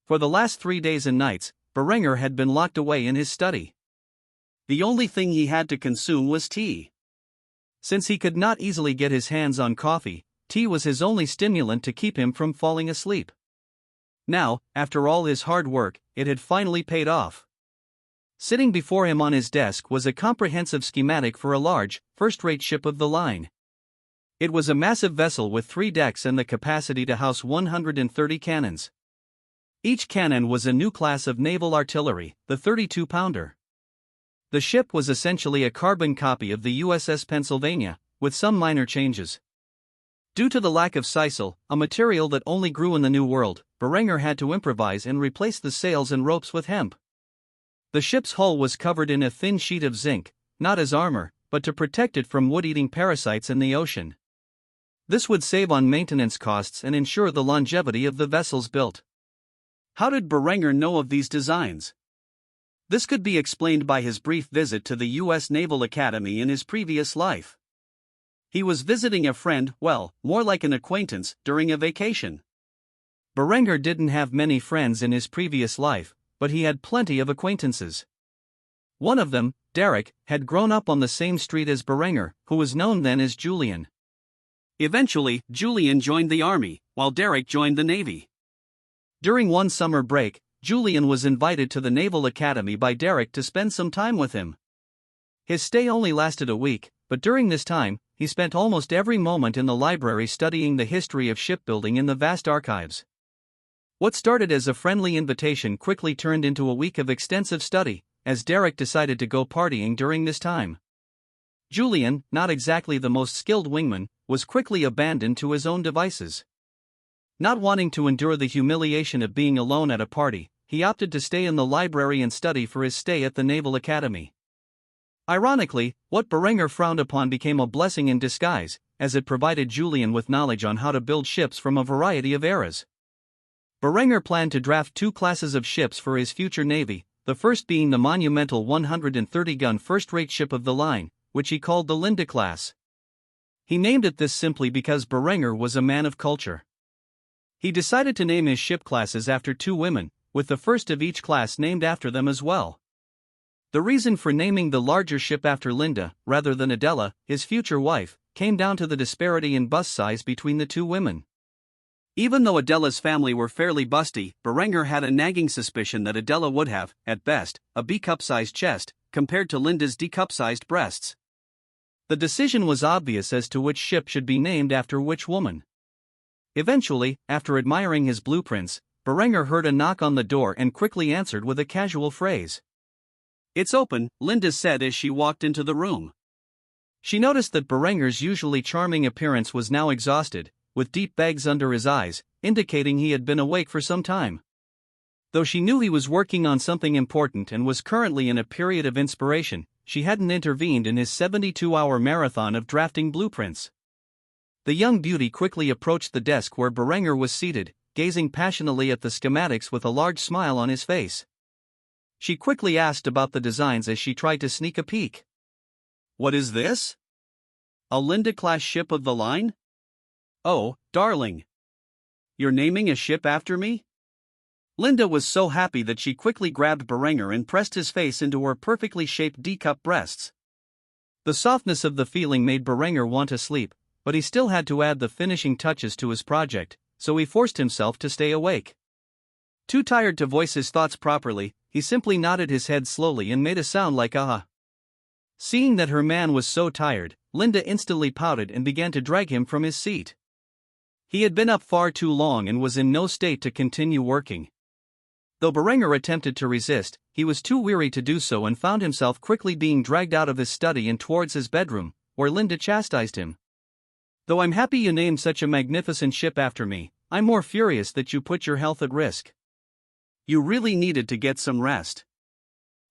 For the last 3 days and nights, Berenger had been locked away in his study. The only thing he had to consume was tea. Since he could not easily get his hands on coffee, tea was his only stimulant to keep him from falling asleep. Now, after all his hard work, it had finally paid off. Sitting before him on his desk was a comprehensive schematic for a large, first-rate ship of the line. It was a massive vessel with 3 decks and the capacity to house 130 cannons. Each cannon was a new class of naval artillery, the 32-pounder. The ship was essentially a carbon copy of the USS Pennsylvania, with some minor changes. Due to the lack of sisal, a material that only grew in the New World, Berenger had to improvise and replace the sails and ropes with hemp. The ship's hull was covered in a thin sheet of zinc, not as armor, but to protect it from wood-eating parasites in the ocean. This would save on maintenance costs and ensure the longevity of the vessels built. How did Berenger know of these designs? This could be explained by his brief visit to the U.S. Naval Academy in his previous life. He was visiting a friend, well, more like an acquaintance, during a vacation. Berenger didn't have many friends in his previous life, but he had plenty of acquaintances. One of them, Derek, had grown up on the same street as Berenger, who was known then as Julian. Eventually, Julian joined the army, while Derek joined the Navy. During one summer break, Julian was invited to the Naval Academy by Derek to spend some time with him. His stay only lasted a week, but during this time, he spent almost every moment in the library studying the history of shipbuilding in the vast archives. What started as a friendly invitation quickly turned into a week of extensive study, as Derek decided to go partying during this time. Julian, not exactly the most skilled wingman, was quickly abandoned to his own devices. Not wanting to endure the humiliation of being alone at a party, he opted to stay in the library and study for his stay at the Naval Academy. Ironically, what Berenger frowned upon became a blessing in disguise, as it provided Julian with knowledge on how to build ships from a variety of eras. Berenger planned to draft 2 classes of ships for his future navy, the first being the monumental 130-gun first-rate ship of the line, which he called the Linde-Class. He named it this simply because Berenger was a man of culture. He decided to name his ship classes after 2 women, with the first of each class named after them as well. The reason for naming the larger ship after Linda, rather than Adela, his future wife, came down to the disparity in bust size between the 2 women. Even though Adela's family were fairly busty, Berenger had a nagging suspicion that Adela would have, at best, a B-cup-sized chest, compared to Linda's D-cup-sized breasts. The decision was obvious as to which ship should be named after which woman. Eventually, after admiring his blueprints, Berenger heard a knock on the door and quickly answered with a casual phrase. "It's open," Linda said as she walked into the room. She noticed that Berenger's usually charming appearance was now exhausted, with deep bags under his eyes, indicating he had been awake for some time. Though she knew he was working on something important and was currently in a period of inspiration, she hadn't intervened in his 72-hour marathon of drafting blueprints. The young beauty quickly approached the desk where Berenger was seated, gazing passionately at the schematics with a large smile on his face. She quickly asked about the designs as she tried to sneak a peek. "What is this? A Linde-Class ship of the line? Oh, darling. You're naming a ship after me?" Linda was so happy that she quickly grabbed Berenger and pressed his face into her perfectly shaped D-cup breasts. The softness of the feeling made Berenger want to sleep, but he still had to add the finishing touches to his project, so he forced himself to stay awake. Too tired to voice his thoughts properly, he simply nodded his head slowly and made a sound like ah. Seeing that her man was so tired, Linda instantly pouted and began to drag him from his seat. He had been up far too long and was in no state to continue working. Though Berenger attempted to resist, he was too weary to do so and found himself quickly being dragged out of his study and towards his bedroom, where Linda chastised him. "Though I'm happy you named such a magnificent ship after me, I'm more furious that you put your health at risk. You really needed to get some rest.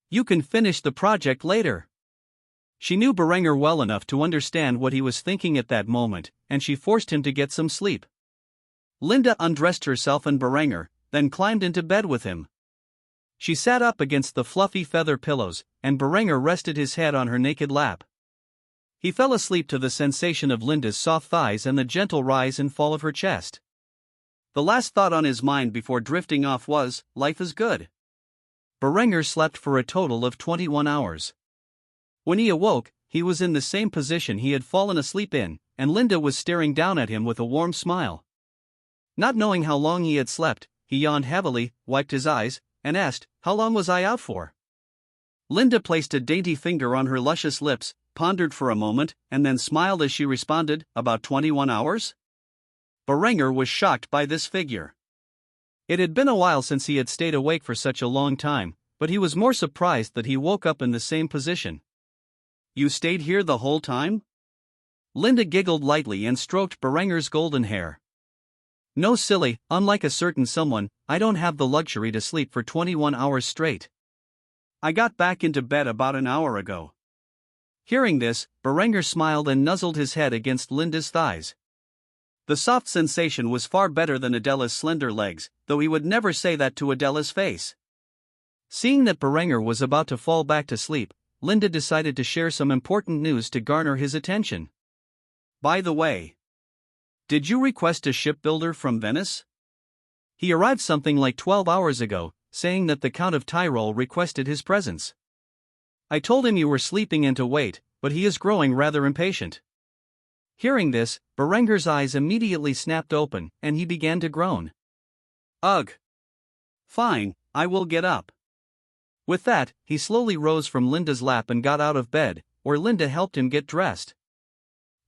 You can finish the project later." She knew Berenger well enough to understand what he was thinking at that moment, and she forced him to get some sleep. Linda undressed herself and Berenger, then climbed into bed with him. She sat up against the fluffy feather pillows, and Berenger rested his head on her naked lap. He fell asleep to the sensation of Linda's soft thighs and the gentle rise and fall of her chest. The last thought on his mind before drifting off was, life is good. Berenger slept for a total of 21 hours. When he awoke, he was in the same position he had fallen asleep in, and Linde was staring down at him with a warm smile. Not knowing how long he had slept, he yawned heavily, wiped his eyes, and asked, "How long was I out for?" Linde placed a dainty finger on her luscious lips, pondered for a moment, and then smiled as she responded, "About 21 hours?" Berenger was shocked by this figure. It had been a while since he had stayed awake for such a long time, but he was more surprised that he woke up in the same position. "You stayed here the whole time?" Linde giggled lightly and stroked Berenger's golden hair. "No, silly, unlike a certain someone, I don't have the luxury to sleep for 21 hours straight. I got back into bed about an hour ago." Hearing this, Berenger smiled and nuzzled his head against Linde's thighs. The soft sensation was far better than Adela's slender legs, though he would never say that to Adela's face. Seeing that Berenger was about to fall back to sleep, Linde decided to share some important news to garner his attention. "By the way, did you request a shipbuilder from Venice? He arrived something like 12 hours ago, saying that the Count of Tyrol requested his presence. I told him you were sleeping and to wait, but he is growing rather impatient." Hearing this, Berenger's eyes immediately snapped open, and he began to groan. "Ugh! Fine, I will get up." With that, he slowly rose from Linde's lap and got out of bed, where Linde helped him get dressed.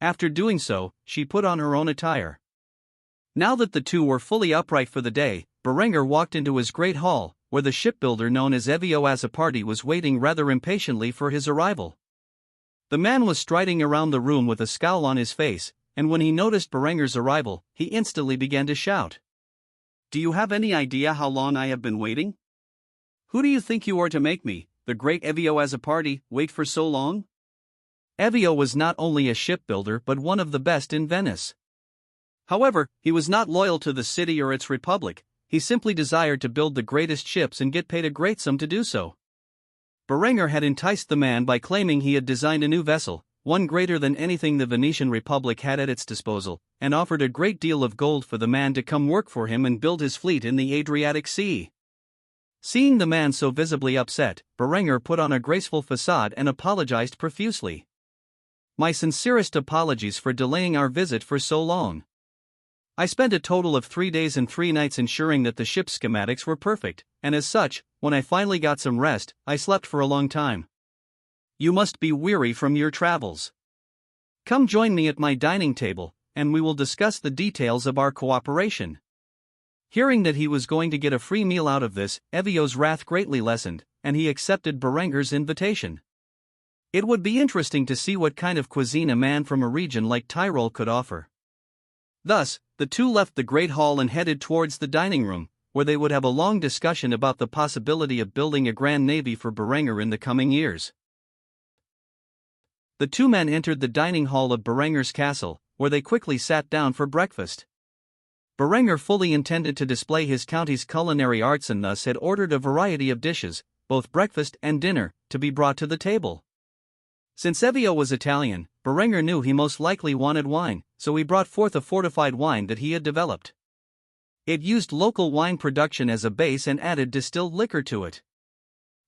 After doing so, she put on her own attire. Now that the two were fully upright for the day, Berenger walked into his great hall, where the shipbuilder known as Evio Azzopardi was waiting rather impatiently for his arrival. The man was striding around the room with a scowl on his face, and when he noticed Berenger's arrival, he instantly began to shout. "Do you have any idea how long I have been waiting? Who do you think you are to make me, the great Evio Azzopardi, wait for so long?" Evio was not only a shipbuilder but one of the best in Venice. However, he was not loyal to the city or its republic. He simply desired to build the greatest ships and get paid a great sum to do so. Berenger had enticed the man by claiming he had designed a new vessel, one greater than anything the Venetian Republic had at its disposal, and offered a great deal of gold for the man to come work for him and build his fleet in the Adriatic Sea. Seeing the man so visibly upset, Berenger put on a graceful facade and apologized profusely. "My sincerest apologies for delaying our visit for so long. I spent a total of 3 days and 3 nights ensuring that the ship's schematics were perfect, and as such, when I finally got some rest, I slept for a long time. You must be weary from your travels. Come join me at my dining table, and we will discuss the details of our cooperation." Hearing that he was going to get a free meal out of this, Evio's wrath greatly lessened, and he accepted Berenger's invitation. It would be interesting to see what kind of cuisine a man from a region like Tyrol could offer. Thus, the two left the great hall and headed towards the dining room, where they would have a long discussion about the possibility of building a grand navy for Berenger in the coming years. The two men entered the dining hall of Berenger's castle, where they quickly sat down for breakfast. Berenger fully intended to display his county's culinary arts and thus had ordered a variety of dishes, both breakfast and dinner, to be brought to the table. Since Evio was Italian, Berenger knew he most likely wanted wine, so he brought forth a fortified wine that he had developed. It used local wine production as a base and added distilled liquor to it.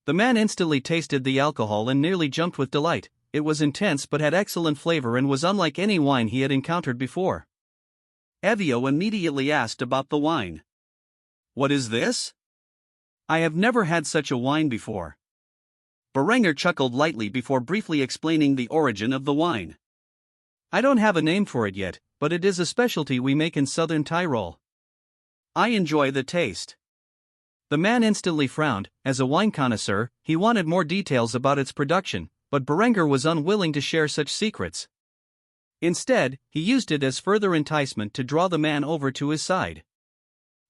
The man instantly tasted the alcohol and nearly jumped with delight. It was intense but had excellent flavor and was unlike any wine he had encountered before. Evio immediately asked about the wine. "What is this? I have never had such a wine before." Berenger chuckled lightly before briefly explaining the origin of the wine. "I don't have a name for it yet, but it is a specialty we make in southern Tyrol. I enjoy the taste." The man instantly frowned. As a wine connoisseur, he wanted more details about its production, but Berenger was unwilling to share such secrets. Instead, he used it as further enticement to draw the man over to his side.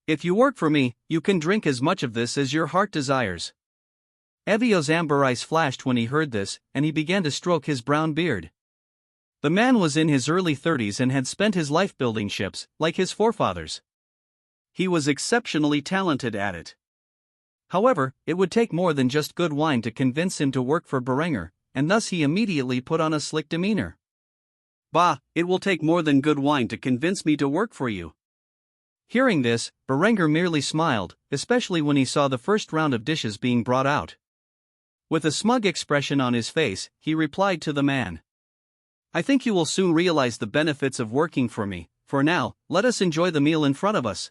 "If you work for me, you can drink as much of this as your heart desires." Evio's amber eyes flashed when he heard this, and he began to stroke his brown beard. The man was in his early 30s and had spent his life building ships, like his forefathers. He was exceptionally talented at it. However, it would take more than just good wine to convince him to work for Berenger, and thus he immediately put on a slick demeanor. "Bah, it will take more than good wine to convince me to work for you. Hearing this, Berenger merely smiled, especially when he saw the first round of dishes being brought out. With a smug expression on his face, he replied to the man, "I think you will soon realize the benefits of working for me. For now, let us enjoy the meal in front of us."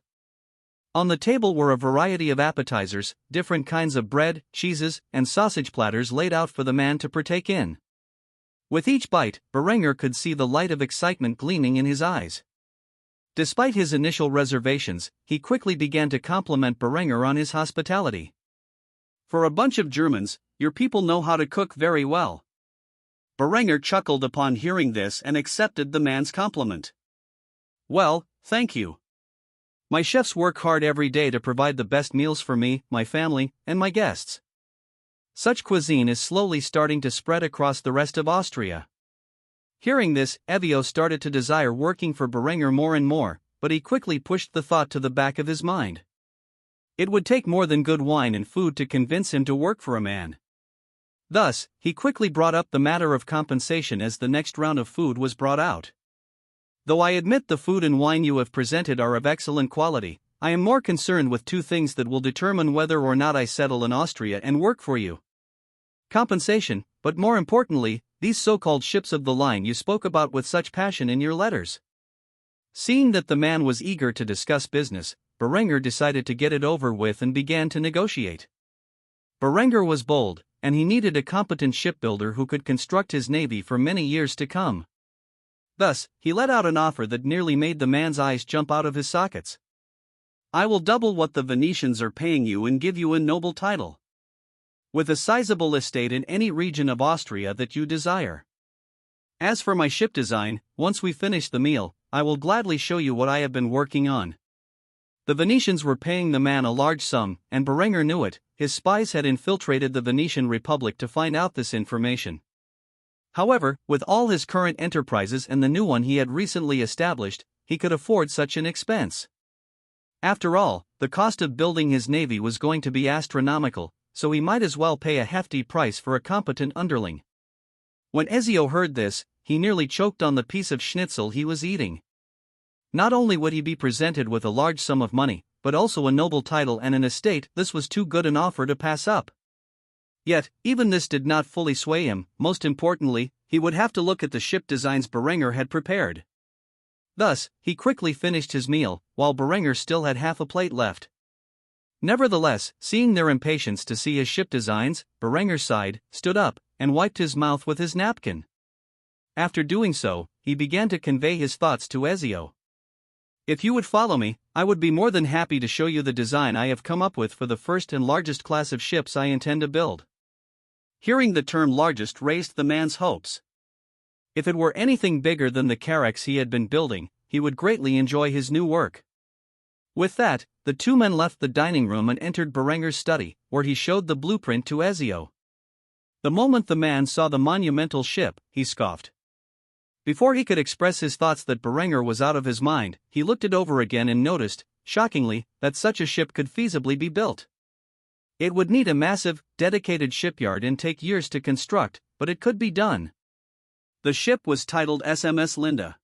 On the table were a variety of appetizers, different kinds of bread, cheeses, and sausage platters laid out for the man to partake in. With each bite, Berenger could see the light of excitement gleaming in his eyes. Despite his initial reservations, he quickly began to compliment Berenger on his hospitality. "For a bunch of Germans, your people know how to cook very well." Berenger chuckled upon hearing this and accepted the man's compliment. "Well, thank you. My chefs work hard every day to provide the best meals for me, my family, and my guests. Such cuisine is slowly starting to spread across the rest of Austria." Hearing this, Evio started to desire working for Berenger more and more, but he quickly pushed the thought to the back of his mind. It would take more than good wine and food to convince him to work for a man. Thus, he quickly brought up the matter of compensation as the next round of food was brought out. "Though I admit the food and wine you have presented are of excellent quality, I am more concerned with two things that will determine whether or not I settle in Austria and work for you. Compensation, but more importantly, these so-called ships of the line you spoke about with such passion in your letters." Seeing that the man was eager to discuss business, Berenger decided to get it over with and began to negotiate. Berenger was bold, and he needed a competent shipbuilder who could construct his navy for many years to come. Thus, he let out an offer that nearly made the man's eyes jump out of his sockets. "I will double what the Venetians are paying you and give you a noble title, with a sizable estate in any region of Austria that you desire. As for my ship design, once we finish the meal, I will gladly show you what I have been working on." The Venetians were paying the man a large sum, and Berenger knew it. His spies had infiltrated the Venetian Republic to find out this information. However, with all his current enterprises and the new one he had recently established, he could afford such an expense. After all, the cost of building his navy was going to be astronomical, so he might as well pay a hefty price for a competent underling. When Ezio heard this, he nearly choked on the piece of schnitzel he was eating. Not only would he be presented with a large sum of money, but also a noble title and an estate. This was too good an offer to pass up. Yet, even this did not fully sway him. Most importantly, he would have to look at the ship designs Berenger had prepared. Thus, he quickly finished his meal, while Berenger still had half a plate left. Nevertheless, seeing their impatience to see his ship designs, Berenger sighed, stood up, and wiped his mouth with his napkin. After doing so, he began to convey his thoughts to Ezio. "If you would follow me, I would be more than happy to show you the design I have come up with for the first and largest class of ships I intend to build." Hearing the term largest raised the man's hopes. If it were anything bigger than the carracks he had been building, he would greatly enjoy his new work. With that, the two men left the dining room and entered Berenger's study, where he showed the blueprint to Ezio. The moment the man saw the monumental ship, he scoffed. Before he could express his thoughts that Berenger was out of his mind, he looked it over again and noticed, shockingly, that such a ship could feasibly be built. It would need a massive, dedicated shipyard and take years to construct, but it could be done. The ship was titled SMS Linde.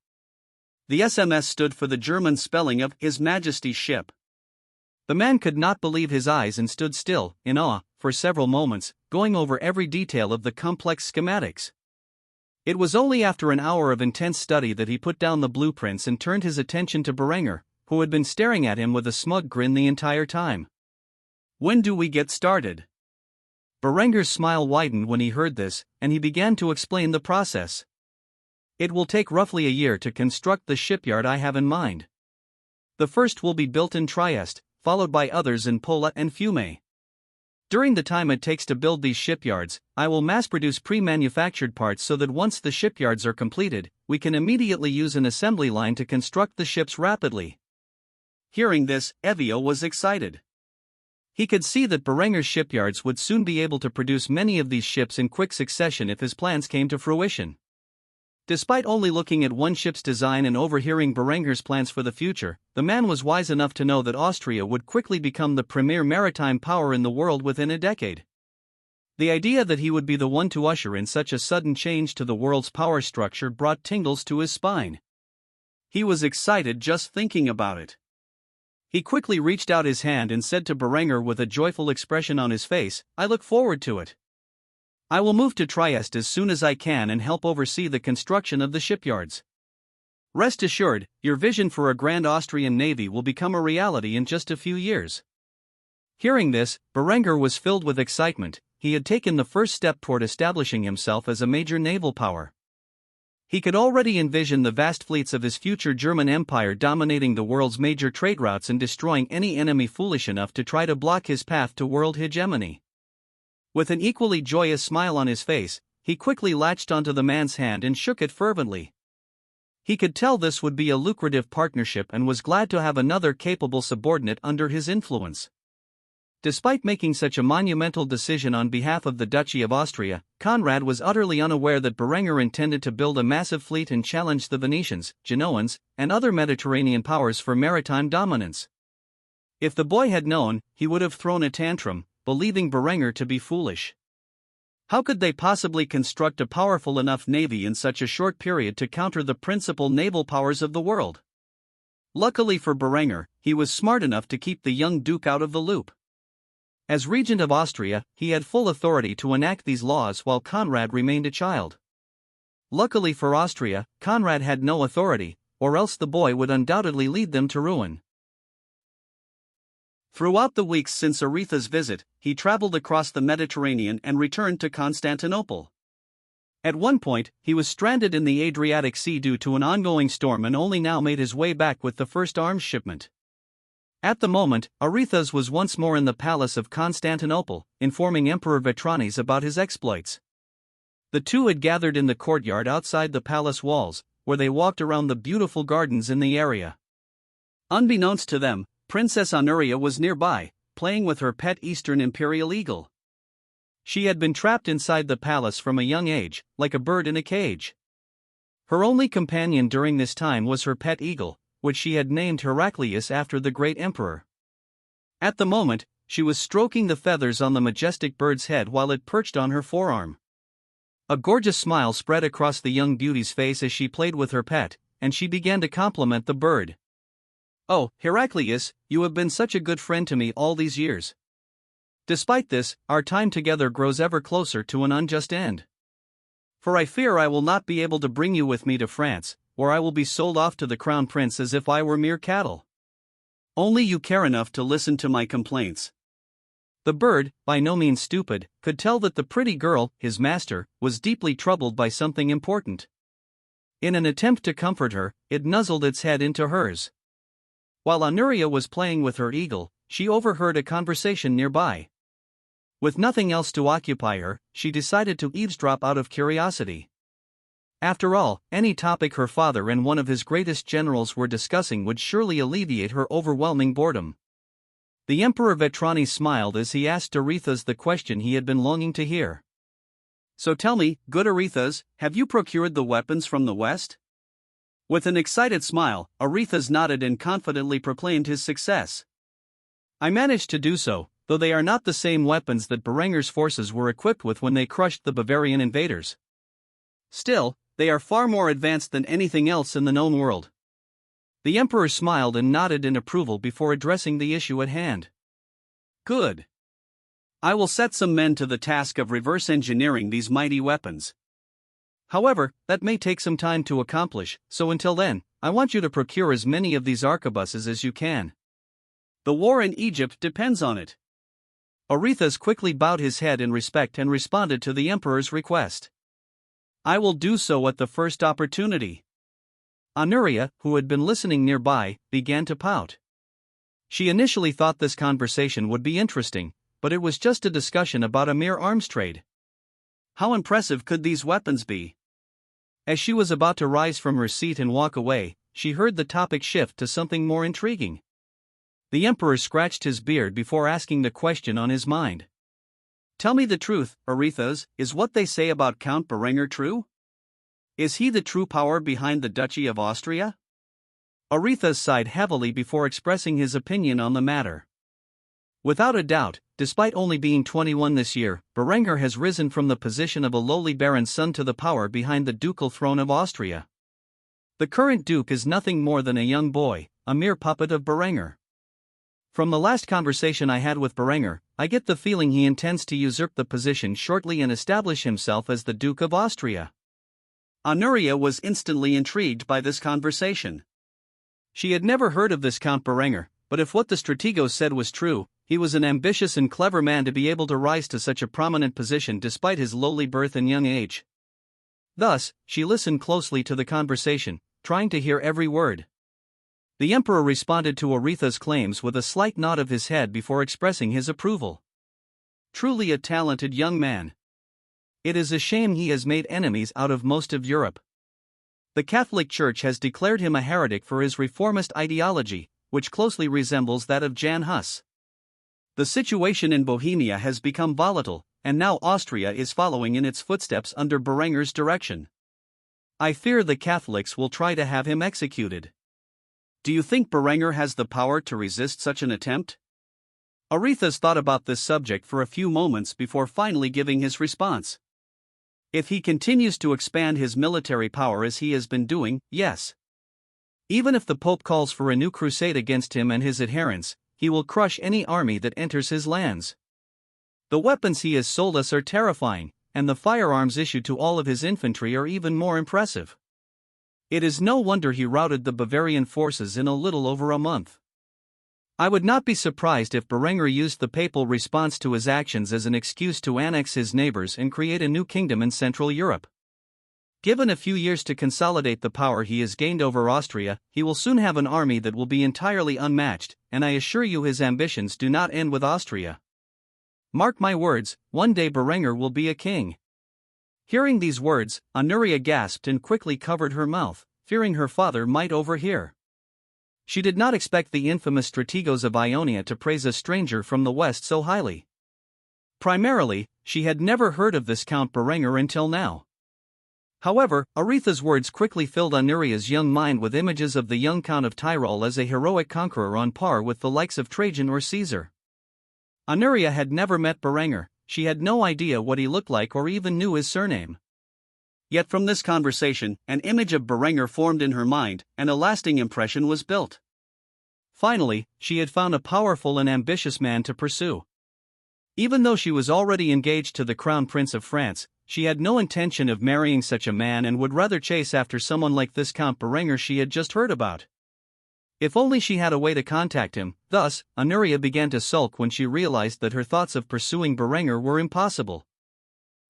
The SMS stood for the German spelling of His Majesty's Ship. The man could not believe his eyes and stood still, in awe, for several moments, going over every detail of the complex schematics. It was only after an hour of intense study that he put down the blueprints and turned his attention to Berenger, who had been staring at him with a smug grin the entire time. "When do we get started?" Berenger's smile widened when he heard this, and he began to explain the process. "It will take roughly a year to construct the shipyard I have in mind. The first will be built in Trieste, followed by others in Pola and Fiume. During the time it takes to build these shipyards, I will mass-produce pre-manufactured parts so that once the shipyards are completed, we can immediately use an assembly line to construct the ships rapidly." Hearing this, Evio was excited. He could see that Berenger's shipyards would soon be able to produce many of these ships in quick succession if his plans came to fruition. Despite only looking at one ship's design and overhearing Berenger's plans for the future, the man was wise enough to know that Austria would quickly become the premier maritime power in the world within a decade. The idea that he would be the one to usher in such a sudden change to the world's power structure brought tingles to his spine. He was excited just thinking about it. He quickly reached out his hand and said to Berenger with a joyful expression on his face, "I look forward to it. I will move to Trieste as soon as I can and help oversee the construction of the shipyards. Rest assured, your vision for a grand Austrian navy will become a reality in just a few years." Hearing this, Berenger was filled with excitement. He had taken the first step toward establishing himself as a major naval power. He could already envision the vast fleets of his future German Empire dominating the world's major trade routes and destroying any enemy foolish enough to try to block his path to world hegemony. With an equally joyous smile on his face, he quickly latched onto the man's hand and shook it fervently. He could tell this would be a lucrative partnership and was glad to have another capable subordinate under his influence. Despite making such a monumental decision on behalf of the Duchy of Austria, Conrad was utterly unaware that Berenger intended to build a massive fleet and challenge the Venetians, Genoans, and other Mediterranean powers for maritime dominance. If the boy had known, he would have thrown a tantrum, believing Berenger to be foolish. How could they possibly construct a powerful enough navy in such a short period to counter the principal naval powers of the world? Luckily for Berenger, he was smart enough to keep the young duke out of the loop. As regent of Austria, he had full authority to enact these laws while Conrad remained a child. Luckily for Austria, Conrad had no authority, or else the boy would undoubtedly lead them to ruin. Throughout the weeks since Aretha's visit, he traveled across the Mediterranean and returned to Constantinople. At one point, he was stranded in the Adriatic Sea due to an ongoing storm and only now made his way back with the first arms shipment. At the moment, Aretha's was once more in the palace of Constantinople, informing Emperor Vetranes about his exploits. The two had gathered in the courtyard outside the palace walls, where they walked around the beautiful gardens in the area. Unbeknownst to them, Princess Honoria was nearby, playing with her pet Eastern Imperial Eagle. She had been trapped inside the palace from a young age, like a bird in a cage. Her only companion during this time was her pet eagle, which she had named Heraclius after the great emperor. At the moment, she was stroking the feathers on the majestic bird's head while it perched on her forearm. A gorgeous smile spread across the young beauty's face as she played with her pet, and she began to compliment the bird. "Oh, Heraclius, you have been such a good friend to me all these years. Despite this, our time together grows ever closer to an unjust end. For I fear I will not be able to bring you with me to France, where I will be sold off to the crown prince as if I were mere cattle. Only you care enough to listen to my complaints." The bird, by no means stupid, could tell that the pretty girl, his master, was deeply troubled by something important. In an attempt to comfort her, it nuzzled its head into hers. While Honoria was playing with her eagle, she overheard a conversation nearby. With nothing else to occupy her, she decided to eavesdrop out of curiosity. After all, any topic her father and one of his greatest generals were discussing would surely alleviate her overwhelming boredom. The Emperor Vetranes smiled as he asked Aretha's the question he had been longing to hear. "So tell me, good Aretha's, have you procured the weapons from the West?" With an excited smile, Aretha's nodded and confidently proclaimed his success. "I managed to do so, though they are not the same weapons that Berenger's forces were equipped with when they crushed the Bavarian invaders. Still, they are far more advanced than anything else in the known world." The emperor smiled and nodded in approval before addressing the issue at hand. "Good. I will set some men to the task of reverse engineering these mighty weapons. However, that may take some time to accomplish, so until then, I want you to procure as many of these arquebuses as you can. The war in Egypt depends on it." Aretha's quickly bowed his head in respect and responded to the emperor's request. "I will do so at the first opportunity." Honoria, who had been listening nearby, began to pout. She initially thought this conversation would be interesting, but it was just a discussion about a mere arms trade. How impressive could these weapons be? As she was about to rise from her seat and walk away, she heard the topic shift to something more intriguing. The emperor scratched his beard before asking the question on his mind. "Tell me the truth, Aretha's, is what they say about Count Berenger true? Is he the true power behind the Duchy of Austria?" Aretha's sighed heavily before expressing his opinion on the matter. Without a doubt, despite only being 21 this year, Berenger has risen from the position of a lowly baron's son to the power behind the ducal throne of Austria. The current duke is nothing more than a young boy, a mere puppet of Berenger. From the last conversation I had with Berenger, I get the feeling he intends to usurp the position shortly and establish himself as the Duke of Austria. Honoria was instantly intrigued by this conversation. She had never heard of this Count Berenger, but if what the strategos said was true, he was an ambitious and clever man to be able to rise to such a prominent position despite his lowly birth and young age. Thus, she listened closely to the conversation, trying to hear every word. The emperor responded to Aretha's claims with a slight nod of his head before expressing his approval. Truly a talented young man. It is a shame he has made enemies out of most of Europe. The Catholic Church has declared him a heretic for his reformist ideology, which closely resembles that of Jan Hus. The situation in Bohemia has become volatile, and now Austria is following in its footsteps under Berenger's direction. I fear the Catholics will try to have him executed. Do you think Berenger has the power to resist such an attempt? Aretha's thought about this subject for a few moments before finally giving his response. If he continues to expand his military power as he has been doing, yes. Even if the Pope calls for a new crusade against him and his adherents, he will crush any army that enters his lands. The weapons he has sold us are terrifying, and the firearms issued to all of his infantry are even more impressive. It is no wonder he routed the Bavarian forces in a little over a month. I would not be surprised if Berenger used the papal response to his actions as an excuse to annex his neighbors and create a new kingdom in Central Europe. Given a few years to consolidate the power he has gained over Austria, he will soon have an army that will be entirely unmatched, and I assure you his ambitions do not end with Austria. Mark my words, one day Berenger will be a king. Hearing these words, Honoria gasped and quickly covered her mouth, fearing her father might overhear. She did not expect the infamous strategos of Ionia to praise a stranger from the west so highly. Primarily, she had never heard of this Count Berenger until now. However, Aretha's words quickly filled Honoria's young mind with images of the young Count of Tyrol as a heroic conqueror on par with the likes of Trajan or Caesar. Honoria had never met Berenger. She had no idea what he looked like or even knew his surname. Yet from this conversation, an image of Berenger formed in her mind, and a lasting impression was built. Finally, she had found a powerful and ambitious man to pursue. Even though she was already engaged to the Crown Prince of France, she had no intention of marrying such a man and would rather chase after someone like this Count Berenger she had just heard about. If only she had a way to contact him. Thus, Honoria began to sulk when she realized that her thoughts of pursuing Berenger were impossible.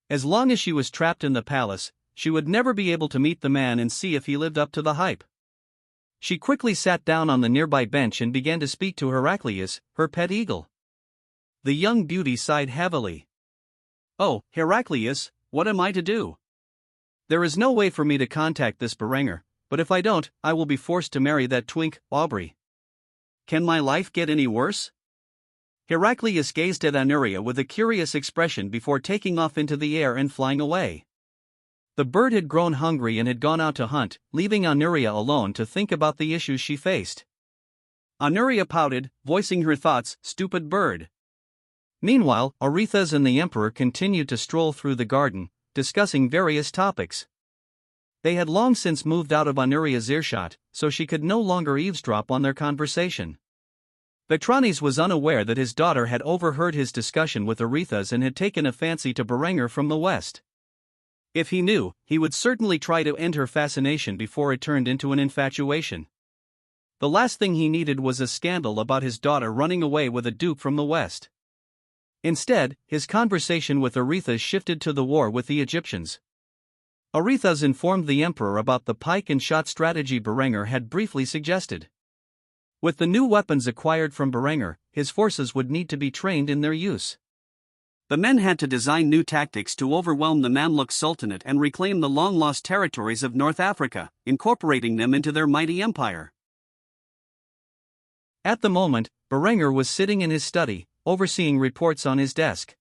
As long as she was trapped in the palace, she would never be able to meet the man and see if he lived up to the hype. She quickly sat down on the nearby bench and began to speak to Heraclius, her pet eagle. The young beauty sighed heavily. "Oh, Heraclius, what am I to do? There is no way for me to contact this Berenger, but if I don't, I will be forced to marry that twink, Aubrey. Can my life get any worse?" Heraclius gazed at Honoria with a curious expression before taking off into the air and flying away. The bird had grown hungry and had gone out to hunt, leaving Honoria alone to think about the issues she faced. Honoria pouted, voicing her thoughts, "Stupid bird." Meanwhile, Aretha's and the Emperor continued to stroll through the garden, discussing various topics. They had long since moved out of Honoria's earshot, so she could no longer eavesdrop on their conversation. Vetranes was unaware that his daughter had overheard his discussion with Aretha's and had taken a fancy to Berenger from the west. If he knew, he would certainly try to end her fascination before it turned into an infatuation. The last thing he needed was a scandal about his daughter running away with a duke from the west. Instead, his conversation with Aretha shifted to the war with the Egyptians. Aretha's informed the emperor about the pike and shot strategy Berenger had briefly suggested. With the new weapons acquired from Berenger, his forces would need to be trained in their use. The men had to design new tactics to overwhelm the Mamluk Sultanate and reclaim the long-lost territories of North Africa, incorporating them into their mighty empire. At the moment, Berenger was sitting in his study, overseeing reports on his desk.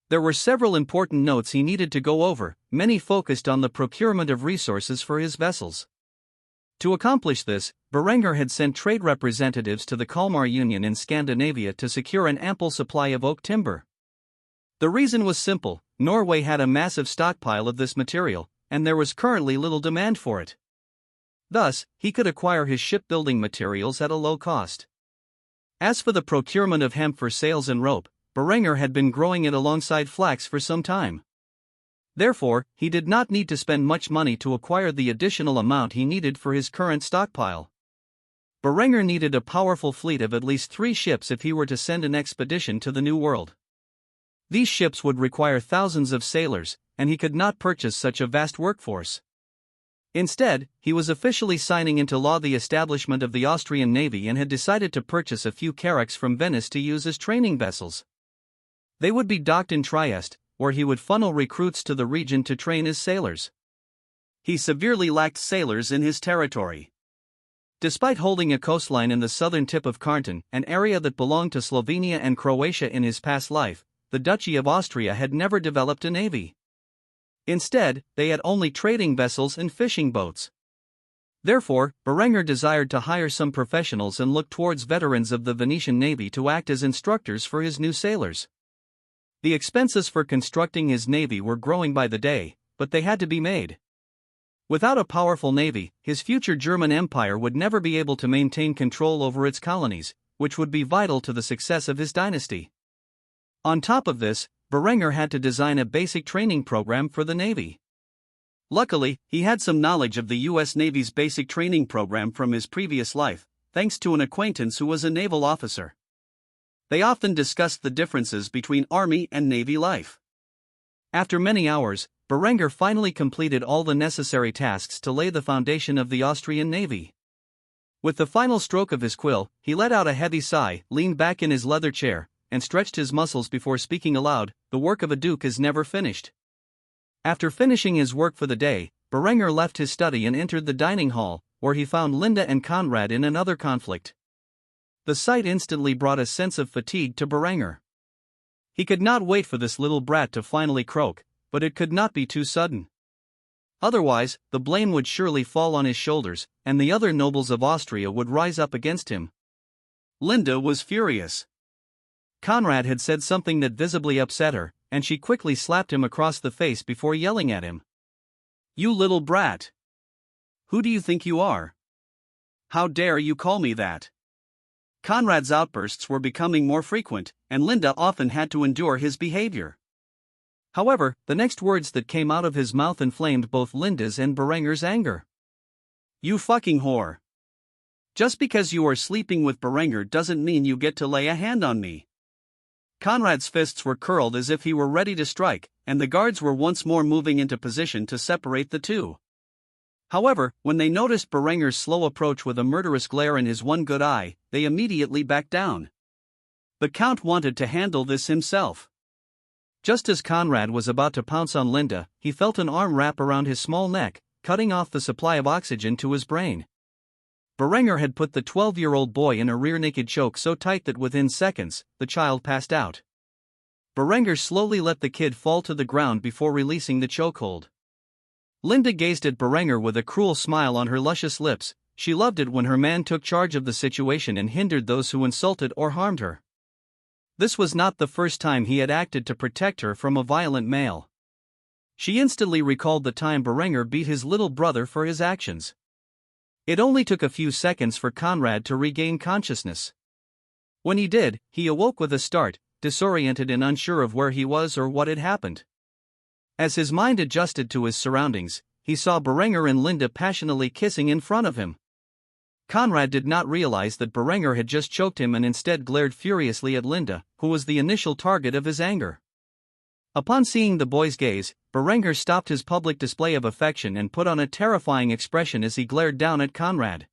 There were several important notes he needed to go over, many focused on the procurement of resources for his vessels. To accomplish this, Berenger had sent trade representatives to the Kalmar Union in Scandinavia to secure an ample supply of oak timber. The reason was simple: Norway had a massive stockpile of this material, and there was currently little demand for it. Thus, he could acquire his shipbuilding materials at a low cost. As for the procurement of hemp for sails and rope, Beringer had been growing it alongside flax for some time. Therefore, he did not need to spend much money to acquire the additional amount he needed for his current stockpile. Beringer needed a powerful fleet of at least 3 ships if he were to send an expedition to the New World. These ships would require thousands of sailors, and he could not purchase such a vast workforce. Instead, he was officially signing into law the establishment of the Austrian Navy and had decided to purchase a few carracks from Venice to use as training vessels. They would be docked in Trieste, where he would funnel recruits to the region to train as sailors. He severely lacked sailors in his territory. Despite holding a coastline in the southern tip of Kärnten, an area that belonged to Slovenia and Croatia in his past life, the Duchy of Austria had never developed a navy. Instead, they had only trading vessels and fishing boats. Therefore, Beringer desired to hire some professionals and looked towards veterans of the Venetian navy to act as instructors for his new sailors. The expenses for constructing his navy were growing by the day, but they had to be made. Without a powerful navy, his future German Empire would never be able to maintain control over its colonies, which would be vital to the success of his dynasty. On top of this, Beringer had to design a basic training program for the Navy. Luckily, he had some knowledge of the U.S. Navy's basic training program from his previous life, thanks to an acquaintance who was a naval officer. They often discussed the differences between Army and Navy life. After many hours, Beringer finally completed all the necessary tasks to lay the foundation of the Austrian Navy. With the final stroke of his quill, he let out a heavy sigh, leaned back in his leather chair, and stretched his muscles before speaking aloud. The work of a duke is never finished. After finishing his work for the day, Beringer left his study and entered the dining hall, where he found Linde and Conrad in another conflict. The sight instantly brought a sense of fatigue to Beringer. He could not wait for this little brat to finally croak, but it could not be too sudden. Otherwise, the blame would surely fall on his shoulders, and the other nobles of Austria would rise up against him. Linde was furious. Conrad had said something that visibly upset her, and she quickly slapped him across the face before yelling at him. "You little brat! Who do you think you are? How dare you call me that?" Conrad's outbursts were becoming more frequent, and Linde often had to endure his behavior. However, the next words that came out of his mouth inflamed both Linde's and Beringer's anger. "You fucking whore! Just because you are sleeping with Beringer doesn't mean you get to lay a hand on me." Conrad's fists were curled as if he were ready to strike, and the guards were once more moving into position to separate the two. However, when they noticed Beringer's slow approach with a murderous glare in his one good eye, they immediately backed down. The Count wanted to handle this himself. Just as Conrad was about to pounce on Linde, he felt an arm wrap around his small neck, cutting off the supply of oxygen to his brain. Beringer had put the 12-year-old boy in a rear-naked choke so tight that within seconds, the child passed out. Beringer slowly let the kid fall to the ground before releasing the chokehold. Linde gazed at Beringer with a cruel smile on her luscious lips. She loved it when her man took charge of the situation and hindered those who insulted or harmed her. This was not the first time he had acted to protect her from a violent male. She instantly recalled the time Beringer beat his little brother for his actions. It only took a few seconds for Conrad to regain consciousness. When he did, he awoke with a start, disoriented and unsure of where he was or what had happened. As his mind adjusted to his surroundings, he saw Beringer and Linde passionately kissing in front of him. Conrad did not realize that Beringer had just choked him and instead glared furiously at Linde, who was the initial target of his anger. Upon seeing the boy's gaze, Beringer stopped his public display of affection and put on a terrifying expression as he glared down at Conrad.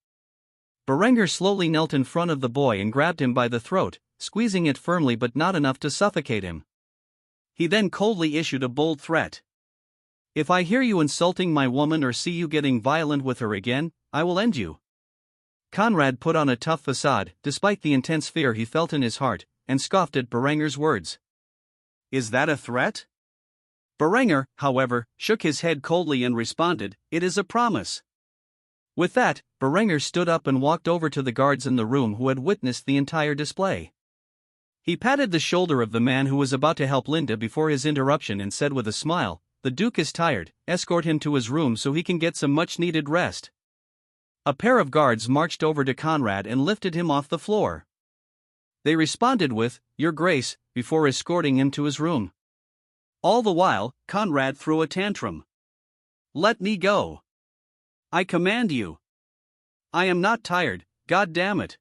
Beringer slowly knelt in front of the boy and grabbed him by the throat, squeezing it firmly but not enough to suffocate him. He then coldly issued a bold threat. "If I hear you insulting my woman or see you getting violent with her again, I will end you." Conrad put on a tough facade, despite the intense fear he felt in his heart, and scoffed at Beringer's words. "Is that a threat?" Beringer, however, shook his head coldly and responded, "It is a promise." With that, Beringer stood up and walked over to the guards in the room who had witnessed the entire display. He patted the shoulder of the man who was about to help Linde before his interruption and said with a smile, "The Duke is tired, escort him to his room so he can get some much-needed rest." A pair of guards marched over to Conrad and lifted him off the floor. They responded with, "Your Grace," before escorting him to his room. All the while, Conrad threw a tantrum. "Let me go. I command you. I am not tired, God damn it."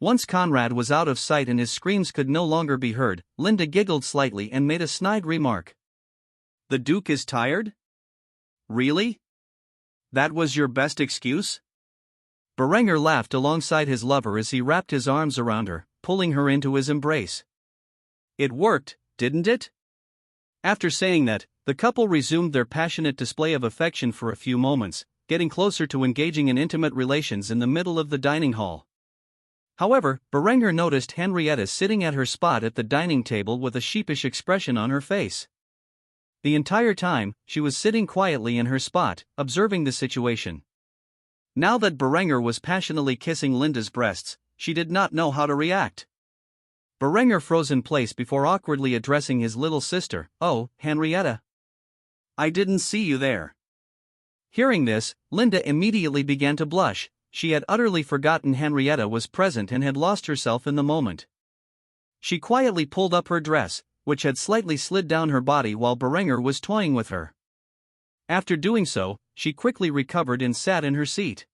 Once Conrad was out of sight and his screams could no longer be heard, Linde giggled slightly and made a snide remark. "The Duke is tired? Really? That was your best excuse?" Berenger laughed alongside his lover as he wrapped his arms around her, pulling her into his embrace. "It worked, didn't it?" After saying that, the couple resumed their passionate display of affection for a few moments, getting closer to engaging in intimate relations in the middle of the dining hall. However, Berenger noticed Henrietta sitting at her spot at the dining table with a sheepish expression on her face. The entire time, she was sitting quietly in her spot, observing the situation. Now that Berenger was passionately kissing Linda's breasts, she did not know how to react. Berenger froze in place before awkwardly addressing his little sister. "Oh, Henrietta. I didn't see you there." Hearing this, Linde immediately began to blush. She had utterly forgotten Henrietta was present and had lost herself in the moment. She quietly pulled up her dress, which had slightly slid down her body while Berenger was toying with her. After doing so, she quickly recovered and sat in her seat.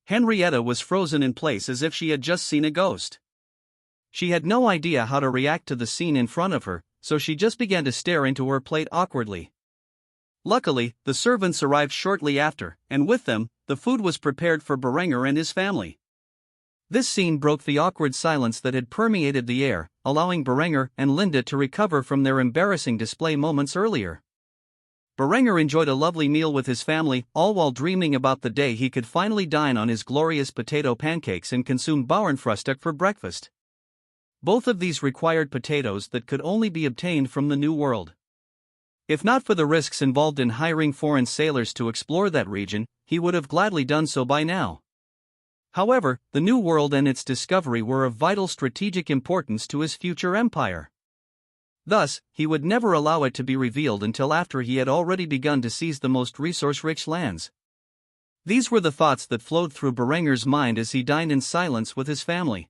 Henrietta was frozen in place as if she had just seen a ghost. She had no idea how to react to the scene in front of her, so she just began to stare into her plate awkwardly. Luckily, the servants arrived shortly after, and with them, the food was prepared for Berenger and his family. This scene broke the awkward silence that had permeated the air, allowing Berenger and Linde to recover from their embarrassing display moments earlier. Berenger enjoyed a lovely meal with his family, all while dreaming about the day he could finally dine on his glorious potato pancakes and consume Bauernfrühstück for breakfast. Both of these required potatoes that could only be obtained from the New World. If not for the risks involved in hiring foreign sailors to explore that region, he would have gladly done so by now. However, the New World and its discovery were of vital strategic importance to his future empire. Thus, he would never allow it to be revealed until after he had already begun to seize the most resource-rich lands. These were the thoughts that flowed through Berenger's mind as he dined in silence with his family.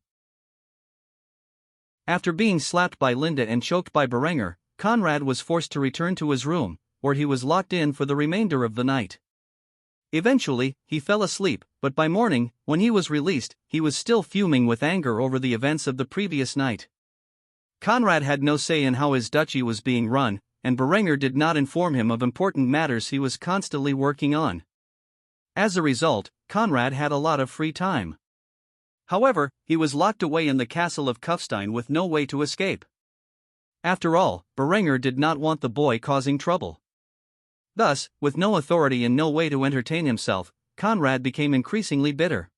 After being slapped by Linde and choked by Berenger, Conrad was forced to return to his room, where he was locked in for the remainder of the night. Eventually, he fell asleep, but by morning, when he was released, he was still fuming with anger over the events of the previous night. Conrad had no say in how his duchy was being run, and Berenger did not inform him of important matters he was constantly working on. As a result, Conrad had a lot of free time. However, he was locked away in the castle of Kufstein with no way to escape. After all, Berenger did not want the boy causing trouble. Thus, with no authority and no way to entertain himself, Conrad became increasingly bitter.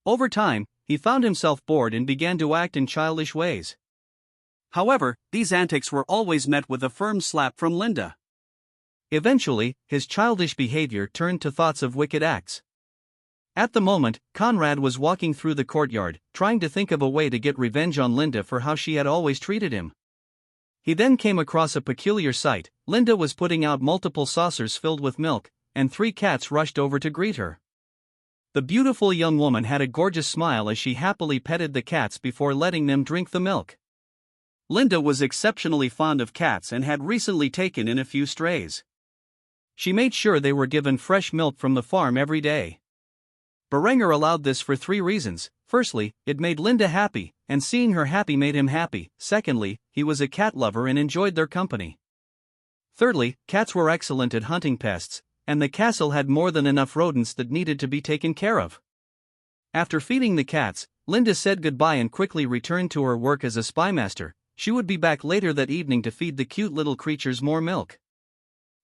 Over time, he found himself bored and began to act in childish ways. However, these antics were always met with a firm slap from Linde. Eventually, his childish behavior turned to thoughts of wicked acts. At the moment, Conrad was walking through the courtyard, trying to think of a way to get revenge on Linde for how she had always treated him. He then came across a peculiar sight. Linde was putting out multiple saucers filled with milk, and 3 cats rushed over to greet her. The beautiful young woman had a gorgeous smile as she happily petted the cats before letting them drink the milk. Linde was exceptionally fond of cats and had recently taken in a few strays. She made sure they were given fresh milk from the farm every day. Berenger allowed this for 3 reasons. Firstly, it made Linde happy, and seeing her happy made him happy. Secondly, he was a cat lover and enjoyed their company. Thirdly, cats were excellent at hunting pests, and the castle had more than enough rodents that needed to be taken care of. After feeding the cats, Linde said goodbye and quickly returned to her work as a spymaster. She would be back later that evening to feed the cute little creatures more milk.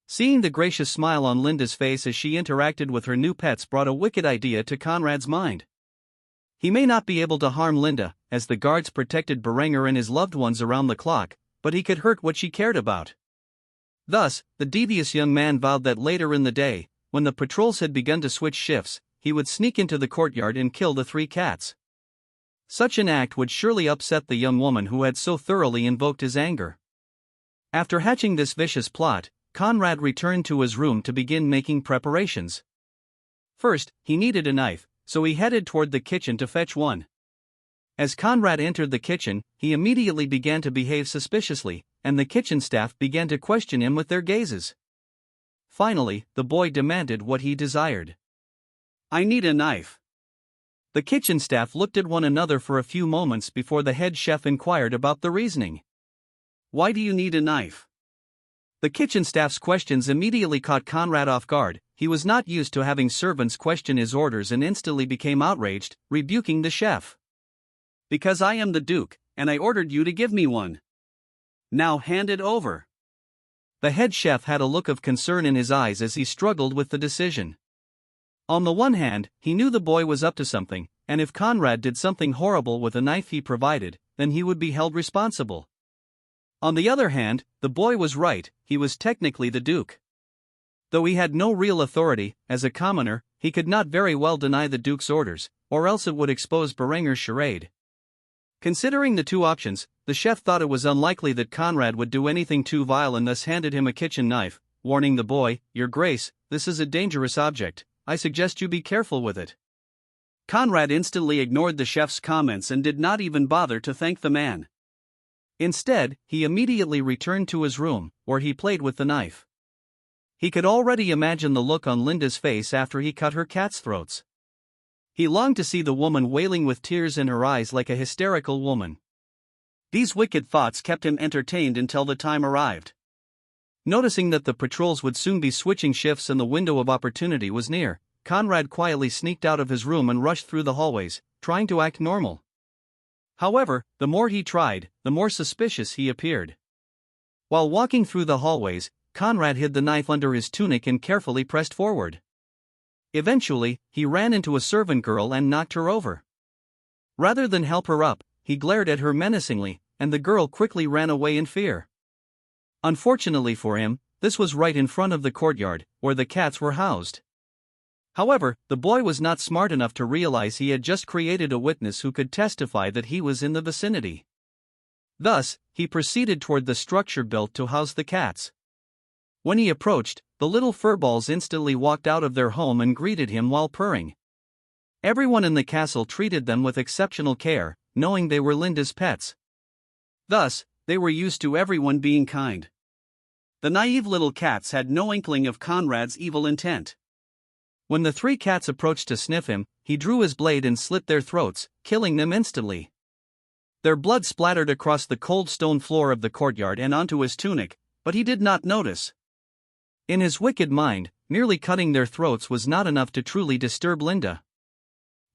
Seeing the gracious smile on Linde's face as she interacted with her new pets brought a wicked idea to Conrad's mind. He may not be able to harm Linde, as the guards protected Berenger and his loved ones around the clock, but he could hurt what she cared about. Thus, the devious young man vowed that later in the day, when the patrols had begun to switch shifts, he would sneak into the courtyard and kill the 3 cats. Such an act would surely upset the young woman who had so thoroughly invoked his anger. After hatching this vicious plot, Conrad returned to his room to begin making preparations. First, he needed a knife, so he headed toward the kitchen to fetch one. As Conrad entered the kitchen, he immediately began to behave suspiciously, and the kitchen staff began to question him with their gazes. Finally, the boy demanded what he desired. "I need a knife." The kitchen staff looked at one another for a few moments before the head chef inquired about the reasoning. "Why do you need a knife?" The kitchen staff's questions immediately caught Conrad off guard. He was not used to having servants question his orders and instantly became outraged, rebuking the chef. "Because I am the Duke, and I ordered you to give me one. Now hand it over." The head chef had a look of concern in his eyes as he struggled with the decision. On the one hand, he knew the boy was up to something, and if Conrad did something horrible with a knife he provided, then he would be held responsible. On the other hand, the boy was right, he was technically the Duke. Though he had no real authority, as a commoner, he could not very well deny the Duke's orders, or else it would expose Berenger's charade. Considering the two options, the chef thought it was unlikely that Conrad would do anything too vile and thus handed him a kitchen knife, warning the boy, "Your Grace, this is a dangerous object, I suggest you be careful with it." Conrad instantly ignored the chef's comments and did not even bother to thank the man. Instead, he immediately returned to his room, where he played with the knife. He could already imagine the look on Linda's face after he cut her cat's throats. He longed to see the woman wailing with tears in her eyes like a hysterical woman. These wicked thoughts kept him entertained until the time arrived. Noticing that the patrols would soon be switching shifts and the window of opportunity was near, Conrad quietly sneaked out of his room and rushed through the hallways, trying to act normal. However, the more he tried, the more suspicious he appeared. While walking through the hallways, Conrad hid the knife under his tunic and carefully pressed forward. Eventually, he ran into a servant girl and knocked her over. Rather than help her up, he glared at her menacingly, and the girl quickly ran away in fear. Unfortunately for him, this was right in front of the courtyard, where the cats were housed. However, the boy was not smart enough to realize he had just created a witness who could testify that he was in the vicinity. Thus, he proceeded toward the structure built to house the cats. When he approached, the little furballs instantly walked out of their home and greeted him while purring. Everyone in the castle treated them with exceptional care, knowing they were Linda's pets. Thus, they were used to everyone being kind. The naive little cats had no inkling of Conrad's evil intent. When the three cats approached to sniff him, he drew his blade and slit their throats, killing them instantly. Their blood splattered across the cold stone floor of the courtyard and onto his tunic, but he did not notice. In his wicked mind, merely cutting their throats was not enough to truly disturb Linda.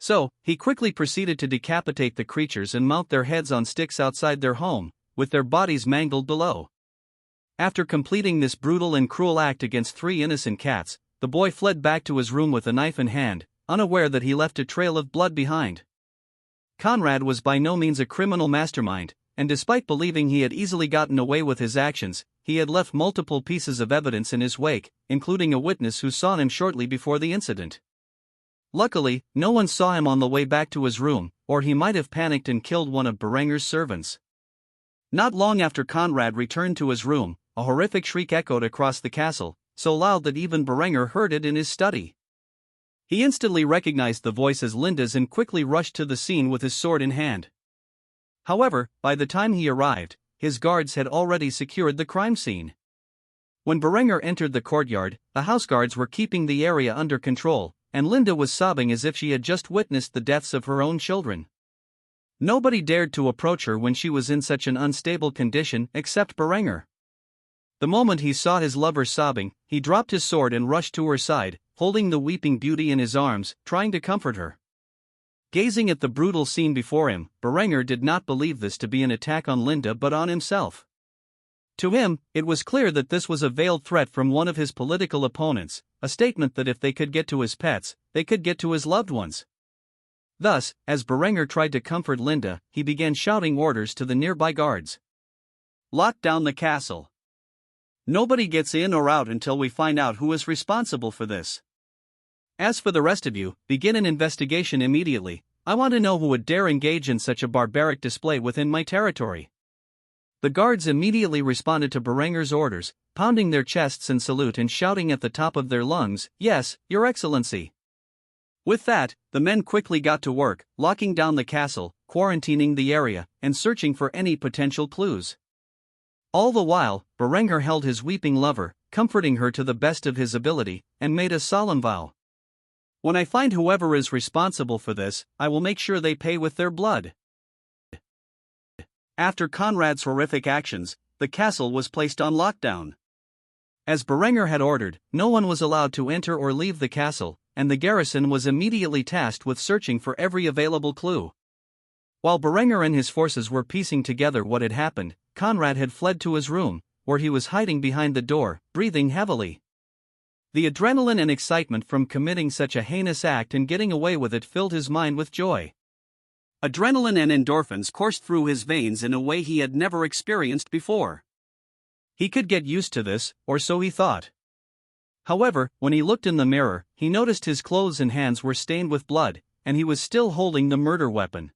So, he quickly proceeded to decapitate the creatures and mount their heads on sticks outside their home, with their bodies mangled below. After completing this brutal and cruel act against three innocent cats, the boy fled back to his room with a knife in hand, unaware that he left a trail of blood behind. Conrad was by no means a criminal mastermind, and despite believing he had easily gotten away with his actions, he had left multiple pieces of evidence in his wake, including a witness who saw him shortly before the incident. Luckily, no one saw him on the way back to his room, or he might have panicked and killed one of Berenger's servants. Not long after Conrad returned to his room, a horrific shriek echoed across the castle, so loud that even Berenger heard it in his study. He instantly recognized the voice as Linda's and quickly rushed to the scene with his sword in hand. However, by the time he arrived, his guards had already secured the crime scene. When Berenger entered the courtyard, the house guards were keeping the area under control, and Linda was sobbing as if she had just witnessed the deaths of her own children. Nobody dared to approach her when she was in such an unstable condition except Berenger. The moment he saw his lover sobbing, he dropped his sword and rushed to her side, holding the weeping beauty in his arms, trying to comfort her. Gazing at the brutal scene before him, Berenger did not believe this to be an attack on Linda but on himself. To him, it was clear that this was a veiled threat from one of his political opponents, a statement that if they could get to his pets, they could get to his loved ones. Thus, as Berenger tried to comfort Linda, he began shouting orders to the nearby guards. "Lock down the castle. Nobody gets in or out until we find out who is responsible for this. As for the rest of you, begin an investigation immediately. I want to know who would dare engage in such a barbaric display within my territory." The guards immediately responded to Berenger's orders, pounding their chests in salute and shouting at the top of their lungs, "Yes, Your Excellency." With that, the men quickly got to work, locking down the castle, quarantining the area, and searching for any potential clues. All the while, Berenger held his weeping lover, comforting her to the best of his ability, and made a solemn vow. "When I find whoever is responsible for this, I will make sure they pay with their blood." After Conrad's horrific actions, the castle was placed on lockdown. As Berenger had ordered, no one was allowed to enter or leave the castle, and the garrison was immediately tasked with searching for every available clue. While Berenger and his forces were piecing together what had happened, Conrad had fled to his room, where he was hiding behind the door, breathing heavily. The adrenaline and excitement from committing such a heinous act and getting away with it filled his mind with joy. Adrenaline and endorphins coursed through his veins in a way he had never experienced before. He could get used to this, or so he thought. However, when he looked in the mirror, he noticed his clothes and hands were stained with blood, and he was still holding the murder weapon.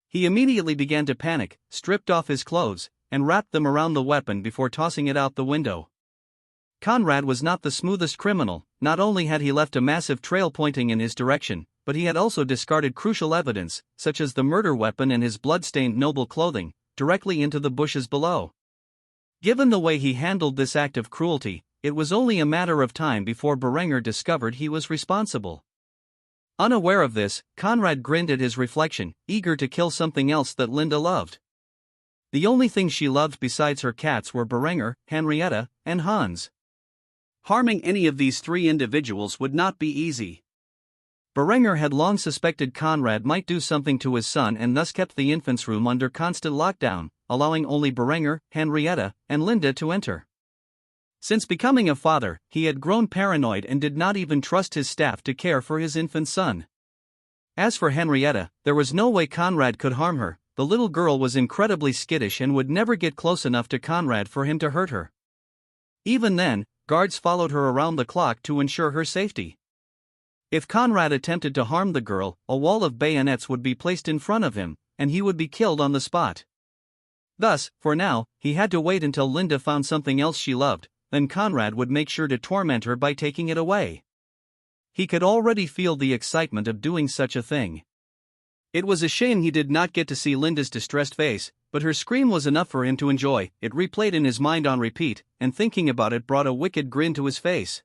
He immediately began to panic, stripped off his clothes, and wrapped them around the weapon before tossing it out the window. Conrad was not the smoothest criminal. Not only had he left a massive trail pointing in his direction, but he had also discarded crucial evidence, such as the murder weapon and his blood-stained noble clothing, directly into the bushes below. Given the way he handled this act of cruelty, it was only a matter of time before Berenger discovered he was responsible. Unaware of this, Conrad grinned at his reflection, eager to kill something else that Linde loved. The only thing she loved besides her cats were Berenger, Henrietta, and Hans. Harming any of these three individuals would not be easy. Berenger had long suspected Conrad might do something to his son and thus kept the infant's room under constant lockdown, allowing only Berenger, Henrietta, and Linde to enter. Since becoming a father, he had grown paranoid and did not even trust his staff to care for his infant son. As for Henrietta, there was no way Conrad could harm her. The little girl was incredibly skittish and would never get close enough to Conrad for him to hurt her. Even then, guards followed her around the clock to ensure her safety. If Conrad attempted to harm the girl, a wall of bayonets would be placed in front of him, and he would be killed on the spot. Thus, for now, he had to wait until Linde found something else she loved, then Conrad would make sure to torment her by taking it away. He could already feel the excitement of doing such a thing. It was a shame he did not get to see Linde's distressed face, but her scream was enough for him to enjoy. It replayed in his mind on repeat, and thinking about it brought a wicked grin to his face.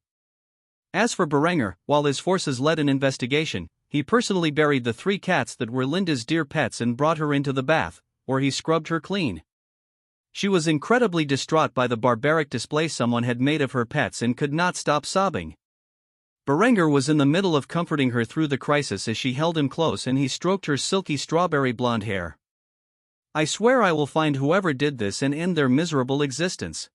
As for Berenger, while his forces led an investigation, he personally buried the three cats that were Linde's dear pets and brought her into the bath, where he scrubbed her clean. She was incredibly distraught by the barbaric display someone had made of her pets and could not stop sobbing. Berenger was in the middle of comforting her through the crisis as she held him close and he stroked her silky strawberry blonde hair. "I swear I will find whoever did this and end their miserable existence."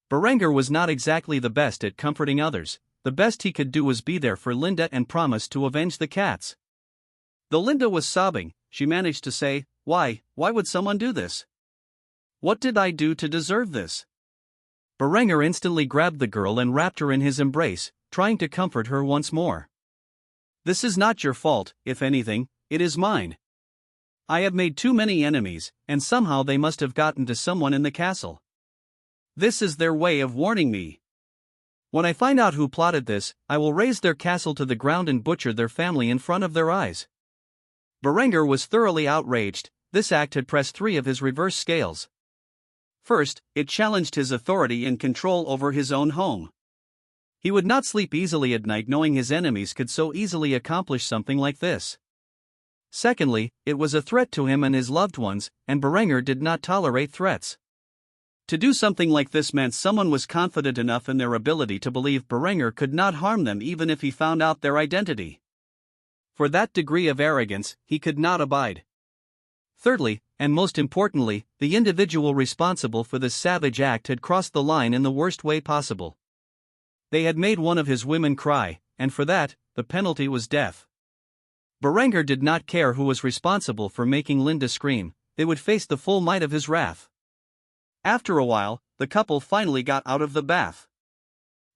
Berenger was not exactly the best at comforting others. The best he could do was be there for Linde and promise to avenge the cats. Though Linde was sobbing, she managed to say, Why would someone do this? What did I do to deserve this?" Berenger instantly grabbed the girl and wrapped her in his embrace, trying to comfort her once more. "This is not your fault. If anything, it is mine. I have made too many enemies, and somehow they must have gotten to someone in the castle. This is their way of warning me. When I find out who plotted this, I will raze their castle to the ground and butcher their family in front of their eyes." Berenger was thoroughly outraged. This act had pressed three of his reverse scales. First, it challenged his authority and control over his own home. He would not sleep easily at night knowing his enemies could so easily accomplish something like this. Secondly, it was a threat to him and his loved ones, and Berenger did not tolerate threats. To do something like this meant someone was confident enough in their ability to believe Berenger could not harm them even if he found out their identity. For that degree of arrogance, he could not abide. Thirdly, and most importantly, the individual responsible for this savage act had crossed the line in the worst way possible. They had made one of his women cry, and for that, the penalty was death. Berenger did not care who was responsible for making Linde scream. They would face the full might of his wrath. After a while, the couple finally got out of the bath.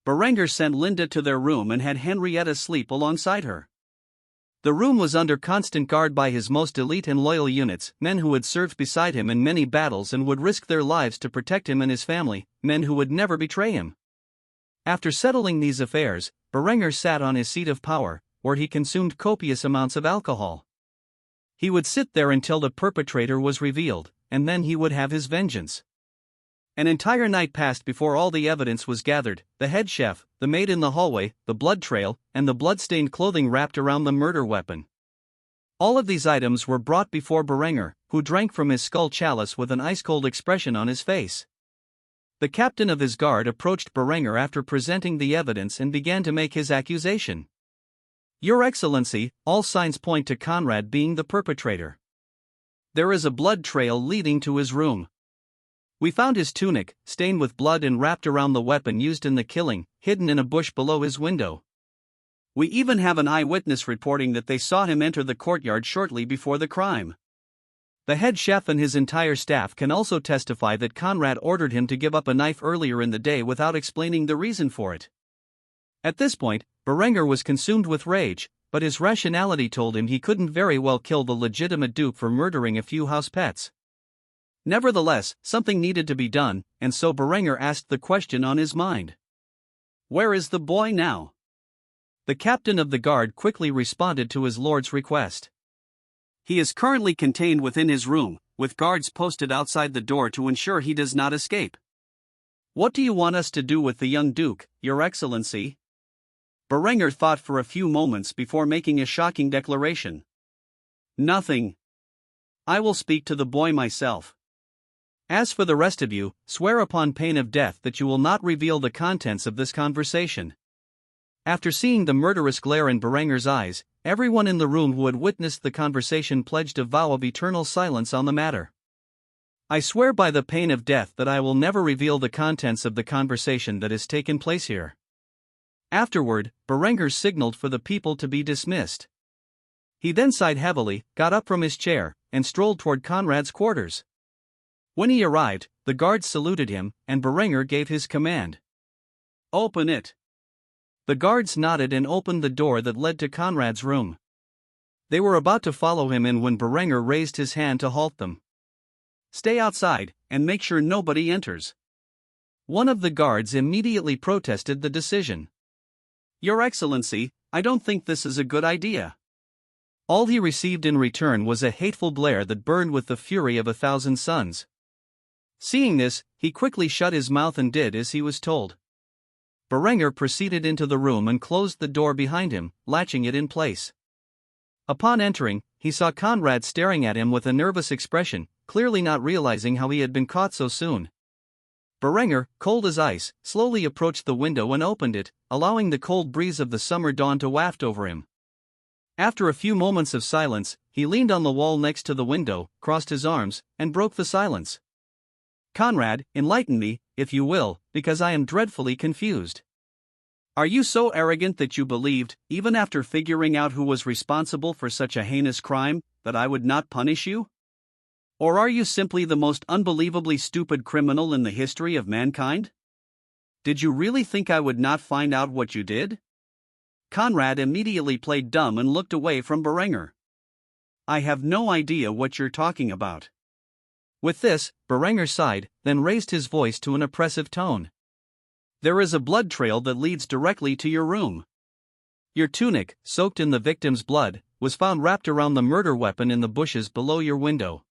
Berenger sent Linde to their room and had Henrietta sleep alongside her. The room was under constant guard by his most elite and loyal units, men who had served beside him in many battles and would risk their lives to protect him and his family, men who would never betray him. After settling these affairs, Berenger sat on his seat of power, where he consumed copious amounts of alcohol. He would sit there until the perpetrator was revealed, and then he would have his vengeance. An entire night passed before all the evidence was gathered: the head chef, the maid in the hallway, the blood trail, and the blood-stained clothing wrapped around the murder weapon. All of these items were brought before Berenger, who drank from his skull chalice with an ice-cold expression on his face. The captain of his guard approached Berenger after presenting the evidence and began to make his accusation. "Your Excellency, all signs point to Conrad being the perpetrator. There is a blood trail leading to his room. We found his tunic, stained with blood and wrapped around the weapon used in the killing, hidden in a bush below his window. We even have an eyewitness reporting that they saw him enter the courtyard shortly before the crime. The head chef and his entire staff can also testify that Conrad ordered him to give up a knife earlier in the day without explaining the reason for it." At this point, Berenger was consumed with rage, but his rationality told him he couldn't very well kill the legitimate duke for murdering a few house pets. Nevertheless, something needed to be done, and so Berenger asked the question on his mind. "Where is the boy now?" The captain of the guard quickly responded to his lord's request. "He is currently contained within his room, with guards posted outside the door to ensure he does not escape." "What do you want us to do with the young duke, Your Excellency?" Berenger thought for a few moments before making a shocking declaration. "Nothing. I will speak to the boy myself. As for the rest of you, swear upon pain of death that you will not reveal the contents of this conversation." After seeing the murderous glare in Berenger's eyes, everyone in the room who had witnessed the conversation pledged a vow of eternal silence on the matter. "I swear by the pain of death that I will never reveal the contents of the conversation that has taken place here." Afterward, Berenger signaled for the people to be dismissed. He then sighed heavily, got up from his chair, and strolled toward Conrad's quarters. When he arrived, the guards saluted him, and Berenger gave his command. "Open it." The guards nodded and opened the door that led to Conrad's room. They were about to follow him in when Berenger raised his hand to halt them. "Stay outside, and make sure nobody enters." One of the guards immediately protested the decision. "Your Excellency, I don't think this is a good idea." All he received in return was a hateful glare that burned with the fury of 1,000 suns. Seeing this, he quickly shut his mouth and did as he was told. Berenger proceeded into the room and closed the door behind him, latching it in place. Upon entering, he saw Conrad staring at him with a nervous expression, clearly not realizing how he had been caught so soon. Berenger, cold as ice, slowly approached the window and opened it, allowing the cold breeze of the summer dawn to waft over him. After a few moments of silence, he leaned on the wall next to the window, crossed his arms, and broke the silence. "Conrad, enlighten me, if you will, because I am dreadfully confused. Are you so arrogant that you believed, even after figuring out who was responsible for such a heinous crime, that I would not punish you? Or are you simply the most unbelievably stupid criminal in the history of mankind? Did you really think I would not find out what you did?" Conrad immediately played dumb and looked away from Berenger. "I have no idea what you're talking about." With this, Berenger sighed, then raised his voice to an oppressive tone. "There is a blood trail that leads directly to your room. Your tunic, soaked in the victim's blood, was found wrapped around the murder weapon in the bushes below your window.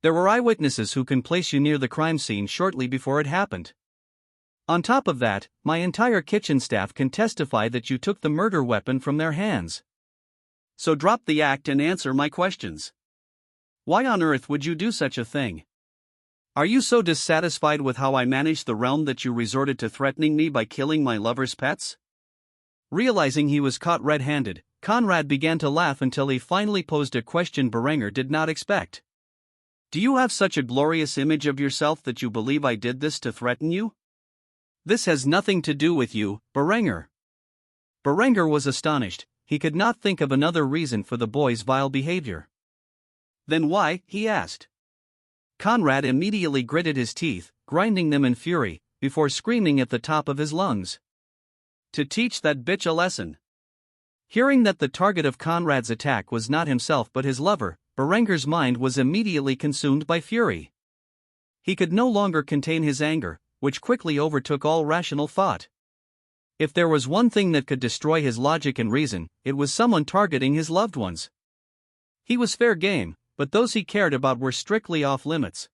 There were eyewitnesses who can place you near the crime scene shortly before it happened. On top of that, my entire kitchen staff can testify that you took the murder weapon from their hands. So drop the act and answer my questions. Why on earth would you do such a thing? Are you so dissatisfied with how I managed the realm that you resorted to threatening me by killing my lover's pets?" Realizing he was caught red-handed, Conrad began to laugh until he finally posed a question Berenger did not expect. "Do you have such a glorious image of yourself that you believe I did this to threaten you? This has nothing to do with you, Berenger." Berenger was astonished. He could not think of another reason for the boy's vile behavior. "Then why?" he asked. Conrad immediately gritted his teeth, grinding them in fury, before screaming at the top of his lungs. "To teach that bitch a lesson." Hearing that the target of Conrad's attack was not himself but his lover, Berenger's mind was immediately consumed by fury. He could no longer contain his anger, which quickly overtook all rational thought. If there was one thing that could destroy his logic and reason, it was someone targeting his loved ones. He was fair game, but those he cared about were strictly off limits.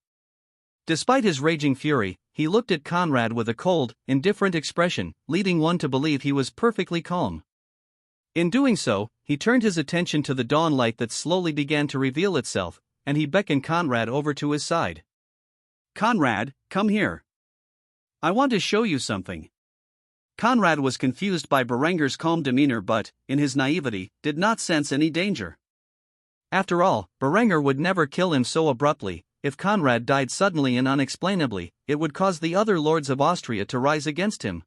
Despite his raging fury, he looked at Conrad with a cold, indifferent expression, leading one to believe he was perfectly calm. In doing so, he turned his attention to the dawn light that slowly began to reveal itself, and he beckoned Conrad over to his side. "Conrad, come here. I want to show you something." Conrad was confused by Berenger's calm demeanor but, in his naivety, did not sense any danger. After all, Berenger would never kill him so abruptly. If Conrad died suddenly and unexplainably, it would cause the other lords of Austria to rise against him.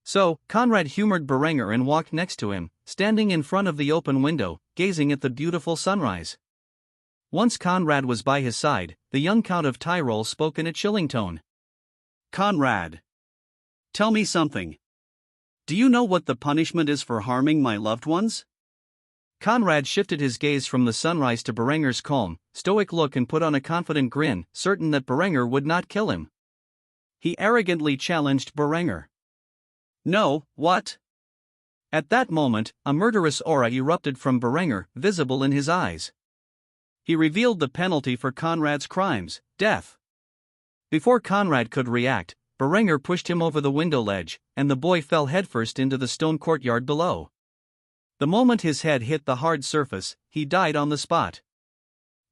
So, Conrad humored Berenger and walked next to him, standing in front of the open window, gazing at the beautiful sunrise. Once Conrad was by his side, the young Count of Tyrol spoke in a chilling tone. "Conrad, tell me something. Do you know what the punishment is for harming my loved ones?" Conrad shifted his gaze from the sunrise to Berenger's calm, stoic look and put on a confident grin, certain that Berenger would not kill him. He arrogantly challenged Berenger. "No, what?" At that moment, a murderous aura erupted from Berenger, visible in his eyes. He revealed the penalty for Conrad's crimes, death. Before Conrad could react, Berenger pushed him over the window ledge, and the boy fell headfirst into the stone courtyard below. The moment his head hit the hard surface, he died on the spot.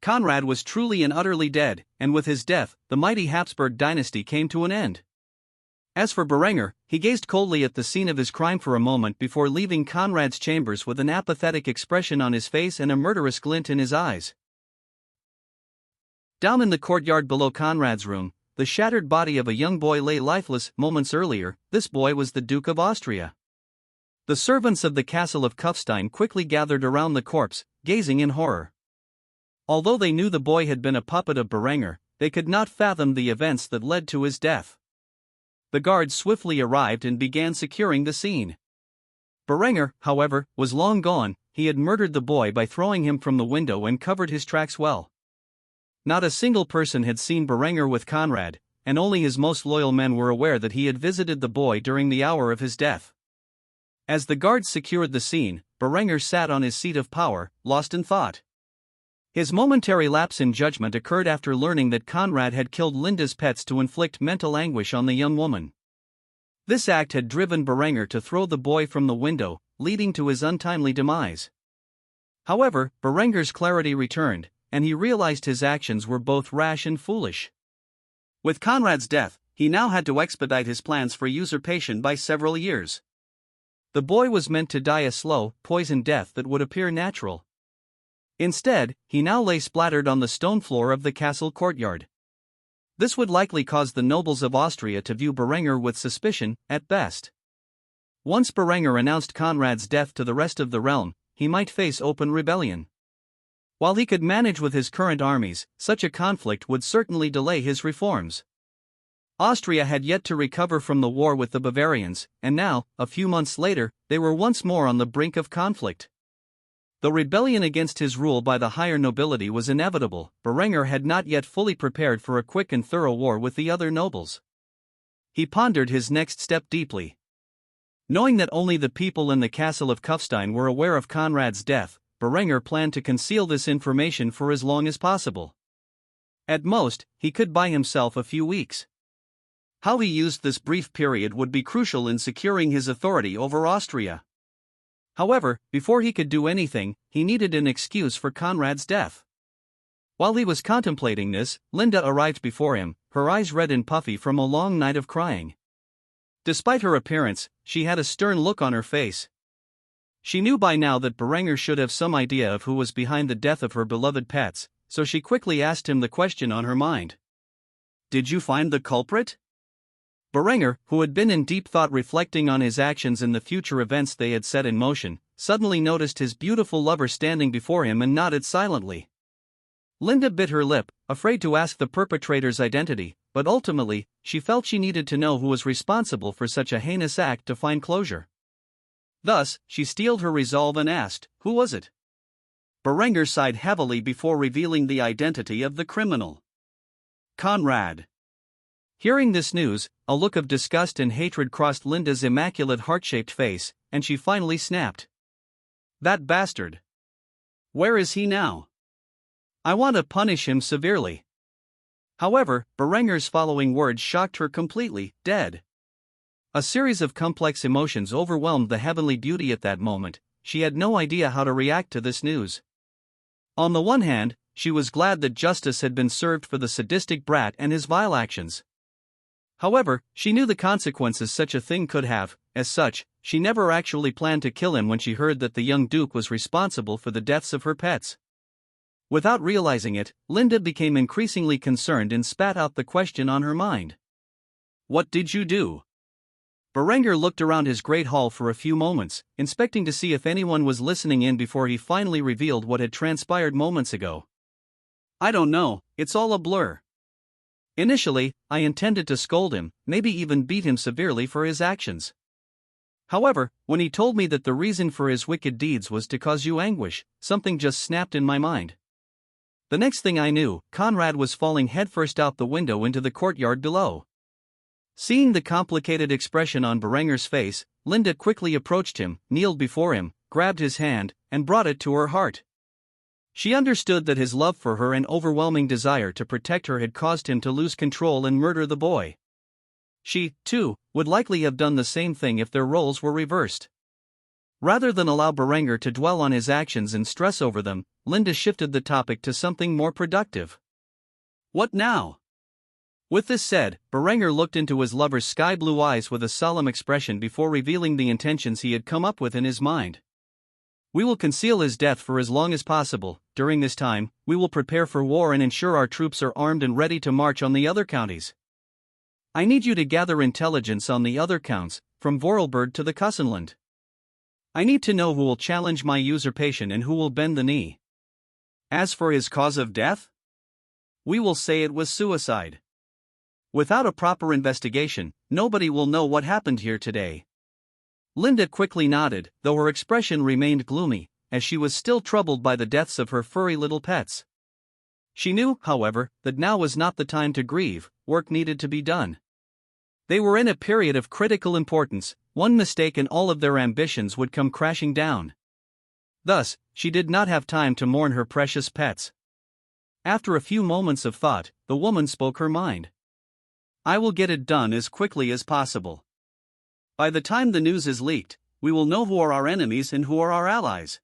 Conrad was truly and utterly dead, and with his death, the mighty Habsburg dynasty came to an end. As for Berenger, he gazed coldly at the scene of his crime for a moment before leaving Conrad's chambers with an apathetic expression on his face and a murderous glint in his eyes. Down in the courtyard below Conrad's room, the shattered body of a young boy lay lifeless. Moments earlier, this boy was the Duke of Austria. The servants of the castle of Kufstein quickly gathered around the corpse, gazing in horror. Although they knew the boy had been a puppet of Berenger, they could not fathom the events that led to his death. The guards swiftly arrived and began securing the scene. Berenger, however, was long gone. He had murdered the boy by throwing him from the window and covered his tracks well. Not a single person had seen Berenger with Conrad, and only his most loyal men were aware that he had visited the boy during the hour of his death. As the guards secured the scene, Berenger sat on his seat of power, lost in thought. His momentary lapse in judgment occurred after learning that Conrad had killed Linda's pets to inflict mental anguish on the young woman. This act had driven Berenger to throw the boy from the window, leading to his untimely demise. However, Berenger's clarity returned, and he realized his actions were both rash and foolish. With Conrad's death, he now had to expedite his plans for usurpation by several years. The boy was meant to die a slow, poisoned death that would appear natural. Instead, he now lay splattered on the stone floor of the castle courtyard. This would likely cause the nobles of Austria to view Berenger with suspicion, at best. Once Berenger announced Conrad's death to the rest of the realm, he might face open rebellion. While he could manage with his current armies, such a conflict would certainly delay his reforms. Austria had yet to recover from the war with the Bavarians, and now, a few months later, they were once more on the brink of conflict. Though rebellion against his rule by the higher nobility was inevitable, Berenger had not yet fully prepared for a quick and thorough war with the other nobles. He pondered his next step deeply. Knowing that only the people in the castle of Kufstein were aware of Conrad's death, Berenger planned to conceal this information for as long as possible. At most, he could buy himself a few weeks. How he used this brief period would be crucial in securing his authority over Austria. However, before he could do anything, he needed an excuse for Conrad's death. While he was contemplating this, Linda arrived before him, her eyes red and puffy from a long night of crying. Despite her appearance, she had a stern look on her face. She knew by now that Berenger should have some idea of who was behind the death of her beloved pets, so she quickly asked him the question on her mind. "Did you find the culprit?" Berenger, who had been in deep thought reflecting on his actions and the future events they had set in motion, suddenly noticed his beautiful lover standing before him and nodded silently. Linda bit her lip, afraid to ask the perpetrator's identity, but ultimately, she felt she needed to know who was responsible for such a heinous act to find closure. Thus, she steeled her resolve and asked, "Who was it?" Berenger sighed heavily before revealing the identity of the criminal. "Conrad." Hearing this news, a look of disgust and hatred crossed Linda's immaculate heart-shaped face, and she finally snapped. That bastard! Where is he now? I want to punish him severely. However, Berenger's following words shocked her completely, dead. A series of complex emotions overwhelmed the heavenly beauty at that moment. She had no idea how to react to this news. On the one hand, she was glad that justice had been served for the sadistic brat and his vile actions. However, she knew the consequences such a thing could have. As such, she never actually planned to kill him when she heard that the young duke was responsible for the deaths of her pets. Without realizing it, Linda became increasingly concerned and spat out the question on her mind. What did you do? Berenger looked around his great hall for a few moments, inspecting to see if anyone was listening in before he finally revealed what had transpired moments ago. I don't know, it's all a blur. Initially, I intended to scold him, maybe even beat him severely for his actions. However, when he told me that the reason for his wicked deeds was to cause you anguish, something just snapped in my mind. The next thing I knew, Conrad was falling headfirst out the window into the courtyard below. Seeing the complicated expression on Berenger's face, Linda quickly approached him, kneeled before him, grabbed his hand, and brought it to her heart. She understood that his love for her and overwhelming desire to protect her had caused him to lose control and murder the boy. She, too, would likely have done the same thing if their roles were reversed. Rather than allow Berenger to dwell on his actions and stress over them, Linda shifted the topic to something more productive. What now? With this said, Berenger looked into his lover's sky-blue eyes with a solemn expression before revealing the intentions he had come up with in his mind. We will conceal his death for as long as possible. During this time, we will prepare for war and ensure our troops are armed and ready to march on the other counties. I need you to gather intelligence on the other counts, from Vorarlberg to the Kussenland. I need to know who will challenge my usurpation and who will bend the knee. As for his cause of death, we will say it was suicide. Without a proper investigation, nobody will know what happened here today. Linda quickly nodded, though her expression remained gloomy, as she was still troubled by the deaths of her furry little pets. She knew, however, that now was not the time to grieve. Work needed to be done. They were in a period of critical importance. One mistake and all of their ambitions would come crashing down. Thus, she did not have time to mourn her precious pets. After a few moments of thought, the woman spoke her mind. I will get it done as quickly as possible. By the time the news is leaked, we will know who are our enemies and who are our allies.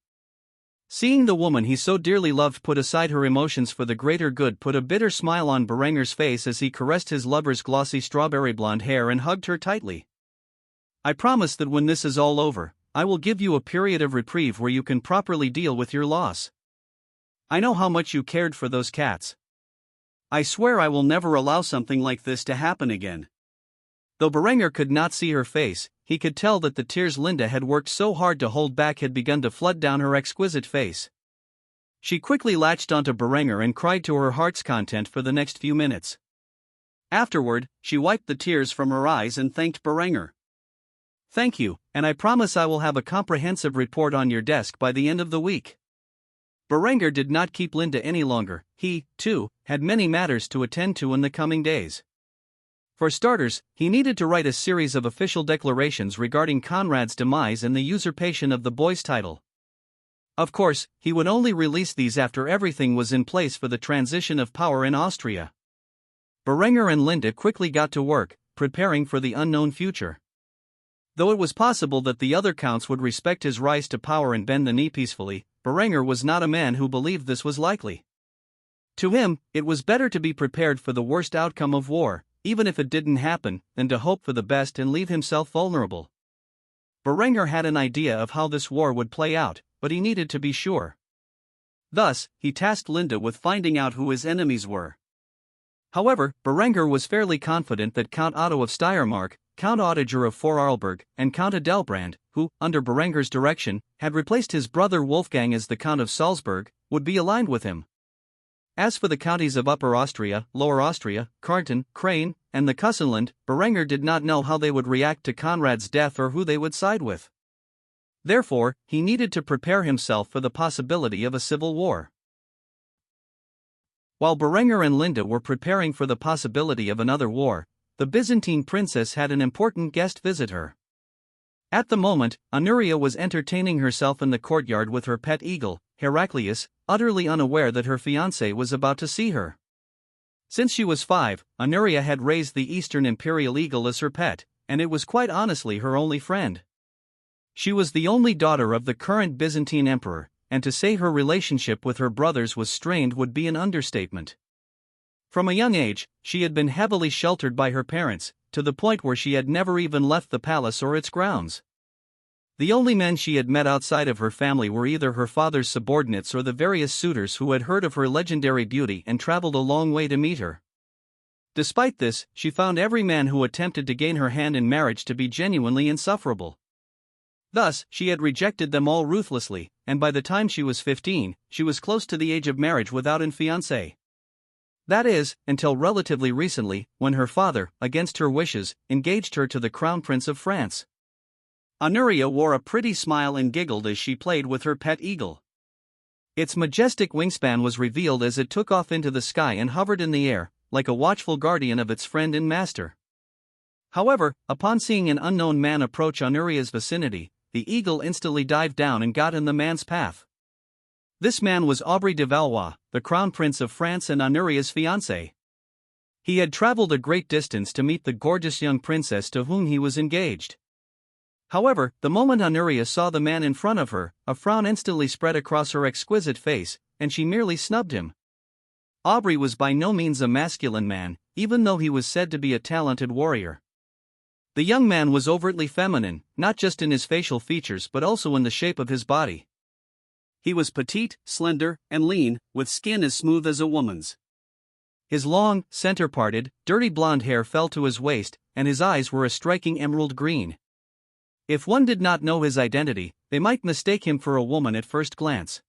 Seeing the woman he so dearly loved put aside her emotions for the greater good put a bitter smile on Berenger's face as he caressed his lover's glossy strawberry blonde hair and hugged her tightly. I promise that when this is all over, I will give you a period of reprieve where you can properly deal with your loss. I know how much you cared for those cats. I swear I will never allow something like this to happen again. Though Berenger could not see her face, he could tell that the tears Linda had worked so hard to hold back had begun to flood down her exquisite face. She quickly latched onto Berenger and cried to her heart's content for the next few minutes. Afterward, she wiped the tears from her eyes and thanked Berenger. Thank you, and I promise I will have a comprehensive report on your desk by the end of the week. Berenger did not keep Linda any longer. He, too, had many matters to attend to in the coming days. For starters, he needed to write a series of official declarations regarding Conrad's demise and the usurpation of the boy's title. Of course, he would only release these after everything was in place for the transition of power in Austria. Berenger and Linda quickly got to work, preparing for the unknown future. Though it was possible that the other counts would respect his rise to power and bend the knee peacefully, Berenger was not a man who believed this was likely. To him, it was better to be prepared for the worst outcome of war, even if it didn't happen, than to hope for the best and leave himself vulnerable. Berenger had an idea of how this war would play out, but he needed to be sure. Thus, he tasked Linda with finding out who his enemies were. However, Berenger was fairly confident that Count Otto of Steiermark, Count Oettinger of Vorarlberg, and Count Adelbrand, who, under Berenger's direction, had replaced his brother Wolfgang as the Count of Salzburg, would be aligned with him. As for the counties of Upper Austria, Lower Austria, Karten, Crane, and the Kussenland, Berenger did not know how they would react to Conrad's death or who they would side with. Therefore, he needed to prepare himself for the possibility of a civil war. While Berenger and Linda were preparing for the possibility of another war, the Byzantine princess had an important guest visit her. At the moment, Honoria was entertaining herself in the courtyard with her pet eagle, Heraclius, utterly unaware that her fiancé was about to see her. Since she was 5, Honoria had raised the Eastern Imperial Eagle as her pet, and it was quite honestly her only friend. She was the only daughter of the current Byzantine emperor, and to say her relationship with her brothers was strained would be an understatement. From a young age, she had been heavily sheltered by her parents, to the point where she had never even left the palace or its grounds. The only men she had met outside of her family were either her father's subordinates or the various suitors who had heard of her legendary beauty and traveled a long way to meet her. Despite this, she found every man who attempted to gain her hand in marriage to be genuinely insufferable. Thus, she had rejected them all ruthlessly, and by the time she was 15, she was close to the age of marriage without a fiancé. That is, until relatively recently, when her father, against her wishes, engaged her to the Crown Prince of France. Honoria wore a pretty smile and giggled as she played with her pet eagle. Its majestic wingspan was revealed as it took off into the sky and hovered in the air, like a watchful guardian of its friend and master. However, upon seeing an unknown man approach Honoria's vicinity, the eagle instantly dived down and got in the man's path. This man was Aubry de Valois, the Crown Prince of France and Honoria's fiancé. He had traveled a great distance to meet the gorgeous young princess to whom he was engaged. However, the moment Honoria saw the man in front of her, a frown instantly spread across her exquisite face, and she merely snubbed him. Aubry was by no means a masculine man, even though he was said to be a talented warrior. The young man was overtly feminine, not just in his facial features but also in the shape of his body. He was petite, slender, and lean, with skin as smooth as a woman's. His long, center-parted, dirty blonde hair fell to his waist, and his eyes were a striking emerald green. If one did not know his identity, they might mistake him for a woman at first glance.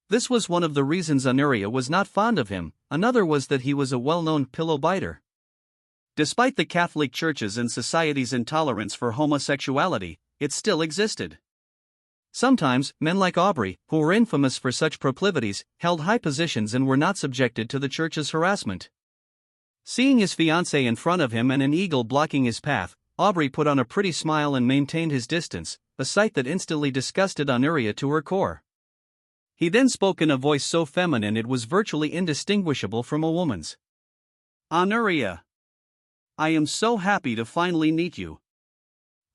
This was one of the reasons Honoria was not fond of him. Another was that he was a well-known pillow biter. Despite the Catholic Church's and society's intolerance for homosexuality, it still existed. Sometimes, men like Aubry, who were infamous for such proclivities, held high positions and were not subjected to the Church's harassment. Seeing his fiancée in front of him and an eagle blocking his path, Aubry put on a pretty smile and maintained his distance, a sight that instantly disgusted Honoria to her core. He then spoke in a voice so feminine it was virtually indistinguishable from a woman's. "Honoria, I am so happy to finally meet you.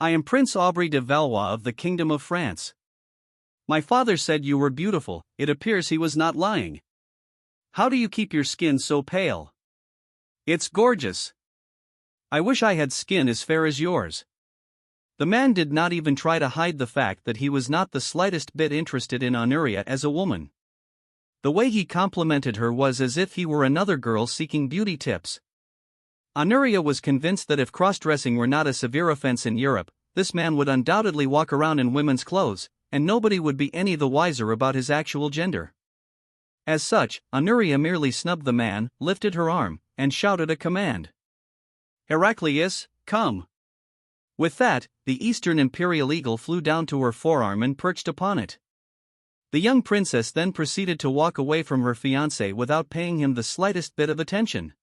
I am Prince Aubry de Valois of the Kingdom of France. My father said you were beautiful. It appears he was not lying. How do you keep your skin so pale? It's gorgeous. I wish I had skin as fair as yours." The man did not even try to hide the fact that he was not the slightest bit interested in Honoria as a woman. The way he complimented her was as if he were another girl seeking beauty tips. Honoria was convinced that if cross-dressing were not a severe offense in Europe, this man would undoubtedly walk around in women's clothes, and nobody would be any the wiser about his actual gender. As such, Honoria merely snubbed the man, lifted her arm, and shouted a command. "Heraclius, come." With that, the Eastern Imperial Eagle flew down to her forearm and perched upon it. The young princess then proceeded to walk away from her fiancé without paying him the slightest bit of attention.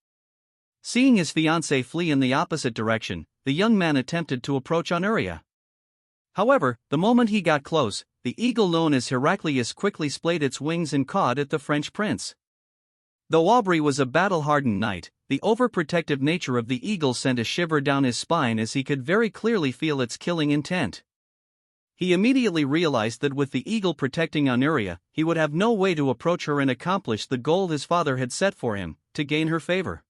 Seeing his fiancé flee in the opposite direction, the young man attempted to approach Honoria. However, the moment he got close, the eagle known as Heraclius quickly splayed its wings and cawed at the French prince. Though Aubry was a battle-hardened knight, the overprotective nature of the eagle sent a shiver down his spine as he could very clearly feel its killing intent. He immediately realized that with the eagle protecting Honoria, he would have no way to approach her and accomplish the goal his father had set for him, to gain her favor.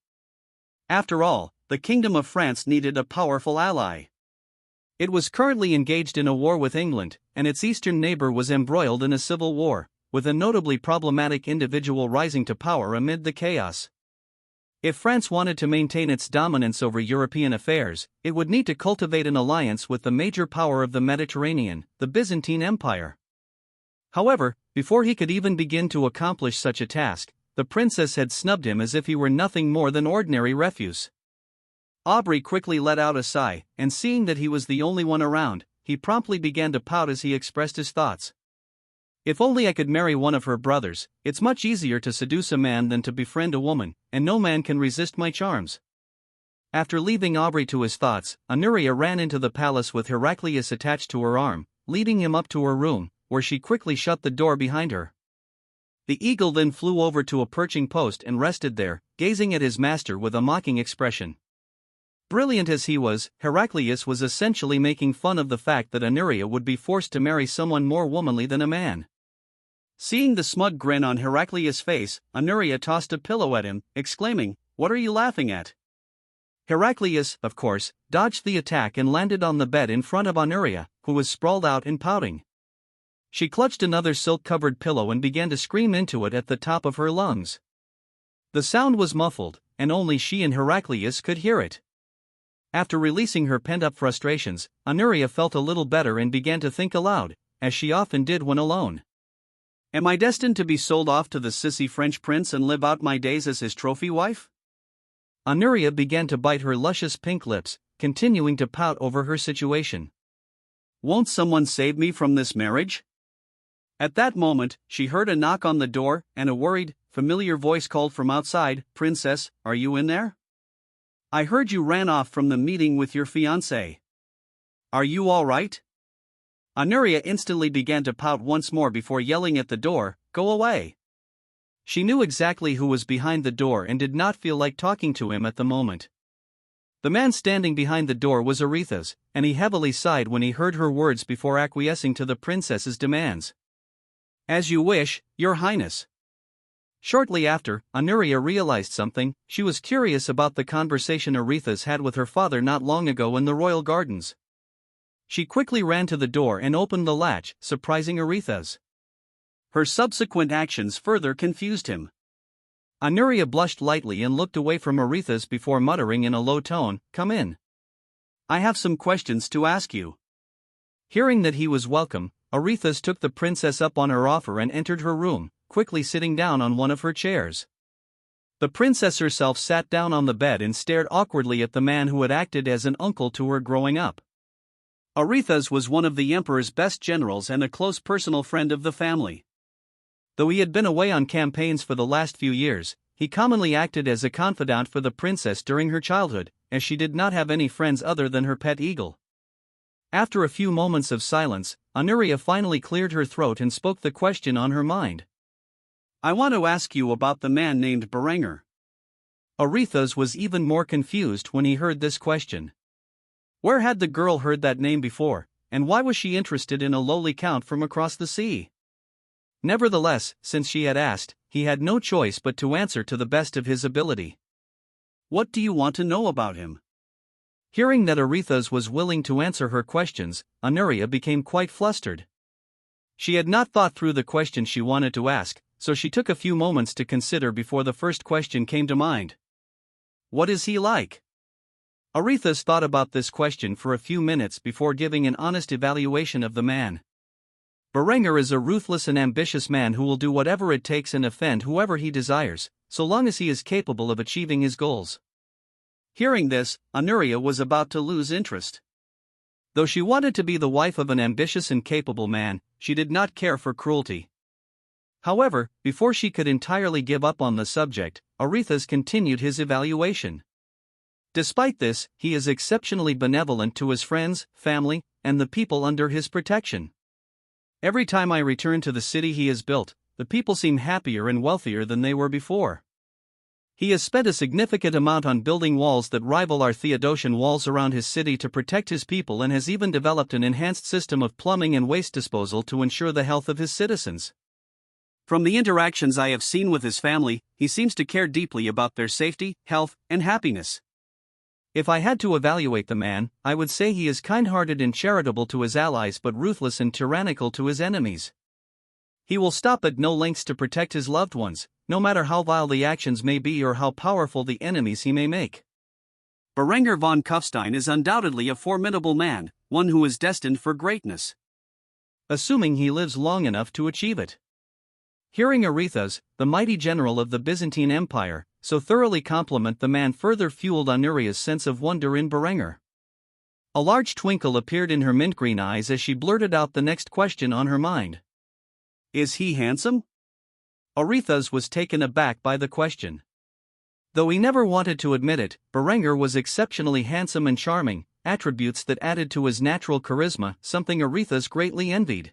After all, the Kingdom of France needed a powerful ally. It was currently engaged in a war with England, and its eastern neighbor was embroiled in a civil war, with a notably problematic individual rising to power amid the chaos. If France wanted to maintain its dominance over European affairs, it would need to cultivate an alliance with the major power of the Mediterranean, the Byzantine Empire. However, before he could even begin to accomplish such a task, the princess had snubbed him as if he were nothing more than ordinary refuse. Aubry quickly let out a sigh, and seeing that he was the only one around, he promptly began to pout as he expressed his thoughts. "If only I could marry one of her brothers. It's much easier to seduce a man than to befriend a woman, and no man can resist my charms." After leaving Aubrey to his thoughts, Honoria ran into the palace with Heraclius attached to her arm, leading him up to her room, where she quickly shut the door behind her. The eagle then flew over to a perching post and rested there, gazing at his master with a mocking expression. Brilliant as he was, Heraclius was essentially making fun of the fact that Honoria would be forced to marry someone more womanly than a man. Seeing the smug grin on Heraclius' face, Honoria tossed a pillow at him, exclaiming, "What are you laughing at?" Heraclius, of course, dodged the attack and landed on the bed in front of Honoria, who was sprawled out and pouting. She clutched another silk-covered pillow and began to scream into it at the top of her lungs. The sound was muffled, and only she and Heraclius could hear it. After releasing her pent-up frustrations, Honoria felt a little better and began to think aloud, as she often did when alone. Am I destined to be sold off to the sissy French prince and live out my days as his trophy wife? Honoria began to bite her luscious pink lips, continuing to pout over her situation. Won't someone save me from this marriage? At that moment, she heard a knock on the door, and a worried, familiar voice called from outside, "Princess, are you in there? I heard you ran off from the meeting with your fiancé. Are you all right?" Honoria instantly began to pout once more before yelling at the door, "Go away!" She knew exactly who was behind the door and did not feel like talking to him at the moment. The man standing behind the door was Aretha's, and he heavily sighed when he heard her words before acquiescing to the princess's demands. "As you wish, Your Highness." Shortly after, Honoria realized something. She was curious about the conversation Aretha's had with her father not long ago in the royal gardens. She quickly ran to the door and opened the latch, surprising Aretha's. Her subsequent actions further confused him. Honoria blushed lightly and looked away from Aretha's before muttering in a low tone, "Come in. I have some questions to ask you." Hearing that he was welcome, Aretha's took the princess up on her offer and entered her room, quickly sitting down on one of her chairs. The princess herself sat down on the bed and stared awkwardly at the man who had acted as an uncle to her growing up. Aretha's was one of the emperor's best generals and a close personal friend of the family. Though he had been away on campaigns for the last few years, he commonly acted as a confidant for the princess during her childhood, as she did not have any friends other than her pet eagle. After a few moments of silence, Honoria finally cleared her throat and spoke the question on her mind. "I want to ask you about the man named Berenger." Aretha's was even more confused when he heard this question. Where had the girl heard that name before, and why was she interested in a lowly count from across the sea? Nevertheless, since she had asked, he had no choice but to answer to the best of his ability. "What do you want to know about him?" Hearing that Aretha's was willing to answer her questions, Honoria became quite flustered. She had not thought through the question she wanted to ask, so she took a few moments to consider before the first question came to mind. "What is he like?" Aretha's thought about this question for a few minutes before giving an honest evaluation of the man. Berenger is a ruthless and ambitious man who will do whatever it takes and offend whoever he desires, so long as he is capable of achieving his goals. Hearing this, Honoria was about to lose interest. Though she wanted to be the wife of an ambitious and capable man, she did not care for cruelty. However, before she could entirely give up on the subject, Aretha's continued his evaluation. Despite this, he is exceptionally benevolent to his friends, family, and the people under his protection. Every time I return to the city he has built, the people seem happier and wealthier than they were before. He has spent a significant amount on building walls that rival our Theodosian walls around his city to protect his people, and has even developed an enhanced system of plumbing and waste disposal to ensure the health of his citizens. From the interactions I have seen with his family, he seems to care deeply about their safety, health, and happiness. If I had to evaluate the man, I would say he is kind-hearted and charitable to his allies but ruthless and tyrannical to his enemies. He will stop at no lengths to protect his loved ones, no matter how vile the actions may be or how powerful the enemies he may make. Berenger von Kufstein is undoubtedly a formidable man, one who is destined for greatness. Assuming he lives long enough to achieve it. Hearing Aretha's, the mighty general of the Byzantine Empire, so thoroughly compliment the man further fueled Honoria's sense of wonder in Berenger. A large twinkle appeared in her mint-green eyes as she blurted out the next question on her mind. "Is he handsome?" Aretha's was taken aback by the question. Though he never wanted to admit it, Berenger was exceptionally handsome and charming, attributes that added to his natural charisma, something Aretha's greatly envied.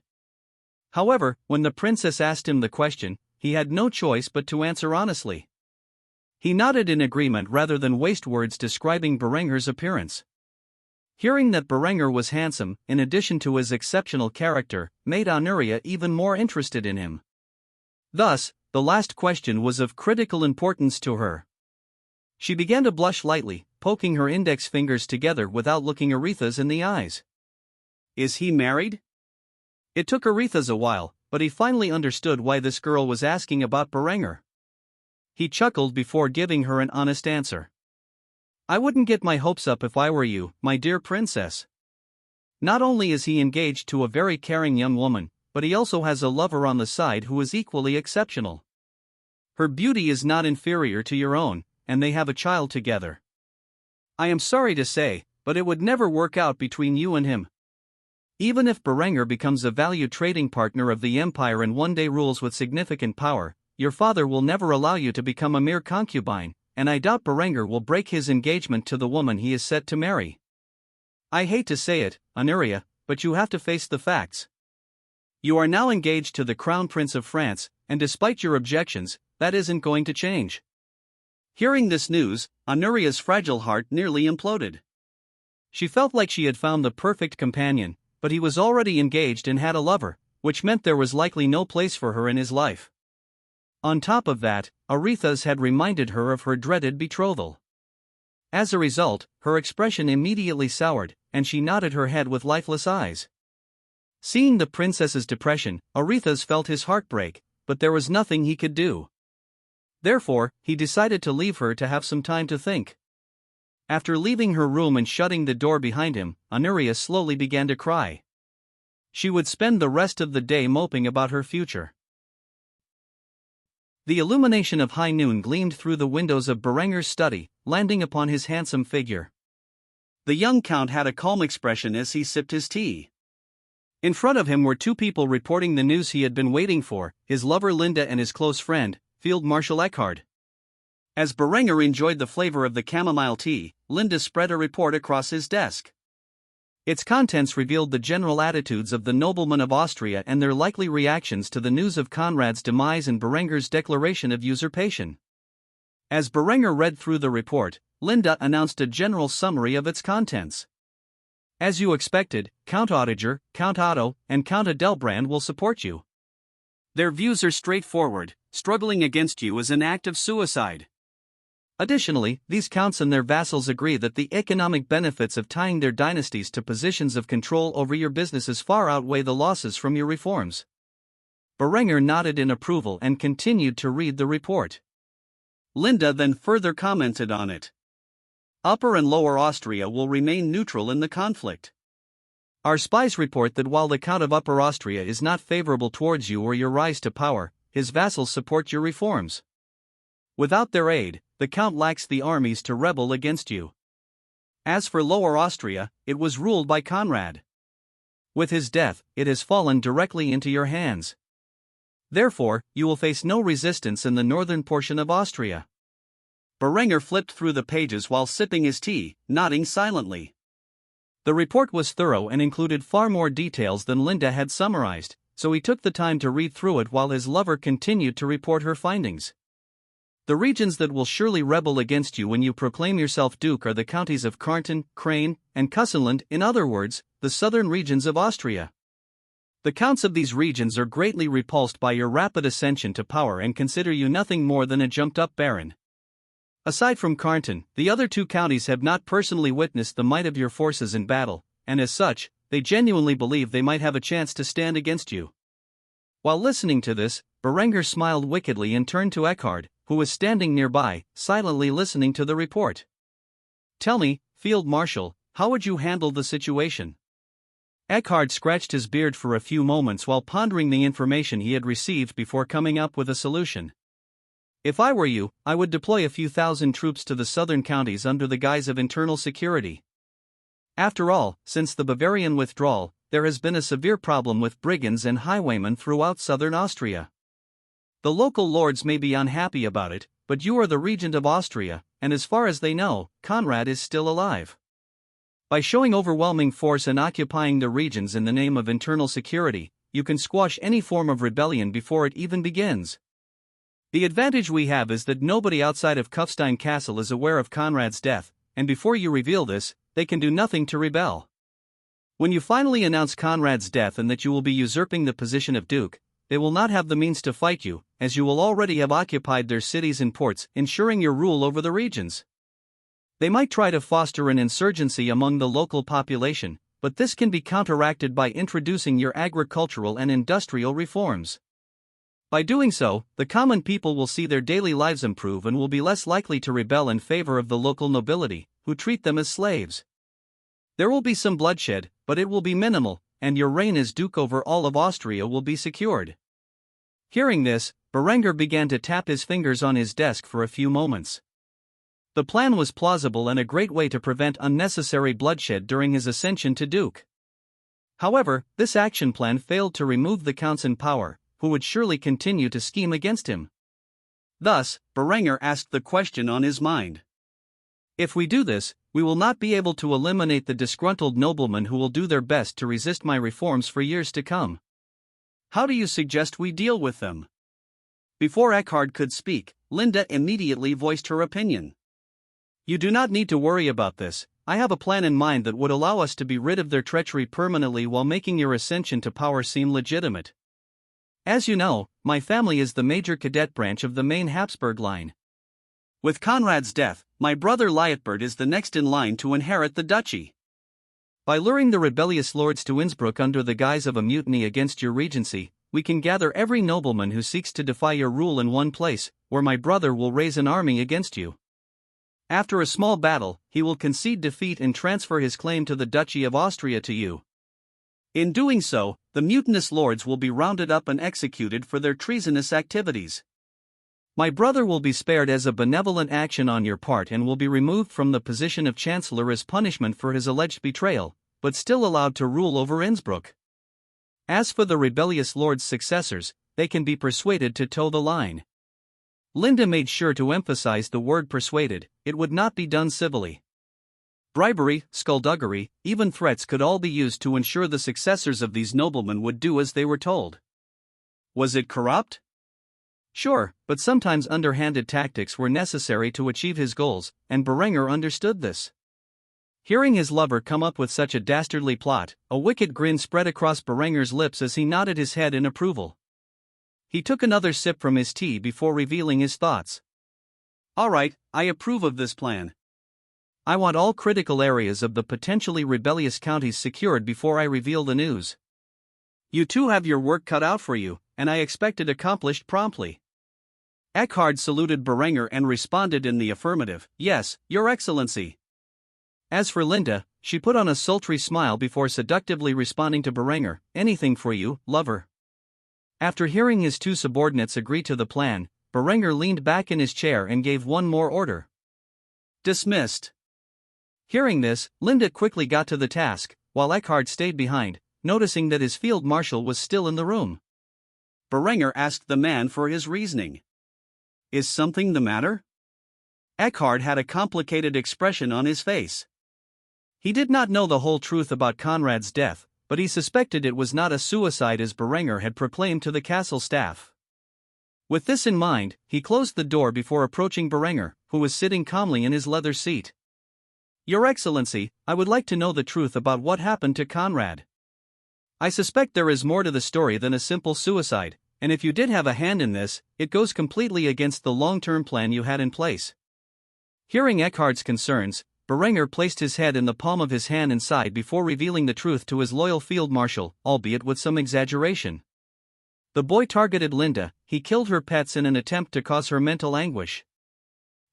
However, when the princess asked him the question, he had no choice but to answer honestly. He nodded in agreement rather than waste words describing Berenger's appearance. Hearing that Berenger was handsome, in addition to his exceptional character, made Honoria even more interested in him. Thus, the last question was of critical importance to her. She began to blush lightly, poking her index fingers together without looking Aretha's in the eyes. "Is he married?" It took Aretha's a while, but he finally understood why this girl was asking about Berenger. He chuckled before giving her an honest answer. "I wouldn't get my hopes up if I were you, my dear princess. Not only is he engaged to a very caring young woman, but he also has a lover on the side who is equally exceptional. Her beauty is not inferior to your own, and they have a child together. I am sorry to say, but it would never work out between you and him. Even if Berenger becomes a valued trading partner of the empire and one day rules with significant power, your father will never allow you to become a mere concubine, and I doubt Berenger will break his engagement to the woman he is set to marry. I hate to say it, Honoria, but you have to face the facts. You are now engaged to the Crown Prince of France, and despite your objections, that isn't going to change." Hearing this news, Honoria's fragile heart nearly imploded. She felt like she had found the perfect companion, but he was already engaged and had a lover, which meant there was likely no place for her in his life. On top of that, Aretha's had reminded her of her dreaded betrothal. As a result, her expression immediately soured, and she nodded her head with lifeless eyes. Seeing the princess's depression, Aretha's felt his heart break, but there was nothing he could do. Therefore, he decided to leave her to have some time to think. After leaving her room and shutting the door behind him, Honoria slowly began to cry. She would spend the rest of the day moping about her future. The illumination of high noon gleamed through the windows of Berenger's study, landing upon his handsome figure. The young count had a calm expression as he sipped his tea. In front of him were two people reporting the news he had been waiting for, his lover Linde and his close friend, Field Marshal Eckhard. As Berenger enjoyed the flavor of the chamomile tea, Linde spread a report across his desk. Its contents revealed the general attitudes of the noblemen of Austria and their likely reactions to the news of Conrad's demise and Berenger's declaration of usurpation. As Berenger read through the report, Linde announced a general summary of its contents. As you expected, Count Oettinger, Count Otto, and Count Adelbrand will support you. Their views are straightforward: struggling against you is an act of suicide. Additionally, these counts and their vassals agree that the economic benefits of tying their dynasties to positions of control over your businesses far outweigh the losses from your reforms. Berenger nodded in approval and continued to read the report. Linde then further commented on it. Upper and Lower Austria will remain neutral in the conflict. Our spies report that while the Count of Upper Austria is not favorable towards you or your rise to power, his vassals support your reforms. Without their aid, the Count lacks the armies to rebel against you. As for Lower Austria, it was ruled by Conrad. With his death, it has fallen directly into your hands. Therefore, you will face no resistance in the northern portion of Austria. Berenger flipped through the pages while sipping his tea, nodding silently. The report was thorough and included far more details than Linde had summarized, so he took the time to read through it while his lover continued to report her findings. The regions that will surely rebel against you when you proclaim yourself Duke are the counties of Kärnten, Krain, and Kussenland, in other words, the southern regions of Austria. The counts of these regions are greatly repulsed by your rapid ascension to power and consider you nothing more than a jumped-up baron. Aside from Kärnten, the other two counties have not personally witnessed the might of your forces in battle, and as such, they genuinely believe they might have a chance to stand against you. While listening to this, Berenger smiled wickedly and turned to Eckhard, who was standing nearby, silently listening to the report. Tell me, Field Marshal, how would you handle the situation? Eckhard scratched his beard for a few moments while pondering the information he had received before coming up with a solution. If I were you, I would deploy a few thousand troops to the southern counties under the guise of internal security. After all, since the Bavarian withdrawal, there has been a severe problem with brigands and highwaymen throughout southern Austria. The local lords may be unhappy about it, but you are the regent of Austria, and as far as they know, Conrad is still alive. By showing overwhelming force and occupying the regions in the name of internal security, you can squash any form of rebellion before it even begins. The advantage we have is that nobody outside of Kufstein Castle is aware of Conrad's death, and before you reveal this, they can do nothing to rebel. When you finally announce Conrad's death and that you will be usurping the position of Duke, they will not have the means to fight you, as you will already have occupied their cities and ports, ensuring your rule over the regions. They might try to foster an insurgency among the local population, but this can be counteracted by introducing your agricultural and industrial reforms. By doing so, the common people will see their daily lives improve and will be less likely to rebel in favor of the local nobility, who treat them as slaves. There will be some bloodshed, but it will be minimal, and your reign as Duke over all of Austria will be secured. Hearing this, Berengar began to tap his fingers on his desk for a few moments. The plan was plausible and a great way to prevent unnecessary bloodshed during his ascension to Duke. However, this action plan failed to remove the counts in power, who would surely continue to scheme against him. Thus, Berengar asked the question on his mind. If we do this, we will not be able to eliminate the disgruntled noblemen who will do their best to resist my reforms for years to come. How do you suggest we deal with them? Before Eckhard could speak, Linde immediately voiced her opinion. You do not need to worry about this. I have a plan in mind that would allow us to be rid of their treachery permanently while making your ascension to power seem legitimate. As you know, my family is the major cadet branch of the main Habsburg line. With Conrad's death, my brother Liutbert is the next in line to inherit the duchy. By luring the rebellious lords to Innsbruck under the guise of a mutiny against your regency, we can gather every nobleman who seeks to defy your rule in one place, where my brother will raise an army against you. After a small battle, he will concede defeat and transfer his claim to the Duchy of Austria to you. In doing so, the mutinous lords will be rounded up and executed for their treasonous activities. My brother will be spared as a benevolent action on your part and will be removed from the position of chancellor as punishment for his alleged betrayal, but still allowed to rule over Innsbruck. As for the rebellious lords' successors, they can be persuaded to toe the line. Linde made sure to emphasize the word persuaded. It would not be done civilly. Bribery, skullduggery, even threats could all be used to ensure the successors of these noblemen would do as they were told. Was it corrupt? Sure, but sometimes underhanded tactics were necessary to achieve his goals, and Berengar understood this. Hearing his lover come up with such a dastardly plot, a wicked grin spread across Berengar's lips as he nodded his head in approval. He took another sip from his tea before revealing his thoughts. All right, I approve of this plan. I want all critical areas of the potentially rebellious counties secured before I reveal the news. You two have your work cut out for you, and I expect it accomplished promptly. Eckhard saluted Berengar and responded in the affirmative, Yes, Your Excellency. As for Linde, she put on a sultry smile before seductively responding to Berengar, Anything for you, lover. After hearing his two subordinates agree to the plan, Berengar leaned back in his chair and gave one more order. Dismissed. Hearing this, Linde quickly got to the task, while Eckhard stayed behind, noticing that his field marshal was still in the room. Berengar asked the man for his reasoning. Is something the matter? Eckhard had a complicated expression on his face. He did not know the whole truth about Conrad's death, but he suspected it was not a suicide as Berengar had proclaimed to the castle staff. With this in mind, he closed the door before approaching Berengar, who was sitting calmly in his leather seat. Your Excellency, I would like to know the truth about what happened to Conrad. I suspect there is more to the story than a simple suicide, and if you did have a hand in this, it goes completely against the long-term plan you had in place. Hearing Eckhard's concerns, Berengar placed his head in the palm of his hand and sighed before revealing the truth to his loyal field marshal, albeit with some exaggeration. The boy targeted Linde. He killed her pets in an attempt to cause her mental anguish.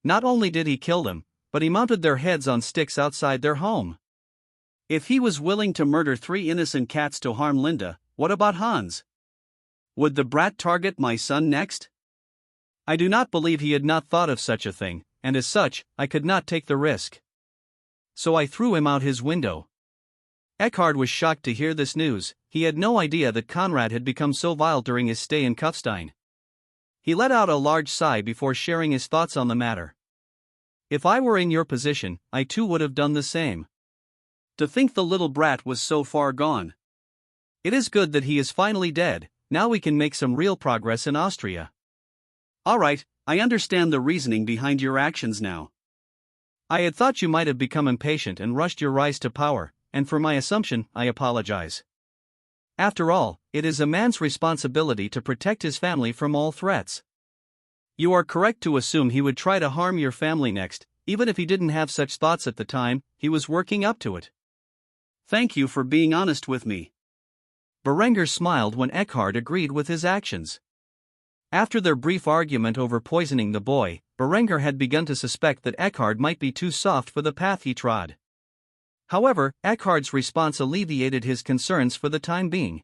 Not only did he kill them, but he mounted their heads on sticks outside their home. If he was willing to murder 3 innocent cats to harm Linde, what about Hans? Would the brat target my son next? I do not believe he had not thought of such a thing, and as such, I could not take the risk. So I threw him out his window. Eckhard was shocked to hear this news. He had no idea that Conrad had become so vile during his stay in Kufstein. He let out a large sigh before sharing his thoughts on the matter. If I were in your position, I too would have done the same. To think the little brat was so far gone. It is good that he is finally dead. Now we can make some real progress in Austria. Alright, I understand the reasoning behind your actions now. I had thought you might have become impatient and rushed your rise to power, and for my assumption, I apologize. After all, it is a man's responsibility to protect his family from all threats. You are correct to assume he would try to harm your family next, even if he didn't have such thoughts at the time. He was working up to it. Thank you for being honest with me. Berenger smiled when Eckhard agreed with his actions. After their brief argument over poisoning the boy, Berenger had begun to suspect that Eckhard might be too soft for the path he trod. However, Eckhard's response alleviated his concerns for the time being.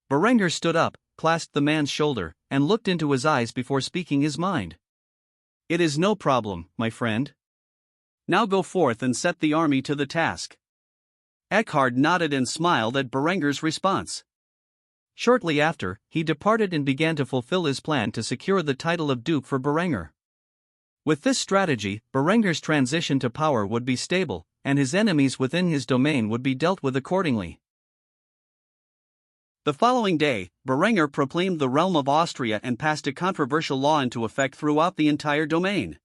Berenger stood up, clasped the man's shoulder, and looked into his eyes before speaking his mind. It is no problem, my friend. Now go forth and set the army to the task. Eckhard nodded and smiled at Berenger's response. Shortly after, he departed and began to fulfill his plan to secure the title of Duke for Berenger. With this strategy, Berenger's transition to power would be stable, and his enemies within his domain would be dealt with accordingly. The following day, Berenger proclaimed the realm of Austria and passed a controversial law into effect throughout the entire domain.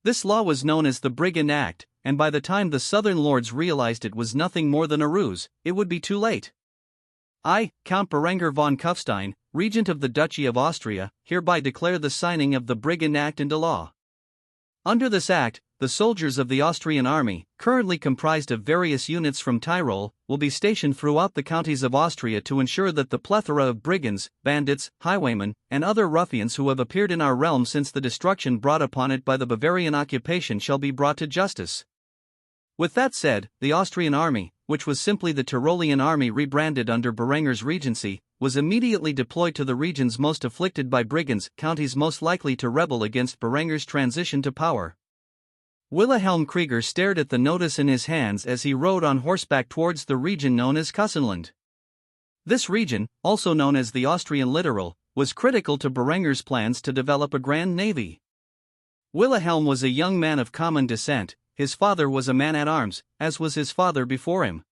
This law was known as the Brigand Act, and by the time the southern lords realized it was nothing more than a ruse, it would be too late. I, Count Berenger von Kufstein, Regent of the Duchy of Austria, hereby declare the signing of the Brigand Act into law. Under this act, the soldiers of the Austrian army, currently comprised of various units from Tyrol, will be stationed throughout the counties of Austria to ensure that the plethora of brigands, bandits, highwaymen, and other ruffians who have appeared in our realm since the destruction brought upon it by the Bavarian occupation shall be brought to justice. With that said, the Austrian army, which was simply the Tyrolean army rebranded under Berenger's regency, was immediately deployed to the regions most afflicted by brigands, counties most likely to rebel against Berenger's transition to power. Wilhelm Krieger stared at the notice in his hands as he rode on horseback towards the region known as Kussenland. This region, also known as the Austrian littoral, was critical to Berenger's plans to develop a grand navy. Wilhelm was a young man of common descent. His father was a man-at-arms, as was his father before him.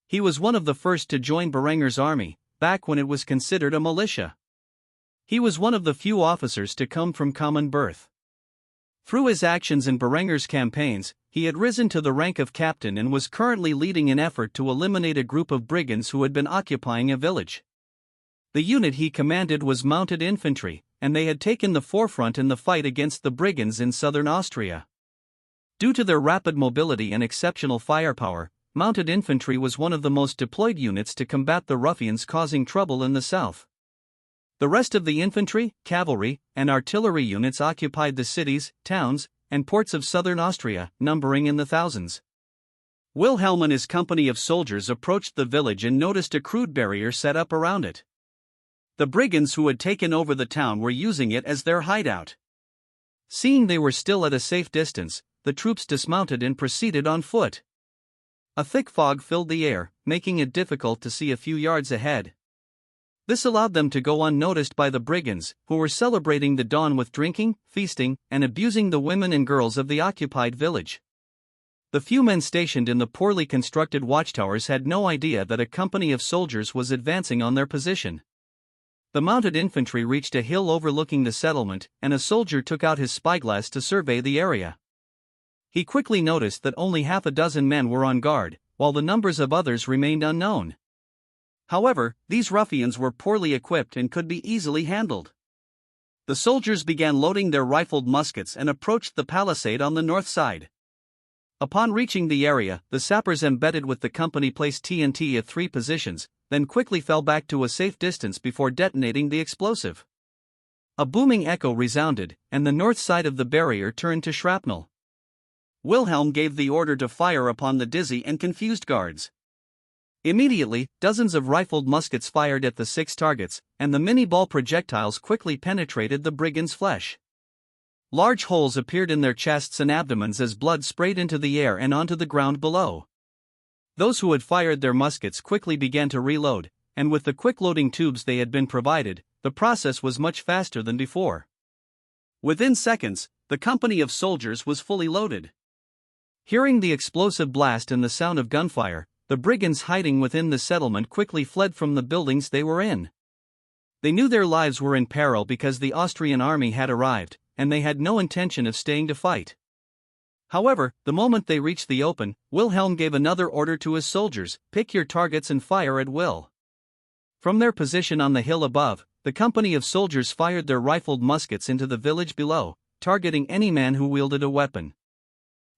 He was one of the first to join Berenger's army, back when it was considered a militia. He was one of the few officers to come from common birth. Through his actions in Berenger's campaigns, he had risen to the rank of captain and was currently leading an effort to eliminate a group of brigands who had been occupying a village. The unit he commanded was mounted infantry, and they had taken the forefront in the fight against the brigands in southern Austria. Due to their rapid mobility and exceptional firepower, mounted infantry was one of the most deployed units to combat the ruffians causing trouble in the south. The rest of the infantry, cavalry, and artillery units occupied the cities, towns, and ports of southern Austria, numbering in the thousands. Wilhelm and his company of soldiers approached the village and noticed a crude barrier set up around it. The brigands who had taken over the town were using it as their hideout. Seeing they were still at a safe distance, the troops dismounted and proceeded on foot. A thick fog filled the air, making it difficult to see a few yards ahead. This allowed them to go unnoticed by the brigands, who were celebrating the dawn with drinking, feasting, and abusing the women and girls of the occupied village. The few men stationed in the poorly constructed watchtowers had no idea that a company of soldiers was advancing on their position. The mounted infantry reached a hill overlooking the settlement, and a soldier took out his spyglass to survey the area. He quickly noticed that only half a dozen men were on guard, while the numbers of others remained unknown. However, these ruffians were poorly equipped and could be easily handled. The soldiers began loading their rifled muskets and approached the palisade on the north side. Upon reaching the area, the sappers embedded with the company placed TNT at 3 positions, then quickly fell back to a safe distance before detonating the explosive. A booming echo resounded, and the north side of the barrier turned to shrapnel. Wilhelm gave the order to fire upon the dizzy and confused guards. Immediately, dozens of rifled muskets fired at the 6 targets, and the mini-ball projectiles quickly penetrated the brigands' flesh. Large holes appeared in their chests and abdomens as blood sprayed into the air and onto the ground below. Those who had fired their muskets quickly began to reload, and with the quick-loading tubes they had been provided, the process was much faster than before. Within seconds, the company of soldiers was fully loaded. Hearing the explosive blast and the sound of gunfire, the brigands hiding within the settlement quickly fled from the buildings they were in. They knew their lives were in peril because the Austrian army had arrived, and they had no intention of staying to fight. However, the moment they reached the open, Wilhelm gave another order to his soldiers: pick your targets and fire at will. From their position on the hill above, the company of soldiers fired their rifled muskets into the village below, targeting any man who wielded a weapon.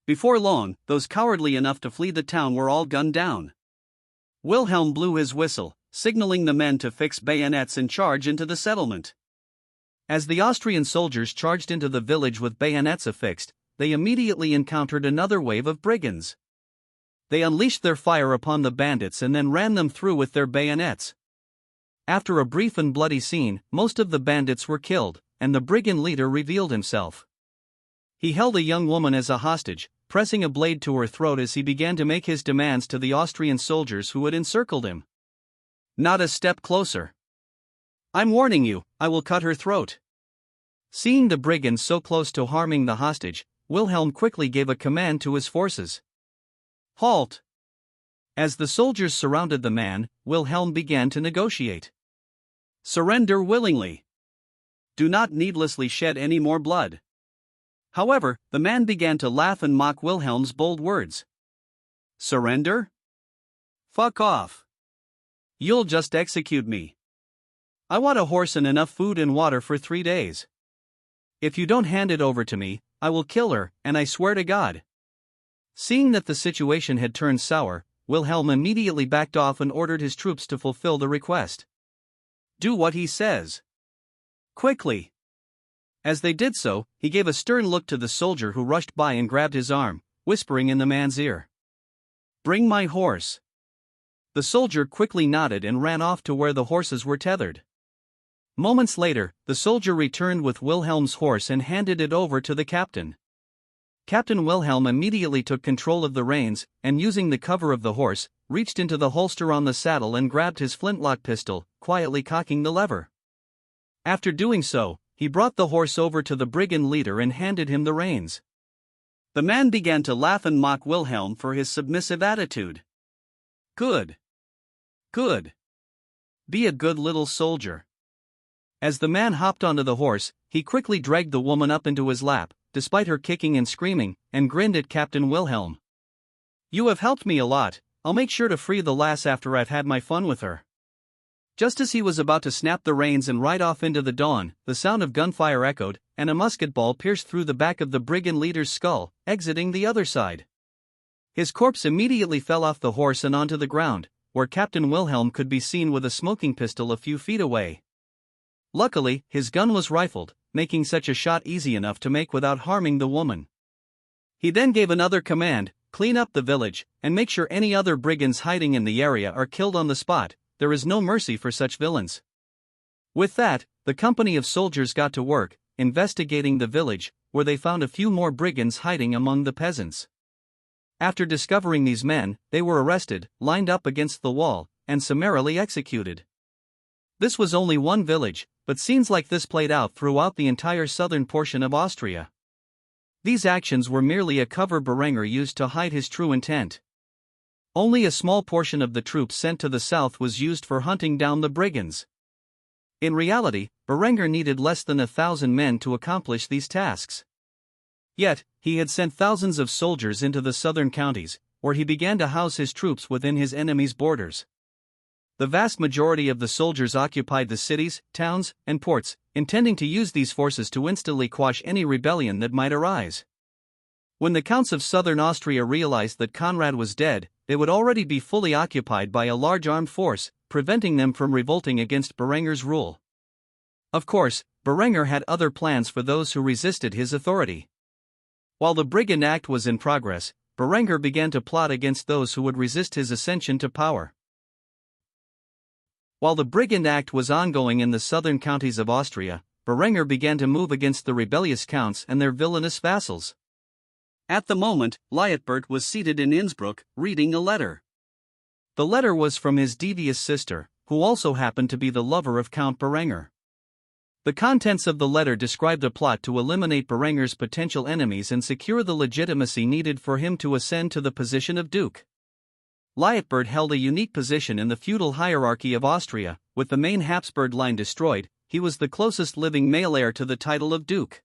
Before long, those cowardly enough to flee the town were all gunned down. Wilhelm blew his whistle, signaling the men to fix bayonets and charge into the settlement. As the Austrian soldiers charged into the village with bayonets affixed, they immediately encountered another wave of brigands. They unleashed their fire upon the bandits and then ran them through with their bayonets. After a brief and bloody scene, most of the bandits were killed, and the brigand leader revealed himself. He held a young woman as a hostage, pressing a blade to her throat as he began to make his demands to the Austrian soldiers who had encircled him. Not a step closer. I'm warning you, I will cut her throat. Seeing the brigands so close to harming the hostage, Wilhelm quickly gave a command to his forces. Halt! As the soldiers surrounded the man, Wilhelm began to negotiate. Surrender willingly. Do not needlessly shed any more blood. However, the man began to laugh and mock Wilhelm's bold words. Surrender? Fuck off. You'll just execute me. I want a horse and enough food and water for 3 days. If you don't hand it over to me, I will kill her, and I swear to God. Seeing that the situation had turned sour, Wilhelm immediately backed off and ordered his troops to fulfill the request. Do what he says. Quickly. As they did so, he gave a stern look to the soldier who rushed by and grabbed his arm, whispering in the man's ear. Bring my horse. The soldier quickly nodded and ran off to where the horses were tethered. Moments later, the soldier returned with Wilhelm's horse and handed it over to the captain. Captain Wilhelm immediately took control of the reins, and using the cover of the horse, reached into the holster on the saddle and grabbed his flintlock pistol, quietly cocking the lever. After doing so, he brought the horse over to the brigand leader and handed him the reins. The man began to laugh and mock Wilhelm for his submissive attitude. Good. Good. Be a good little soldier. As the man hopped onto the horse, he quickly dragged the woman up into his lap, despite her kicking and screaming, and grinned at Captain Wilhelm. You have helped me a lot, I'll make sure to free the lass after I've had my fun with her. Just as he was about to snap the reins and ride off into the dawn, the sound of gunfire echoed, and a musket ball pierced through the back of the brigand leader's skull, exiting the other side. His corpse immediately fell off the horse and onto the ground, where Captain Wilhelm could be seen with a smoking pistol a few feet away. Luckily, his gun was rifled, making such a shot easy enough to make without harming the woman. He then gave another command: clean up the village, and make sure any other brigands hiding in the area are killed on the spot. There is no mercy for such villains. With that, the company of soldiers got to work, investigating the village, where they found a few more brigands hiding among the peasants. After discovering these men, they were arrested, lined up against the wall, and summarily executed. This was only one village, but scenes like this played out throughout the entire southern portion of Austria. These actions were merely a cover Beranger used to hide his true intent. Only a small portion of the troops sent to the south was used for hunting down the brigands. In reality, Beranger needed less than 1,000 men to accomplish these tasks. Yet, he had sent thousands of soldiers into the southern counties, where he began to house his troops within his enemy's borders. The vast majority of the soldiers occupied the cities, towns, and ports, intending to use these forces to instantly quash any rebellion that might arise. When the counts of southern Austria realized that Conrad was dead, they would already be fully occupied by a large armed force, preventing them from revolting against Beranger's rule. Of course, Beranger had other plans for those who resisted his authority. While the Brigand Act was in progress, Beranger began to plot against those who would resist his ascension to power. While the Brigand Act was ongoing in the southern counties of Austria, Beranger began to move against the rebellious counts and their villainous vassals. At the moment, Lietbert was seated in Innsbruck, reading a letter. The letter was from his devious sister, who also happened to be the lover of Count Beranger. The contents of the letter described a plot to eliminate Berenger's potential enemies and secure the legitimacy needed for him to ascend to the position of Duke. Liutbert held a unique position in the feudal hierarchy of Austria. With the main Habsburg line destroyed, he was the closest living male heir to the title of Duke.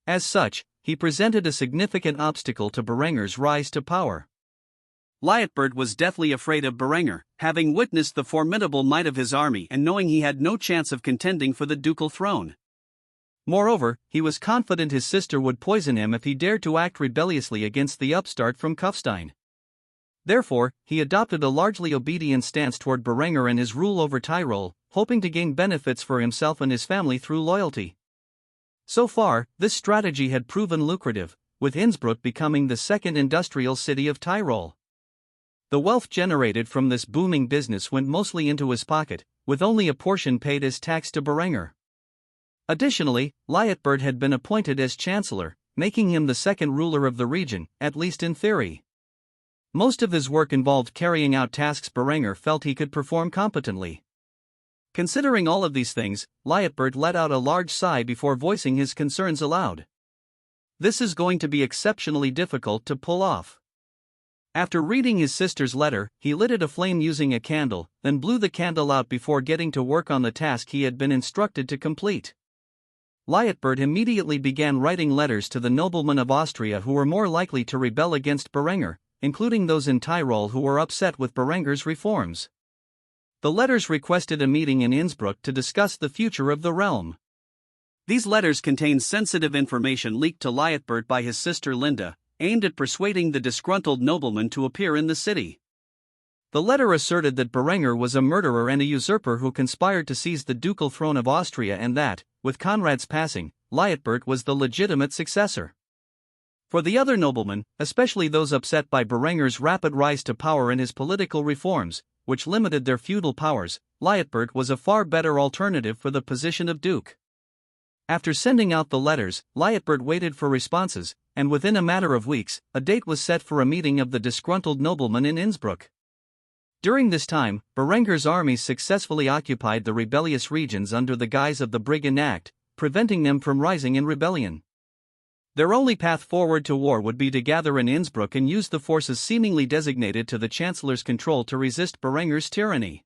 As such, he presented a significant obstacle to Berenger's rise to power. Liutbert was deathly afraid of Berenger, having witnessed the formidable might of his army and knowing he had no chance of contending for the ducal throne. Moreover, he was confident his sister would poison him if he dared to act rebelliously against the upstart from Kufstein. Therefore, he adopted a largely obedient stance toward Berenger and his rule over Tyrol, hoping to gain benefits for himself and his family through loyalty. So far, this strategy had proven lucrative, with Innsbruck becoming the second industrial city of Tyrol. The wealth generated from this booming business went mostly into his pocket, with only a portion paid as tax to Berenger. Additionally, Liutbert had been appointed as chancellor, making him the second ruler of the region, at least in theory. Most of his work involved carrying out tasks Berenger felt he could perform competently. Considering all of these things, Liutbert let out a large sigh before voicing his concerns aloud. This is going to be exceptionally difficult to pull off. After reading his sister's letter, he lit it aflame using a candle, then blew the candle out before getting to work on the task he had been instructed to complete. Liutbert immediately began writing letters to the noblemen of Austria who were more likely to rebel against Berenger, including those in Tyrol who were upset with Berenger's reforms. The letters requested a meeting in Innsbruck to discuss the future of the realm. These letters contained sensitive information leaked to Liutbert by his sister Linde, aimed at persuading the disgruntled nobleman to appear in the city. The letter asserted that Berenger was a murderer and a usurper who conspired to seize the ducal throne of Austria and that, with Conrad's passing, Liutbert was the legitimate successor. For the other noblemen, especially those upset by Berenger's rapid rise to power and his political reforms, which limited their feudal powers, Liutbert was a far better alternative for the position of duke. After sending out the letters, Liutbert waited for responses, and within a matter of weeks, a date was set for a meeting of the disgruntled noblemen in Innsbruck. During this time, Berenger's armies successfully occupied the rebellious regions under the guise of the Brigand Act, preventing them from rising in rebellion. Their only path forward to war would be to gather in Innsbruck and use the forces seemingly designated to the Chancellor's control to resist Berenger's tyranny.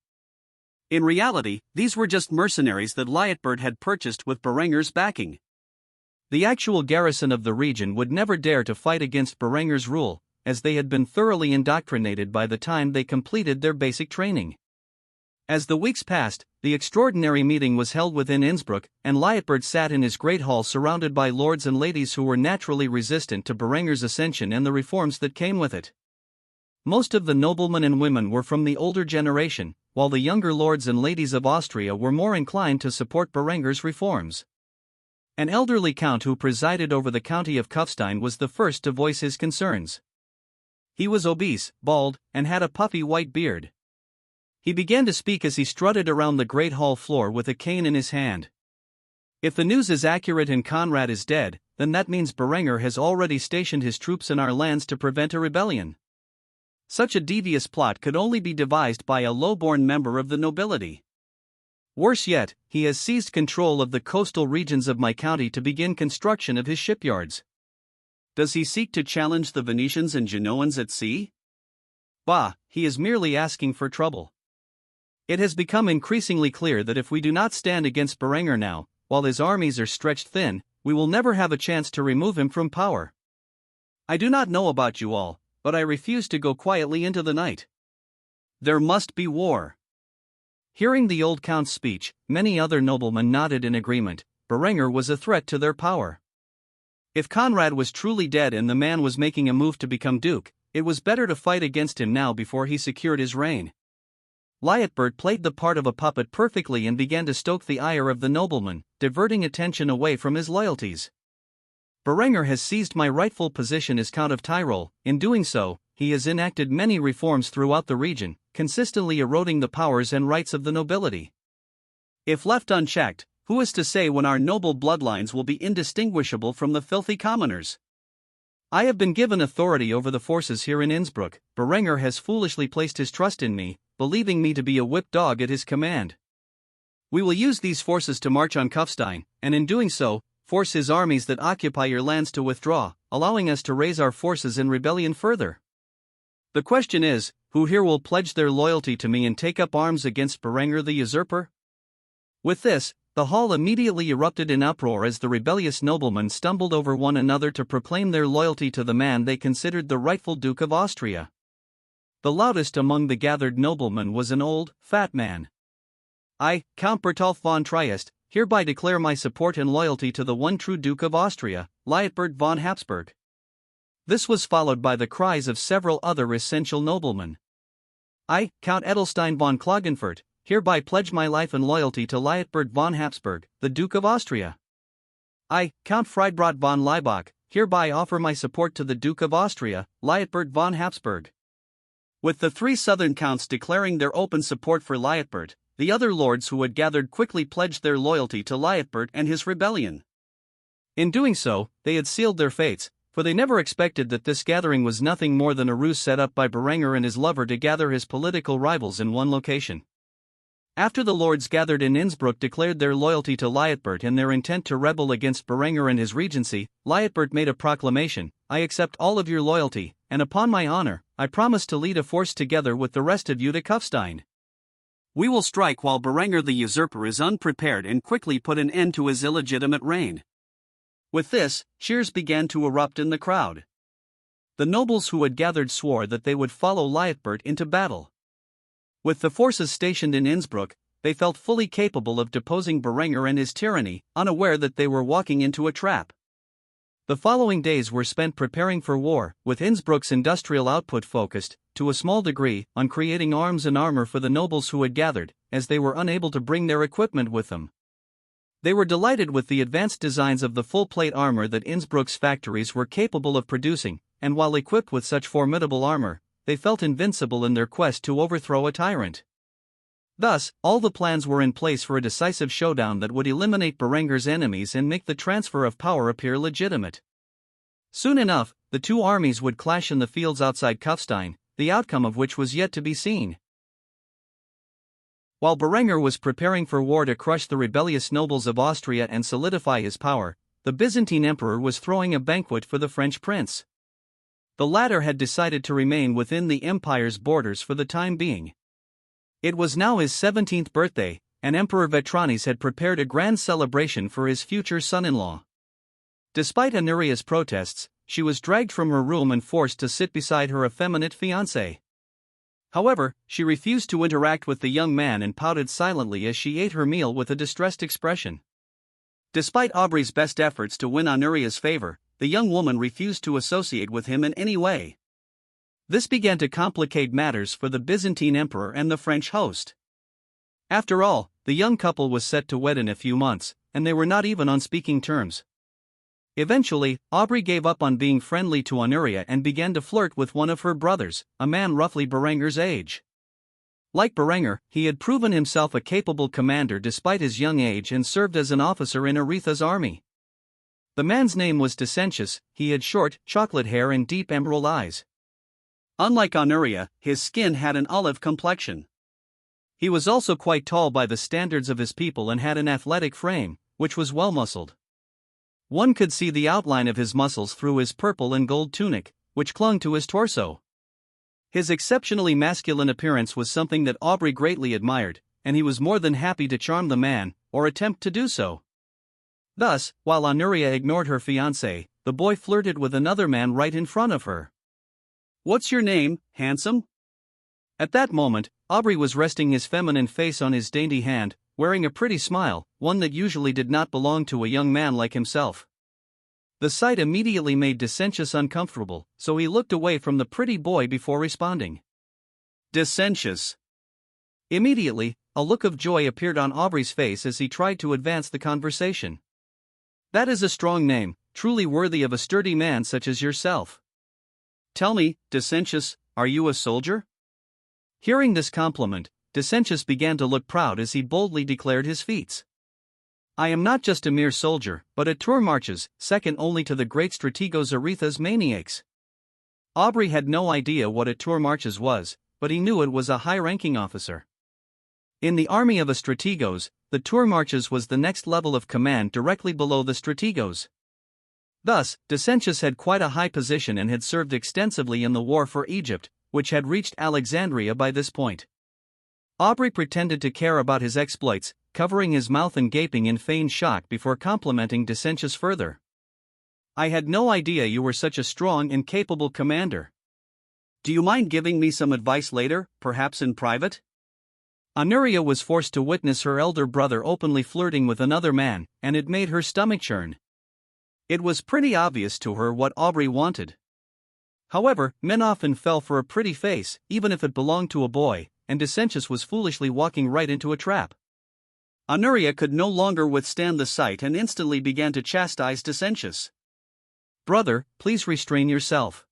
In reality, these were just mercenaries that Liutbert had purchased with Berenger's backing. The actual garrison of the region would never dare to fight against Berenger's rule, as they had been thoroughly indoctrinated by the time they completed their basic training. As the weeks passed, the extraordinary meeting was held within Innsbruck, and Liutbert sat in his great hall surrounded by lords and ladies who were naturally resistant to Berenger's ascension and the reforms that came with it. Most of the noblemen and women were from the older generation, while the younger lords and ladies of Austria were more inclined to support Berenger's reforms. An elderly count who presided over the county of Kufstein was the first to voice his concerns. He was obese, bald, and had a puffy white beard. He began to speak as he strutted around the great hall floor with a cane in his hand. If the news is accurate and Conrad is dead, then that means Berenger has already stationed his troops in our lands to prevent a rebellion. Such a devious plot could only be devised by a low-born member of the nobility. Worse yet, he has seized control of the coastal regions of my county to begin construction of his shipyards. Does he seek to challenge the Venetians and Genoans at sea? Bah, he is merely asking for trouble. It has become increasingly clear that if we do not stand against Berenger now, while his armies are stretched thin, we will never have a chance to remove him from power. I do not know about you all, but I refuse to go quietly into the night. There must be war. Hearing the old count's speech, many other noblemen nodded in agreement. Berenger was a threat to their power. If Conrad was truly dead and the man was making a move to become duke, it was better to fight against him now before he secured his reign. Liutbert played the part of a puppet perfectly and began to stoke the ire of the nobleman, diverting attention away from his loyalties. Berenger has seized my rightful position as Count of Tyrol. In doing so, he has enacted many reforms throughout the region, consistently eroding the powers and rights of the nobility. If left unchecked, who is to say when our noble bloodlines will be indistinguishable from the filthy commoners? I have been given authority over the forces here in Innsbruck. Berenger has foolishly placed his trust in me, believing me to be a whipped dog at his command. We will use these forces to march on Kufstein, and in doing so, force his armies that occupy your lands to withdraw, allowing us to raise our forces in rebellion further. The question is, who here will pledge their loyalty to me and take up arms against Berenger the usurper? With this, the hall immediately erupted in uproar as the rebellious noblemen stumbled over one another to proclaim their loyalty to the man they considered the rightful Duke of Austria. The loudest among the gathered noblemen was an old, fat man. I, Count Bertolf von Trieste, hereby declare my support and loyalty to the one true Duke of Austria, Liutbert von Habsburg. This was followed by the cries of several other essential noblemen. I, Count Edelstein von Klagenfurt, hereby pledge my life and loyalty to Liutbert von Habsburg, the Duke of Austria. I, Count Friedbrot von Laibach, hereby offer my support to the Duke of Austria, Liutbert von Habsburg. With the three southern counts declaring their open support for Liutbert, the other lords who had gathered quickly pledged their loyalty to Liutbert and his rebellion. In doing so, they had sealed their fates, for they never expected that this gathering was nothing more than a ruse set up by Berenger and his lover to gather his political rivals in one location. After the lords gathered in Innsbruck declared their loyalty to Liutbert and their intent to rebel against Berenger and his regency, Liutbert made a proclamation: I accept all of your loyalty, and upon my honor, I promise to lead a force together with the rest of you to Kufstein. We will strike while Berenger the usurper is unprepared and quickly put an end to his illegitimate reign. With this, cheers began to erupt in the crowd. The nobles who had gathered swore that they would follow Liutbert into battle. With the forces stationed in Innsbruck, they felt fully capable of deposing Berenger and his tyranny, unaware that they were walking into a trap. The following days were spent preparing for war, with Innsbruck's industrial output focused, to a small degree, on creating arms and armor for the nobles who had gathered, as they were unable to bring their equipment with them. They were delighted with the advanced designs of the full-plate armor that Innsbruck's factories were capable of producing, and while equipped with such formidable armor, they felt invincible in their quest to overthrow a tyrant. Thus, all the plans were in place for a decisive showdown that would eliminate Berenger's enemies and make the transfer of power appear legitimate. Soon enough, the two armies would clash in the fields outside Kufstein, the outcome of which was yet to be seen. While Berenger was preparing for war to crush the rebellious nobles of Austria and solidify his power, the Byzantine emperor was throwing a banquet for the French prince. The latter had decided to remain within the empire's borders for the time being. It was now his 17th birthday, and Emperor Vetranes had prepared a grand celebration for his future son-in-law. Despite Honoria's protests, she was dragged from her room and forced to sit beside her effeminate fiancé. However, she refused to interact with the young man and pouted silently as she ate her meal with a distressed expression. Despite Aubrey's best efforts to win Honoria's favor, the young woman refused to associate with him in any way. This began to complicate matters for the Byzantine emperor and the French host. After all, the young couple was set to wed in a few months, and they were not even on speaking terms. Eventually, Aubrey gave up on being friendly to Honoria and began to flirt with one of her brothers, a man roughly Berenger's age. Like Berenger, he had proven himself a capable commander despite his young age and served as an officer in Aretha's army. The man's name was Decentius. He had short, chocolate hair and deep emerald eyes. Unlike Honoria, his skin had an olive complexion. He was also quite tall by the standards of his people and had an athletic frame, which was well-muscled. One could see the outline of his muscles through his purple and gold tunic, which clung to his torso. His exceptionally masculine appearance was something that Aubrey greatly admired, and he was more than happy to charm the man, or attempt to do so. Thus, while Honoria ignored her fiancé, the boy flirted with another man right in front of her. "What's your name, handsome?" At that moment, Aubrey was resting his feminine face on his dainty hand, wearing a pretty smile, one that usually did not belong to a young man like himself. The sight immediately made Decentius uncomfortable, so he looked away from the pretty boy before responding. "Decentius." Immediately, a look of joy appeared on Aubrey's face as he tried to advance the conversation. "That is a strong name, truly worthy of a sturdy man such as yourself. Tell me, Decentius, are you a soldier?" Hearing this compliment, Decentius began to look proud as he boldly declared his feats. "I am not just a mere soldier, but a tour marches, second only to the great strategos Aretha's maniacs." Aubrey had no idea what a tour marches was, but he knew it was a high-ranking officer. In the army of a strategos, the Tourmarches was the next level of command directly below the Strategos. Thus, Decentius had quite a high position and had served extensively in the war for Egypt, which had reached Alexandria by this point. Aubrey pretended to care about his exploits, covering his mouth and gaping in feigned shock before complimenting Decentius further. "I had no idea you were such a strong and capable commander. Do you mind giving me some advice later, perhaps in private?" Honoria was forced to witness her elder brother openly flirting with another man, and it made her stomach churn. It was pretty obvious to her what Aubrey wanted. However, men often fell for a pretty face, even if it belonged to a boy, and Decentius was foolishly walking right into a trap. Honoria could no longer withstand the sight and instantly began to chastise Decentius. "Brother, please restrain yourself.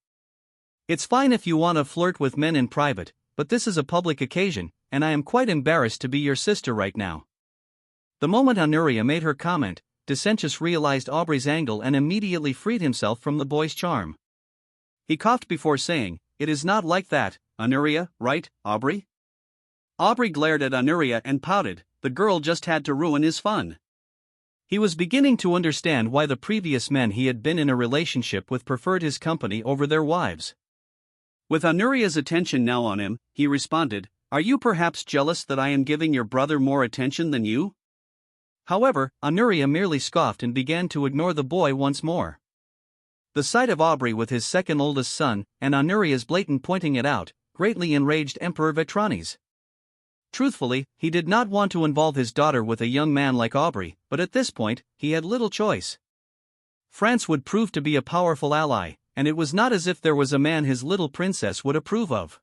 It's fine if you want to flirt with men in private, but this is a public occasion, and I am quite embarrassed to be your sister right now." The moment Honoria made her comment, Decentius realized Aubrey's angle and immediately freed himself from the boy's charm. He coughed before saying, "It is not like that, Honoria, right, Aubrey?" Aubrey glared at Honoria and pouted. The girl just had to ruin his fun. He was beginning to understand why the previous men he had been in a relationship with preferred his company over their wives. With Honoria's attention now on him, he responded, "Are you perhaps jealous that I am giving your brother more attention than you?" However, Honoria merely scoffed and began to ignore the boy once more. The sight of Aubrey with his second oldest son, and Honoria's blatant pointing it out, greatly enraged Emperor Vetranes. Truthfully, he did not want to involve his daughter with a young man like Aubrey, but at this point, he had little choice. France would prove to be a powerful ally, and it was not as if there was a man his little princess would approve of.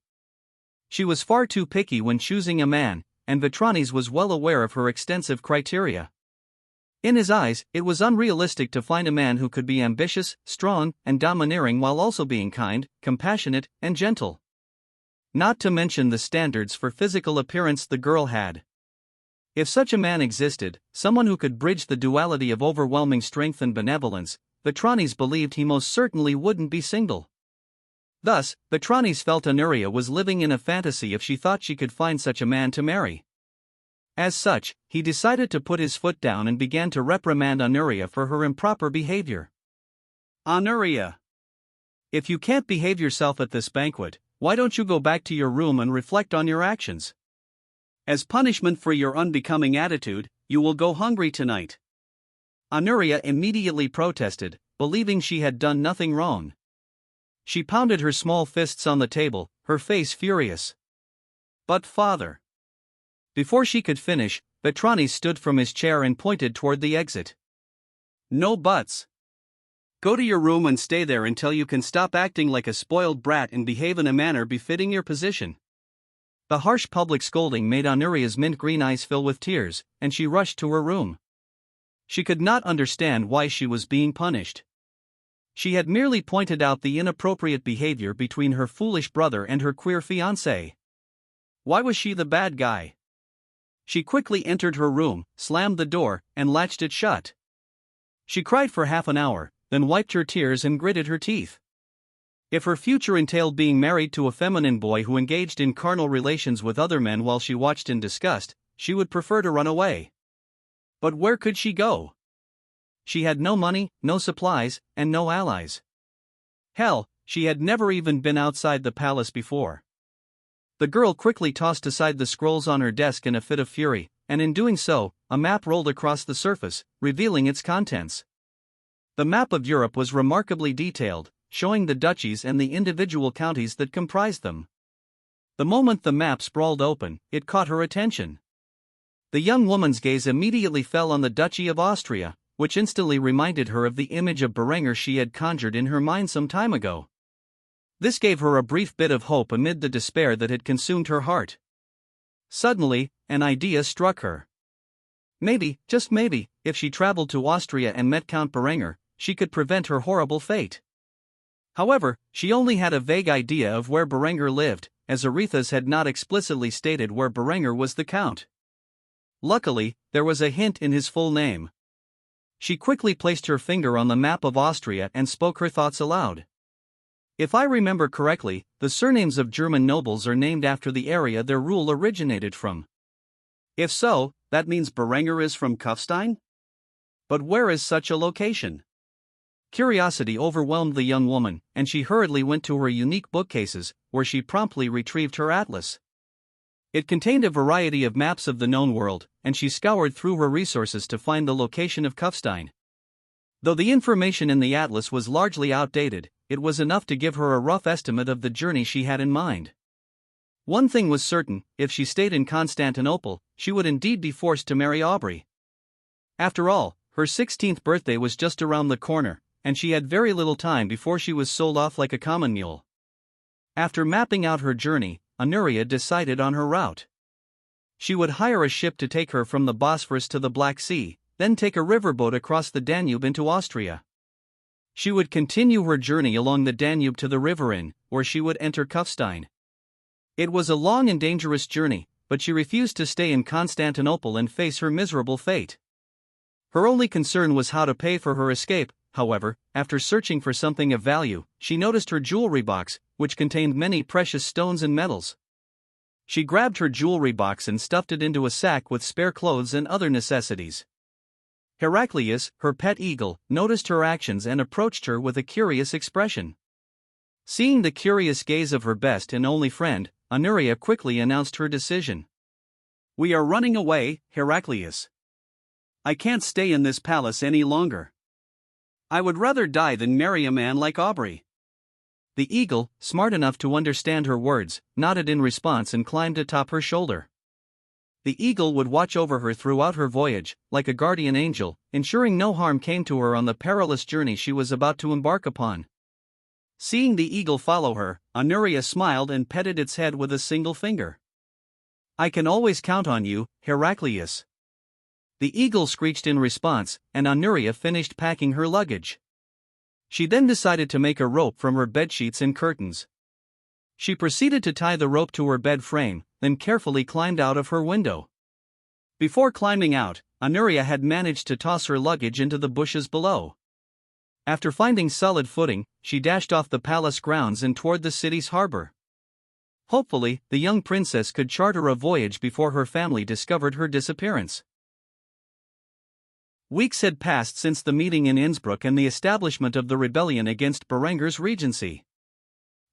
She was far too picky when choosing a man, and Vetranes was well aware of her extensive criteria. In his eyes, it was unrealistic to find a man who could be ambitious, strong, and domineering while also being kind, compassionate, and gentle. Not to mention the standards for physical appearance the girl had. If such a man existed, someone who could bridge the duality of overwhelming strength and benevolence, Vetranes believed he most certainly wouldn't be single. Thus, Vetranes felt Honoria was living in a fantasy if she thought she could find such a man to marry. As such, he decided to put his foot down and began to reprimand Honoria for her improper behavior. "Honoria, if you can't behave yourself at this banquet, why don't you go back to your room and reflect on your actions? As punishment for your unbecoming attitude, you will go hungry tonight." Honoria immediately protested, believing she had done nothing wrong. She pounded her small fists on the table, her face furious. "But father..." Before she could finish, Vetranes stood from his chair and pointed toward the exit. "No buts. Go to your room and stay there until you can stop acting like a spoiled brat and behave in a manner befitting your position." The harsh public scolding made Honoria's mint green eyes fill with tears, and she rushed to her room. She could not understand why she was being punished. She had merely pointed out the inappropriate behavior between her foolish brother and her queer fiancé. Why was she the bad guy? She quickly entered her room, slammed the door, and latched it shut. She cried for half an hour, then wiped her tears and gritted her teeth. If her future entailed being married to a feminine boy who engaged in carnal relations with other men while she watched in disgust, she would prefer to run away. But where could she go? She had no money, no supplies, and no allies. Hell, she had never even been outside the palace before. The girl quickly tossed aside the scrolls on her desk in a fit of fury, and in doing so, a map rolled across the surface, revealing its contents. The map of Europe was remarkably detailed, showing the duchies and the individual counties that comprised them. The moment the map sprawled open, it caught her attention. The young woman's gaze immediately fell on the Duchy of Austria, which instantly reminded her of the image of Berenger she had conjured in her mind some time ago. This gave her a brief bit of hope amid the despair that had consumed her heart. Suddenly, an idea struck her. Maybe, just maybe, if she traveled to Austria and met Count Berenger, she could prevent her horrible fate. However, she only had a vague idea of where Berenger lived, as Aretha's had not explicitly stated where Berenger was the count. Luckily, there was a hint in his full name. She quickly placed her finger on the map of Austria and spoke her thoughts aloud. If I remember correctly, the surnames of German nobles are named after the area their rule originated from. If so, that means Berenger is from Kufstein? But where is such a location? Curiosity overwhelmed the young woman, and she hurriedly went to her unique bookcases, where she promptly retrieved her atlas. It contained a variety of maps of the known world, and she scoured through her resources to find the location of Kufstein. Though the information in the atlas was largely outdated, it was enough to give her a rough estimate of the journey she had in mind. One thing was certain: if she stayed in Constantinople, she would indeed be forced to marry Aubrey. After all, her 16th birthday was just around the corner, and she had very little time before she was sold off like a common mule. After mapping out her journey, Honoria decided on her route. She would hire a ship to take her from the Bosphorus to the Black Sea, then take a riverboat across the Danube into Austria. She would continue her journey along the Danube to the river Inn, where she would enter Kufstein. It was a long and dangerous journey, but she refused to stay in Constantinople and face her miserable fate. Her only concern was how to pay for her escape. However, after searching for something of value, she noticed her jewelry box, which contained many precious stones and metals. She grabbed her jewelry box and stuffed it into a sack with spare clothes and other necessities. Heraclius, her pet eagle, noticed her actions and approached her with a curious expression. Seeing the curious gaze of her best and only friend, Honoria quickly announced her decision. "We are running away, Heraclius. I can't stay in this palace any longer. I would rather die than marry a man like Aubrey." The eagle, smart enough to understand her words, nodded in response and climbed atop her shoulder. The eagle would watch over her throughout her voyage, like a guardian angel, ensuring no harm came to her on the perilous journey she was about to embark upon. Seeing the eagle follow her, Honoria smiled and petted its head with a single finger. "I can always count on you, Heraclius." The eagle screeched in response, and Honoria finished packing her luggage. She then decided to make a rope from her bedsheets and curtains. She proceeded to tie the rope to her bed frame, then carefully climbed out of her window. Before climbing out, Honoria had managed to toss her luggage into the bushes below. After finding solid footing, she dashed off the palace grounds and toward the city's harbor. Hopefully, the young princess could charter a voyage before her family discovered her disappearance. Weeks had passed since the meeting in Innsbruck and the establishment of the rebellion against Berenger's regency.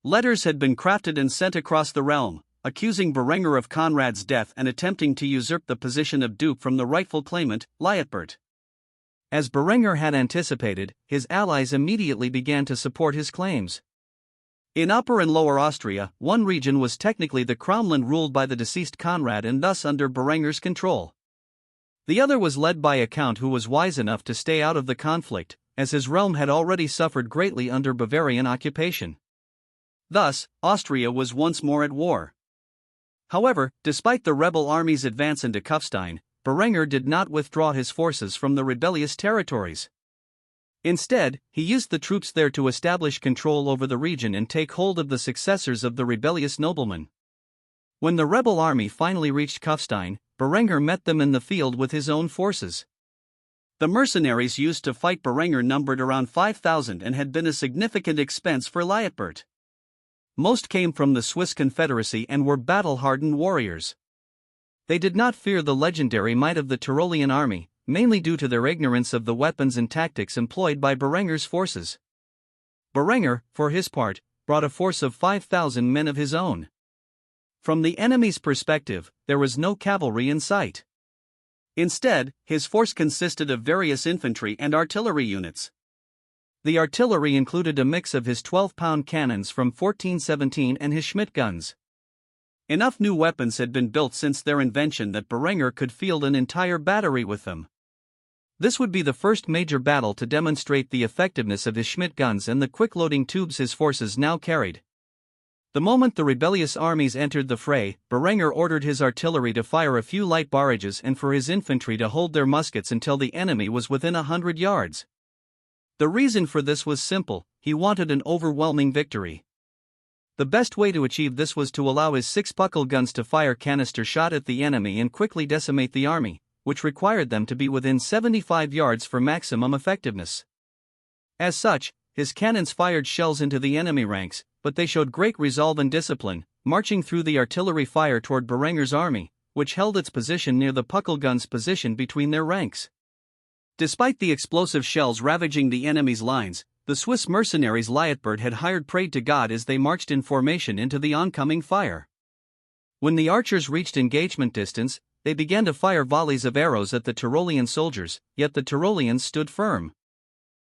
Letters had been crafted and sent across the realm, accusing Berenger of Conrad's death and attempting to usurp the position of duke from the rightful claimant, Liutbert. As Berenger had anticipated, his allies immediately began to support his claims. In Upper and Lower Austria, one region was technically the Crownland ruled by the deceased Conrad and thus under Berenger's control. The other was led by a count who was wise enough to stay out of the conflict, as his realm had already suffered greatly under Bavarian occupation. Thus, Austria was once more at war. However, despite the rebel army's advance into Kufstein, Berenger did not withdraw his forces from the rebellious territories. Instead, he used the troops there to establish control over the region and take hold of the successors of the rebellious noblemen. When the rebel army finally reached Kufstein, Berenger met them in the field with his own forces. The mercenaries used to fight Berenger numbered around 5,000 and had been a significant expense for Liutbert. Most came from the Swiss Confederacy and were battle-hardened warriors. They did not fear the legendary might of the Tyrolean army, mainly due to their ignorance of the weapons and tactics employed by Berenger's forces. Berenger, for his part, brought a force of 5,000 men of his own. From the enemy's perspective, there was no cavalry in sight. Instead, his force consisted of various infantry and artillery units. The artillery included a mix of his 12-pound cannons from 1417 and his Schmidt guns. Enough new weapons had been built since their invention that Berenger could field an entire battery with them. This would be the first major battle to demonstrate the effectiveness of his Schmidt guns and the quick-loading tubes his forces now carried. The moment the rebellious armies entered the fray, Berenger ordered his artillery to fire a few light barrages and for his infantry to hold their muskets until the enemy was within 100 yards. The reason for this was simple: he wanted an overwhelming victory. The best way to achieve this was to allow his 6 buckle guns to fire canister shot at the enemy and quickly decimate the army, which required them to be within 75 yards for maximum effectiveness. As such, his cannons fired shells into the enemy ranks, but they showed great resolve and discipline, marching through the artillery fire toward Berenger's army, which held its position near the Puckelgun's position between their ranks. Despite the explosive shells ravaging the enemy's lines, the Swiss mercenaries Lambert had hired prayed to God as they marched in formation into the oncoming fire. When the archers reached engagement distance, they began to fire volleys of arrows at the Tyrolean soldiers, yet the Tyroleans stood firm.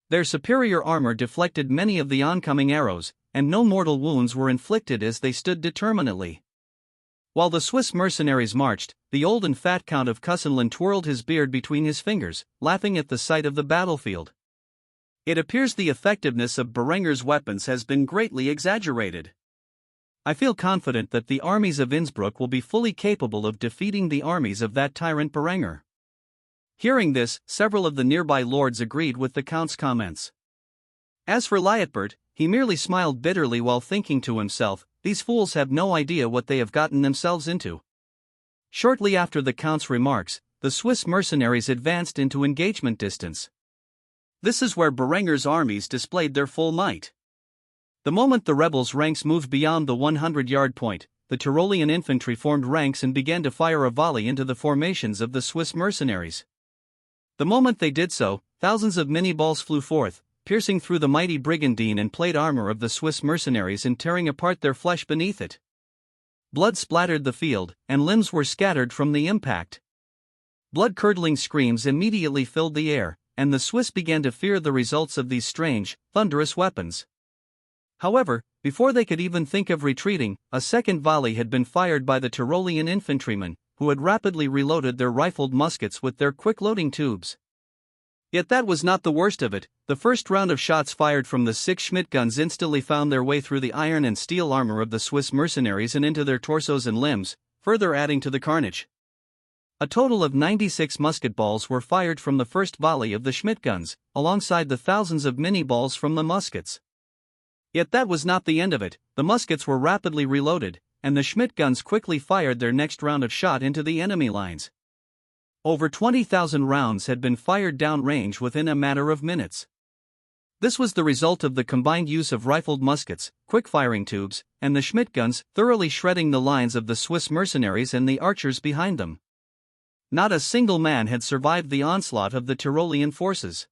Their superior armor deflected many of the oncoming arrows, and no mortal wounds were inflicted as they stood determinedly. While the Swiss mercenaries marched, the old and fat Count of Cussenland twirled his beard between his fingers, laughing at the sight of the battlefield. It appears the effectiveness of Berenger's weapons has been greatly exaggerated. I feel confident that the armies of Innsbruck will be fully capable of defeating the armies of that tyrant Berenger. Hearing this, several of the nearby lords agreed with the Count's comments. As for Lambert, he merely smiled bitterly while thinking to himself, "These fools have no idea what they have gotten themselves into." Shortly after the Count's remarks, the Swiss mercenaries advanced into engagement distance. This is where Berenger's armies displayed their full might. The moment the rebels' ranks moved beyond the 100-yard point, the Tyrolean infantry formed ranks and began to fire a volley into the formations of the Swiss mercenaries. The moment they did so, thousands of mini-balls flew forth, piercing through the mighty brigandine and plate armor of the Swiss mercenaries and tearing apart their flesh beneath it. Blood splattered the field, and limbs were scattered from the impact. Blood-curdling screams immediately filled the air, and the Swiss began to fear the results of these strange, thunderous weapons. However, before they could even think of retreating, a second volley had been fired by the Tyrolean infantrymen, who had rapidly reloaded their rifled muskets with their quick-loading tubes. Yet that was not the worst of it. The first round of shots fired from the 6 Schmidt guns instantly found their way through the iron and steel armor of the Swiss mercenaries and into their torsos and limbs, further adding to the carnage. A total of 96 musket balls were fired from the first volley of the Schmidt guns, alongside the thousands of mini-balls from the muskets. Yet that was not the end of it. The muskets were rapidly reloaded, and the Schmidt guns quickly fired their next round of shot into the enemy lines. Over 20,000 rounds had been fired downrange within a matter of minutes. This was the result of the combined use of rifled muskets, quick-firing tubes, and the Schmidt guns, thoroughly shredding the lines of the Swiss mercenaries and the archers behind them. Not a single man had survived the onslaught of the Tyrolean forces.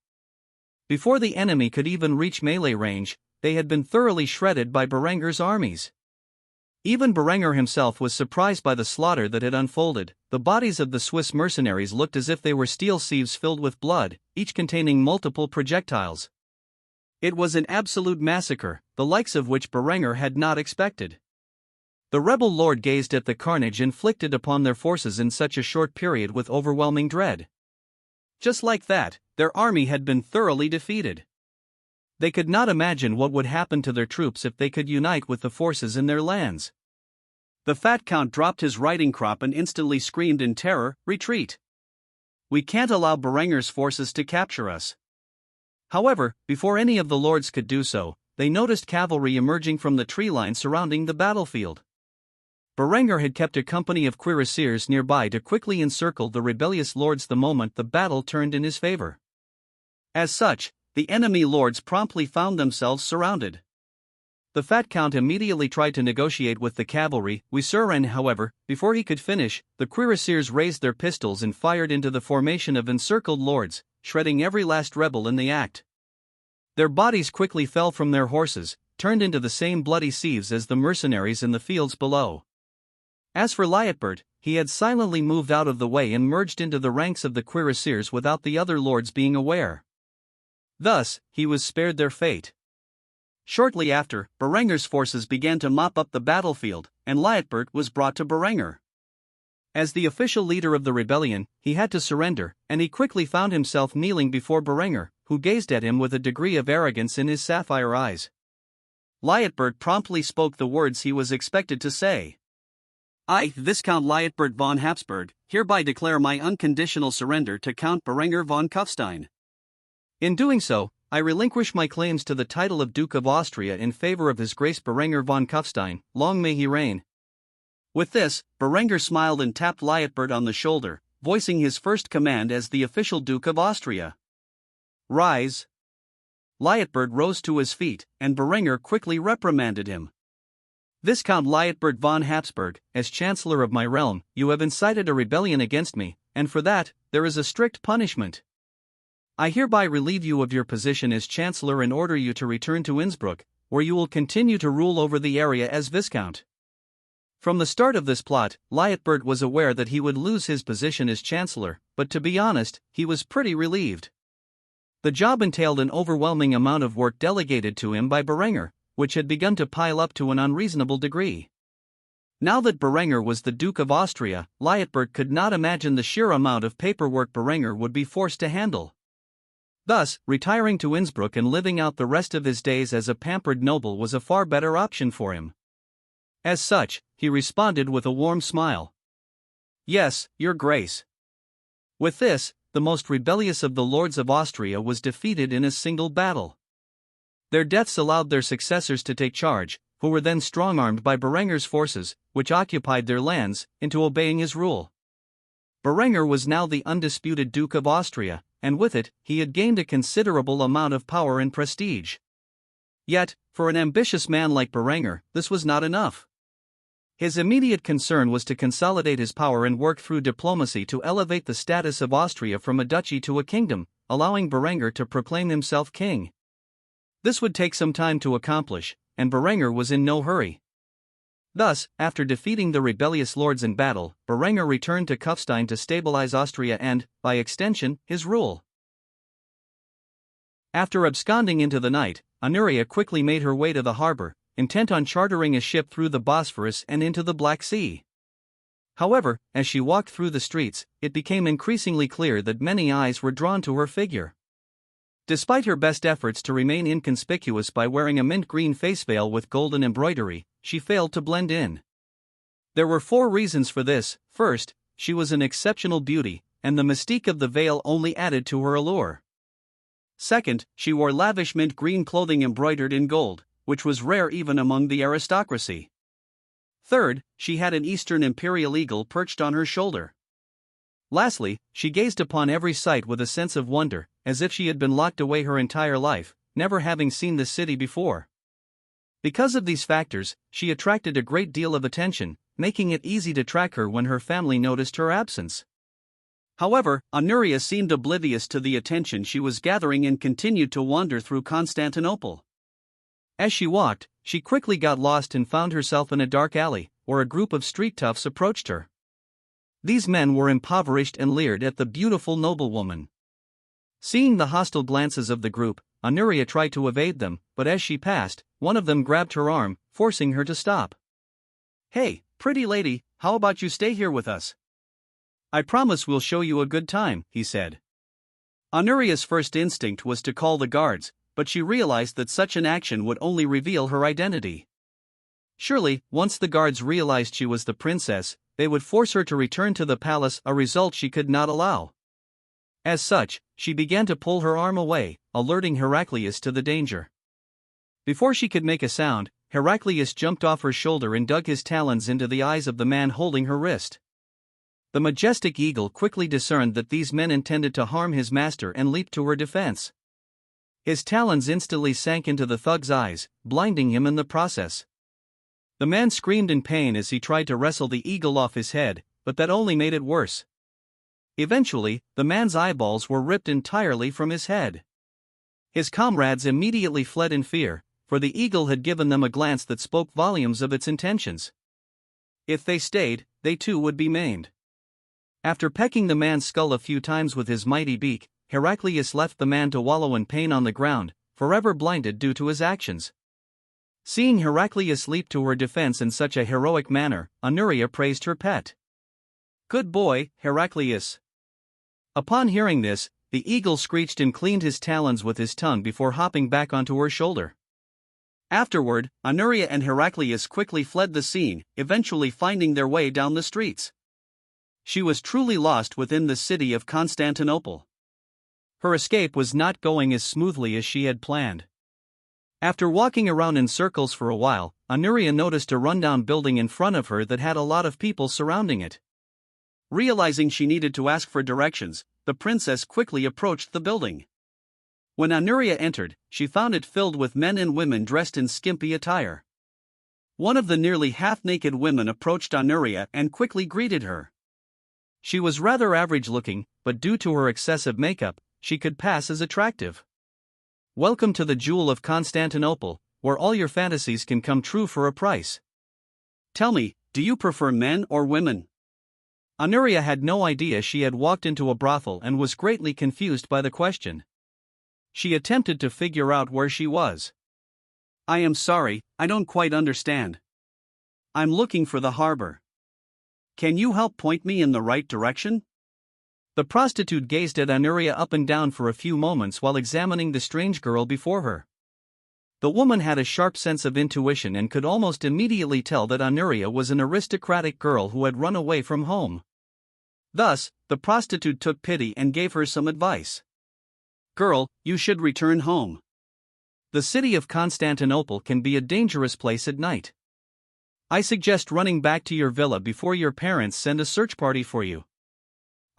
Before the enemy could even reach melee range, they had been thoroughly shredded by Berenger's armies. Even Berenger himself was surprised by the slaughter that had unfolded. The bodies of the Swiss mercenaries looked as if they were steel sieves filled with blood, each containing multiple projectiles. It was an absolute massacre, the likes of which Berenger had not expected. The rebel lord gazed at the carnage inflicted upon their forces in such a short period with overwhelming dread. Just like that, their army had been thoroughly defeated. They could not imagine what would happen to their troops if they could unite with the forces in their lands. The fat Count dropped his riding crop and instantly screamed in terror, "Retreat! We can't allow Berenger's forces to capture us." However, before any of the lords could do so, they noticed cavalry emerging from the tree line surrounding the battlefield. Berenger had kept a company of cuirassiers nearby to quickly encircle the rebellious lords the moment the battle turned in his favor. As such, the enemy lords promptly found themselves surrounded. The fat Count immediately tried to negotiate with the cavalry, however, before he could finish, the cuirassiers raised their pistols and fired into the formation of encircled lords, shredding every last rebel in the act. Their bodies quickly fell from their horses, turned into the same bloody sieves as the mercenaries in the fields below. As for Lambert, he had silently moved out of the way and merged into the ranks of the cuirassiers without the other lords being aware. Thus, he was spared their fate. Shortly after, Berenger's forces began to mop up the battlefield, and Lambert was brought to Berenger. As the official leader of the rebellion, he had to surrender, and he quickly found himself kneeling before Berenger, who gazed at him with a degree of arrogance in his sapphire eyes. Lambert promptly spoke the words he was expected to say. "I, Viscount Lambert von Habsburg, hereby declare my unconditional surrender to Count Berenger von Kufstein. In doing so, I relinquish my claims to the title of Duke of Austria in favor of His Grace Berenger von Kufstein, long may he reign." With this, Berenger smiled and tapped Lambert on the shoulder, voicing his first command as the official Duke of Austria. "Rise." Lambert rose to his feet, and Berenger quickly reprimanded him. Viscount Lietbert von Habsburg, as Chancellor of my realm, you have incited a rebellion against me, and for that, there is a strict punishment. I hereby relieve you of your position as Chancellor and order you to return to Innsbruck, where you will continue to rule over the area as Viscount. From the start of this plot, Lietbert was aware that he would lose his position as Chancellor, but to be honest, he was pretty relieved. The job entailed an overwhelming amount of work delegated to him by Berenger, which had begun to pile up to an unreasonable degree. Now that Berenger was the Duke of Austria, Lietbert could not imagine the sheer amount of paperwork Berenger would be forced to handle. Thus, retiring to Innsbruck and living out the rest of his days as a pampered noble was a far better option for him. As such, he responded with a warm smile. Yes, Your Grace. With this, the most rebellious of the lords of Austria was defeated in a single battle. Their deaths allowed their successors to take charge, who were then strong-armed by Berenger's forces, which occupied their lands, into obeying his rule. Berenger was now the undisputed Duke of Austria, and with it, he had gained a considerable amount of power and prestige. Yet, for an ambitious man like Berenger, this was not enough. His immediate concern was to consolidate his power and work through diplomacy to elevate the status of Austria from a duchy to a kingdom, allowing Berenger to proclaim himself king. This would take some time to accomplish, and Berenger was in no hurry. Thus, after defeating the rebellious lords in battle, Berenger returned to Kufstein to stabilize Austria and, by extension, his rule. After absconding into the night, Honoria quickly made her way to the harbor, intent on chartering a ship through the Bosphorus and into the Black Sea. However, as she walked through the streets, it became increasingly clear that many eyes were drawn to her figure. Despite her best efforts to remain inconspicuous by wearing a mint-green face veil with golden embroidery, she failed to blend in. There were 4 reasons for this. First, she was an exceptional beauty, and the mystique of the veil only added to her allure. Second, she wore lavish mint-green clothing embroidered in gold, which was rare even among the aristocracy. Third, she had an Eastern imperial eagle perched on her shoulder. Lastly, she gazed upon every sight with a sense of wonder, as if she had been locked away her entire life, never having seen the city before. Because of these factors, she attracted a great deal of attention, making it easy to track her when her family noticed her absence. However, Honoria seemed oblivious to the attention she was gathering and continued to wander through Constantinople. As she walked, she quickly got lost and found herself in a dark alley, where a group of street toughs approached her. These men were impoverished and leered at the beautiful noblewoman. Seeing the hostile glances of the group, Honoria tried to evade them, but as she passed, one of them grabbed her arm, forcing her to stop. "Hey, pretty lady, how about you stay here with us? I promise we'll show you a good time," he said. Honoria's first instinct was to call the guards, but she realized that such an action would only reveal her identity. Surely, once the guards realized she was the princess, they would force her to return to the palace, a result she could not allow. As such, she began to pull her arm away, alerting Heraclius to the danger. Before she could make a sound, Heraclius jumped off her shoulder and dug his talons into the eyes of the man holding her wrist. The majestic eagle quickly discerned that these men intended to harm his master and leaped to her defense. His talons instantly sank into the thug's eyes, blinding him in the process. The man screamed in pain as he tried to wrestle the eagle off his head, but that only made it worse. Eventually, the man's eyeballs were ripped entirely from his head. His comrades immediately fled in fear, for the eagle had given them a glance that spoke volumes of its intentions. If they stayed, they too would be maimed. After pecking the man's skull a few times with his mighty beak, Heraclius left the man to wallow in pain on the ground, forever blinded due to his actions. Seeing Heraclius leap to her defense in such a heroic manner, Honoria praised her pet. "Good boy, Heraclius." Upon hearing this, the eagle screeched and cleaned his talons with his tongue before hopping back onto her shoulder. Afterward, Honoria and Heraclius quickly fled the scene, eventually finding their way down the streets. She was truly lost within the city of Constantinople. Her escape was not going as smoothly as she had planned. After walking around in circles for a while, Honoria noticed a rundown building in front of her that had a lot of people surrounding it. Realizing she needed to ask for directions, the princess quickly approached the building. When Honoria entered, she found it filled with men and women dressed in skimpy attire. One of the nearly half-naked women approached Honoria and quickly greeted her. She was rather average-looking, but due to her excessive makeup, she could pass as attractive. "Welcome to the Jewel of Constantinople, where all your fantasies can come true for a price. Tell me, do you prefer men or women?" Honoria had no idea she had walked into a brothel and was greatly confused by the question. She attempted to figure out where she was. "I am sorry, I don't quite understand. I'm looking for the harbor. Can you help point me in the right direction?" The prostitute gazed at Honoria up and down for a few moments while examining the strange girl before her. The woman had a sharp sense of intuition and could almost immediately tell that Honoria was an aristocratic girl who had run away from home. Thus, the prostitute took pity and gave her some advice. "Girl, you should return home. The city of Constantinople can be a dangerous place at night. I suggest running back to your villa before your parents send a search party for you."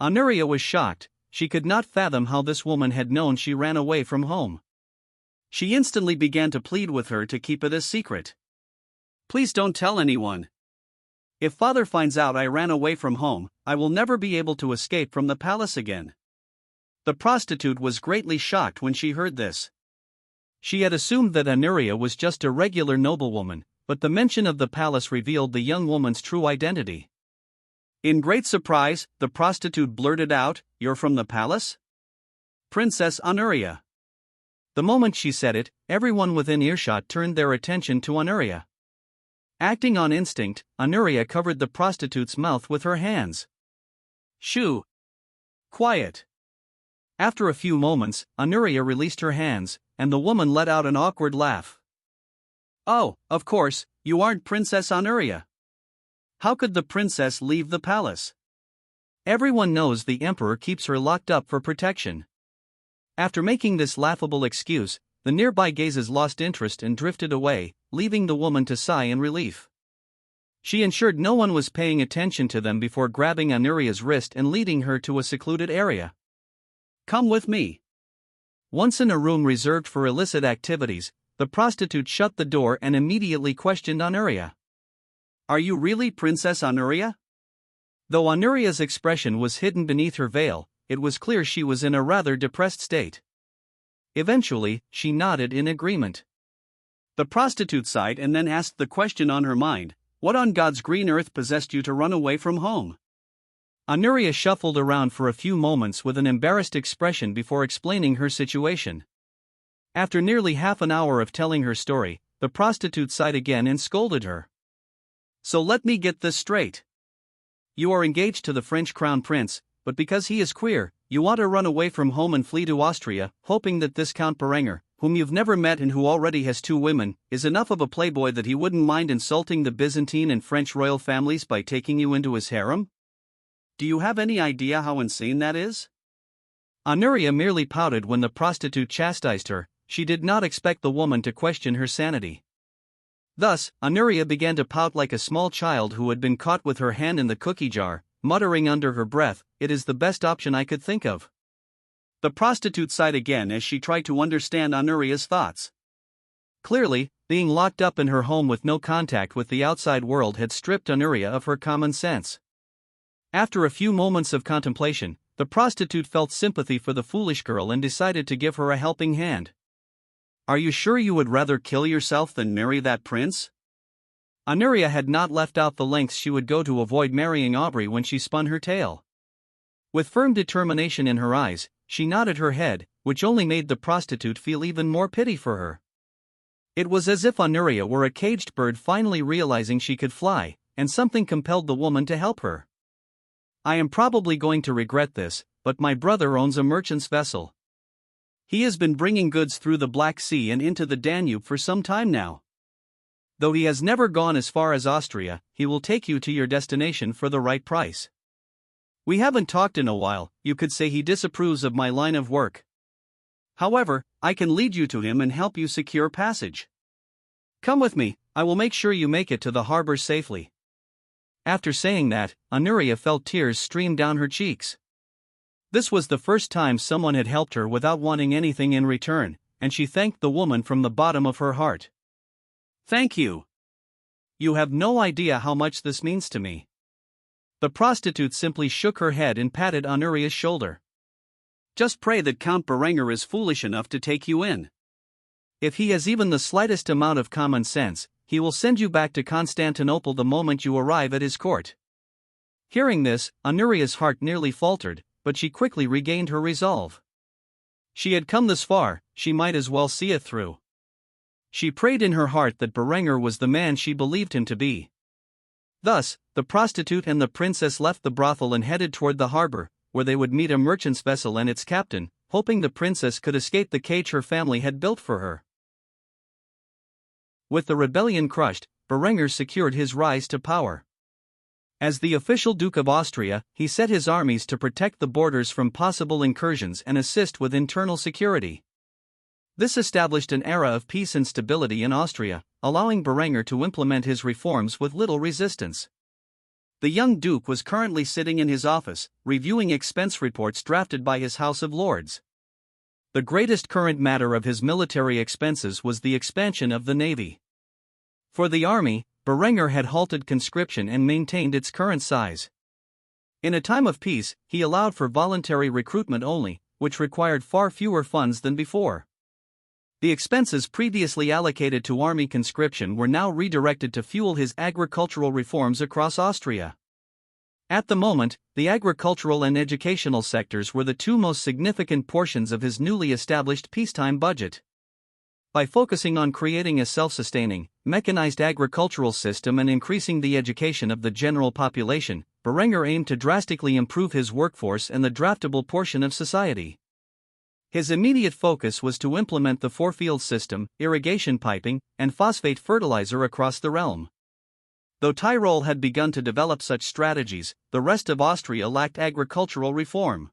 Honoria was shocked. She could not fathom how this woman had known she ran away from home. She instantly began to plead with her to keep it a secret. "Please don't tell anyone. If father finds out I ran away from home, I will never be able to escape from the palace again." The prostitute was greatly shocked when she heard this. She had assumed that Honoria was just a regular noblewoman, but the mention of the palace revealed the young woman's true identity. In great surprise, the prostitute blurted out, "You're from the palace? Princess Honoria." The moment she said it, everyone within earshot turned their attention to Honoria. Acting on instinct, Honoria covered the prostitute's mouth with her hands. "Shoo! Quiet!" After a few moments, Honoria released her hands, and the woman let out an awkward laugh. "Oh, of course, you aren't Princess Honoria. How could the princess leave the palace? Everyone knows the emperor keeps her locked up for protection." After making this laughable excuse, the nearby gazes lost interest and drifted away, leaving the woman to sigh in relief. She ensured no one was paying attention to them before grabbing Honoria's wrist and leading her to a secluded area. "Come with me." Once in a room reserved for illicit activities, the prostitute shut the door and immediately questioned Honoria. "Are you really Princess Honoria?" Though Honoria's expression was hidden beneath her veil, it was clear she was in a rather depressed state. Eventually, she nodded in agreement. The prostitute sighed and then asked the question on her mind, "What on God's green earth possessed you to run away from home?" Honoria shuffled around for a few moments with an embarrassed expression before explaining her situation. After nearly half an hour of telling her story, the prostitute sighed again and scolded her. "So let me get this straight. You are engaged to the French crown prince, but because he is queer, you want to run away from home and flee to Austria, hoping that this Count Berenger, whom you've never met and who already has 2 women, is enough of a playboy that he wouldn't mind insulting the Byzantine and French royal families by taking you into his harem? Do you have any idea how insane that is?" Honoria merely pouted when the prostitute chastised her. She did not expect the woman to question her sanity. Thus, Honoria began to pout like a small child who had been caught with her hand in the cookie jar, muttering under her breath, "It is the best option I could think of." The prostitute sighed again as she tried to understand Honoria's thoughts. Clearly, being locked up in her home with no contact with the outside world had stripped Honoria of her common sense. After a few moments of contemplation, the prostitute felt sympathy for the foolish girl and decided to give her a helping hand. "Are you sure you would rather kill yourself than marry that prince?" Honoria had not left out the lengths she would go to avoid marrying Aubrey when she spun her tale. With firm determination in her eyes, she nodded her head, which only made the prostitute feel even more pity for her. It was as if Honoria were a caged bird finally realizing she could fly, and something compelled the woman to help her. "I am probably going to regret this, but my brother owns a merchant's vessel. He has been bringing goods through the Black Sea and into the Danube for some time now. Though he has never gone as far as Austria, he will take you to your destination for the right price. We haven't talked in a while, you could say he disapproves of my line of work. However, I can lead you to him and help you secure passage. Come with me, I will make sure you make it to the harbor safely." After saying that, Honoria felt tears stream down her cheeks. This was the first time someone had helped her without wanting anything in return, and she thanked the woman from the bottom of her heart. "Thank you. You have no idea how much this means to me. The prostitute simply shook her head and patted Honoria's shoulder. Just pray that Count Berenger is foolish enough to take you in. If he has even the slightest amount of common sense, he will send you back to Constantinople the moment you arrive at his court. Hearing this, Honoria's heart nearly faltered, but she quickly regained her resolve. She had come this far, she might as well see it through. She prayed in her heart that Berenger was the man she believed him to be. Thus, the prostitute and the princess left the brothel and headed toward the harbor, where they would meet a merchant's vessel and its captain, hoping the princess could escape the cage her family had built for her. With the rebellion crushed, Berenger secured his rise to power. As the official Duke of Austria, he set his armies to protect the borders from possible incursions and assist with internal security. This established an era of peace and stability in Austria, allowing Berenger to implement his reforms with little resistance. The young duke was currently sitting in his office, reviewing expense reports drafted by his House of Lords. The greatest current matter of his military expenses was the expansion of the navy. For the army, Berenger had halted conscription and maintained its current size. In a time of peace, he allowed for voluntary recruitment only, which required far fewer funds than before. The expenses previously allocated to army conscription were now redirected to fuel his agricultural reforms across Austria. At the moment, the agricultural and educational sectors were the two most significant portions of his newly established peacetime budget. By focusing on creating a self-sustaining, mechanized agricultural system and increasing the education of the general population, Berenger aimed to drastically improve his workforce and the draftable portion of society. His immediate focus was to implement the four-field system, irrigation piping, and phosphate fertilizer across the realm. Though Tyrol had begun to develop such strategies, the rest of Austria lacked agricultural reform.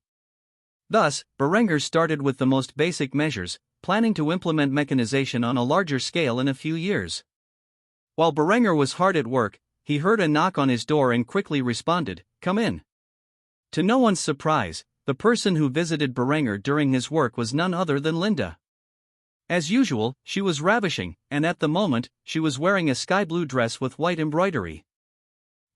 Thus, Berenger started with the most basic measures, planning to implement mechanization on a larger scale in a few years. While Berenger was hard at work, he heard a knock on his door and quickly responded, "Come in." To no one's surprise, the person who visited Berenger during his work was none other than Linde. As usual, she was ravishing, and at the moment, she was wearing a sky-blue dress with white embroidery.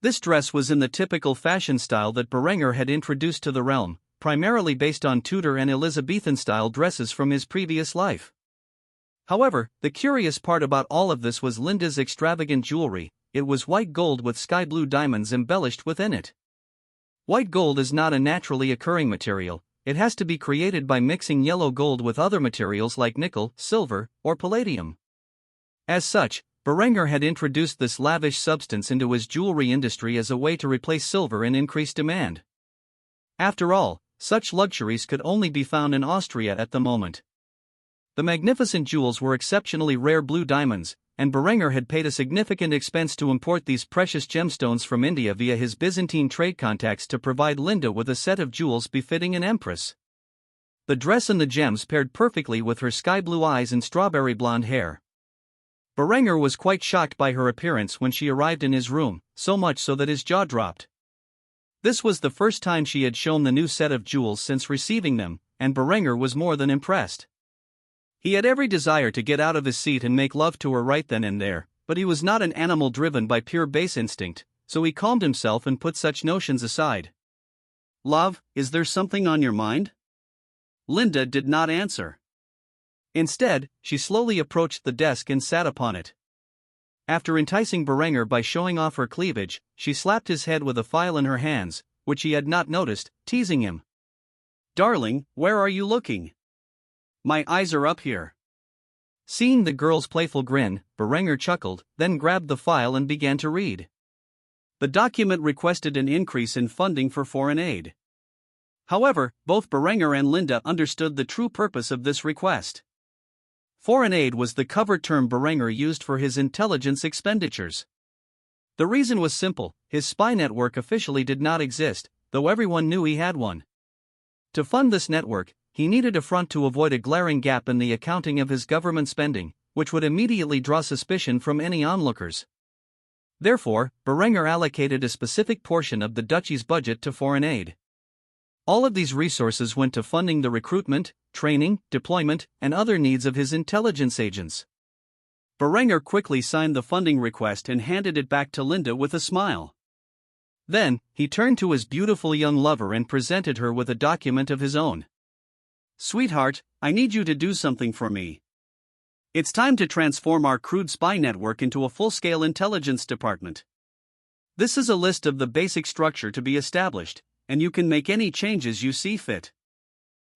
This dress was in the typical fashion style that Berenger had introduced to the realm, primarily based on Tudor and Elizabethan-style dresses from his previous life. However, the curious part about all of this was Linde's extravagant jewelry. It was white gold with sky-blue diamonds embellished within it. White gold is not a naturally occurring material, it has to be created by mixing yellow gold with other materials like nickel, silver, or palladium. As such, Berenger had introduced this lavish substance into his jewelry industry as a way to replace silver in increased demand. After all, such luxuries could only be found in Austria at the moment. The magnificent jewels were exceptionally rare blue diamonds, and Berenger had paid a significant expense to import these precious gemstones from India via his Byzantine trade contacts to provide Linde with a set of jewels befitting an empress. The dress and the gems paired perfectly with her sky-blue eyes and strawberry blonde hair. Berenger was quite shocked by her appearance when she arrived in his room, so much so that his jaw dropped. This was the first time she had shown the new set of jewels since receiving them, and Berenger was more than impressed. He had every desire to get out of his seat and make love to her right then and there, but he was not an animal driven by pure base instinct, so he calmed himself and put such notions aside. "Love, is there something on your mind?" Linde did not answer. Instead, she slowly approached the desk and sat upon it. After enticing Berenger by showing off her cleavage, she slapped his head with a file in her hands, which he had not noticed, teasing him. "Darling, where are you looking? My eyes are up here." Seeing the girl's playful grin, Berenger chuckled, then grabbed the file and began to read. The document requested an increase in funding for foreign aid. However, both Berenger and Linde understood the true purpose of this request. Foreign aid was the cover term Berenger used for his intelligence expenditures. The reason was simple: his spy network officially did not exist, though everyone knew he had one. To fund this network, he needed a front to avoid a glaring gap in the accounting of his government spending, which would immediately draw suspicion from any onlookers. Therefore, Berenger allocated a specific portion of the duchy's budget to foreign aid. All of these resources went to funding the recruitment, training, deployment, and other needs of his intelligence agents. Berenger quickly signed the funding request and handed it back to Linde with a smile. Then, he turned to his beautiful young lover and presented her with a document of his own. "Sweetheart, I need you to do something for me. It's time to transform our crude spy network into a full-scale intelligence department. This is a list of the basic structure to be established, and you can make any changes you see fit."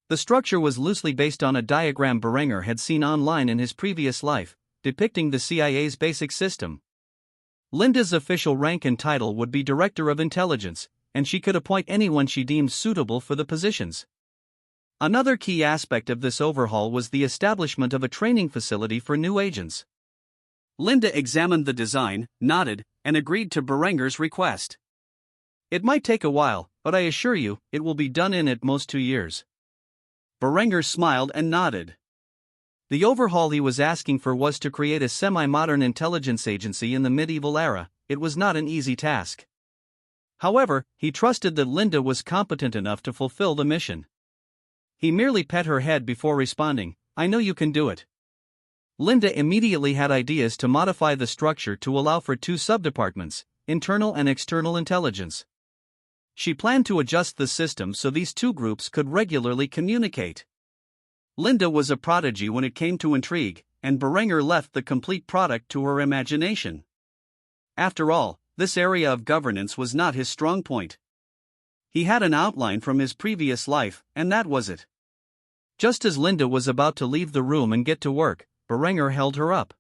The structure was loosely based on a diagram Berenger had seen online in his previous life, depicting the CIA's basic system. Linda's official rank and title would be Director of Intelligence, and she could appoint anyone she deemed suitable for the positions. Another key aspect of this overhaul was the establishment of a training facility for new agents. Linde examined the design, nodded, and agreed to Berenger's request. "It might take a while, but I assure you, it will be done in at most 2 years." Berenger smiled and nodded. The overhaul he was asking for was to create a semi-modern intelligence agency in the medieval era. It was not an easy task. However, he trusted that Linde was competent enough to fulfill the mission. He merely pet her head before responding, "I know you can do it." Linde immediately had ideas to modify the structure to allow for 2 subdepartments, internal and external intelligence. She planned to adjust the system so these 2 groups could regularly communicate. Linde was a prodigy when it came to intrigue, and Berenger left the complete product to her imagination. After all, this area of governance was not his strong point. He had an outline from his previous life, and that was it. Just as Linde was about to leave the room and get to work, Berenger held her up.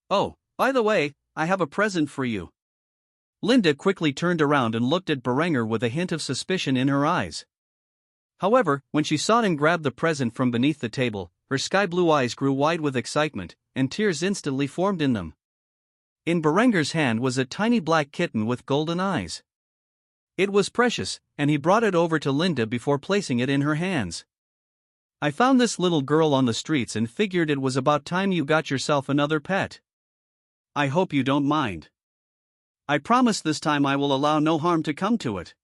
"Oh, by the way, I have a present for you." Linde quickly turned around and looked at Berenger with a hint of suspicion in her eyes. However, when she saw him grab the present from beneath the table, her sky-blue eyes grew wide with excitement, and tears instantly formed in them. In Berenger's hand was a tiny black kitten with golden eyes. It was precious, and he brought it over to Linde before placing it in her hands. "I found this little girl on the streets and figured it was about time you got yourself another pet. I hope you don't mind. I promise this time I will allow no harm to come to it."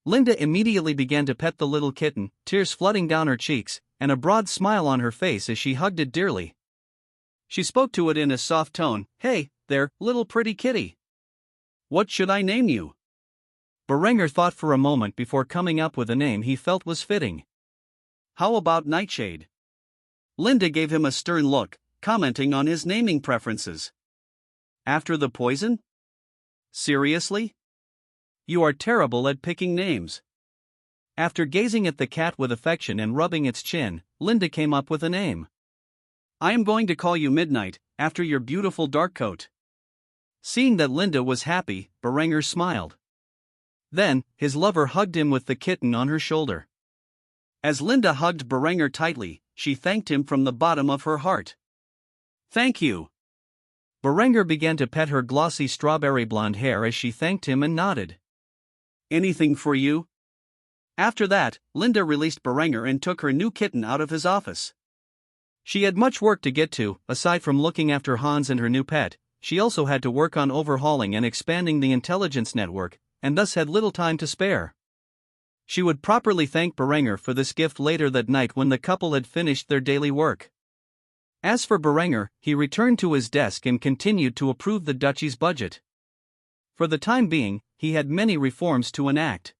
Linde immediately began to pet the little kitten, tears flooding down her cheeks, and a broad smile on her face as she hugged it dearly. She spoke to it in a soft tone, "Hey, there, little pretty kitty. What should I name you?" Berenger thought for a moment before coming up with a name he felt was fitting. "How about Nightshade?" Linde gave him a stern look, commenting on his naming preferences. "After the poison? Seriously? You are terrible at picking names." After gazing at the cat with affection and rubbing its chin, Linde came up with a name. "I am going to call you Midnight, after your beautiful dark coat." Seeing that Linde was happy, Berenger smiled. Then, his lover hugged him with the kitten on her shoulder. As Linde hugged Berenger tightly, she thanked him from the bottom of her heart. "Thank you." Berenger began to pet her glossy strawberry blonde hair as she thanked him and nodded. "Anything for you?" After that, Linde released Berenger and took her new kitten out of his office. She had much work to get to. Aside from looking after Hans and her new pet, she also had to work on overhauling and expanding the intelligence network, and thus had little time to spare. She would properly thank Berenger for this gift later that night when the couple had finished their daily work. As for Berenger, he returned to his desk and continued to approve the duchy's budget. For the time being, he had many reforms to enact.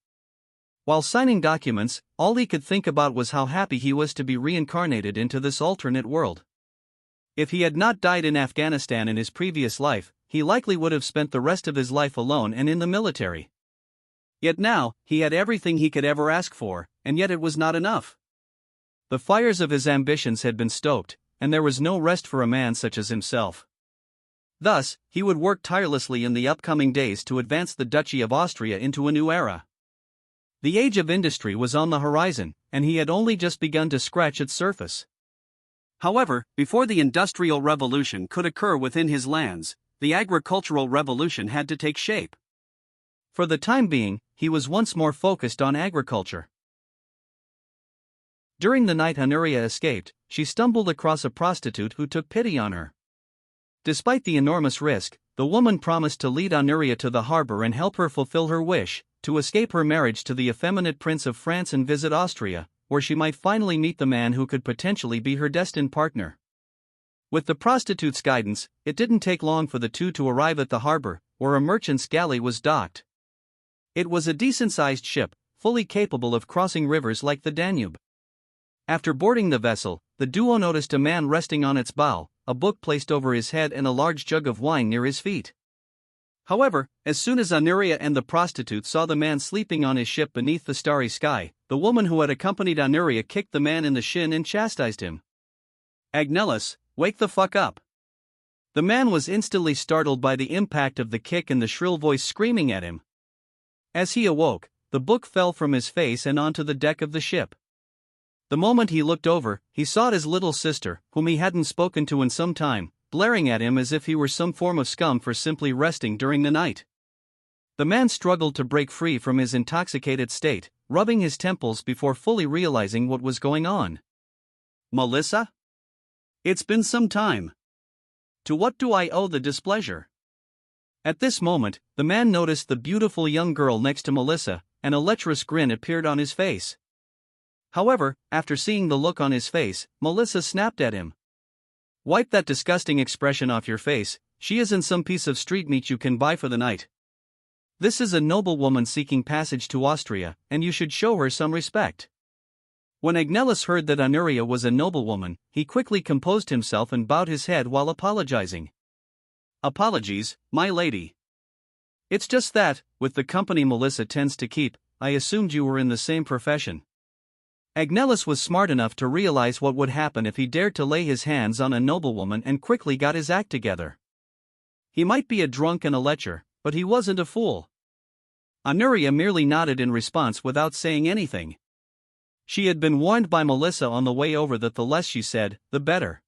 While signing documents, all he could think about was how happy he was to be reincarnated into this alternate world. If he had not died in Afghanistan in his previous life, he likely would have spent the rest of his life alone and in the military. Yet now, he had everything he could ever ask for, and yet it was not enough. The fires of his ambitions had been stoked, and there was no rest for a man such as himself. Thus, he would work tirelessly in the upcoming days to advance the Duchy of Austria into a new era. The age of industry was on the horizon, and he had only just begun to scratch its surface. However, before the Industrial Revolution could occur within his lands, the agricultural revolution had to take shape. For the time being, he was once more focused on agriculture. During the night Honoria escaped, she stumbled across a prostitute who took pity on her. Despite the enormous risk, the woman promised to lead Honoria to the harbor and help her fulfill her wish, to escape her marriage to the effeminate Prince of France and visit Austria, where she might finally meet the man who could potentially be her destined partner. With the prostitute's guidance, it didn't take long for the two to arrive at the harbor, where a merchant's galley was docked. It was a decent-sized ship, fully capable of crossing rivers like the Danube. After boarding the vessel, the duo noticed a man resting on its bow, a book placed over his head and a large jug of wine near his feet. However, as soon as Honoria and the prostitute saw the man sleeping on his ship beneath the starry sky, the woman who had accompanied Honoria kicked the man in the shin and chastised him. "Agnellus, wake the fuck up." The man was instantly startled by the impact of the kick and the shrill voice screaming at him. As he awoke, the book fell from his face and onto the deck of the ship. The moment he looked over, he saw his little sister, whom he hadn't spoken to in some time, glaring at him as if he were some form of scum for simply resting during the night. The man struggled to break free from his intoxicated state, rubbing his temples before fully realizing what was going on. "Melissa? It's been some time. To what do I owe the displeasure?" At this moment, the man noticed the beautiful young girl next to Melissa, and a lecherous grin appeared on his face. However, after seeing the look on his face, Melissa snapped at him. "Wipe that disgusting expression off your face, she isn't some piece of street meat you can buy for the night. This is a noble woman seeking passage to Austria, and you should show her some respect." When Agnellus heard that Honoria was a noblewoman, he quickly composed himself and bowed his head while apologizing. "Apologies, my lady. It's just that, with the company Melissa tends to keep, I assumed you were in the same profession." Agnellus was smart enough to realize what would happen if he dared to lay his hands on a noblewoman and quickly got his act together. He might be a drunk and a lecher, but he wasn't a fool. Honoria merely nodded in response without saying anything. She had been warned by Melissa on the way over that the less she said, the better.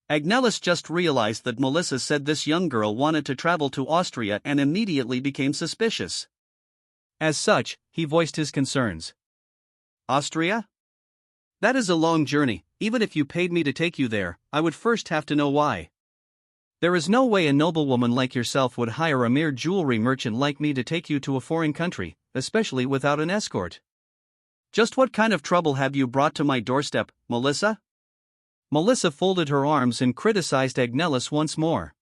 Agnellus just realized that Melissa said this young girl wanted to travel to Austria and immediately became suspicious. As such, he voiced his concerns. "Austria? That is a long journey. Even if you paid me to take you there, I would first have to know why. There is no way a noblewoman like yourself would hire a mere jewelry merchant like me to take you to a foreign country, especially without an escort. Just what kind of trouble have you brought to my doorstep, Melissa?" Melissa folded her arms and criticized Agnellus once more.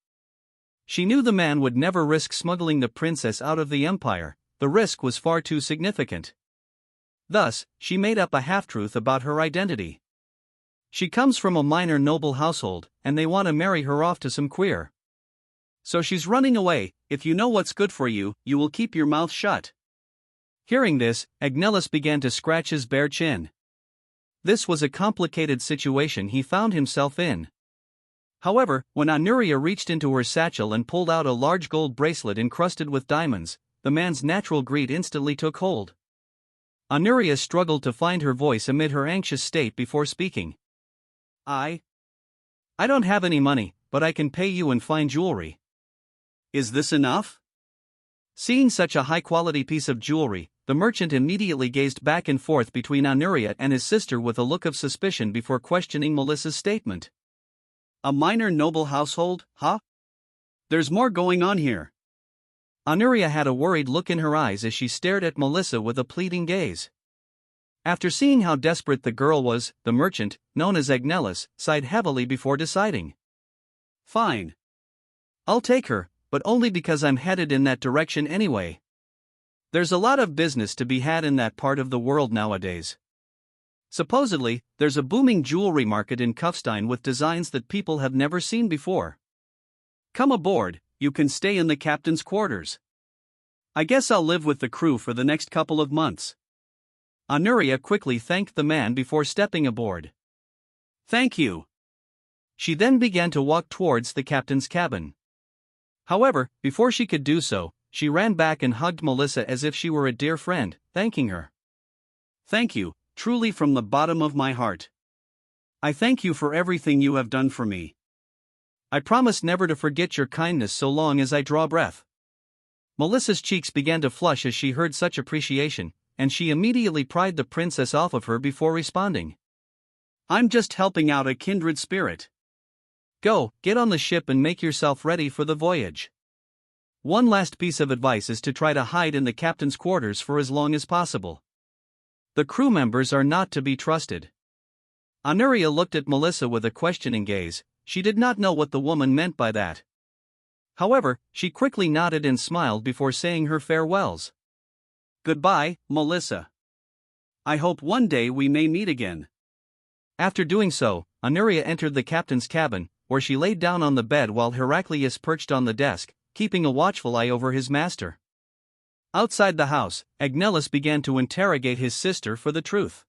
She knew the man would never risk smuggling the princess out of the empire. The risk was far too significant. Thus, she made up a half-truth about her identity. She comes from a minor noble household, and they want to marry her off to some queer. So she's running away. If you know what's good for you, you will keep your mouth shut. Hearing this, Agnellus began to scratch his bare chin. This was a complicated situation he found himself in. However, when Honoria reached into her satchel and pulled out a large gold bracelet encrusted with diamonds, the man's natural greed instantly took hold. Honoria struggled to find her voice amid her anxious state before speaking. I don't have any money, but I can pay you in fine jewelry." "Is this enough?" Seeing such a high-quality piece of jewelry, the merchant immediately gazed back and forth between Honoria and his sister with a look of suspicion before questioning Melissa's statement. "A minor noble household, huh? There's more going on here." Honoria had a worried look in her eyes as she stared at Melissa with a pleading gaze. After seeing how desperate the girl was, the merchant, known as Agnellus, sighed heavily before deciding. "Fine. I'll take her, but only because I'm headed in that direction anyway. There's a lot of business to be had in that part of the world nowadays. Supposedly, there's a booming jewelry market in Kufstein with designs that people have never seen before. Come aboard. You can stay in the captain's quarters. I guess I'll live with the crew for the next couple of months." Honoria quickly thanked the man before stepping aboard. "Thank you." She then began to walk towards the captain's cabin. However, before she could do so, she ran back and hugged Melissa as if she were a dear friend, thanking her. "Thank you, truly from the bottom of my heart. I thank you for everything you have done for me. I promise never to forget your kindness so long as I draw breath." Melissa's cheeks began to flush as she heard such appreciation, and she immediately pried the princess off of her before responding. "I'm just helping out a kindred spirit. Go, get on the ship and make yourself ready for the voyage. One last piece of advice is to try to hide in the captain's quarters for as long as possible. The crew members are not to be trusted." Honoria looked at Melissa with a questioning gaze. She did not know what the woman meant by that. However, she quickly nodded and smiled before saying her farewells. Goodbye, Melissa. I hope one day we may meet again. After doing so, Honoria entered the captain's cabin, where she laid down on the bed while Heraclius perched on the desk, keeping a watchful eye over his master. Outside the house, Agnellus began to interrogate his sister for the truth.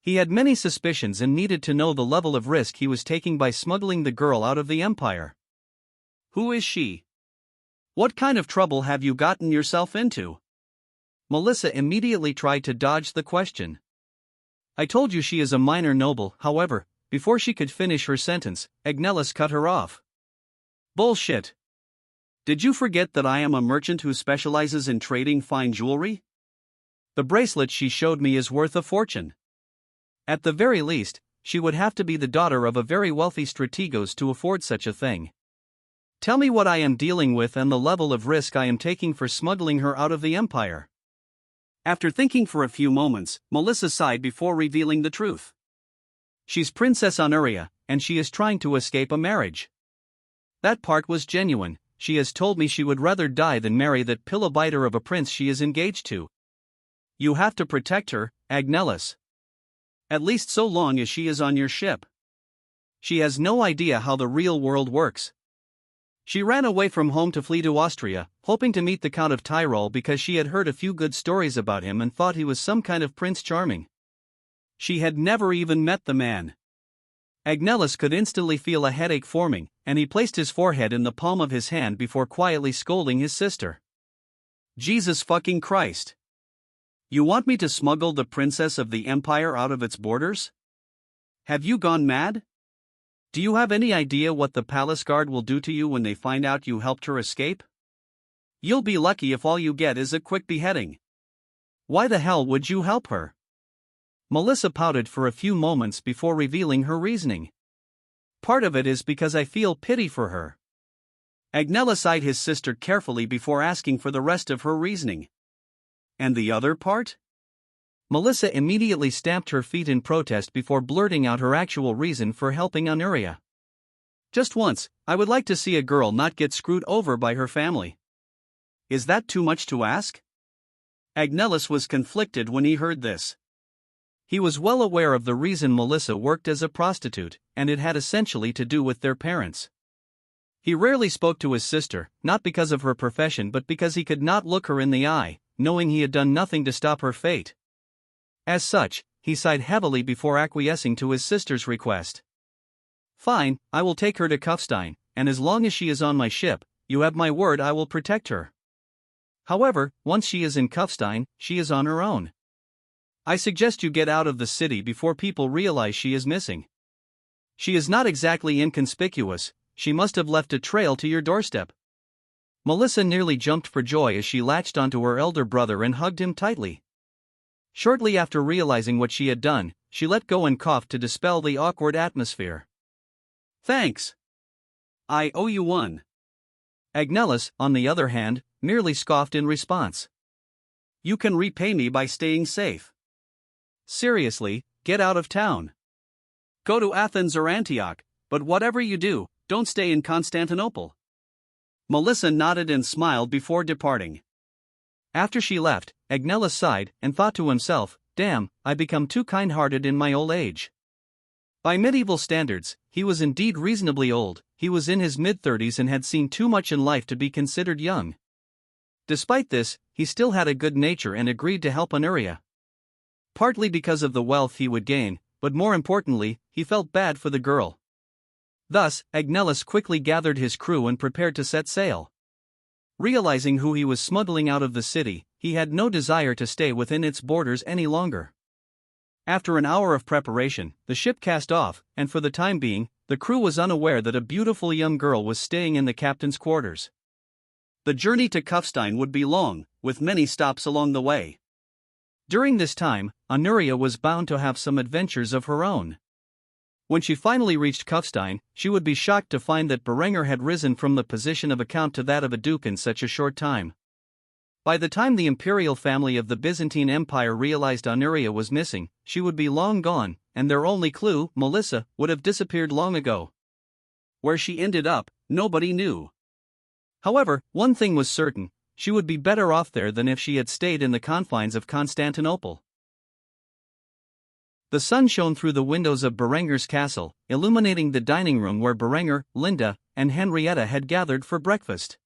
He had many suspicions and needed to know the level of risk he was taking by smuggling the girl out of the Empire. Who is she? What kind of trouble have you gotten yourself into? Melissa immediately tried to dodge the question. I told you she is a minor noble. However, before she could finish her sentence, Agnellus cut her off. Bullshit. Did you forget that I am a merchant who specializes in trading fine jewelry? The bracelet she showed me is worth a fortune. At the very least, she would have to be the daughter of a very wealthy strategos to afford such a thing. Tell me what I am dealing with and the level of risk I am taking for smuggling her out of the Empire. After thinking for a few moments, Melissa sighed before revealing the truth. She's Princess Honoria, and she is trying to escape a marriage. That part was genuine. She has told me she would rather die than marry that pillow-biter of a prince she is engaged to. You have to protect her, Agnellus. At least so long as she is on your ship. She has no idea how the real world works. She ran away from home to flee to Austria, hoping to meet the Count of Tyrol because she had heard a few good stories about him and thought he was some kind of Prince Charming. She had never even met the man. Agnellus could instantly feel a headache forming, and he placed his forehead in the palm of his hand before quietly scolding his sister. Jesus fucking Christ. You want me to smuggle the princess of the Empire out of its borders? Have you gone mad? Do you have any idea what the palace guard will do to you when they find out you helped her escape? You'll be lucky if all you get is a quick beheading. Why the hell would you help her? Melissa pouted for a few moments before revealing her reasoning. Part of it is because I feel pity for her. Agnellus eyed his sister carefully before asking for the rest of her reasoning. And the other part? Melissa immediately stamped her feet in protest before blurting out her actual reason for helping Honoria. Just once, I would like to see a girl not get screwed over by her family. Is that too much to ask? Agnellus was conflicted when he heard this. He was well aware of the reason Melissa worked as a prostitute, and it had essentially to do with their parents. He rarely spoke to his sister, not because of her profession but because he could not look her in the eye, knowing he had done nothing to stop her fate. As such, he sighed heavily before acquiescing to his sister's request. Fine, I will take her to Kufstein, and as long as she is on my ship, you have my word I will protect her. However, once she is in Kufstein, she is on her own. I suggest you get out of the city before people realize she is missing. She is not exactly inconspicuous, she must have left a trail to your doorstep. Melissa nearly jumped for joy as she latched onto her elder brother and hugged him tightly. Shortly after realizing what she had done, she let go and coughed to dispel the awkward atmosphere. Thanks. I owe you one. Agnellus, on the other hand, merely scoffed in response. You can repay me by staying safe. Seriously, get out of town. Go to Athens or Antioch, but whatever you do, don't stay in Constantinople. Melissa nodded and smiled before departing. After she left, Agnellus sighed and thought to himself, damn, I become too kind-hearted in my old age. By medieval standards, he was indeed reasonably old. He was in his mid-30s and had seen too much in life to be considered young. Despite this, he still had a good nature and agreed to help Honoria. Partly because of the wealth he would gain, but more importantly, he felt bad for the girl. Thus, Agnellus quickly gathered his crew and prepared to set sail. Realizing who he was smuggling out of the city, he had no desire to stay within its borders any longer. After an hour of preparation, the ship cast off, and for the time being, the crew was unaware that a beautiful young girl was staying in the captain's quarters. The journey to Kufstein would be long, with many stops along the way. During this time, Honoria was bound to have some adventures of her own. When she finally reached Kufstein, she would be shocked to find that Berenger had risen from the position of a count to that of a duke in such a short time. By the time the imperial family of the Byzantine Empire realized Honoria was missing, she would be long gone, and their only clue, Melissa, would have disappeared long ago. Where she ended up, nobody knew. However, one thing was certain: she would be better off there than if she had stayed in the confines of Constantinople. The sun shone through the windows of Berenger's castle, illuminating the dining room where Berenger, Linde, and Henrietta had gathered for breakfast.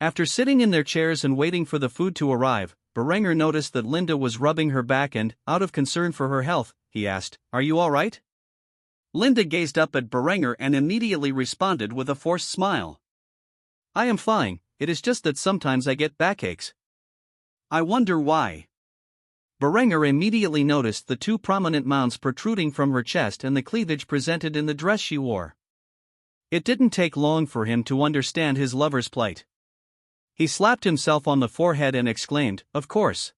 After sitting in their chairs and waiting for the food to arrive, Berenger noticed that Linde was rubbing her back and, out of concern for her health, he asked, "Are you all right?" Linde gazed up at Berenger and immediately responded with a forced smile. "I am fine, it is just that sometimes I get backaches." "I wonder why." Berenger immediately noticed the two prominent mounds protruding from her chest and the cleavage presented in the dress she wore. It didn't take long for him to understand his lover's plight. He slapped himself on the forehead and exclaimed, "Of course.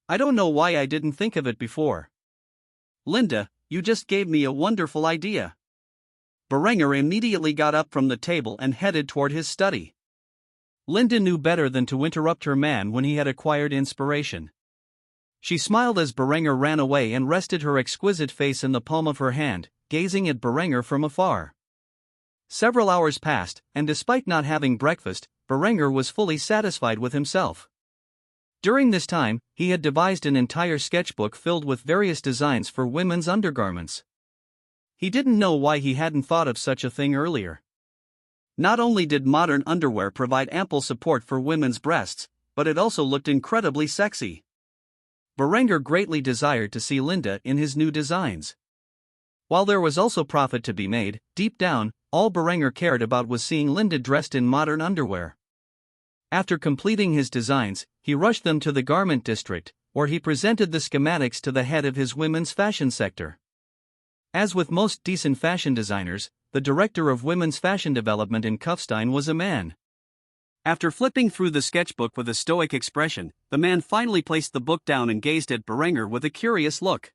I don't know why I didn't think of it before. Linde, you just gave me a wonderful idea." Berenger immediately got up from the table and headed toward his study. Linde knew better than to interrupt her man when he had acquired inspiration. She smiled as Berenger ran away and rested her exquisite face in the palm of her hand, gazing at Berenger from afar. Several hours passed, and despite not having breakfast, Berenger was fully satisfied with himself. During this time, he had devised an entire sketchbook filled with various designs for women's undergarments. He didn't know why he hadn't thought of such a thing earlier. Not only did modern underwear provide ample support for women's breasts, but it also looked incredibly sexy. Berenger greatly desired to see Linde in his new designs. While there was also profit to be made, deep down, all Berenger cared about was seeing Linde dressed in modern underwear. After completing his designs, he rushed them to the garment district, where he presented the schematics to the head of his women's fashion sector. As with most decent fashion designers, the director of women's fashion development in Kufstein was a man. After flipping through the sketchbook with a stoic expression, the man finally placed the book down and gazed at Berenger with a curious look.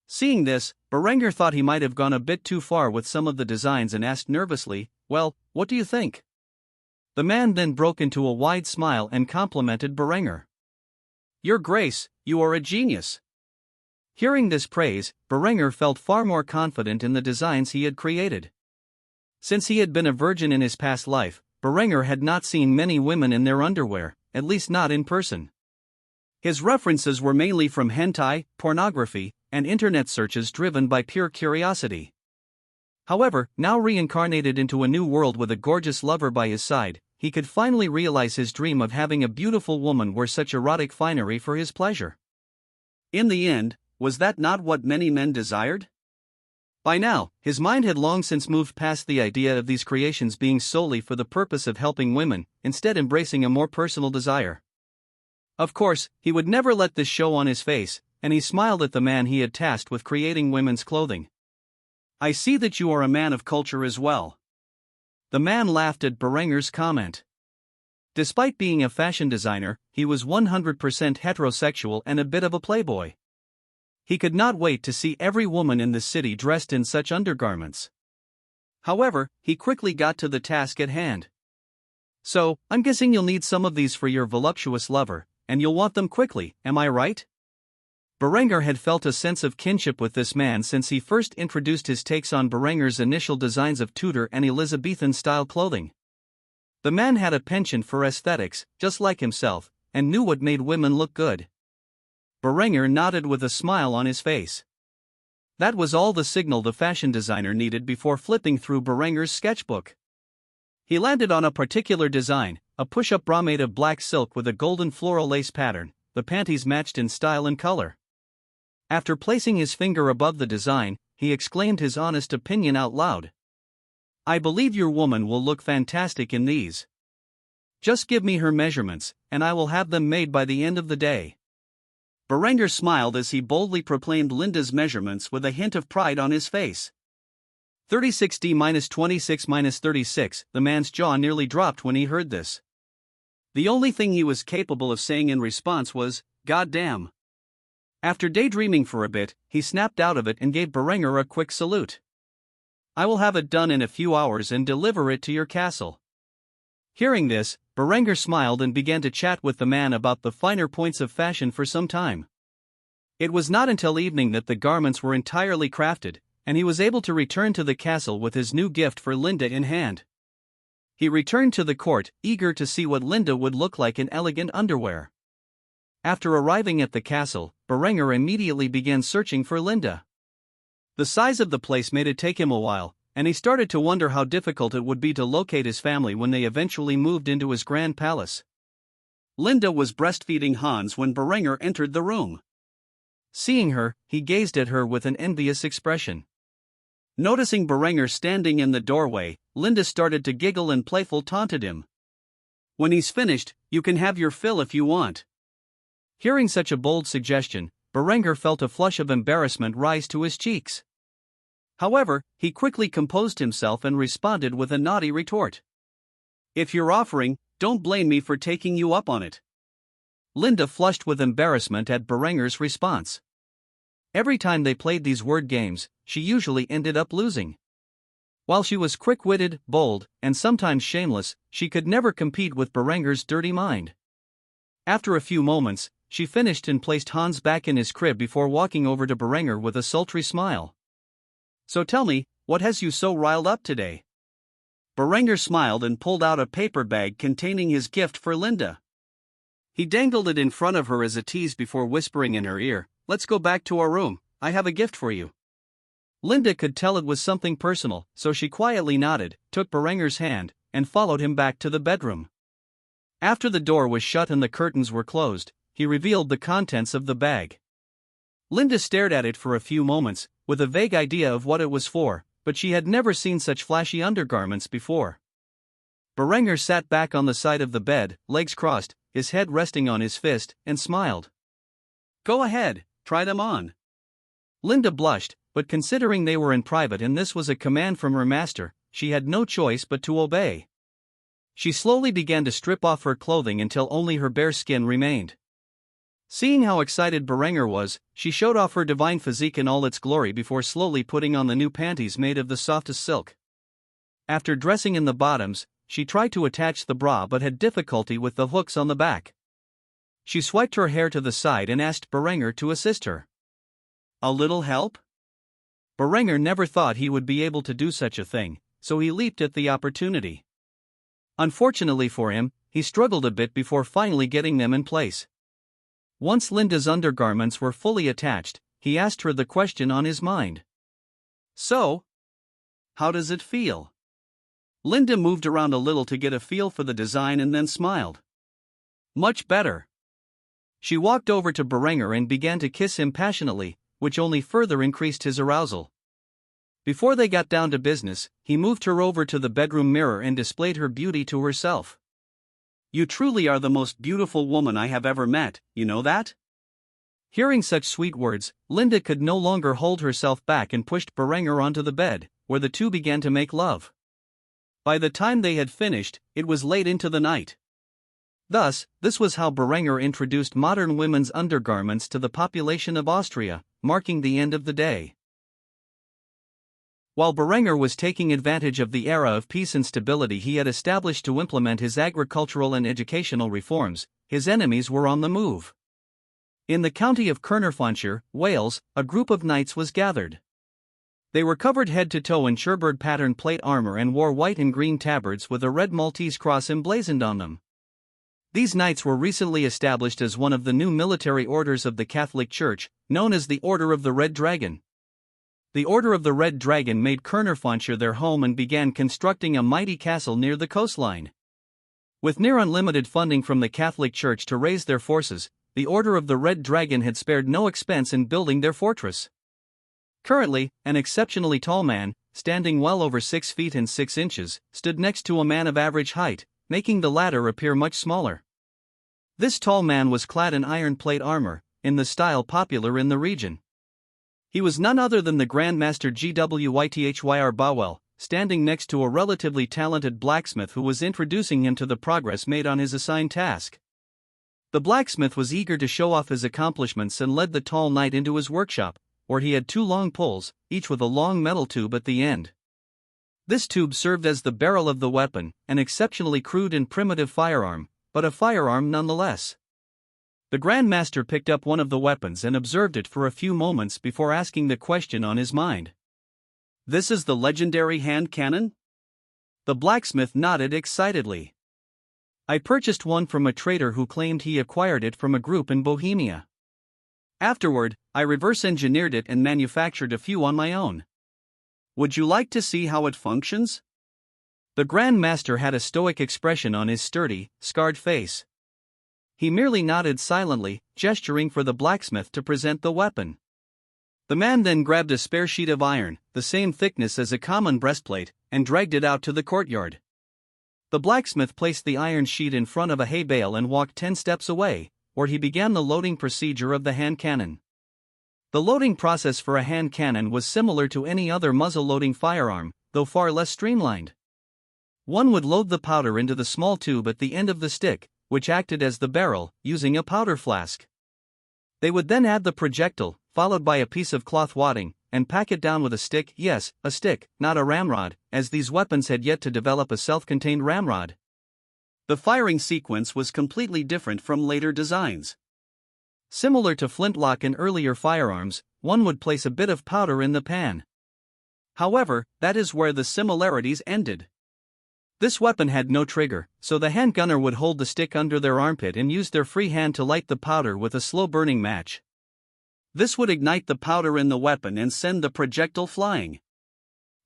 Seeing this, Berenger thought he might have gone a bit too far with some of the designs and asked nervously, "Well, what do you think?" The man then broke into a wide smile and complimented Berenger. "Your Grace, you are a genius." Hearing this praise, Berenger felt far more confident in the designs he had created. Since he had been a virgin in his past life, Berenger had not seen many women in their underwear, at least not in person. His references were mainly from hentai, pornography, and internet searches driven by pure curiosity. However, now reincarnated into a new world with a gorgeous lover by his side, he could finally realize his dream of having a beautiful woman wear such erotic finery for his pleasure. In the end, was that not what many men desired? By now, his mind had long since moved past the idea of these creations being solely for the purpose of helping women, instead embracing a more personal desire. Of course, he would never let this show on his face, and he smiled at the man he had tasked with creating women's clothing. "I see that you are a man of culture as well." The man laughed at Berenger's comment. Despite being a fashion designer, he was 100% heterosexual and a bit of a playboy. He could not wait to see every woman in the city dressed in such undergarments. However, he quickly got to the task at hand. "So, I'm guessing you'll need some of these for your voluptuous lover, and you'll want them quickly, am I right?" Berenger had felt a sense of kinship with this man since he first introduced his takes on Berenger's initial designs of Tudor and Elizabethan-style clothing. The man had a penchant for aesthetics, just like himself, and knew what made women look good. Berenger nodded with a smile on his face. That was all the signal the fashion designer needed before flipping through Berenger's sketchbook. He landed on a particular design, a push-up bra made of black silk with a golden floral lace pattern. The panties matched in style and color. After placing his finger above the design, he exclaimed his honest opinion out loud. "I believe your woman will look fantastic in these. Just give me her measurements, and I will have them made by the end of the day." Berenger smiled as he boldly proclaimed Linde's measurements with a hint of pride on his face. 36D-26-36. The man's jaw nearly dropped when he heard this. The only thing he was capable of saying in response was, "God damn." After daydreaming for a bit, he snapped out of it and gave Berenger a quick salute. "I will have it done in a few hours and deliver it to your castle." Hearing this, Berenger smiled and began to chat with the man about the finer points of fashion for some time. It was not until evening that the garments were entirely crafted, and he was able to return to the castle with his new gift for Linde in hand. He returned to the court, eager to see what Linde would look like in elegant underwear. After arriving at the castle, Berenger immediately began searching for Linde. The size of the place made it take him a while, and he started to wonder how difficult it would be to locate his family when they eventually moved into his grand palace. Linde was breastfeeding Hans when Berenger entered the room. Seeing her, he gazed at her with an envious expression. Noticing Berenger standing in the doorway, Linde started to giggle and playful taunted him. "When he's finished, you can have your fill if you want." Hearing such a bold suggestion, Berenger felt a flush of embarrassment rise to his cheeks. However, he quickly composed himself and responded with a naughty retort. "If you're offering, don't blame me for taking you up on it." Linde flushed with embarrassment at Berenger's response. Every time they played these word games, she usually ended up losing. While she was quick-witted, bold, and sometimes shameless, she could never compete with Berenger's dirty mind. After a few moments, she finished and placed Hans back in his crib before walking over to Berenger with a sultry smile. "So tell me, what has you so riled up today?" Berenger smiled and pulled out a paper bag containing his gift for Linde. He dangled it in front of her as a tease before whispering in her ear, "Let's go back to our room, I have a gift for you." Linde could tell it was something personal, so she quietly nodded, took Berenger's hand, and followed him back to the bedroom. After the door was shut and the curtains were closed, he revealed the contents of the bag. Linde stared at it for a few moments, with a vague idea of what it was for, but she had never seen such flashy undergarments before. Berenger sat back on the side of the bed, legs crossed, his head resting on his fist, and smiled. "Go ahead, try them on." Linde blushed, but considering they were in private and this was a command from her master, she had no choice but to obey. She slowly began to strip off her clothing until only her bare skin remained. Seeing how excited Berenger was, she showed off her divine physique in all its glory before slowly putting on the new panties made of the softest silk. After dressing in the bottoms, she tried to attach the bra but had difficulty with the hooks on the back. She swiped her hair to the side and asked Berenger to assist her. "A little help?" Berenger never thought he would be able to do such a thing, so he leaped at the opportunity. Unfortunately for him, he struggled a bit before finally getting them in place. Once Linde's undergarments were fully attached, he asked her the question on his mind. "So, how does it feel?" Linde moved around a little to get a feel for the design and then smiled. "Much better." She walked over to Berenger and began to kiss him passionately, which only further increased his arousal. Before they got down to business, he moved her over to the bedroom mirror and displayed her beauty to herself. "You truly are the most beautiful woman I have ever met, you know that?" Hearing such sweet words, Linde could no longer hold herself back and pushed Berenger onto the bed, where the two began to make love. By the time they had finished, it was late into the night. Thus, this was how Berenger introduced modern women's undergarments to the population of Austria, marking the end of the day. While Berenger was taking advantage of the era of peace and stability he had established to implement his agricultural and educational reforms, his enemies were on the move. In the county of Caernarfonshire, Wales, a group of knights was gathered. They were covered head to toe in Shipbuilder pattern plate armor and wore white and green tabards with a red Maltese cross emblazoned on them. These knights were recently established as one of the new military orders of the Catholic Church, known as the Order of the Red Dragon. The Order of the Red Dragon made Caernarfonshire their home and began constructing a mighty castle near the coastline. With near unlimited funding from the Catholic Church to raise their forces, the Order of the Red Dragon had spared no expense in building their fortress. Currently, an exceptionally tall man, standing well over 6 feet and 6 inches, stood next to a man of average height, making the latter appear much smaller. This tall man was clad in iron plate armor, in the style popular in the region. He was none other than the Grand Master Gwithyr Bawel, standing next to a relatively talented blacksmith who was introducing him to the progress made on his assigned task. The blacksmith was eager to show off his accomplishments and led the tall knight into his workshop, where he had 2 long poles, each with a long metal tube at the end. This tube served as the barrel of the weapon, an exceptionally crude and primitive firearm, but a firearm nonetheless. The Grand Master picked up one of the weapons and observed it for a few moments before asking the question on his mind. This is the legendary hand cannon? The blacksmith nodded excitedly. I purchased one from a trader who claimed he acquired it from a group in Bohemia. Afterward, I reverse engineered it and manufactured a few on my own. Would you like to see how it functions? The Grand Master had a stoic expression on his sturdy, scarred face. He merely nodded silently, gesturing for the blacksmith to present the weapon. The man then grabbed a spare sheet of iron, the same thickness as a common breastplate, and dragged it out to the courtyard. The blacksmith placed the iron sheet in front of a hay bale and walked 10 steps away, where he began the loading procedure of the hand cannon. The loading process for a hand cannon was similar to any other muzzle-loading firearm, though far less streamlined. One would load the powder into the small tube at the end of the stick, which acted as the barrel, using a powder flask. They would then add the projectile, followed by a piece of cloth wadding, and pack it down with a stick, yes, a stick, not a ramrod, as these weapons had yet to develop a self-contained ramrod. The firing sequence was completely different from later designs. Similar to flintlock and earlier firearms, one would place a bit of powder in the pan. However, that is where the similarities ended. This weapon had no trigger, so the handgunner would hold the stick under their armpit and use their free hand to light the powder with a slow-burning match. This would ignite the powder in the weapon and send the projectile flying.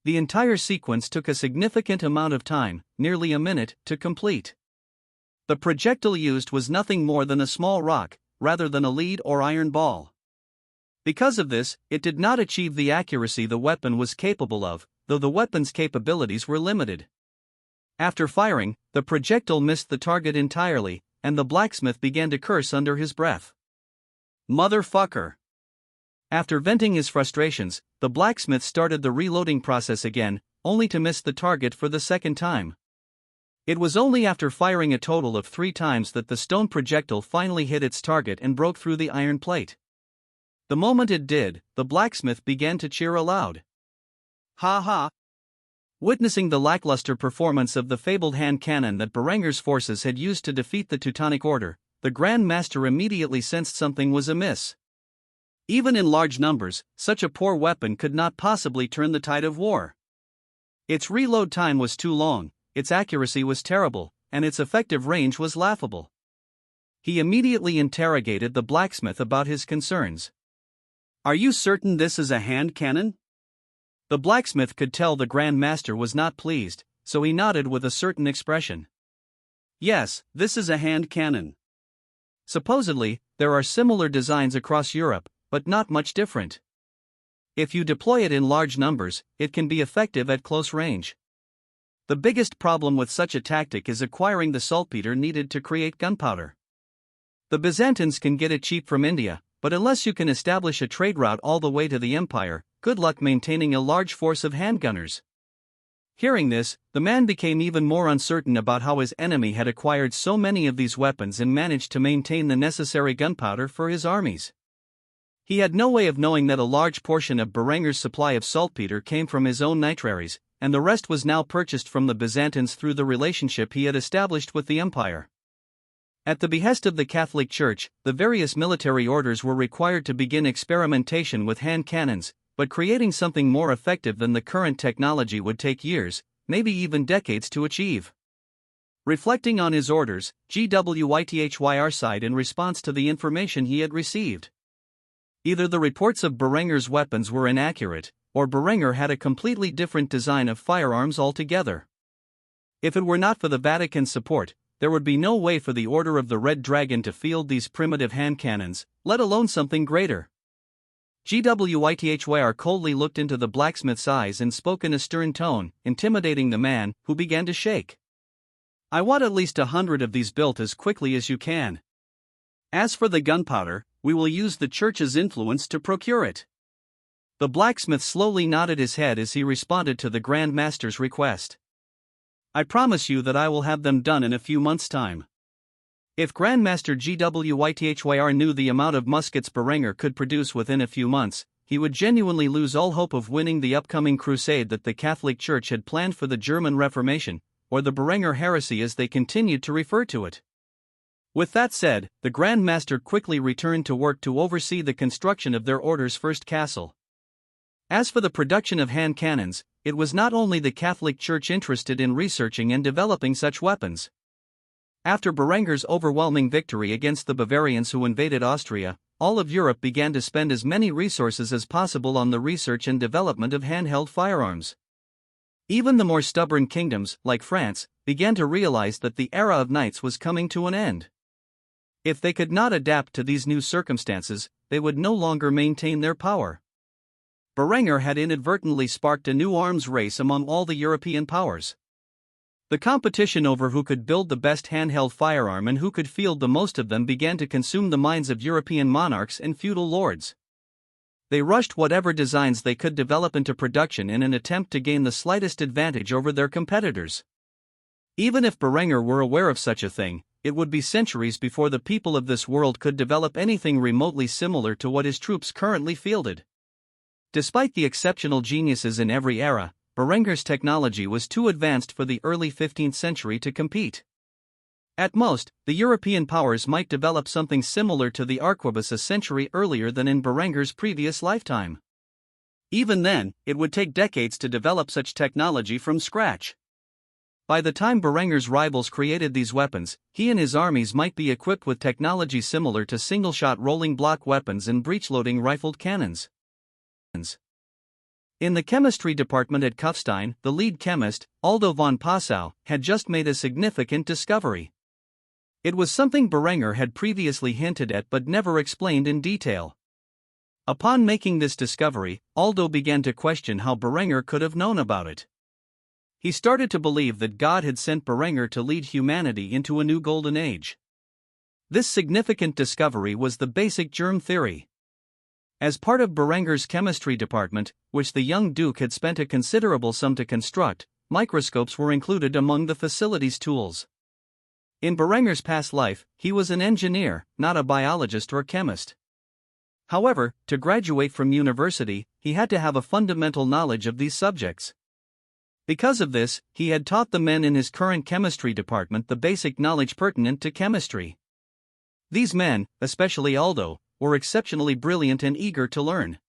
The entire sequence took a significant amount of time, nearly a minute, to complete. The projectile used was nothing more than a small rock, rather than a lead or iron ball. Because of this, it did not achieve the accuracy the weapon was capable of, though the weapon's capabilities were limited. After firing, the projectile missed the target entirely, and the blacksmith began to curse under his breath. Motherfucker! After venting his frustrations, the blacksmith started the reloading process again, only to miss the target for the second time. It was only after firing a total of 3 times that the stone projectile finally hit its target and broke through the iron plate. The moment it did, the blacksmith began to cheer aloud. Ha ha! Witnessing the lackluster performance of the fabled hand cannon that Berenger's forces had used to defeat the Teutonic Order, the Grand Master immediately sensed something was amiss. Even in large numbers, such a poor weapon could not possibly turn the tide of war. Its reload time was too long, its accuracy was terrible, and its effective range was laughable. He immediately interrogated the blacksmith about his concerns. Are you certain this is a hand cannon? The blacksmith could tell the Grand Master was not pleased, so he nodded with a certain expression. Yes, this is a hand cannon. Supposedly, there are similar designs across Europe, but not much different. If you deploy it in large numbers, it can be effective at close range. The biggest problem with such a tactic is acquiring the saltpeter needed to create gunpowder. The Byzantines can get it cheap from India, but unless you can establish a trade route all the way to the empire, good luck maintaining a large force of handgunners. Hearing this, the man became even more uncertain about how his enemy had acquired so many of these weapons and managed to maintain the necessary gunpowder for his armies. He had no way of knowing that a large portion of Berenger's supply of saltpeter came from his own nitraries, and the rest was now purchased from the Byzantines through the relationship he had established with the empire. At the behest of the Catholic Church, the various military orders were required to begin experimentation with hand cannons, but creating something more effective than the current technology would take years, maybe even decades to achieve. Reflecting on his orders, Gwithyr sighed in response to the information he had received. Either the reports of Berenger's weapons were inaccurate, or Berenger had a completely different design of firearms altogether. If it were not for the Vatican's support, there would be no way for the Order of the Red Dragon to field these primitive hand cannons, let alone something greater. Gwithyr coldly looked into the blacksmith's eyes and spoke in a stern tone, intimidating the man, who began to shake. I want at least 100 of these built as quickly as you can. As for the gunpowder, we will use the Church's influence to procure it. The blacksmith slowly nodded his head as he responded to the Grand Master's request. I promise you that I will have them done in a few months' time. If Grand Master Gwithyr knew the amount of muskets Berenger could produce within a few months, he would genuinely lose all hope of winning the upcoming crusade that the Catholic Church had planned for the German Reformation, or the Berenger heresy as they continued to refer to it. With that said, the Grand Master quickly returned to work to oversee the construction of their order's first castle. As for the production of hand cannons, it was not only the Catholic Church interested in researching and developing such weapons. After Berenger's overwhelming victory against the Bavarians who invaded Austria, all of Europe began to spend as many resources as possible on the research and development of handheld firearms. Even the more stubborn kingdoms, like France, began to realize that the era of knights was coming to an end. If they could not adapt to these new circumstances, they would no longer maintain their power. Berenger had inadvertently sparked a new arms race among all the European powers. The competition over who could build the best handheld firearm and who could field the most of them began to consume the minds of European monarchs and feudal lords. They rushed whatever designs they could develop into production in an attempt to gain the slightest advantage over their competitors. Even if Berenger were aware of such a thing, it would be centuries before the people of this world could develop anything remotely similar to what his troops currently fielded. Despite the exceptional geniuses in every era, Berenger's technology was too advanced for the early 15th century to compete. At most, the European powers might develop something similar to the arquebus a century earlier than in Berenger's previous lifetime. Even then, it would take decades to develop such technology from scratch. By the time Berenger's rivals created these weapons, he and his armies might be equipped with technology similar to single-shot rolling block weapons and breech-loading rifled cannons. In the chemistry department at Kufstein, the lead chemist, Aldo von Passau, had just made a significant discovery. It was something Berenger had previously hinted at but never explained in detail. Upon making this discovery, Aldo began to question how Berenger could have known about it. He started to believe that God had sent Berenger to lead humanity into a new golden age. This significant discovery was the basic germ theory. As part of Berenger's chemistry department, which the young Duke had spent a considerable sum to construct, microscopes were included among the facility's tools. In Berenger's past life, he was an engineer, not a biologist or chemist. However, to graduate from university, he had to have a fundamental knowledge of these subjects. Because of this, he had taught the men in his current chemistry department the basic knowledge pertinent to chemistry. These men, especially Aldo, were exceptionally brilliant and eager to learn.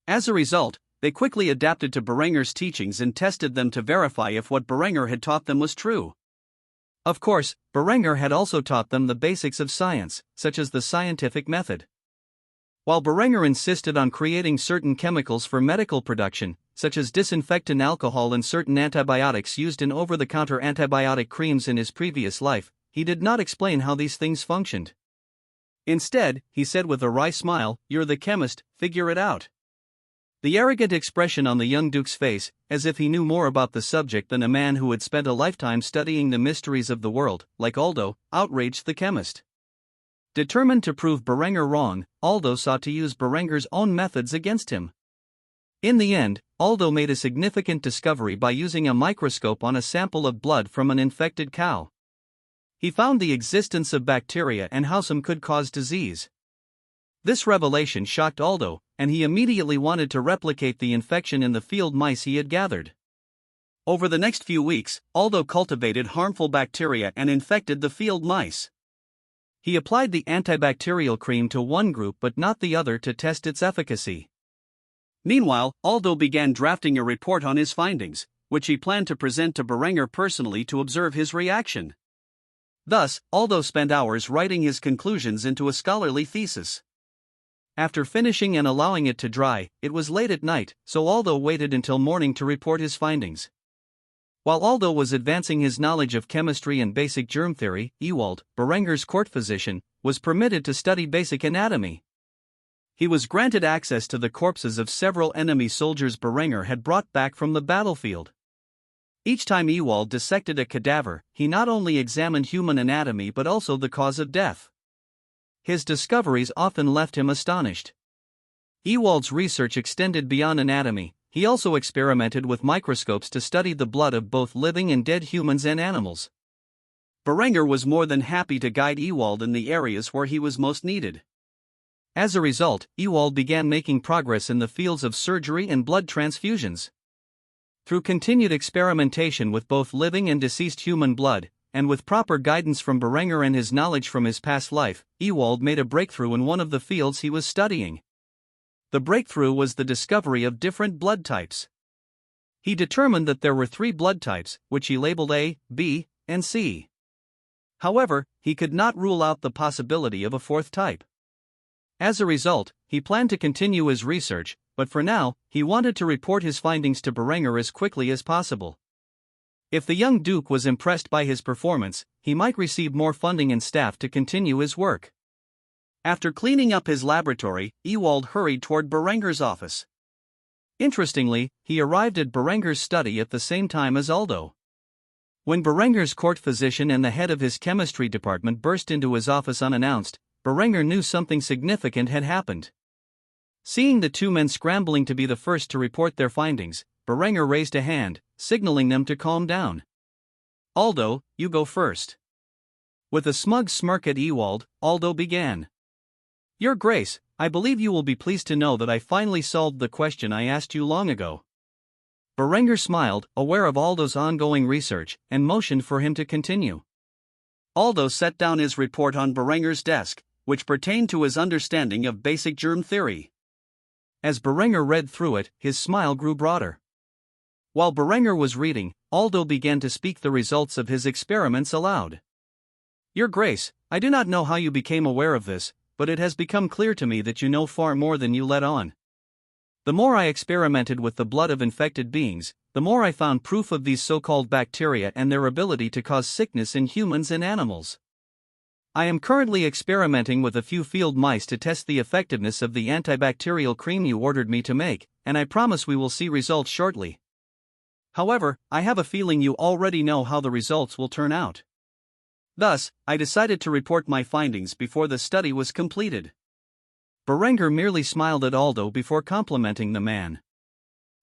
As a result, they quickly adapted to Berenger's teachings and tested them to verify if what Berenger had taught them was true. Of course, Berenger had also taught them the basics of science, such as the scientific method. While Berenger insisted on creating certain chemicals for medical production, such as disinfectant alcohol and certain antibiotics used in over-the-counter antibiotic creams in his previous life, he did not explain how these things functioned. Instead, he said with a wry smile, "You're the chemist, figure it out." The arrogant expression on the young Duke's face, as if he knew more about the subject than a man who had spent a lifetime studying the mysteries of the world, like Aldo, outraged the chemist. Determined to prove Berenger wrong, Aldo sought to use Berenger's own methods against him. In the end, Aldo made a significant discovery by using a microscope on a sample of blood from an infected cow. He found the existence of bacteria and how some could cause disease. This revelation shocked Aldo, and he immediately wanted to replicate the infection in the field mice he had gathered. Over the next few weeks, Aldo cultivated harmful bacteria and infected the field mice. He applied the antibacterial cream to one group but not the other to test its efficacy. Meanwhile, Aldo began drafting a report on his findings, which he planned to present to Berenger personally to observe his reaction. Thus, Aldo spent hours writing his conclusions into a scholarly thesis. After finishing and allowing it to dry, it was late at night, so Aldo waited until morning to report his findings. While Aldo was advancing his knowledge of chemistry and basic germ theory, Ewald, Berenger's court physician, was permitted to study basic anatomy. He was granted access to the corpses of several enemy soldiers Berenger had brought back from the battlefield. Each time Ewald dissected a cadaver, he not only examined human anatomy but also the cause of death. His discoveries often left him astonished. Ewald's research extended beyond anatomy. He also experimented with microscopes to study the blood of both living and dead humans and animals. Berenger was more than happy to guide Ewald in the areas where he was most needed. As a result, Ewald began making progress in the fields of surgery and blood transfusions. Through continued experimentation with both living and deceased human blood, and with proper guidance from Berenger and his knowledge from his past life, Ewald made a breakthrough in one of the fields he was studying. The breakthrough was the discovery of different blood types. He determined that there were 3 blood types, which he labeled A, B, and C. However, he could not rule out the possibility of a 4th type. As a result, he planned to continue his research, but for now, he wanted to report his findings to Berenger as quickly as possible. If the young Duke was impressed by his performance, he might receive more funding and staff to continue his work. After cleaning up his laboratory, Ewald hurried toward Berenger's office. Interestingly, he arrived at Berenger's study at the same time as Aldo. When Berenger's court physician and the head of his chemistry department burst into his office unannounced, Berenger knew something significant had happened. Seeing the 2 men scrambling to be the first to report their findings, Berenger raised a hand, signaling them to calm down. "Aldo, you go first." With a smug smirk at Ewald, Aldo began. "Your Grace, I believe you will be pleased to know that I finally solved the question I asked you long ago." Berenger smiled, aware of Aldo's ongoing research, and motioned for him to continue. Aldo set down his report on Berenger's desk, which pertained to his understanding of basic germ theory. As Berenger read through it, his smile grew broader. While Berenger was reading, Aldo began to speak the results of his experiments aloud. "Your Grace, I do not know how you became aware of this, but it has become clear to me that you know far more than you let on. The more I experimented with the blood of infected beings, the more I found proof of these so-called bacteria and their ability to cause sickness in humans and animals. I am currently experimenting with a few field mice to test the effectiveness of the antibacterial cream you ordered me to make, and I promise we will see results shortly. However, I have a feeling you already know how the results will turn out. Thus, I decided to report my findings before the study was completed." Berenger merely smiled at Aldo before complimenting the man.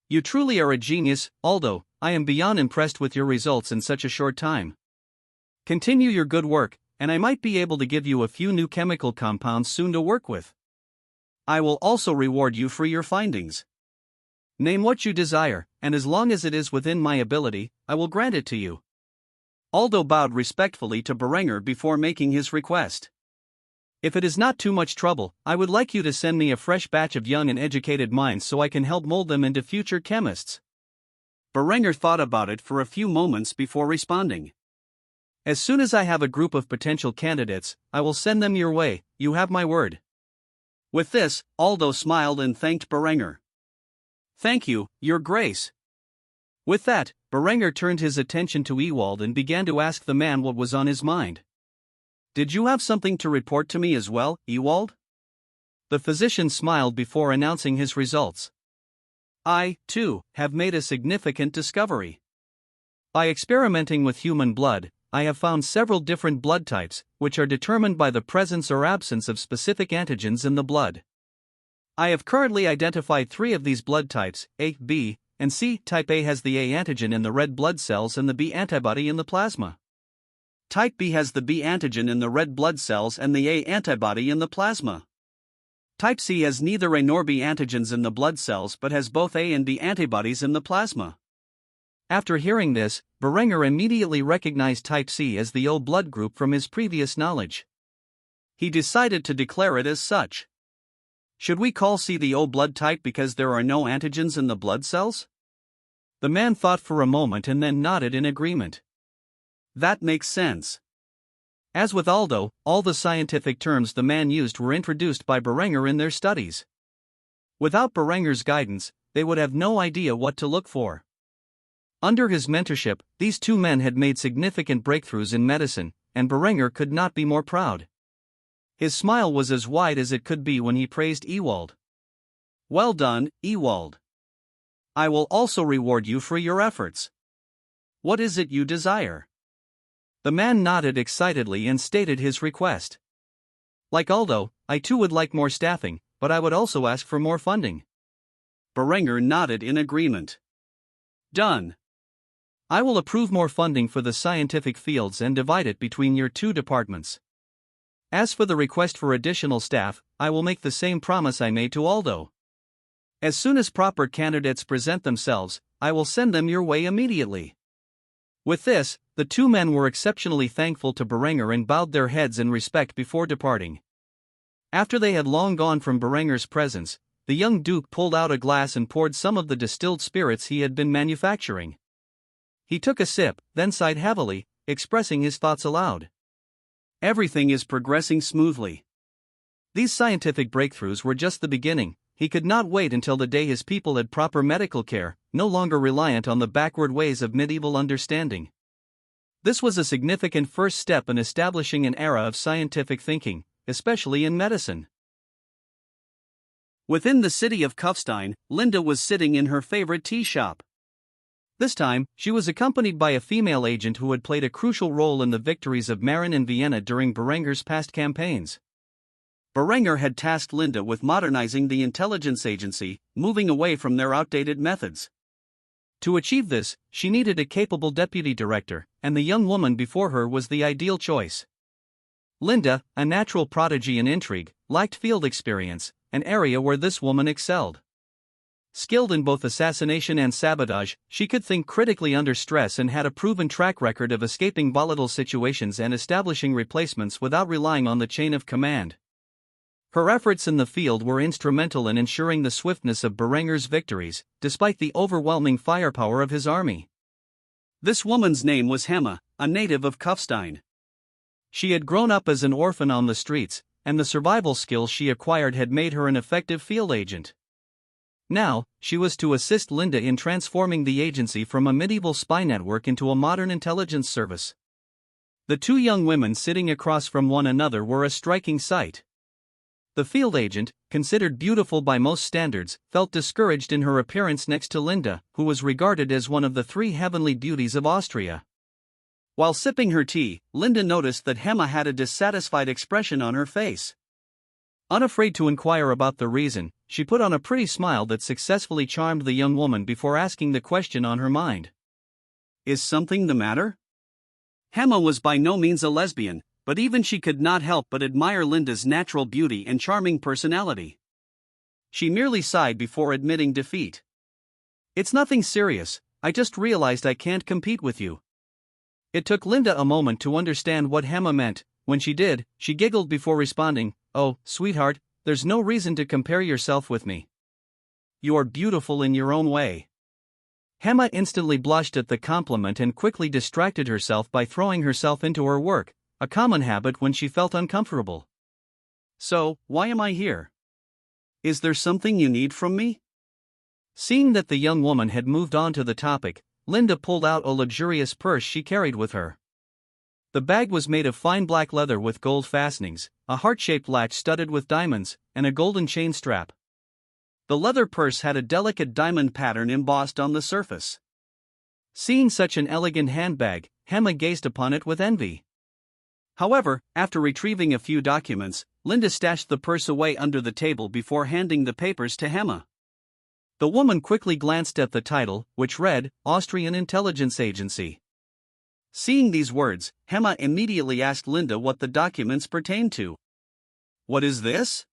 "You truly are a genius, Aldo. I am beyond impressed with your results in such a short time. Continue your good work, and I might be able to give you a few new chemical compounds soon to work with. I will also reward you for your findings. Name what you desire, and as long as it is within my ability, I will grant it to you." Aldo bowed respectfully to Berenger before making his request. "If it is not too much trouble, I would like you to send me a fresh batch of young and educated minds so I can help mold them into future chemists." Berenger thought about it for a few moments before responding. "As soon as I have a group of potential candidates, I will send them your way, you have my word." With this, Aldo smiled and thanked Berenger. "Thank you, Your Grace." With that, Berenger turned his attention to Ewald and began to ask the man what was on his mind. "Did you have something to report to me as well, Ewald?" The physician smiled before announcing his results. "I, too, have made a significant discovery. By experimenting with human blood, I have found several different blood types, which are determined by the presence or absence of specific antigens in the blood. I have currently identified 3 of these blood types, A, B, and C. Type A has the A antigen in the red blood cells and the B antibody in the plasma. Type B has the B antigen in the red blood cells and the A antibody in the plasma. Type C has neither A nor B antigens in the blood cells but has both A and B antibodies in the plasma." After hearing this, Berenger immediately recognized Type C as the O blood group from his previous knowledge. He decided to declare it as such. "Should we call C the O blood type because there are no antigens in the blood cells?" The man thought for a moment and then nodded in agreement. "That makes sense." As with Aldo, all the scientific terms the man used were introduced by Berenger in their studies. Without Berenger's guidance, they would have no idea what to look for. Under his mentorship, these 2 men had made significant breakthroughs in medicine, and Berenger could not be more proud. His smile was as wide as it could be when he praised Ewald. "Well done, Ewald. I will also reward you for your efforts. What is it you desire?" The man nodded excitedly and stated his request. "Like Aldo, I too would like more staffing, but I would also ask for more funding." Berenger nodded in agreement. "Done. I will approve more funding for the scientific fields and divide it between your 2 departments. As for the request for additional staff, I will make the same promise I made to Aldo. As soon as proper candidates present themselves, I will send them your way immediately." With this, the 2 men were exceptionally thankful to Berenger and bowed their heads in respect before departing. After they had long gone from Berenger's presence, the young Duke pulled out a glass and poured some of the distilled spirits he had been manufacturing. He took a sip, then sighed heavily, expressing his thoughts aloud. Everything is progressing smoothly. These scientific breakthroughs were just the beginning. He could not wait until the day his people had proper medical care, no longer reliant on the backward ways of medieval understanding. This was a significant first step in establishing an era of scientific thinking, especially in medicine. Within the city of Kufstein, Linde was sitting in her favorite tea shop. This time, she was accompanied by a female agent who had played a crucial role in the victories of Marin and Vienna during Berenger's past campaigns. Berenger had tasked Linde with modernizing the intelligence agency, moving away from their outdated methods. To achieve this, she needed a capable deputy director, and the young woman before her was the ideal choice. Linde, a natural prodigy in intrigue, lacked field experience, an area where this woman excelled. Skilled in both assassination and sabotage, she could think critically under stress and had a proven track record of escaping volatile situations and establishing replacements without relying on the chain of command. Her efforts in the field were instrumental in ensuring the swiftness of Berenger's victories, despite the overwhelming firepower of his army. This woman's name was Hema, a native of Kufstein. She had grown up as an orphan on the streets, and the survival skills she acquired had made her an effective field agent. Now, she was to assist Linde in transforming the agency from a medieval spy network into a modern intelligence service. The two young women sitting across from one another were a striking sight. The field agent, considered beautiful by most standards, felt discouraged in her appearance next to Linde, who was regarded as one of the three heavenly beauties of Austria. While sipping her tea, Linde noticed that Hema had a dissatisfied expression on her face. Unafraid to inquire about the reason, she put on a pretty smile that successfully charmed the young woman before asking the question on her mind. "Is something the matter?" Hema was by no means a lesbian, but even she could not help but admire Linde's natural beauty and charming personality. She merely sighed before admitting defeat. "It's nothing serious, I just realized I can't compete with you." It took Linde a moment to understand what Hema meant. When she did, she giggled before responding, "Oh, sweetheart, there's no reason to compare yourself with me. You are beautiful in your own way." Hema instantly blushed at the compliment and quickly distracted herself by throwing herself into her work, a common habit when she felt uncomfortable. "So, why am I here? Is there something you need from me?" Seeing that the young woman had moved on to the topic, Linde pulled out a luxurious purse she carried with her. The bag was made of fine black leather with gold fastenings, a heart-shaped latch studded with diamonds, and a golden chain strap. The leather purse had a delicate diamond pattern embossed on the surface. Seeing such an elegant handbag, Hema gazed upon it with envy. However, after retrieving a few documents, Linde stashed the purse away under the table before handing the papers to Hema. The woman quickly glanced at the title, which read, Austrian Intelligence Agency. Seeing these words, Hema immediately asked Linde what the documents pertained to. "What is this?"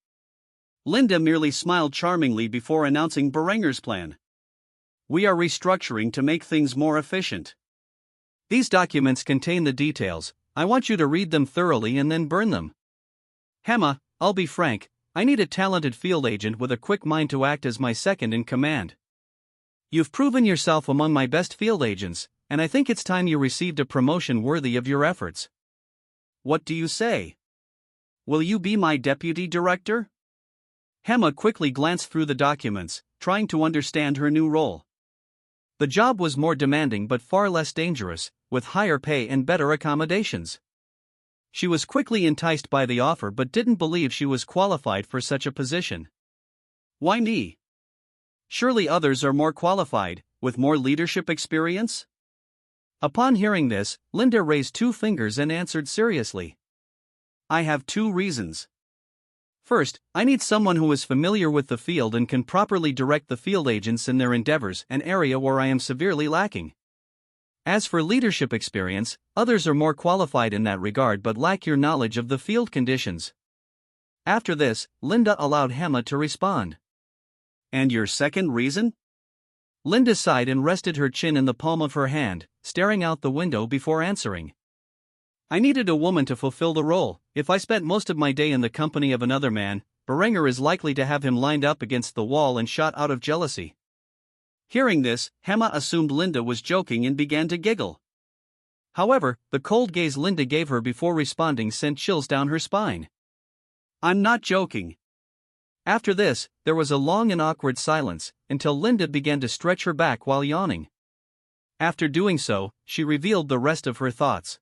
Linde merely smiled charmingly before announcing Berenger's plan. "We are restructuring to make things more efficient. These documents contain the details. I want you to read them thoroughly and then burn them." "Hema, I'll be frank, I need a talented field agent with a quick mind to act as my second in command. You've proven yourself among my best field agents, and I think it's time you received a promotion worthy of your efforts." "What do you say? Will you be my deputy director?" Hema quickly glanced through the documents, trying to understand her new role. The job was more demanding but far less dangerous, with higher pay and better accommodations. She was quickly enticed by the offer but didn't believe she was qualified for such a position. "Why me? Surely others are more qualified, with more leadership experience?" Upon hearing this, Linde raised two fingers and answered seriously. "I have two reasons. First, I need someone who is familiar with the field and can properly direct the field agents in their endeavors, an area where I am severely lacking. As for leadership experience, others are more qualified in that regard but lack your knowledge of the field conditions." After this, Linde allowed Hema to respond. "And your second reason?" Linde sighed and rested her chin in the palm of her hand, staring out the window before answering. "I needed a woman to fulfill the role. If I spent most of my day in the company of another man, Beringer is likely to have him lined up against the wall and shot out of jealousy. Hearing this, Hema assumed Linde was joking and began to giggle. However, the cold gaze Linde gave her before responding sent chills down her spine. "I'm not joking." After this, there was a long and awkward silence, until Linde began to stretch her back while yawning. After doing so, she revealed the rest of her thoughts.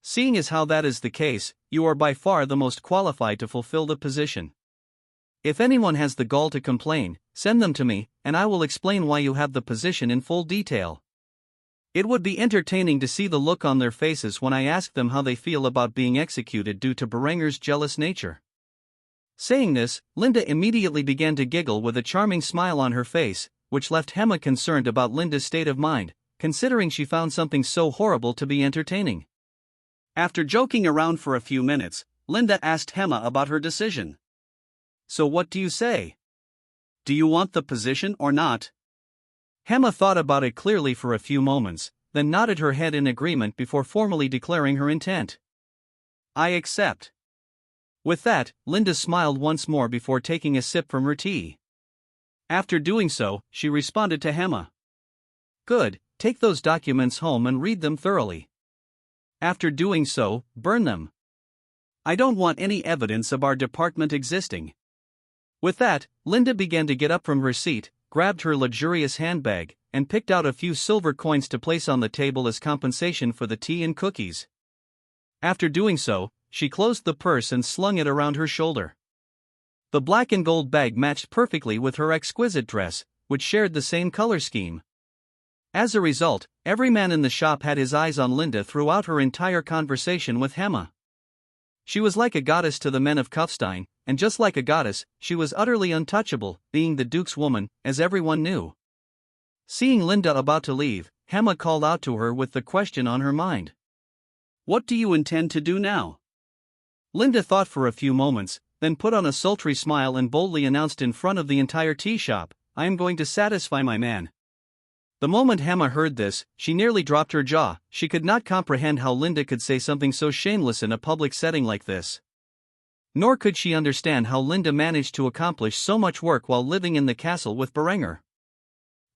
"Seeing as how that is the case, you are by far the most qualified to fulfill the position. If anyone has the gall to complain, send them to me, and I will explain why you have the position in full detail. It would be entertaining to see the look on their faces when I ask them how they feel about being executed due to Beringer's jealous nature." Saying this, Linde immediately began to giggle with a charming smile on her face, which left Hema concerned about Linde's state of mind, considering she found something so horrible to be entertaining. After joking around for a few minutes, Linde asked Hema about her decision. "So what do you say? Do you want the position or not?" Hema thought about it clearly for a few moments, then nodded her head in agreement before formally declaring her intent. "I accept." With that, Linde smiled once more before taking a sip from her tea. After doing so, she responded to Hema. "Good, take those documents home and read them thoroughly. After doing so, burn them. I don't want any evidence of our department existing." With that, Linde began to get up from her seat, grabbed her luxurious handbag, and picked out a few silver coins to place on the table as compensation for the tea and cookies. After doing so, she closed the purse and slung it around her shoulder. The black and gold bag matched perfectly with her exquisite dress, which shared the same color scheme. As a result, every man in the shop had his eyes on Linde throughout her entire conversation with Hema. She was like a goddess to the men of Kufstein, and just like a goddess, she was utterly untouchable, being the Duke's woman, as everyone knew. Seeing Linde about to leave, Hema called out to her with the question on her mind. "What do you intend to do now?" Linde thought for a few moments, then put on a sultry smile and boldly announced in front of the entire tea shop, "I am going to satisfy my man." The moment Hema heard this, she nearly dropped her jaw. She could not comprehend how Linde could say something so shameless in a public setting like this. Nor could she understand how Linde managed to accomplish so much work while living in the castle with Beringer.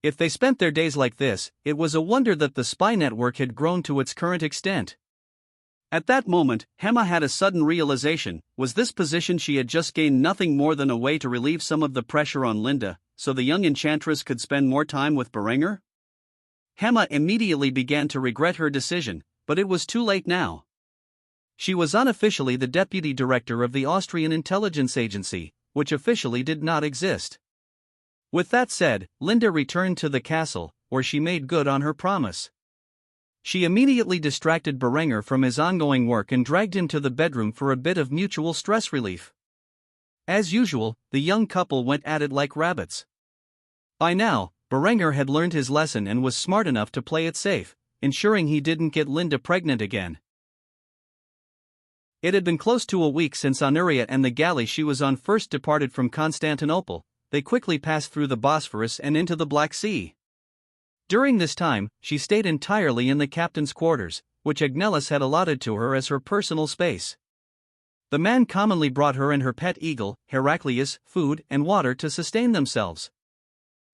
If they spent their days like this, it was a wonder that the spy network had grown to its current extent. At that moment, Hema had a sudden realization: was this position she had just gained nothing more than a way to relieve some of the pressure on Linde, so the young enchantress could spend more time with Beringer? Hema immediately began to regret her decision, but it was too late now. She was unofficially the deputy director of the Austrian intelligence agency, which officially did not exist. With that said, Linde returned to the castle, where she made good on her promise. She immediately distracted Beringer from his ongoing work and dragged him to the bedroom for a bit of mutual stress relief. As usual, the young couple went at it like rabbits. By now, Beringer had learned his lesson and was smart enough to play it safe, ensuring he didn't get Linde pregnant again. It had been close to a week since Honoria and the galley she was on first departed from Constantinople. They quickly passed through the Bosphorus and into the Black Sea. During this time, she stayed entirely in the captain's quarters, which Agnellis had allotted to her as her personal space. The man commonly brought her and her pet eagle, Heraclius, food and water to sustain themselves.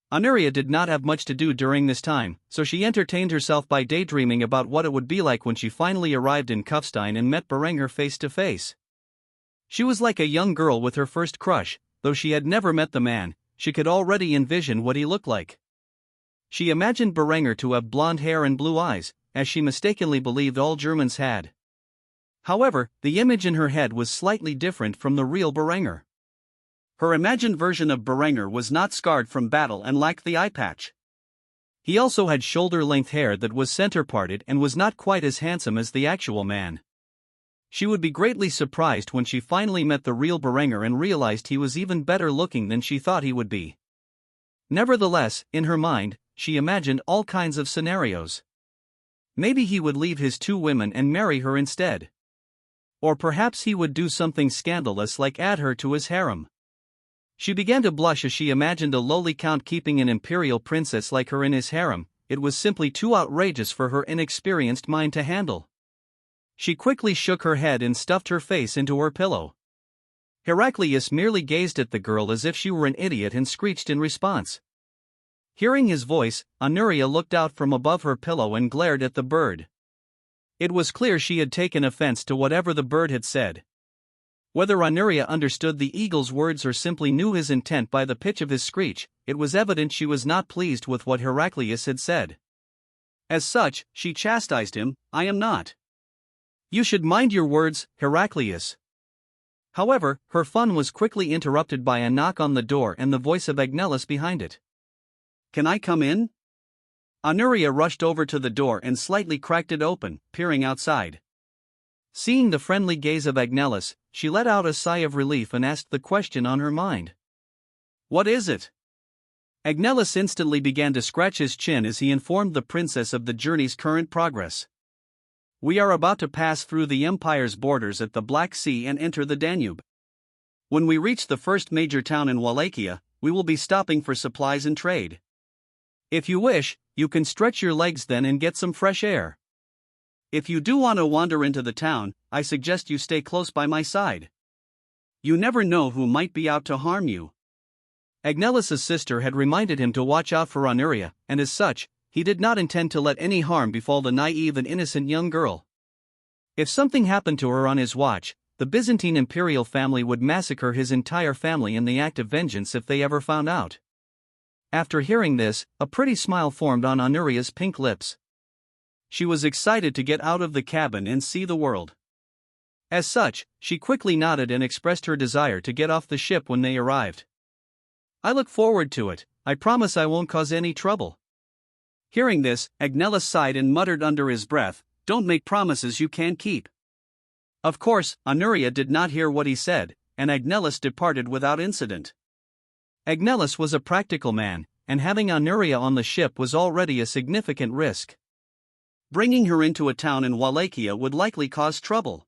Honoria did not have much to do during this time, so she entertained herself by daydreaming about what it would be like when she finally arrived in Kufstein and met Beringer face to face. She was like a young girl with her first crush. Though she had never met the man, she could already envision what he looked like. She imagined Beringer to have blonde hair and blue eyes, as she mistakenly believed all Germans had. However, the image in her head was slightly different from the real Beringer. Her imagined version of Beringer was not scarred from battle and lacked the eye patch. He also had shoulder-length hair that was center-parted and was not quite as handsome as the actual man. She would be greatly surprised when she finally met the real Beringer and realized he was even better looking than she thought he would be. Nevertheless, in her mind, she imagined all kinds of scenarios. Maybe he would leave his two women and marry her instead. Or perhaps he would do something scandalous like add her to his harem. She began to blush as she imagined a lowly count keeping an imperial princess like her in his harem. It was simply too outrageous for her inexperienced mind to handle. She quickly shook her head and stuffed her face into her pillow. Heraclius merely gazed at the girl as if she were an idiot and screeched in response. Hearing his voice, Honoria looked out from above her pillow and glared at the bird. It was clear she had taken offense to whatever the bird had said. Whether Honoria understood the eagle's words or simply knew his intent by the pitch of his screech, it was evident she was not pleased with what Heraclius had said. As such, she chastised him. "I am not. You should mind your words, Heraclius." However, her fun was quickly interrupted by a knock on the door and the voice of Agnellus behind it. "Can I come in?" Honoria rushed over to the door and slightly cracked it open, peering outside. Seeing the friendly gaze of Agnellus, she let out a sigh of relief and asked the question on her mind. "What is it?" Agnellus instantly began to scratch his chin as he informed the princess of the journey's current progress. "We are about to pass through the Empire's borders at the Black Sea and enter the Danube. When we reach the first major town in Wallachia, we will be stopping for supplies and trade. If you wish, you can stretch your legs then and get some fresh air. If you do want to wander into the town, I suggest you stay close by my side. You never know who might be out to harm you." Agnellus's sister had reminded him to watch out for Honoria, and as such, he did not intend to let any harm befall the naive and innocent young girl. If something happened to her on his watch, the Byzantine imperial family would massacre his entire family in the act of vengeance if they ever found out. After hearing this, a pretty smile formed on Honoria's pink lips. She was excited to get out of the cabin and see the world. As such, she quickly nodded and expressed her desire to get off the ship when they arrived. "I look forward to it. I promise I won't cause any trouble." Hearing this, Agnellus sighed and muttered under his breath, "Don't make promises you can't keep." Of course, Honoria did not hear what he said, and Agnellus departed without incident. Agnellus was a practical man, and having Honoria on the ship was already a significant risk. Bringing her into a town in Wallachia would likely cause trouble.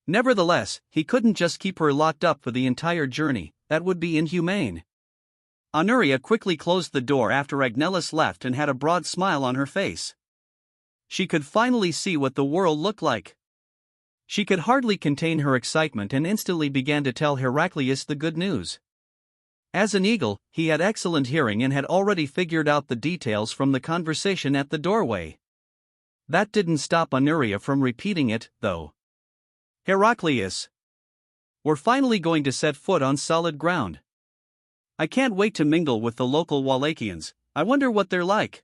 Nevertheless, he couldn't just keep her locked up for the entire journey, that would be inhumane. Honoria quickly closed the door after Agnellus left and had a broad smile on her face. She could finally see what the world looked like. She could hardly contain her excitement and instantly began to tell Heraclius the good news. As an eagle, he had excellent hearing and had already figured out the details from the conversation at the doorway. That didn't stop Honoria from repeating it, though. "Heraclius, we're finally going to set foot on solid ground. I can't wait to mingle with the local Wallachians. I wonder what they're like."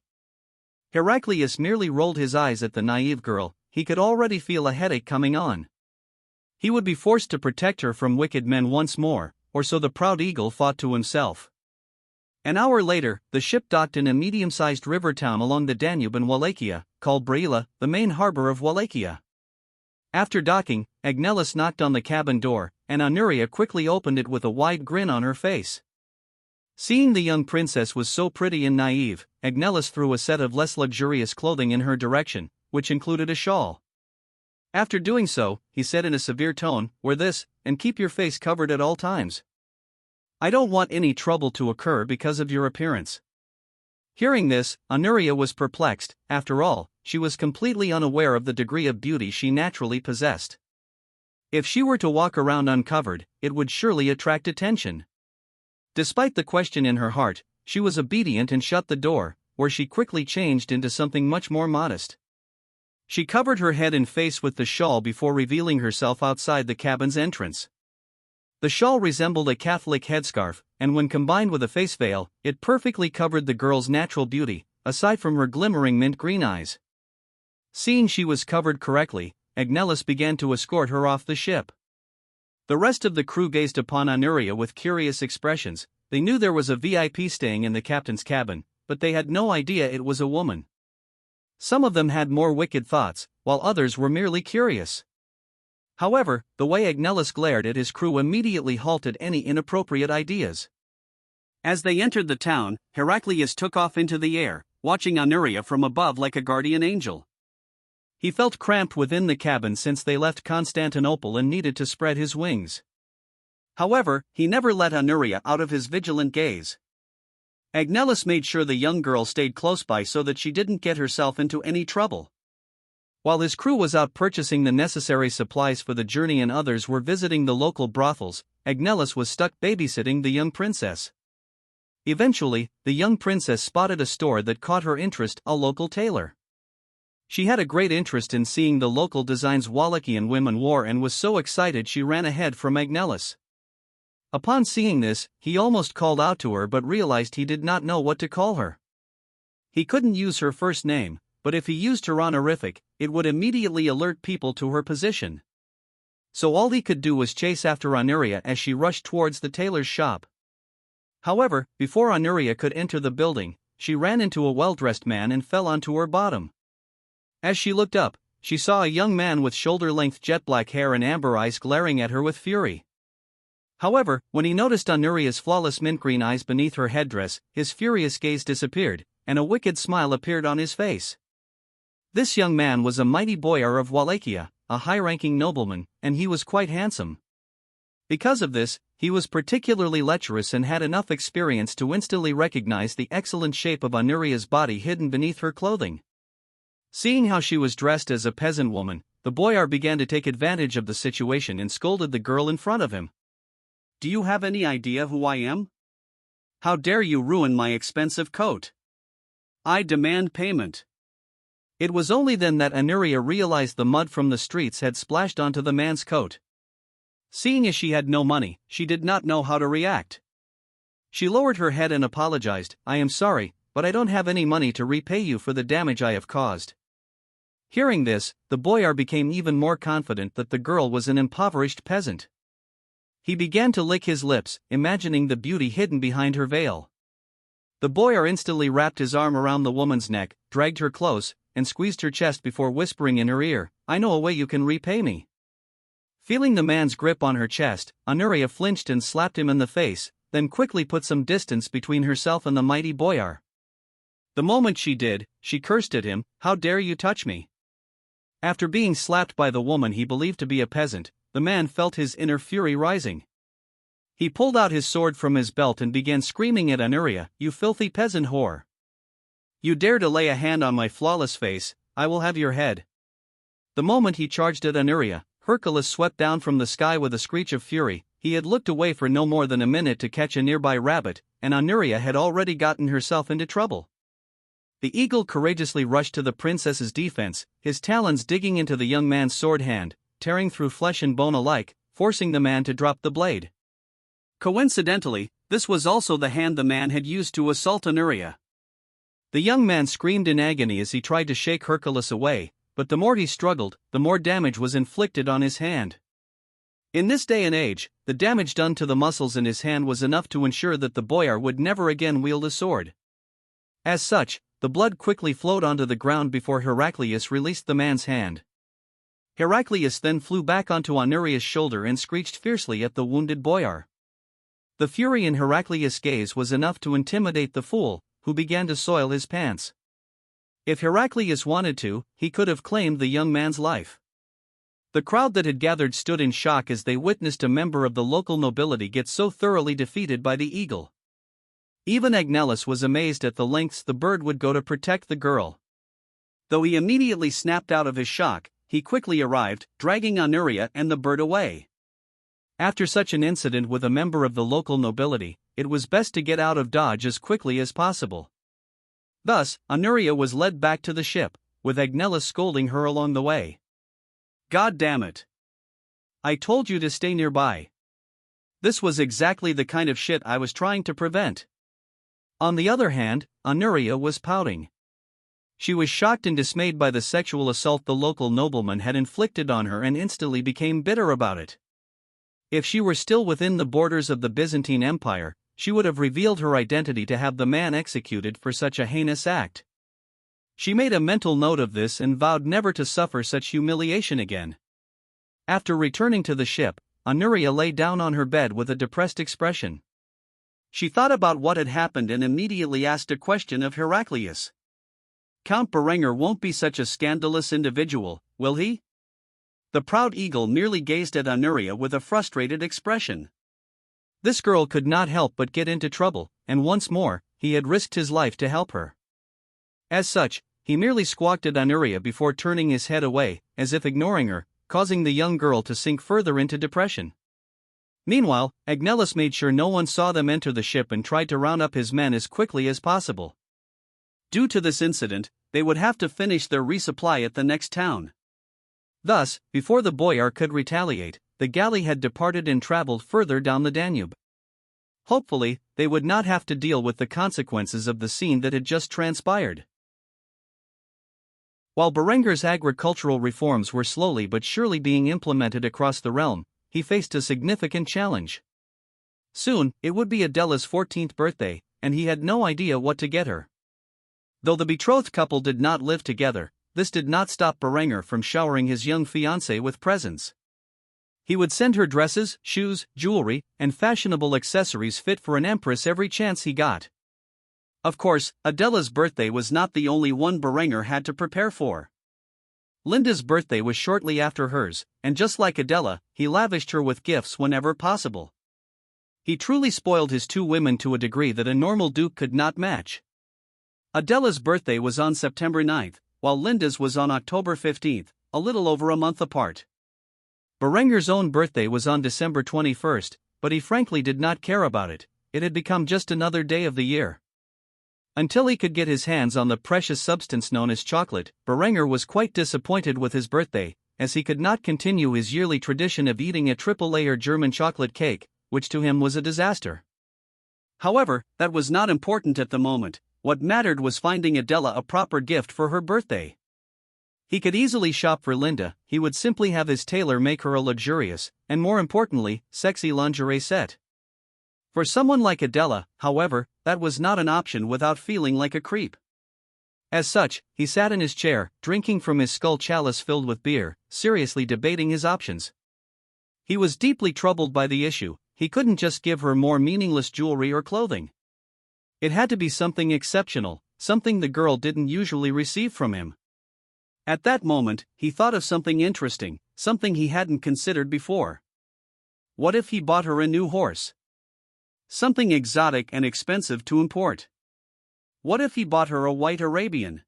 Heraclius merely rolled his eyes at the naive girl. He could already feel a headache coming on. He would be forced to protect her from wicked men once more, or so the proud eagle thought to himself. An hour later, the ship docked in a medium-sized river town along the Danube in Wallachia, called Braila, the main harbor of Wallachia. After docking, Agnellus knocked on the cabin door, and Honoria quickly opened it with a wide grin on her face. Seeing the young princess was so pretty and naive, Agnellus threw a set of less luxurious clothing in her direction, which included a shawl. After doing so, he said in a severe tone, "Wear this, and keep your face covered at all times. I don't want any trouble to occur because of your appearance." Hearing this, Honoria was perplexed. After all, she was completely unaware of the degree of beauty she naturally possessed. If she were to walk around uncovered, it would surely attract attention. Despite the question in her heart, she was obedient and shut the door, where she quickly changed into something much more modest. She covered her head and face with the shawl before revealing herself outside the cabin's entrance. The shawl resembled a Catholic headscarf, and when combined with a face veil, it perfectly covered the girl's natural beauty, aside from her glimmering mint green eyes. Seeing she was covered correctly, Agnellus began to escort her off the ship. The rest of the crew gazed upon Honoria with curious expressions. They knew there was a VIP staying in the captain's cabin, but they had no idea it was a woman. Some of them had more wicked thoughts, while others were merely curious. However, the way Agnellus glared at his crew immediately halted any inappropriate ideas. As they entered the town, Heraclius took off into the air, watching Honoria from above like a guardian angel. He felt cramped within the cabin since they left Constantinople and needed to spread his wings. However, he never let Honoria out of his vigilant gaze. Agnellus made sure the young girl stayed close by so that she didn't get herself into any trouble. While his crew was out purchasing the necessary supplies for the journey and others were visiting the local brothels, Agnellus was stuck babysitting the young princess. Eventually, the young princess spotted a store that caught her interest, a local tailor. She had a great interest in seeing the local designs Wallachian women wore and was so excited she ran ahead from Agnellus. Upon seeing this, he almost called out to her but realized he did not know what to call her. He couldn't use her first name, but if he used her honorific, it would immediately alert people to her position. So all he could do was chase after Honoria as she rushed towards the tailor's shop. However, before Honoria could enter the building, she ran into a well-dressed man and fell onto her bottom. As she looked up, she saw a young man with shoulder-length jet-black hair and amber eyes glaring at her with fury. However, when he noticed Honoria's flawless mint-green eyes beneath her headdress, his furious gaze disappeared, and a wicked smile appeared on his face. This young man was a mighty boyar of Wallachia, a high-ranking nobleman, and he was quite handsome. Because of this, he was particularly lecherous and had enough experience to instantly recognize the excellent shape of Honoria's body hidden beneath her clothing. Seeing how she was dressed as a peasant woman, the boyar began to take advantage of the situation and scolded the girl in front of him. "Do you have any idea who I am? How dare you ruin my expensive coat? I demand payment." It was only then that Honoria realized the mud from the streets had splashed onto the man's coat. Seeing as she had no money, she did not know how to react. She lowered her head and apologized, "I am sorry, but I don't have any money to repay you for the damage I have caused." Hearing this, the boyar became even more confident that the girl was an impoverished peasant. He began to lick his lips, imagining the beauty hidden behind her veil. The boyar instantly wrapped his arm around the woman's neck, dragged her close, and squeezed her chest before whispering in her ear, "I know a way you can repay me." Feeling the man's grip on her chest, Honoria flinched and slapped him in the face, then quickly put some distance between herself and the mighty boyar. The moment she did, she cursed at him, "How dare you touch me?" After being slapped by the woman he believed to be a peasant, the man felt his inner fury rising. He pulled out his sword from his belt and began screaming at Honoria, "You filthy peasant whore! You dare to lay a hand on my flawless face, I will have your head." The moment he charged at Honoria, Hercules swept down from the sky with a screech of fury. He had looked away for no more than a minute to catch a nearby rabbit, and Honoria had already gotten herself into trouble. The eagle courageously rushed to the princess's defense, his talons digging into the young man's sword hand, tearing through flesh and bone alike, forcing the man to drop the blade. Coincidentally, this was also the hand the man had used to assault Honoria. The young man screamed in agony as he tried to shake Hercules away, but the more he struggled, the more damage was inflicted on his hand. In this day and age, the damage done to the muscles in his hand was enough to ensure that the boyar would never again wield a sword. As such, the blood quickly flowed onto the ground before Heraclius released the man's hand. Heraclius then flew back onto Honoria's shoulder and screeched fiercely at the wounded boyar. The fury in Heraclius' gaze was enough to intimidate the fool, who began to soil his pants. If Heraclius wanted to, he could have claimed the young man's life. The crowd that had gathered stood in shock as they witnessed a member of the local nobility get so thoroughly defeated by the eagle. Even Agnellus was amazed at the lengths the bird would go to protect the girl. Though he immediately snapped out of his shock, he quickly arrived, dragging Honoria and the bird away. After such an incident with a member of the local nobility, it was best to get out of Dodge as quickly as possible. Thus, Honoria was led back to the ship, with Agnellus scolding her along the way. "God damn it! I told you to stay nearby. This was exactly the kind of shit I was trying to prevent." On the other hand, Honoria was pouting. She was shocked and dismayed by the sexual assault the local nobleman had inflicted on her and instantly became bitter about it. If she were still within the borders of the Byzantine Empire, she would have revealed her identity to have the man executed for such a heinous act. She made a mental note of this and vowed never to suffer such humiliation again. After returning to the ship, Honoria lay down on her bed with a depressed expression. She thought about what had happened and immediately asked a question of Heraclius. "Count Berenger won't be such a scandalous individual, will he?" The proud eagle merely gazed at Honoria with a frustrated expression. This girl could not help but get into trouble, and once more, he had risked his life to help her. As such, he merely squawked at Honoria before turning his head away, as if ignoring her, causing the young girl to sink further into depression. Meanwhile, Agnellus made sure no one saw them enter the ship and tried to round up his men as quickly as possible. Due to this incident, they would have to finish their resupply at the next town. Thus, before the boyar could retaliate, the galley had departed and traveled further down the Danube. Hopefully, they would not have to deal with the consequences of the scene that had just transpired. While Berenger's agricultural reforms were slowly but surely being implemented across the realm, he faced a significant challenge. Soon, it would be Adela's 14th birthday, and he had no idea what to get her. Though the betrothed couple did not live together, this did not stop Berenger from showering his young fiancée with presents. He would send her dresses, shoes, jewelry, and fashionable accessories fit for an empress every chance he got. Of course, Adela's birthday was not the only one Berenger had to prepare for. Linda's birthday was shortly after hers, and just like Adela, he lavished her with gifts whenever possible. He truly spoiled his two women to a degree that a normal duke could not match. Adela's birthday was on September 9th, while Linda's was on October 15th, a little over a month apart. Berenger's own birthday was on December 21st, but he frankly did not care about it. It had become just another day of the year. Until he could get his hands on the precious substance known as chocolate, Berenger was quite disappointed with his birthday, as he could not continue his yearly tradition of eating a triple-layer German chocolate cake, which to him was a disaster. However, that was not important at the moment. What mattered was finding Adela a proper gift for her birthday. He could easily shop for Linda. He would simply have his tailor make her a luxurious, and more importantly, sexy lingerie set. For someone like Adela, however, that was not an option without feeling like a creep. As such, he sat in his chair, drinking from his skull chalice filled with beer, seriously debating his options. He was deeply troubled by the issue. He couldn't just give her more meaningless jewelry or clothing. It had to be something exceptional, something the girl didn't usually receive from him. At that moment, he thought of something interesting, something he hadn't considered before. What if he bought her a new horse? Something exotic and expensive to import. What if he bought her a white Arabian?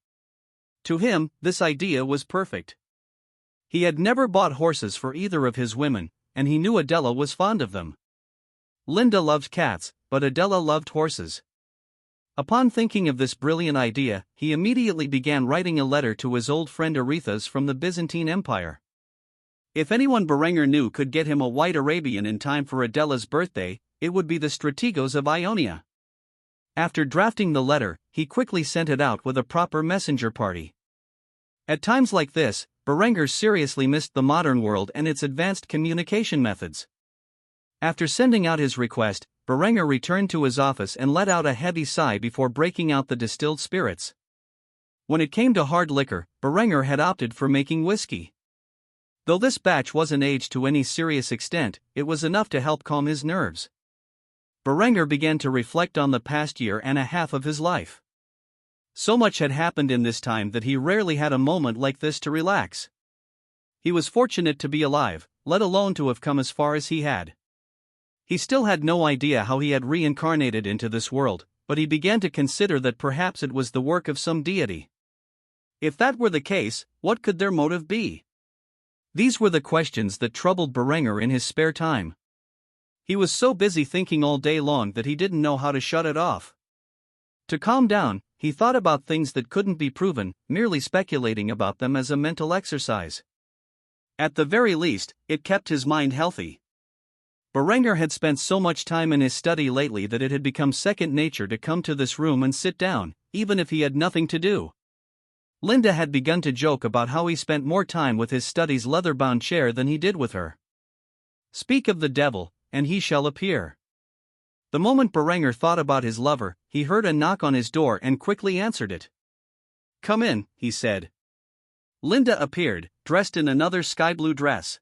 To him, this idea was perfect. He had never bought horses for either of his women, and he knew Adela was fond of them. Linda loved cats, but Adela loved horses. Upon thinking of this brilliant idea, he immediately began writing a letter to his old friend Arethes from the Byzantine Empire. If anyone Berenger knew could get him a white Arabian in time for Adela's birthday, it would be the strategos of Ionia. After drafting the letter, he quickly sent it out with a proper messenger party. At times like this, Berenger seriously missed the modern world and its advanced communication methods. After sending out his request, Berenger returned to his office and let out a heavy sigh before breaking out the distilled spirits. When it came to hard liquor, Berenger had opted for making whiskey. Though this batch wasn't aged to any serious extent, it was enough to help calm his nerves. Berenger began to reflect on the past year and a half of his life. So much had happened in this time that he rarely had a moment like this to relax. He was fortunate to be alive, let alone to have come as far as he had. He still had no idea how he had reincarnated into this world, but he began to consider that perhaps it was the work of some deity. If that were the case, what could their motive be? These were the questions that troubled Berenger in his spare time. He was so busy thinking all day long that he didn't know how to shut it off. To calm down, he thought about things that couldn't be proven, merely speculating about them as a mental exercise. At the very least, it kept his mind healthy. Berenger had spent so much time in his study lately that it had become second nature to come to this room and sit down, even if he had nothing to do. Linda had begun to joke about how he spent more time with his study's leather-bound chair than he did with her. Speak of the devil, and he shall appear. The moment Berenger thought about his lover, he heard a knock on his door and quickly answered it. "Come in," he said. Linda appeared, dressed in another sky-blue dress.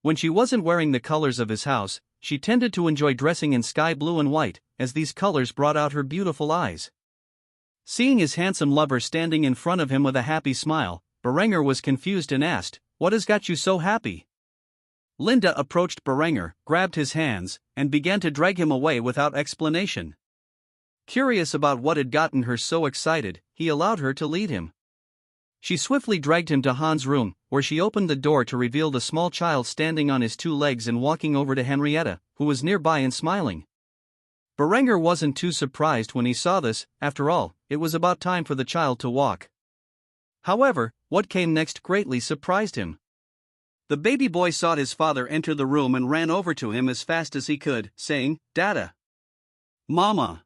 When she wasn't wearing the colors of his house, she tended to enjoy dressing in sky blue and white, as these colors brought out her beautiful eyes. Seeing his handsome lover standing in front of him with a happy smile, Berenger was confused and asked, "What has got you so happy?" Linda approached Berenger, grabbed his hands, and began to drag him away without explanation. Curious about what had gotten her so excited, he allowed her to lead him. She swiftly dragged him to Hans' room, where she opened the door to reveal the small child standing on his two legs and walking over to Henrietta, who was nearby and smiling. Berenger wasn't too surprised when he saw this. After all, it was about time for the child to walk. However, what came next greatly surprised him. The baby boy saw his father enter the room and ran over to him as fast as he could, saying, "Dada. Mama."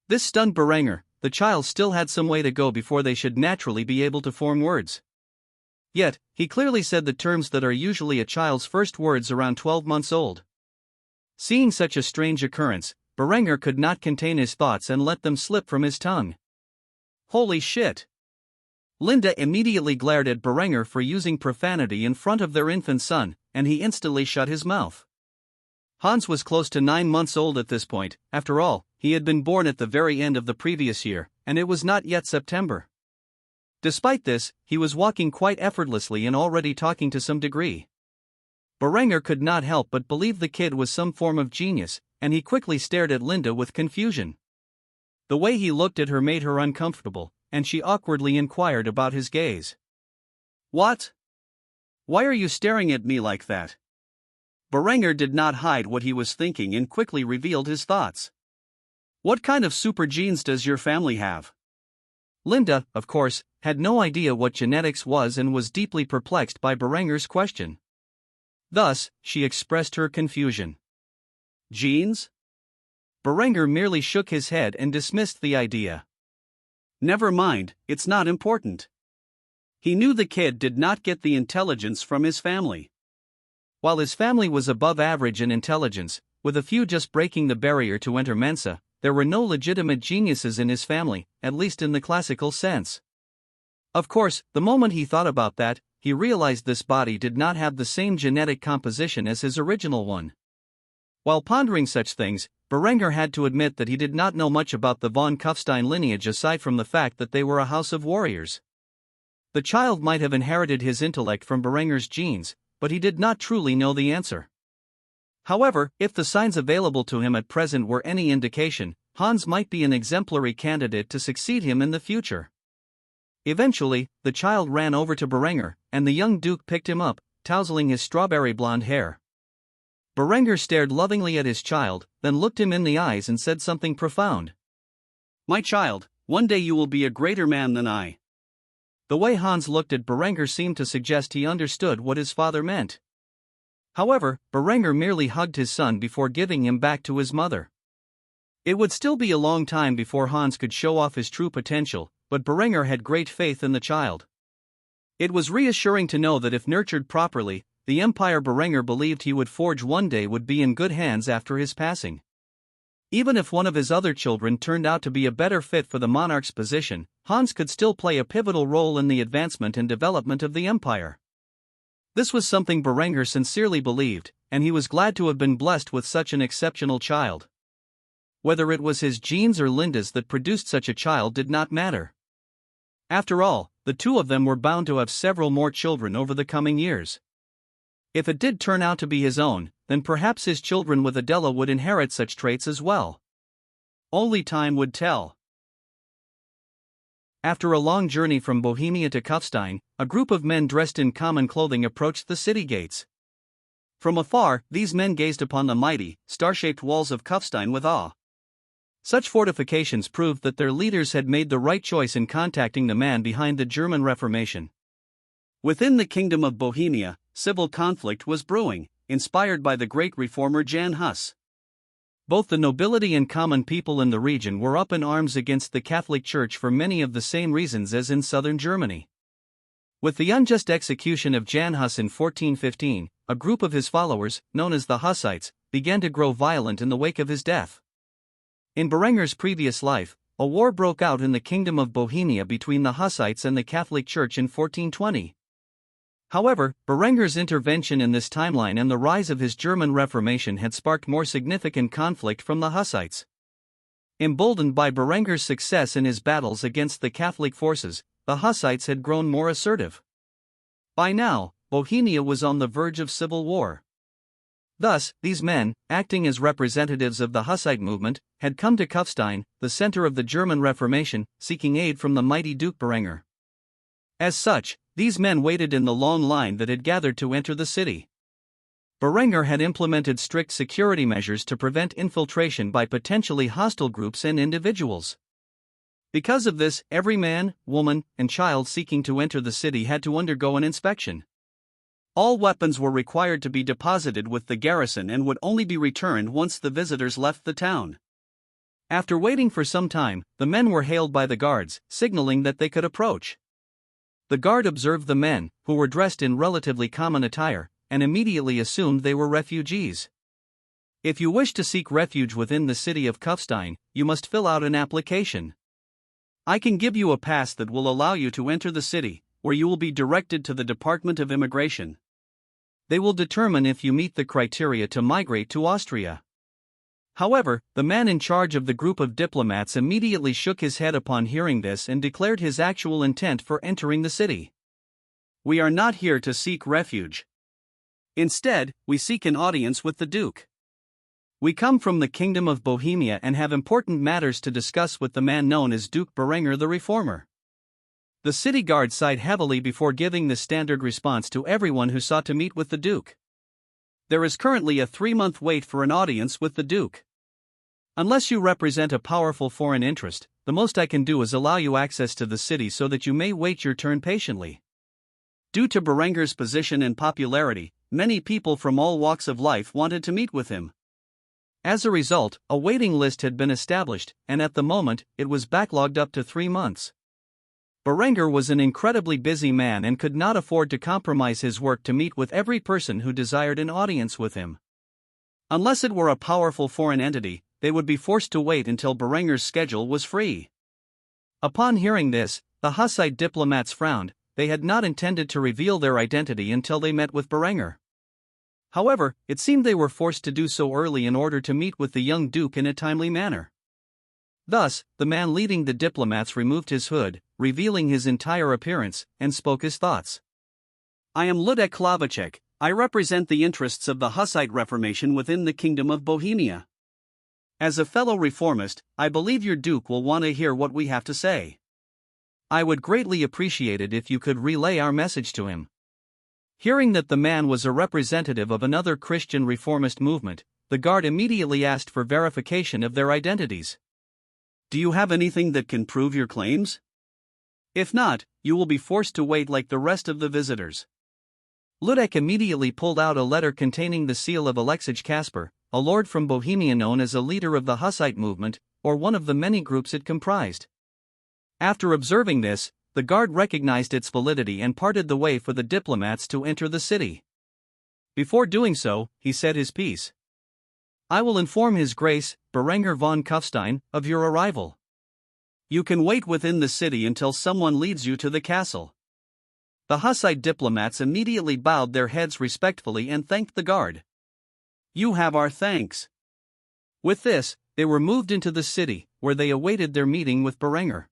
This stunned Berenger. The child still had some way to go before they should naturally be able to form words. Yet, he clearly said the terms that are usually a child's first words around 12 months old. Seeing such a strange occurrence, Berenger could not contain his thoughts and let them slip from his tongue. Holy shit! Linde immediately glared at Berenger for using profanity in front of their infant son, and he instantly shut his mouth. Hans was close to 9 months old at this point. After all, he had been born at the very end of the previous year, and it was not yet September. Despite this, he was walking quite effortlessly and already talking to some degree. Berenger could not help but believe the kid was some form of genius, and he quickly stared at Linde with confusion. The way he looked at her made her uncomfortable, and she awkwardly inquired about his gaze. "What? Why are you staring at me like that?" Berenger did not hide what he was thinking and quickly revealed his thoughts. "What kind of super genes does your family have?" Linde, of course, had no idea what genetics was and was deeply perplexed by Berenger's question. Thus, she expressed her confusion. "Genes?" Berenger merely shook his head and dismissed the idea. "Never mind, it's not important." He knew the kid did not get the intelligence from his family. While his family was above average in intelligence, with a few just breaking the barrier to enter Mensa, there were no legitimate geniuses in his family, at least in the classical sense. Of course, the moment he thought about that, he realized this body did not have the same genetic composition as his original one. While pondering such things, Berenger had to admit that he did not know much about the von Kufstein lineage aside from the fact that they were a house of warriors. The child might have inherited his intellect from Berenger's genes, but he did not truly know the answer. However, if the signs available to him at present were any indication, Hans might be an exemplary candidate to succeed him in the future. Eventually, the child ran over to Berenger, and the young duke picked him up, tousling his strawberry blonde hair. Berenger stared lovingly at his child, then looked him in the eyes and said something profound. "My child, one day you will be a greater man than I." The way Hans looked at Berenger seemed to suggest he understood what his father meant. However, Berenger merely hugged his son before giving him back to his mother. It would still be a long time before Hans could show off his true potential, but Berenger had great faith in the child. It was reassuring to know that if nurtured properly, the empire Berenger believed he would forge one day would be in good hands after his passing. Even if one of his other children turned out to be a better fit for the monarch's position, Hans could still play a pivotal role in the advancement and development of the empire. This was something Berenger sincerely believed, and he was glad to have been blessed with such an exceptional child. Whether it was his genes or Linde's that produced such a child did not matter. After all, the two of them were bound to have several more children over the coming years. If it did turn out to be his own, then perhaps his children with Adela would inherit such traits as well. Only time would tell. After a long journey from Bohemia to Kufstein, a group of men dressed in common clothing approached the city gates. From afar, these men gazed upon the mighty, star-shaped walls of Kufstein with awe. Such fortifications proved that their leaders had made the right choice in contacting the man behind the German Reformation. Within the Kingdom of Bohemia, civil conflict was brewing, inspired by the great reformer Jan Hus. Both the nobility and common people in the region were up in arms against the Catholic Church for many of the same reasons as in southern Germany. With the unjust execution of Jan Hus in 1415, a group of his followers, known as the Hussites, began to grow violent in the wake of his death. In Berenger's previous life, a war broke out in the Kingdom of Bohemia between the Hussites and the Catholic Church in 1420. However, Berenger's intervention in this timeline and the rise of his German Reformation had sparked more significant conflict from the Hussites. Emboldened by Berenger's success in his battles against the Catholic forces, the Hussites had grown more assertive. By now, Bohemia was on the verge of civil war. Thus, these men, acting as representatives of the Hussite movement, had come to Kufstein, the center of the German Reformation, seeking aid from the mighty Duke Berenger. As such, these men waited in the long line that had gathered to enter the city. Berenger had implemented strict security measures to prevent infiltration by potentially hostile groups and individuals. Because of this, every man, woman, and child seeking to enter the city had to undergo an inspection. All weapons were required to be deposited with the garrison and would only be returned once the visitors left the town. After waiting for some time, the men were hailed by the guards, signaling that they could approach. The guard observed the men, who were dressed in relatively common attire, and immediately assumed they were refugees. If you wish to seek refuge within the city of Kufstein, you must fill out an application. I can give you a pass that will allow you to enter the city, where you will be directed to the Department of Immigration. They will determine if you meet the criteria to migrate to Austria. However, the man in charge of the group of diplomats immediately shook his head upon hearing this and declared his actual intent for entering the city. We are not here to seek refuge. Instead, we seek an audience with the Duke. We come from the Kingdom of Bohemia and have important matters to discuss with the man known as Duke Berenger the Reformer. The city guard sighed heavily before giving the standard response to everyone who sought to meet with the Duke. There is currently a 3-month wait for an audience with the Duke. Unless you represent a powerful foreign interest, the most I can do is allow you access to the city so that you may wait your turn patiently. Due to Berenger's position and popularity, many people from all walks of life wanted to meet with him. As a result, a waiting list had been established, and at the moment, it was backlogged up to 3 months. Berenger was an incredibly busy man and could not afford to compromise his work to meet with every person who desired an audience with him. Unless it were a powerful foreign entity, they would be forced to wait until Berenger's schedule was free. Upon hearing this, the Hussite diplomats frowned. They had not intended to reveal their identity until they met with Berenger. However, it seemed they were forced to do so early in order to meet with the young Duke in a timely manner. Thus, the man leading the diplomats removed his hood, revealing his entire appearance, and spoke his thoughts. I am Linde-Class. I represent the interests of the Hussite Reformation within the Kingdom of Bohemia. As a fellow reformist, I believe your Duke will want to hear what we have to say. I would greatly appreciate it if you could relay our message to him. Hearing that the man was a representative of another Christian reformist movement, the guard immediately asked for verification of their identities. Do you have anything that can prove your claims? If not, you will be forced to wait like the rest of the visitors. Ludek immediately pulled out a letter containing the seal of Alexej Kasper, a lord from Bohemia known as a leader of the Hussite movement, or one of the many groups it comprised. After observing this, the guard recognized its validity and parted the way for the diplomats to enter the city. Before doing so, he said his piece. I will inform His Grace, Berenger von Kufstein, of your arrival. You can wait within the city until someone leads you to the castle. The Hussite diplomats immediately bowed their heads respectfully and thanked the guard. You have our thanks. With this, they were moved into the city, where they awaited their meeting with Berenger.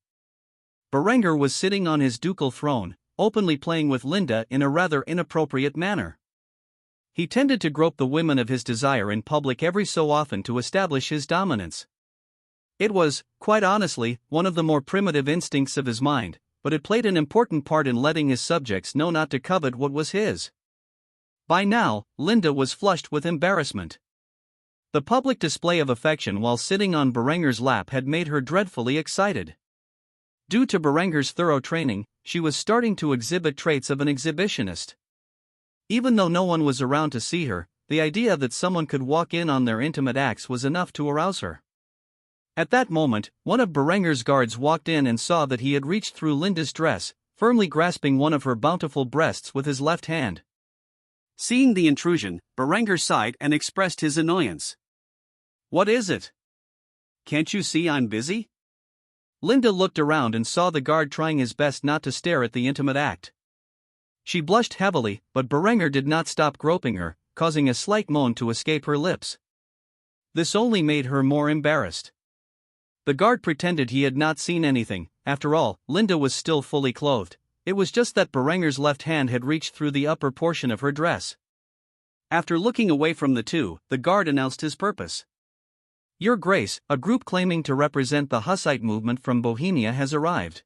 Berenger was sitting on his ducal throne, openly playing with Linde in a rather inappropriate manner. He tended to grope the women of his desire in public every so often to establish his dominance. It was, quite honestly, one of the more primitive instincts of his mind, but it played an important part in letting his subjects know not to covet what was his. By now, Linde was flushed with embarrassment. The public display of affection while sitting on Berenger's lap had made her dreadfully excited. Due to Berenger's thorough training, she was starting to exhibit traits of an exhibitionist. Even though no one was around to see her, the idea that someone could walk in on their intimate acts was enough to arouse her. At that moment, one of Berenger's guards walked in and saw that he had reached through Linde's dress, firmly grasping one of her bountiful breasts with his left hand. Seeing the intrusion, Berenger sighed and expressed his annoyance. What is it? Can't you see I'm busy? Linde looked around and saw the guard trying his best not to stare at the intimate act. She blushed heavily, but Berenger did not stop groping her, causing a slight moan to escape her lips. This only made her more embarrassed. The guard pretended he had not seen anything. After all, Linde was still fully clothed. It was just that Berenger's left hand had reached through the upper portion of her dress. After looking away from the two, the guard announced his purpose. Your Grace, a group claiming to represent the Hussite movement from Bohemia has arrived.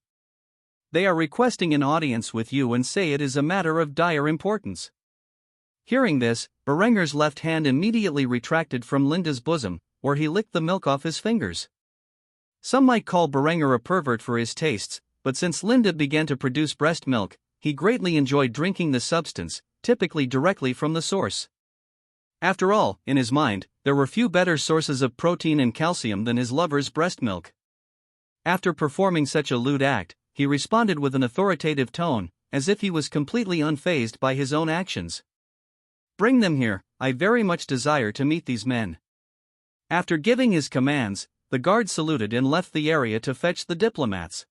They are requesting an audience with you and say it is a matter of dire importance. Hearing this, Berenger's left hand immediately retracted from Linde's bosom, where he licked the milk off his fingers. Some might call Berenger a pervert for his tastes, but since Linde began to produce breast milk, he greatly enjoyed drinking the substance, typically directly from the source. After all, in his mind, there were few better sources of protein and calcium than his lover's breast milk. After performing such a lewd act, he responded with an authoritative tone, as if he was completely unfazed by his own actions. "Bring them here, I very much desire to meet these men." After giving his commands, the guard saluted and left the area to fetch the diplomats.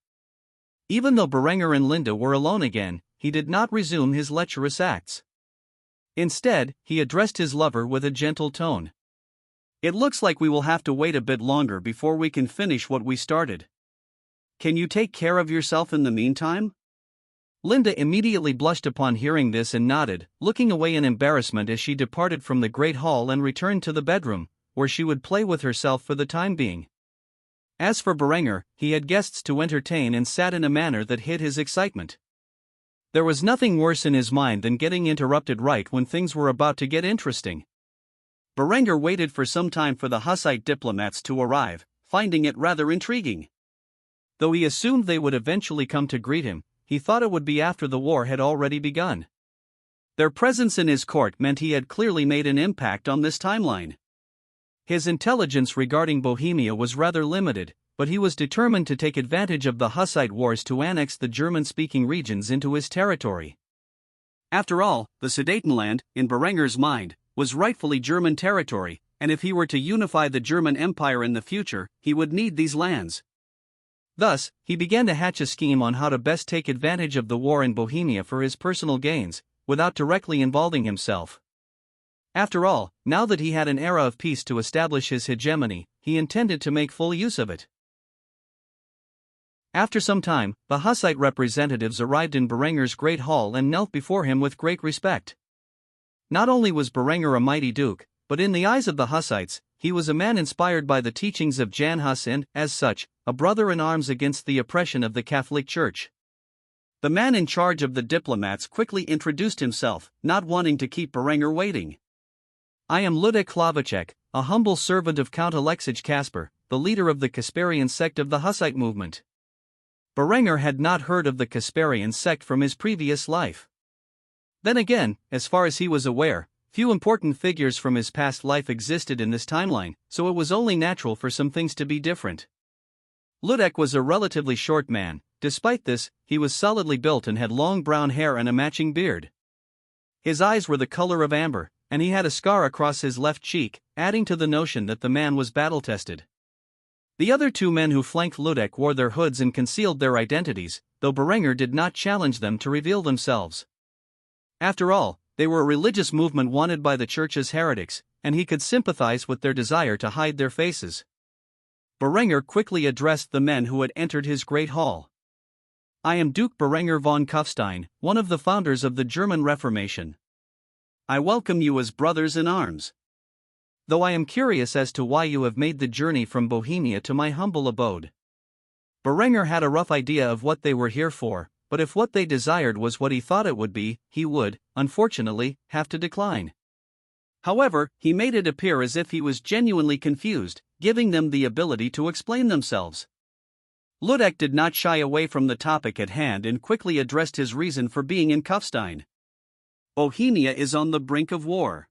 Even though Berenger and Linde were alone again, he did not resume his lecherous acts. Instead, he addressed his lover with a gentle tone. "It looks like we will have to wait a bit longer before we can finish what we started. Can you take care of yourself in the meantime?" Linde immediately blushed upon hearing this and nodded, looking away in embarrassment as she departed from the great hall and returned to the bedroom, where she would play with herself for the time being. As for Berenger, he had guests to entertain and sat in a manner that hid his excitement. There was nothing worse in his mind than getting interrupted right when things were about to get interesting. Berenger waited for some time for the Hussite diplomats to arrive, finding it rather intriguing. Though he assumed they would eventually come to greet him, he thought it would be after the war had already begun. Their presence in his court meant he had clearly made an impact on this timeline. His intelligence regarding Bohemia was rather limited, but he was determined to take advantage of the Hussite wars to annex the German-speaking regions into his territory. After all, the Sudetenland, in Berenger's mind, was rightfully German territory, and if he were to unify the German Empire in the future, he would need these lands. Thus, he began to hatch a scheme on how to best take advantage of the war in Bohemia for his personal gains, without directly involving himself. After all, now that he had an era of peace to establish his hegemony, he intended to make full use of it. After some time, the Hussite representatives arrived in Berenger's great hall and knelt before him with great respect. Not only was Berenger a mighty duke, but in the eyes of the Hussites, he was a man inspired by the teachings of Jan Hus and, as such, a brother in arms against the oppression of the Catholic Church. The man in charge of the diplomats quickly introduced himself, not wanting to keep Berenger waiting. "I am Linde-Class, a humble servant of Count Alexej Caspar, the leader of the Casparian sect of the Hussite movement." Berenger had not heard of the Casparian sect from his previous life. Then again, as far as he was aware, few important figures from his past life existed in this timeline, so it was only natural for some things to be different. Ludek was a relatively short man. Despite this, he was solidly built and had long brown hair and a matching beard. His eyes were the color of amber, and he had a scar across his left cheek, adding to the notion that the man was battle-tested. The other two men who flanked Ludek wore their hoods and concealed their identities, though Berenger did not challenge them to reveal themselves. After all, they were a religious movement wanted by the church's heretics, and he could sympathize with their desire to hide their faces. Berenger quickly addressed the men who had entered his great hall. "I am Duke Berenger von Kufstein, one of the founders of the German Reformation. I welcome you as brothers in arms. Though I am curious as to why you have made the journey from Bohemia to my humble abode." Berenger had a rough idea of what they were here for, but if what they desired was what he thought it would be, he would, unfortunately, have to decline. However, he made it appear as if he was genuinely confused, giving them the ability to explain themselves. Ludek did not shy away from the topic at hand and quickly addressed his reason for being in Kufstein. "Bohemia is on the brink of war.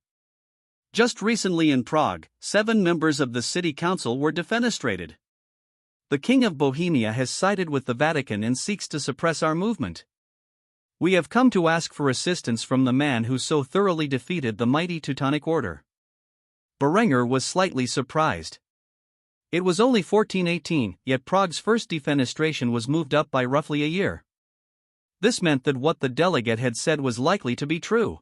Just recently in Prague, 7 members of the city council were defenestrated. The King of Bohemia has sided with the Vatican and seeks to suppress our movement. We have come to ask for assistance from the man who so thoroughly defeated the mighty Teutonic Order." Berenger was slightly surprised. It was only 1418, yet Prague's first defenestration was moved up by roughly a year. This meant that what the delegate had said was likely to be true.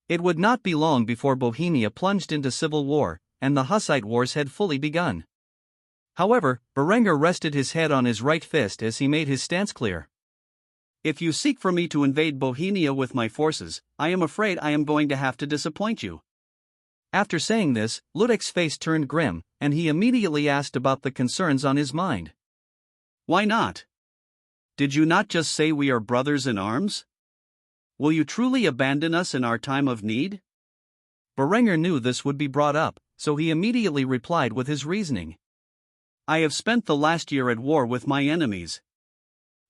It would not be long before Bohemia plunged into civil war, and the Hussite wars had fully begun. However, Berenger rested his head on his right fist as he made his stance clear. "If you seek for me to invade Bohemia with my forces, I am afraid I am going to have to disappoint you." After saying this, Ludek's face turned grim, and he immediately asked about the concerns on his mind. "Why not? Did you not just say we are brothers in arms? Will you truly abandon us in our time of need? Berenger knew this would be brought up, so he immediately replied with his reasoning. I have spent the last year at war with my enemies.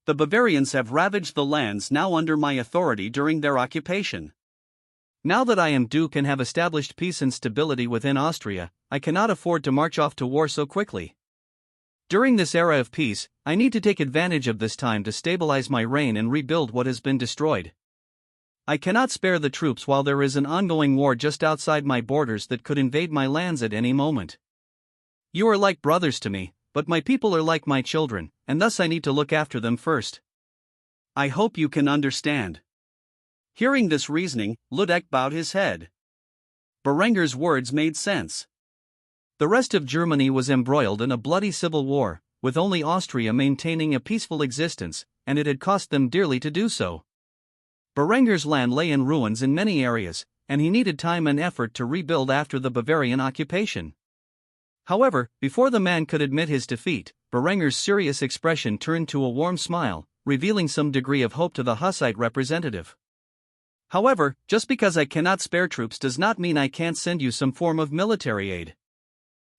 The Bavarians have ravaged the lands now under my authority during their occupation. Now that I am Duke and have established peace and stability within Austria, I cannot afford to march off to war so quickly. During this era of peace, I need to take advantage of this time to stabilize my reign and rebuild what has been destroyed. I cannot spare the troops while there is an ongoing war just outside my borders that could invade my lands at any moment. You are like brothers to me, but my people are like my children, and thus I need to look after them first. I hope you can understand. Hearing this reasoning, Linde bowed his head. Berenger's words made sense. The rest of Germany was embroiled in a bloody civil war, with only Austria maintaining a peaceful existence, and it had cost them dearly to do so. Berenger's land lay in ruins in many areas, and he needed time and effort to rebuild after the Bavarian occupation. However, before the man could admit his defeat, Berenger's serious expression turned to a warm smile, revealing some degree of hope to the Hussite representative. However, just because I cannot spare troops does not mean I can't send you some form of military aid.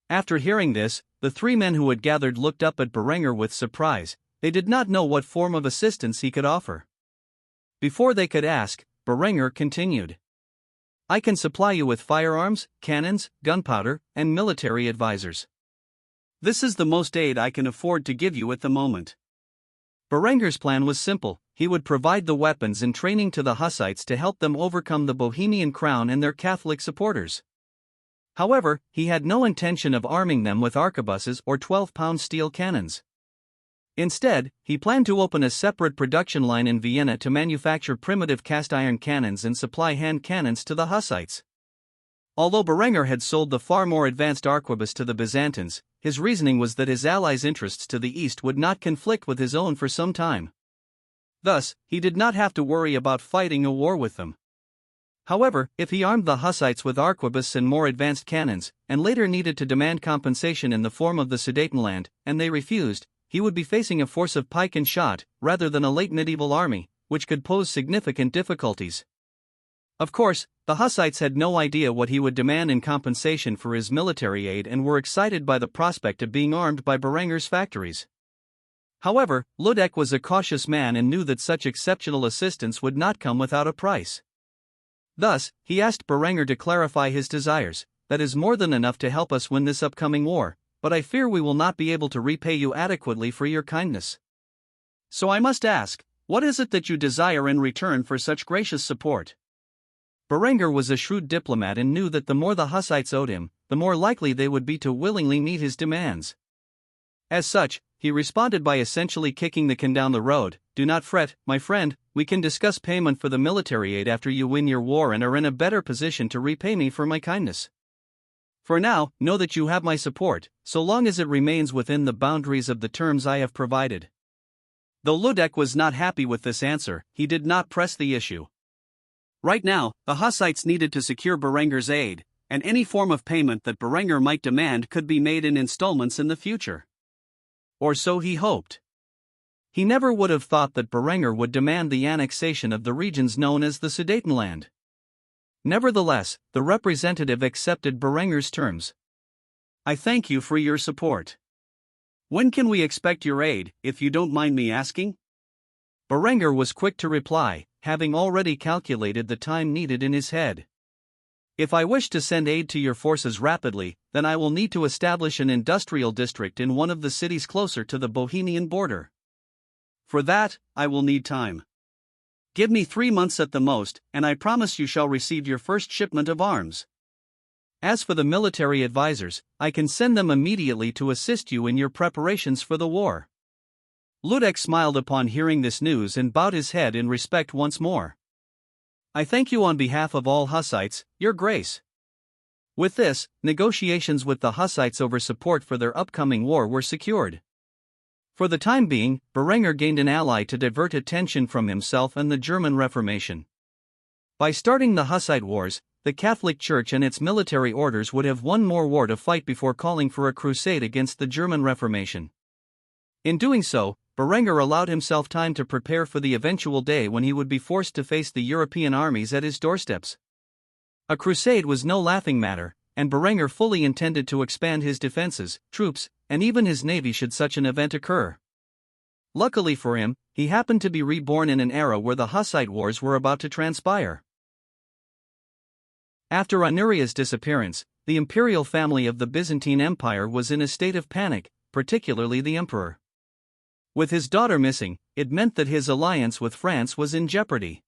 After hearing this, the three men who had gathered looked up at Berenger with surprise. They did not know what form of assistance he could offer. Before they could ask, Berenger continued. I can supply you with firearms, cannons, gunpowder, and military advisors. This is the most aid I can afford to give you at the moment. Berenger's plan was simple. He would provide the weapons and training to the Hussites to help them overcome the Bohemian crown and their Catholic supporters. However, he had no intention of arming them with arquebuses or 12-pound steel cannons. Instead, he planned to open a separate production line in Vienna to manufacture primitive cast-iron cannons and supply hand cannons to the Hussites. Although Berenger had sold the far more advanced arquebus to the Byzantines, his reasoning was that his allies' interests to the east would not conflict with his own for some time. Thus, he did not have to worry about fighting a war with them. However, if he armed the Hussites with arquebus and more advanced cannons, and later needed to demand compensation in the form of the Sudetenland, and they refused, he would be facing a force of pike and shot, rather than a late medieval army, which could pose significant difficulties. Of course, the Hussites had no idea what he would demand in compensation for his military aid and were excited by the prospect of being armed by Berenger's factories. However, Linde was a cautious man and knew that such exceptional assistance would not come without a price. Thus, he asked Berenger to clarify his desires. That is more than enough to help us win this upcoming war, but I fear we will not be able to repay you adequately for your kindness. So I must ask, what is it that you desire in return for such gracious support? Berenger was a shrewd diplomat and knew that the more the Hussites owed him, the more likely they would be to willingly meet his demands. As such, he responded by essentially kicking the can down the road. Do not fret, my friend, we can discuss payment for the military aid after you win your war and are in a better position to repay me for my kindness. For now, know that you have my support, so long as it remains within the boundaries of the terms I have provided. Though Linde was not happy with this answer, he did not press the issue. Right now, the Hussites needed to secure Berenger's aid, and any form of payment that Berenger might demand could be made in installments in the future. Or so he hoped. He never would have thought that Berenger would demand the annexation of the regions known as the Sudetenland. Nevertheless, the representative accepted Berenger's terms. I thank you for your support. When can we expect your aid, if you don't mind me asking? Berenger was quick to reply, having already calculated the time needed in his head. If I wish to send aid to your forces rapidly, then I will need to establish an industrial district in one of the cities closer to the Bohemian border. For that, I will need time. Give me 3 months at the most, and I promise you shall receive your first shipment of arms. As for the military advisors, I can send them immediately to assist you in your preparations for the war. Linde smiled upon hearing this news and bowed his head in respect once more. I thank you on behalf of all Hussites, your grace. With this, negotiations with the Hussites over support for their upcoming war were secured. For the time being, Berenger gained an ally to divert attention from himself and the German Reformation. By starting the Hussite wars, the Catholic Church and its military orders would have one more war to fight before calling for a crusade against the German Reformation. In doing so, Berenger allowed himself time to prepare for the eventual day when he would be forced to face the European armies at his doorsteps. A crusade was no laughing matter, and Berenger fully intended to expand his defenses, troops, and even his navy should such an event occur. Luckily for him, he happened to be reborn in an era where the Hussite wars were about to transpire. After Honoria's disappearance, the imperial family of the Byzantine Empire was in a state of panic, particularly the emperor. With his daughter missing, it meant that his alliance with France was in jeopardy.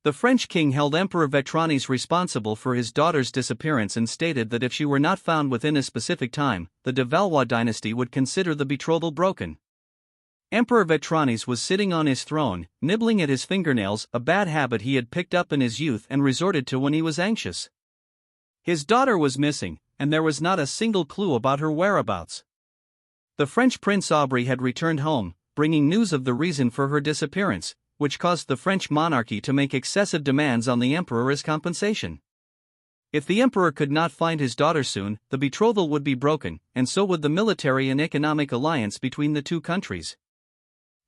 The French king held Emperor Vetranes responsible for his daughter's disappearance and stated that if she were not found within a specific time, the de Valois dynasty would consider the betrothal broken. Emperor Vetranes was sitting on his throne, nibbling at his fingernails, a bad habit he had picked up in his youth and resorted to when he was anxious. His daughter was missing, and there was not a single clue about her whereabouts. The French Prince Aubry had returned home, bringing news of the reason for her disappearance, which caused the French monarchy to make excessive demands on the emperor as compensation. If the emperor could not find his daughter soon, the betrothal would be broken, and so would the military and economic alliance between the two countries.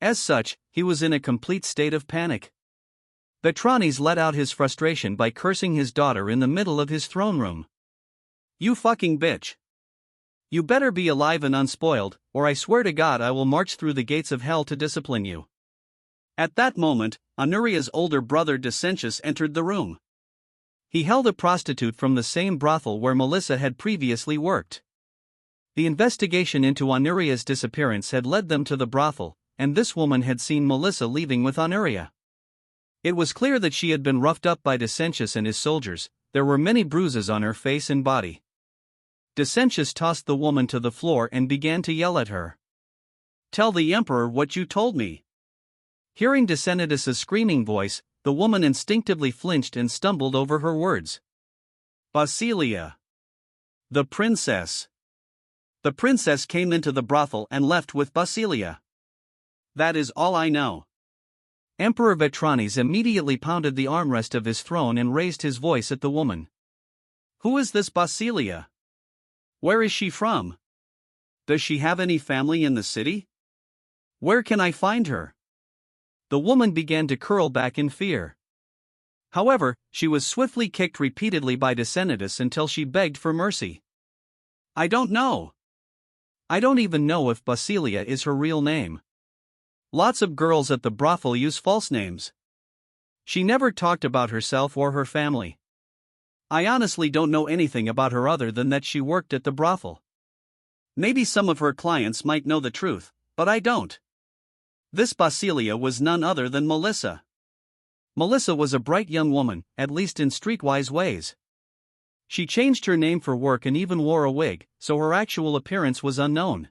As such, he was in a complete state of panic. Vetranes let out his frustration by cursing his daughter in the middle of his throne room. "You fucking bitch. You better be alive and unspoiled, or I swear to God I will march through the gates of hell to discipline you." At that moment, Honoria's older brother Decentius entered the room. He held a prostitute from the same brothel where Melissa had previously worked. The investigation into Honoria's disappearance had led them to the brothel, and this woman had seen Melissa leaving with Honoria. It was clear that she had been roughed up by Decentius and his soldiers. There were many bruises on her face and body. Decentius tossed the woman to the floor and began to yell at her. "Tell the emperor what you told me." Hearing Decentius's screaming voice, the woman instinctively flinched and stumbled over her words. "Basilia. The princess. The princess came into the brothel and left with Basilia. That is all I know." Emperor Vetranes immediately pounded the armrest of his throne and raised his voice at the woman. "Who is this Basilia? Where is she from? Does she have any family in the city? Where can I find her?" The woman began to curl back in fear. However, she was swiftly kicked repeatedly by Decentius until she begged for mercy. "I don't know. I don't even know if Basilia is her real name. Lots of girls at the brothel use false names. She never talked about herself or her family. I honestly don't know anything about her other than that she worked at the brothel. Maybe some of her clients might know the truth, but I don't. This Basilia was none other than Melissa." Melissa was a bright young woman, at least in streetwise ways. She changed her name for work and even wore a wig, so her actual appearance was unknown.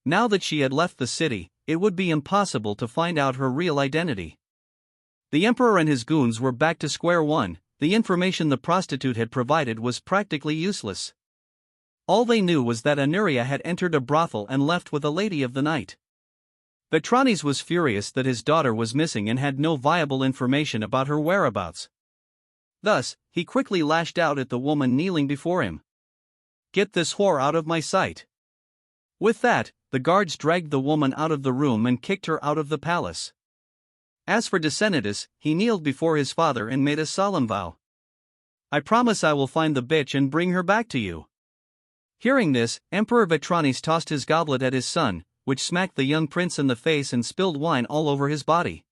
Now that she had left the city, it would be impossible to find out her real identity. The emperor and his goons were back to square one. The information the prostitute had provided was practically useless. All they knew was that Honoria had entered a brothel and left with a lady of the night. Vetranes was furious that his daughter was missing and had no viable information about her whereabouts. Thus, he quickly lashed out at the woman kneeling before him. "Get this whore out of my sight." With that, the guards dragged the woman out of the room and kicked her out of the palace. As for Decentius, he kneeled before his father and made a solemn vow. "I promise I will find the bitch and bring her back to you." Hearing this, Emperor Vetranes tossed his goblet at his son, which smacked the young prince in the face and spilled wine all over his body.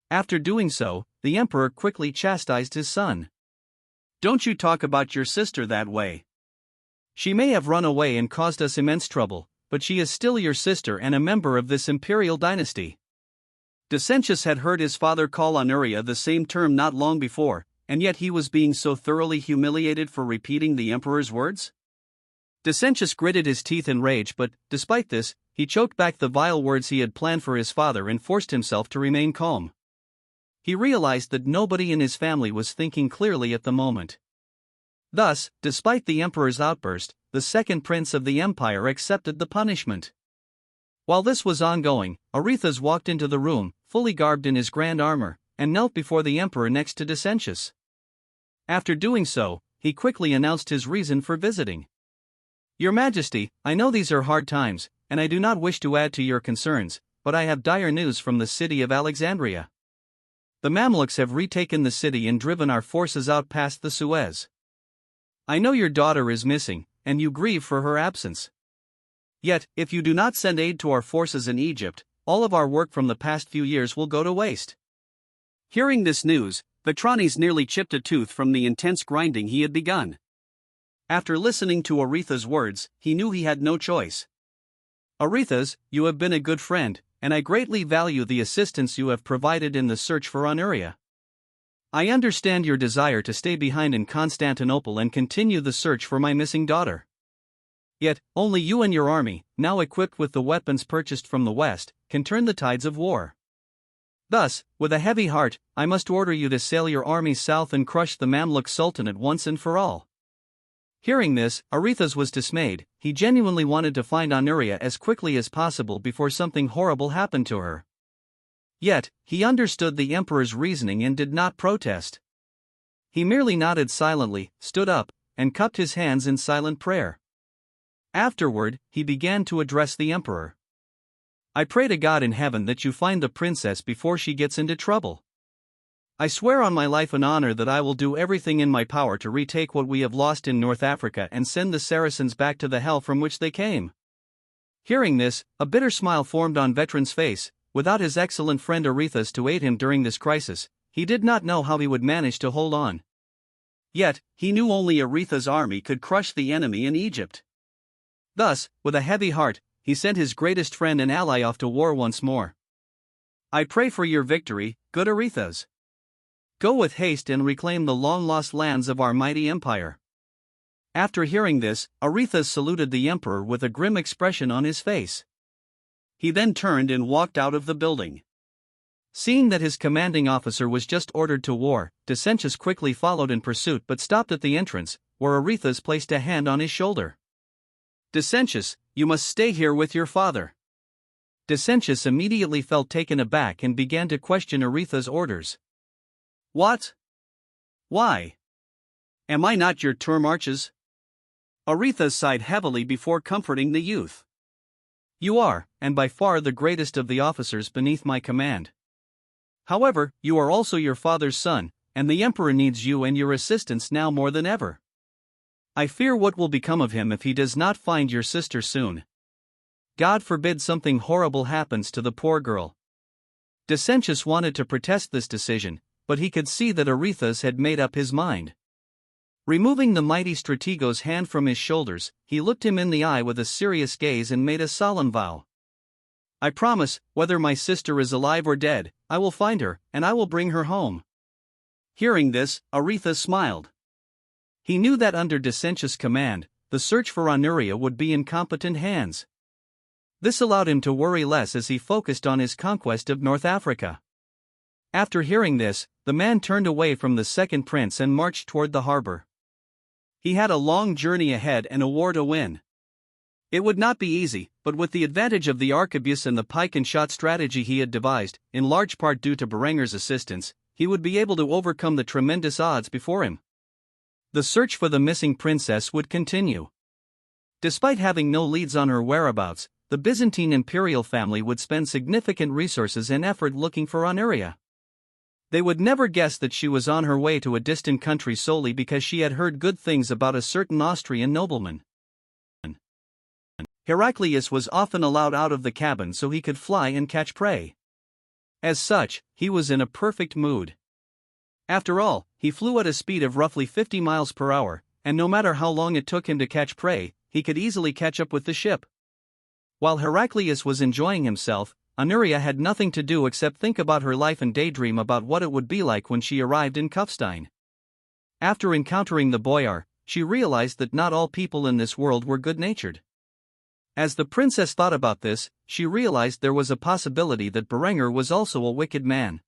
After doing so, the emperor quickly chastised his son. "Don't you talk about your sister that way. She may have run away and caused us immense trouble, but she is still your sister and a member of this imperial dynasty." Decentius had heard his father call Honoria the same term not long before, and yet he was being so thoroughly humiliated for repeating the emperor's words. Decentius gritted his teeth in rage, but, despite this, he choked back the vile words he had planned for his father and forced himself to remain calm. He realized that nobody in his family was thinking clearly at the moment. Thus, despite the emperor's outburst, the second prince of the empire accepted the punishment. While this was ongoing, Arethusa walked into the room, fully garbed in his grand armor, and knelt before the emperor next to Decentius. After doing so, he quickly announced his reason for visiting. "Your Majesty, I know these are hard times, and I do not wish to add to your concerns, but I have dire news from the city of Alexandria. The Mamluks have retaken the city and driven our forces out past the Suez. I know your daughter is missing, and you grieve for her absence. Yet, if you do not send aid to our forces in Egypt, all of our work from the past few years will go to waste." Hearing this news, Vitranes nearly chipped a tooth from the intense grinding he had begun. After listening to Aretha's words, he knew he had no choice. "Aretha, you have been a good friend, and I greatly value the assistance you have provided in the search for Honoria. I understand your desire to stay behind in Constantinople and continue the search for my missing daughter. Yet, only you and your army, now equipped with the weapons purchased from the West, can turn the tides of war. Thus, with a heavy heart, I must order you to sail your army south and crush the Mamluk Sultanate once and for all." Hearing this, Aretha was dismayed. He genuinely wanted to find Honoria as quickly as possible before something horrible happened to her. Yet, he understood the emperor's reasoning and did not protest. He merely nodded silently, stood up, and cupped his hands in silent prayer. Afterward, he began to address the emperor. "I pray to God in heaven that you find the princess before she gets into trouble. I swear on my life and honor that I will do everything in my power to retake what we have lost in North Africa and send the Saracens back to the hell from which they came." Hearing this, a bitter smile formed on Vetran's face. Without his excellent friend Aretha to aid him during this crisis, he did not know how he would manage to hold on. Yet, he knew only Aretha's army could crush the enemy in Egypt. Thus, with a heavy heart, he sent his greatest friend and ally off to war once more. "I pray for your victory, good Aretha. Go with haste and reclaim the long-lost lands of our mighty empire." After hearing this, Aretha saluted the emperor with a grim expression on his face. He then turned and walked out of the building. Seeing that his commanding officer was just ordered to war, Decentius quickly followed in pursuit but stopped at the entrance, where Aretha placed a hand on his shoulder. "Decentius, you must stay here with your father." Decentius immediately felt taken aback and began to question Aretha's orders. "What? Why? Am I not your termarches?" Aretha sighed heavily before comforting the youth. "You are, and by far the greatest of the officers beneath my command. However, you are also your father's son, and the emperor needs you and your assistance now more than ever. I fear what will become of him if he does not find your sister soon. God forbid something horrible happens to the poor girl." Decentius wanted to protest this decision, but he could see that Aretha had made up his mind. Removing the mighty stratego's hand from his shoulders, he looked him in the eye with a serious gaze and made a solemn vow. "I promise, whether my sister is alive or dead, I will find her, and I will bring her home." Hearing this, Aretha smiled. He knew that under Decentius' command, the search for Honoria would be in competent hands. This allowed him to worry less as he focused on his conquest of North Africa. After hearing this, the man turned away from the second prince and marched toward the harbor. He had a long journey ahead and a war to win. It would not be easy, but with the advantage of the arquebus and the pike and shot strategy he had devised, in large part due to Berenger's assistance, he would be able to overcome the tremendous odds before him. The search for the missing princess would continue. Despite having no leads on her whereabouts, the Byzantine imperial family would spend significant resources and effort looking for Honoria. They would never guess that she was on her way to a distant country solely because she had heard good things about a certain Austrian nobleman. Heraclius was often allowed out of the cabin so he could fly and catch prey. As such, he was in a perfect mood. After all, he flew at a speed of roughly 50 miles per hour, and no matter how long it took him to catch prey, he could easily catch up with the ship. While Heraclius was enjoying himself, Honoria had nothing to do except think about her life and daydream about what it would be like when she arrived in Kufstein. After encountering the boyar, she realized that not all people in this world were good-natured. As the princess thought about this, she realized there was a possibility that Berenger was also a wicked man.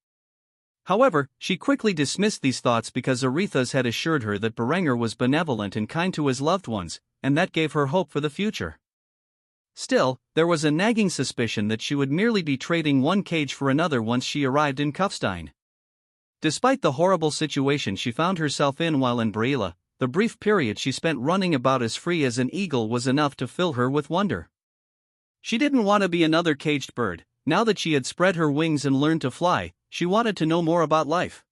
However, she quickly dismissed these thoughts because Aretha had assured her that Berenger was benevolent and kind to his loved ones, and that gave her hope for the future. Still, there was a nagging suspicion that she would merely be trading one cage for another once she arrived in Kufstein. Despite the horrible situation she found herself in while in Braila, the brief period she spent running about as free as an eagle was enough to fill her with wonder. She didn't want to be another caged bird. Now that she had spread her wings and learned to fly, she wanted to know more about life.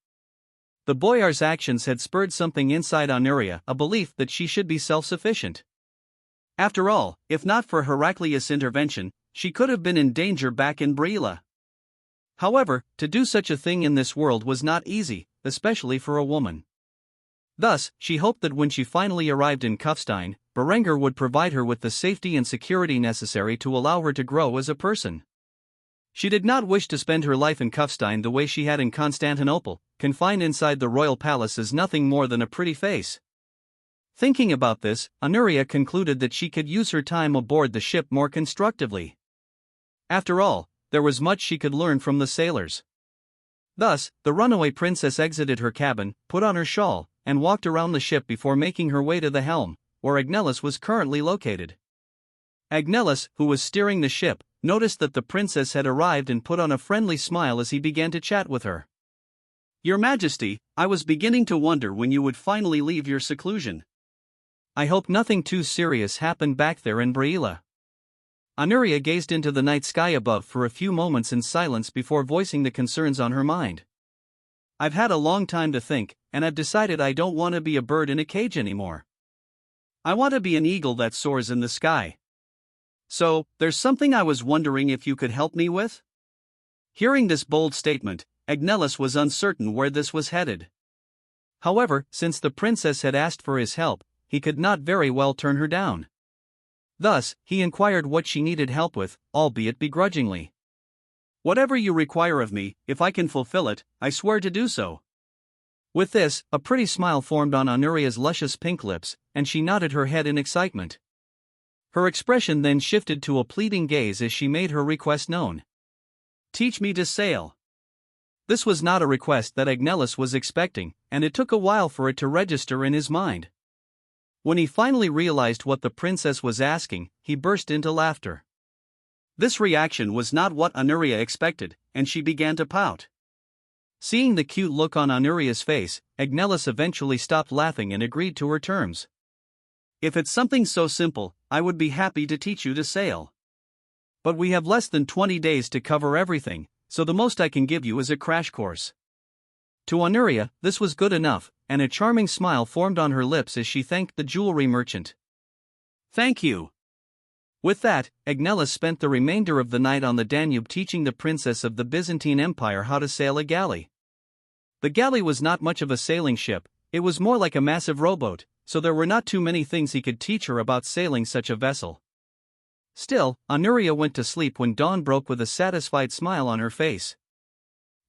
The boyar's actions had spurred something inside Honoria, a belief that she should be self-sufficient. After all, if not for Heraclius' intervention, she could have been in danger back in Brilla. However, to do such a thing in this world was not easy, especially for a woman. Thus, she hoped that when she finally arrived in Kufstein, Berengar would provide her with the safety and security necessary to allow her to grow as a person. She did not wish to spend her life in Kufstein the way she had in Constantinople, confined inside the royal palace as nothing more than a pretty face. Thinking about this, Honoria concluded that she could use her time aboard the ship more constructively. After all, there was much she could learn from the sailors. Thus, the runaway princess exited her cabin, put on her shawl, and walked around the ship before making her way to the helm, where Agnellus was currently located. Agnellus, who was steering the ship, noticed that the princess had arrived and put on a friendly smile as he began to chat with her. "Your Majesty, I was beginning to wonder when you would finally leave your seclusion. I hope nothing too serious happened back there in Brilla." Honoria gazed into the night sky above for a few moments in silence before voicing the concerns on her mind. "I've had a long time to think, and I've decided I don't want to be a bird in a cage anymore. I want to be an eagle that soars in the sky. So, there's something I was wondering if you could help me with?" Hearing this bold statement, Agnellus was uncertain where this was headed. However, since the princess had asked for his help, he could not very well turn her down. Thus, he inquired what she needed help with, albeit begrudgingly. "Whatever you require of me, if I can fulfill it, I swear to do so." With this, a pretty smile formed on Honoria's luscious pink lips, and she nodded her head in excitement. Her expression then shifted to a pleading gaze as she made her request known. "Teach me to sail." This was not a request that Agnellus was expecting, and it took a while for it to register in his mind. When he finally realized what the princess was asking, he burst into laughter. This reaction was not what Honoria expected, and she began to pout. Seeing the cute look on Honoria's face, Agnellus eventually stopped laughing and agreed to her terms. "If it's something so simple, I would be happy to teach you to sail. But we have less than 20 days to cover everything, so the most I can give you is a crash course." To Honoria, this was good enough, and a charming smile formed on her lips as she thanked the jewelry merchant. "Thank you." With that, Agnellus spent the remainder of the night on the Danube teaching the princess of the Byzantine Empire how to sail a galley. The galley was not much of a sailing ship, it was more like a massive rowboat, so there were not too many things he could teach her about sailing such a vessel. Still, Honoria went to sleep when dawn broke with a satisfied smile on her face.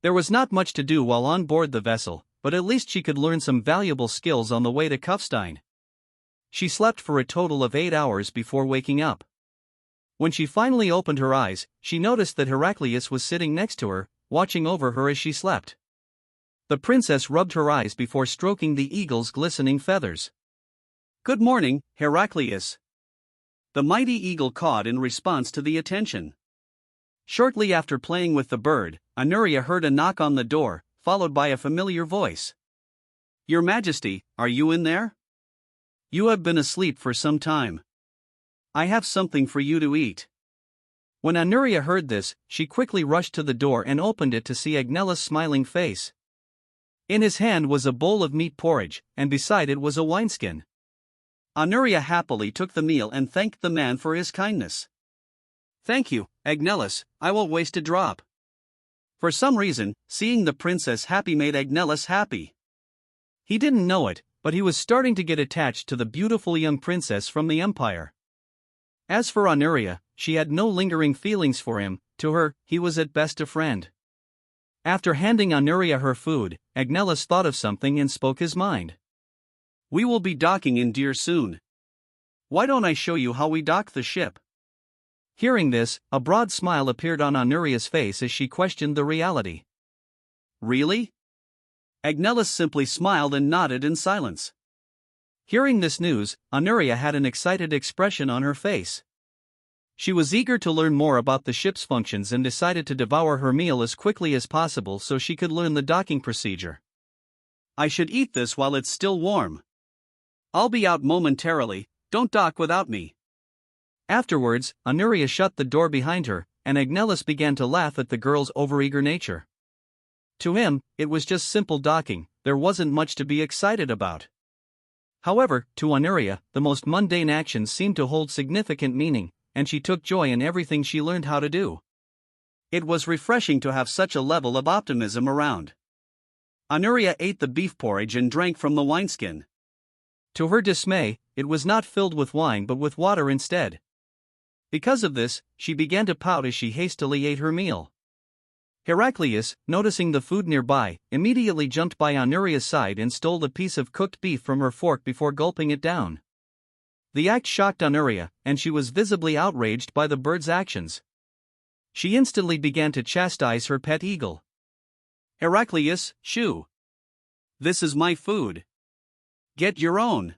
There was not much to do while on board the vessel, but at least she could learn some valuable skills on the way to Kufstein. She slept for a total of 8 hours before waking up. When she finally opened her eyes, she noticed that Heraclius was sitting next to her, watching over her as she slept. The princess rubbed her eyes before stroking the eagle's glistening feathers. "Good morning, Heraclius." The mighty eagle cawed in response to the attention. Shortly after playing with the bird, Honoria heard a knock on the door, followed by a familiar voice. "Your Majesty, are you in there? You have been asleep for some time. I have something for you to eat." When Honoria heard this, she quickly rushed to the door and opened it to see Agnellus' smiling face. In his hand was a bowl of meat porridge, and beside it was a wineskin. Honoria happily took the meal and thanked the man for his kindness. "Thank you, Agnellus, I will waste a drop." For some reason, seeing the princess happy made Agnellus happy. He didn't know it, but he was starting to get attached to the beautiful young princess from the Empire. As for Honoria, she had no lingering feelings for him, to her, he was at best a friend. After handing Honoria her food, Agnellus thought of something and spoke his mind. "We will be docking in Deer soon. Why don't I show you how we dock the ship?" Hearing this, a broad smile appeared on Honoria's face as she questioned the reality. "Really?" Agnellus simply smiled and nodded in silence. Hearing this news, Honoria had an excited expression on her face. She was eager to learn more about the ship's functions and decided to devour her meal as quickly as possible so she could learn the docking procedure. "I should eat this while it's still warm. I'll be out momentarily, don't dock without me." Afterwards, Honoria shut the door behind her, and Agnellus began to laugh at the girl's overeager nature. To him, it was just simple docking, there wasn't much to be excited about. However, to Honoria, the most mundane actions seemed to hold significant meaning, and she took joy in everything she learned how to do. It was refreshing to have such a level of optimism around. Honoria ate the beef porridge and drank from the wineskin. To her dismay, it was not filled with wine but with water instead. Because of this, she began to pout as she hastily ate her meal. Heraclius, noticing the food nearby, immediately jumped by Honoria's side and stole a piece of cooked beef from her fork before gulping it down. The act shocked Honoria, and she was visibly outraged by the bird's actions. She instantly began to chastise her pet eagle. "Heraclius, shoo! This is my food. Get your own."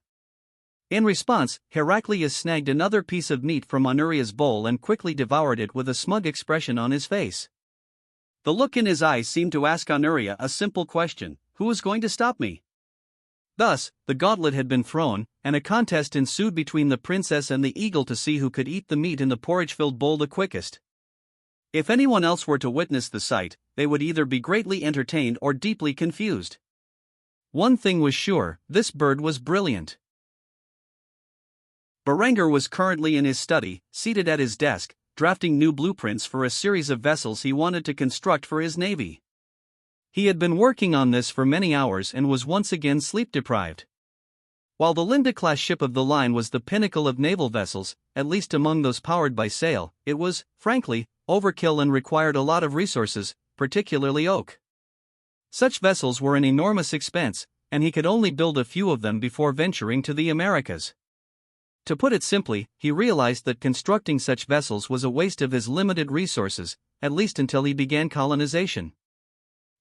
In response, Heraclius snagged another piece of meat from Honoria's bowl and quickly devoured it with a smug expression on his face. The look in his eyes seemed to ask Honoria a simple question: who is going to stop me? Thus, the gauntlet had been thrown, and a contest ensued between the princess and the eagle to see who could eat the meat in the porridge-filled bowl the quickest. If anyone else were to witness the sight, they would either be greatly entertained or deeply confused. One thing was sure, this bird was brilliant. Berenger was currently in his study, seated at his desk, drafting new blueprints for a series of vessels he wanted to construct for his navy. He had been working on this for many hours and was once again sleep-deprived. While the Linde-Class ship of the line was the pinnacle of naval vessels, at least among those powered by sail, it was, frankly, overkill and required a lot of resources, particularly oak. Such vessels were an enormous expense, and he could only build a few of them before venturing to the Americas. To put it simply, he realized that constructing such vessels was a waste of his limited resources, at least until he began colonization.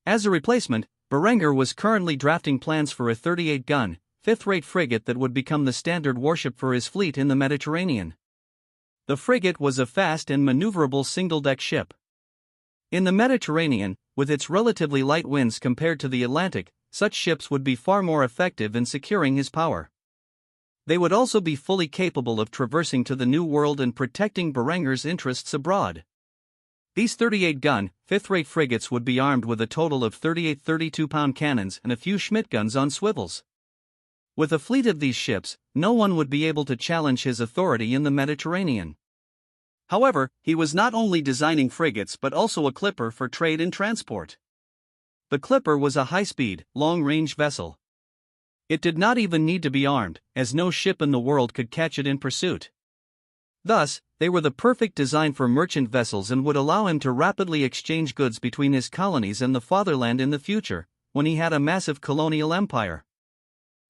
As a replacement, Berenger was currently drafting plans for a 38-gun, fifth-rate frigate that would become the standard warship for his fleet in the Mediterranean. The frigate was a fast and maneuverable single-deck ship. In the Mediterranean, with its relatively light winds compared to the Atlantic, such ships would be far more effective in securing his power. They would also be fully capable of traversing to the New World and protecting Berenger's interests abroad. These 38-gun, fifth-rate frigates would be armed with a total of 38 32-pound cannons and a few Schmidt guns on swivels. With a fleet of these ships, no one would be able to challenge his authority in the Mediterranean. However, he was not only designing frigates but also a clipper for trade and transport. The clipper was a high-speed, long-range vessel. It did not even need to be armed, as no ship in the world could catch it in pursuit. Thus, they were the perfect design for merchant vessels and would allow him to rapidly exchange goods between his colonies and the fatherland in the future, when he had a massive colonial empire.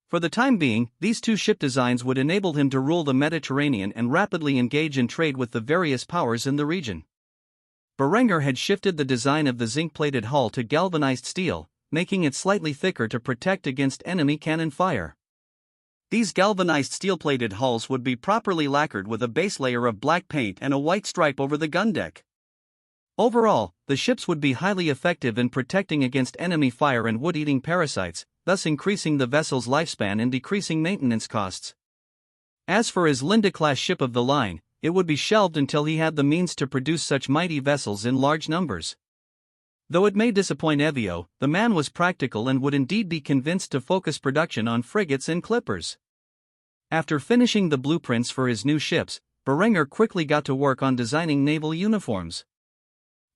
For the time being, these two ship designs would enable him to rule the Mediterranean and rapidly engage in trade with the various powers in the region. Berenger had shifted the design of the zinc-plated hull to galvanized steel, making it slightly thicker to protect against enemy cannon fire. These galvanized steel-plated hulls would be properly lacquered with a base layer of black paint and a white stripe over the gun deck. Overall, the ships would be highly effective in protecting against enemy fire and wood-eating parasites, thus increasing the vessel's lifespan and decreasing maintenance costs. As for his Linde-Class ship of the line, it would be shelved until he had the means to produce such mighty vessels in large numbers. Though it may disappoint Evio, the man was practical and would indeed be convinced to focus production on frigates and clippers. After finishing the blueprints for his new ships, Berenger quickly got to work on designing naval uniforms.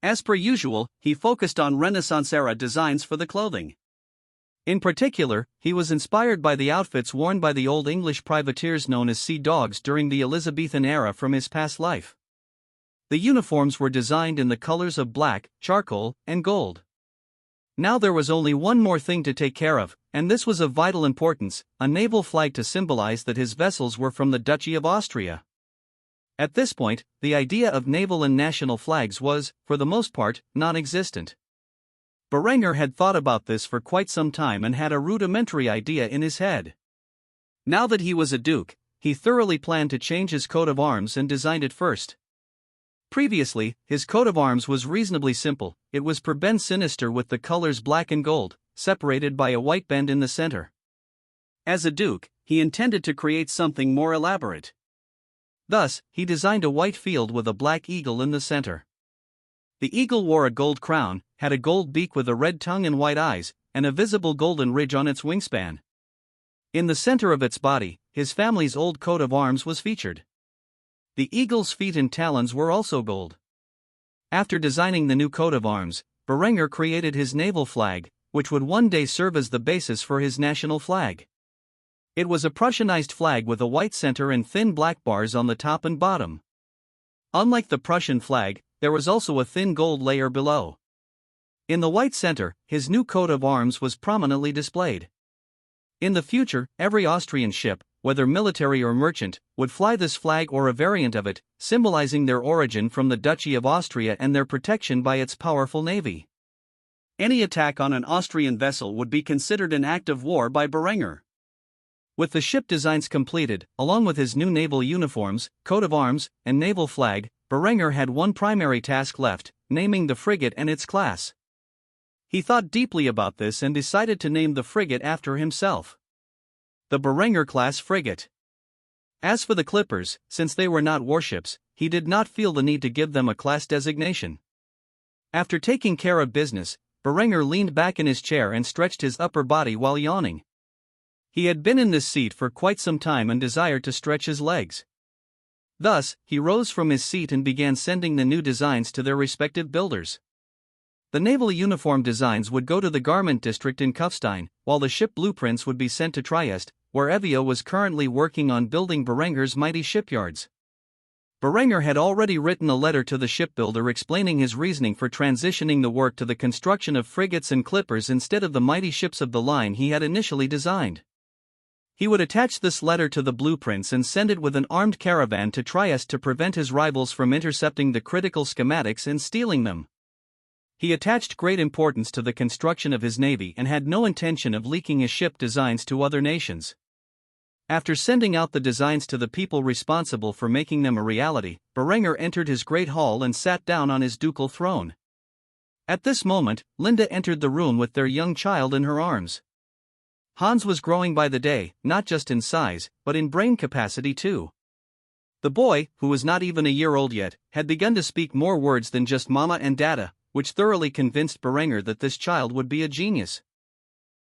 As per usual, he focused on Renaissance-era designs for the clothing. In particular, he was inspired by the outfits worn by the Old English privateers known as sea dogs during the Elizabethan era from his past life. The uniforms were designed in the colors of black, charcoal, and gold. Now there was only one more thing to take care of, and this was of vital importance: a naval flag to symbolize that his vessels were from the Duchy of Austria. At this point, the idea of naval and national flags was, for the most part, non-existent. Berenger had thought about this for quite some time and had a rudimentary idea in his head. Now that he was a duke, he thoroughly planned to change his coat of arms and designed it first. Previously, his coat of arms was reasonably simple. It was prebend sinister with the colors black and gold, separated by a white band in the center. As a duke, he intended to create something more elaborate. Thus, he designed a white field with a black eagle in the center. The eagle wore a gold crown, had a gold beak with a red tongue and white eyes, and a visible golden ridge on its wingspan. In the center of its body, his family's old coat of arms was featured. The eagle's feet and talons were also gold. After designing the new coat of arms, Berenger created his naval flag, which would one day serve as the basis for his national flag. It was a Prussianized flag with a white center and thin black bars on the top and bottom. Unlike the Prussian flag, there was also a thin gold layer below. In the white center, his new coat of arms was prominently displayed. In the future, every Austrian ship, whether military or merchant, would fly this flag or a variant of it, symbolizing their origin from the Duchy of Austria and their protection by its powerful navy. Any attack on an Austrian vessel would be considered an act of war by Berenger. With the ship designs completed, along with his new naval uniforms, coat of arms, and naval flag, Berenger had one primary task left: naming the frigate and its class. He thought deeply about this and decided to name the frigate after himself. The Berenger-class frigate. As for the clippers, since they were not warships, he did not feel the need to give them a class designation. After taking care of business, Berenger leaned back in his chair and stretched his upper body while yawning. He had been in this seat for quite some time and desired to stretch his legs. Thus, he rose from his seat and began sending the new designs to their respective builders. The naval uniform designs would go to the garment district in Kufstein, while the ship blueprints would be sent to Trieste, where Evia was currently working on building Berenger's mighty shipyards. Berenger had already written a letter to the shipbuilder explaining his reasoning for transitioning the work to the construction of frigates and clippers instead of the mighty ships of the line he had initially designed. He would attach this letter to the blueprints and send it with an armed caravan to Trieste to prevent his rivals from intercepting the critical schematics and stealing them. He attached great importance to the construction of his navy and had no intention of leaking his ship designs to other nations. After sending out the designs to the people responsible for making them a reality, Berenger entered his great hall and sat down on his ducal throne. At this moment, Linde entered the room with their young child in her arms. Hans was growing by the day, not just in size, but in brain capacity too. The boy, who was not even a year old yet, had begun to speak more words than just mama and dada, which thoroughly convinced Berenger that this child would be a genius.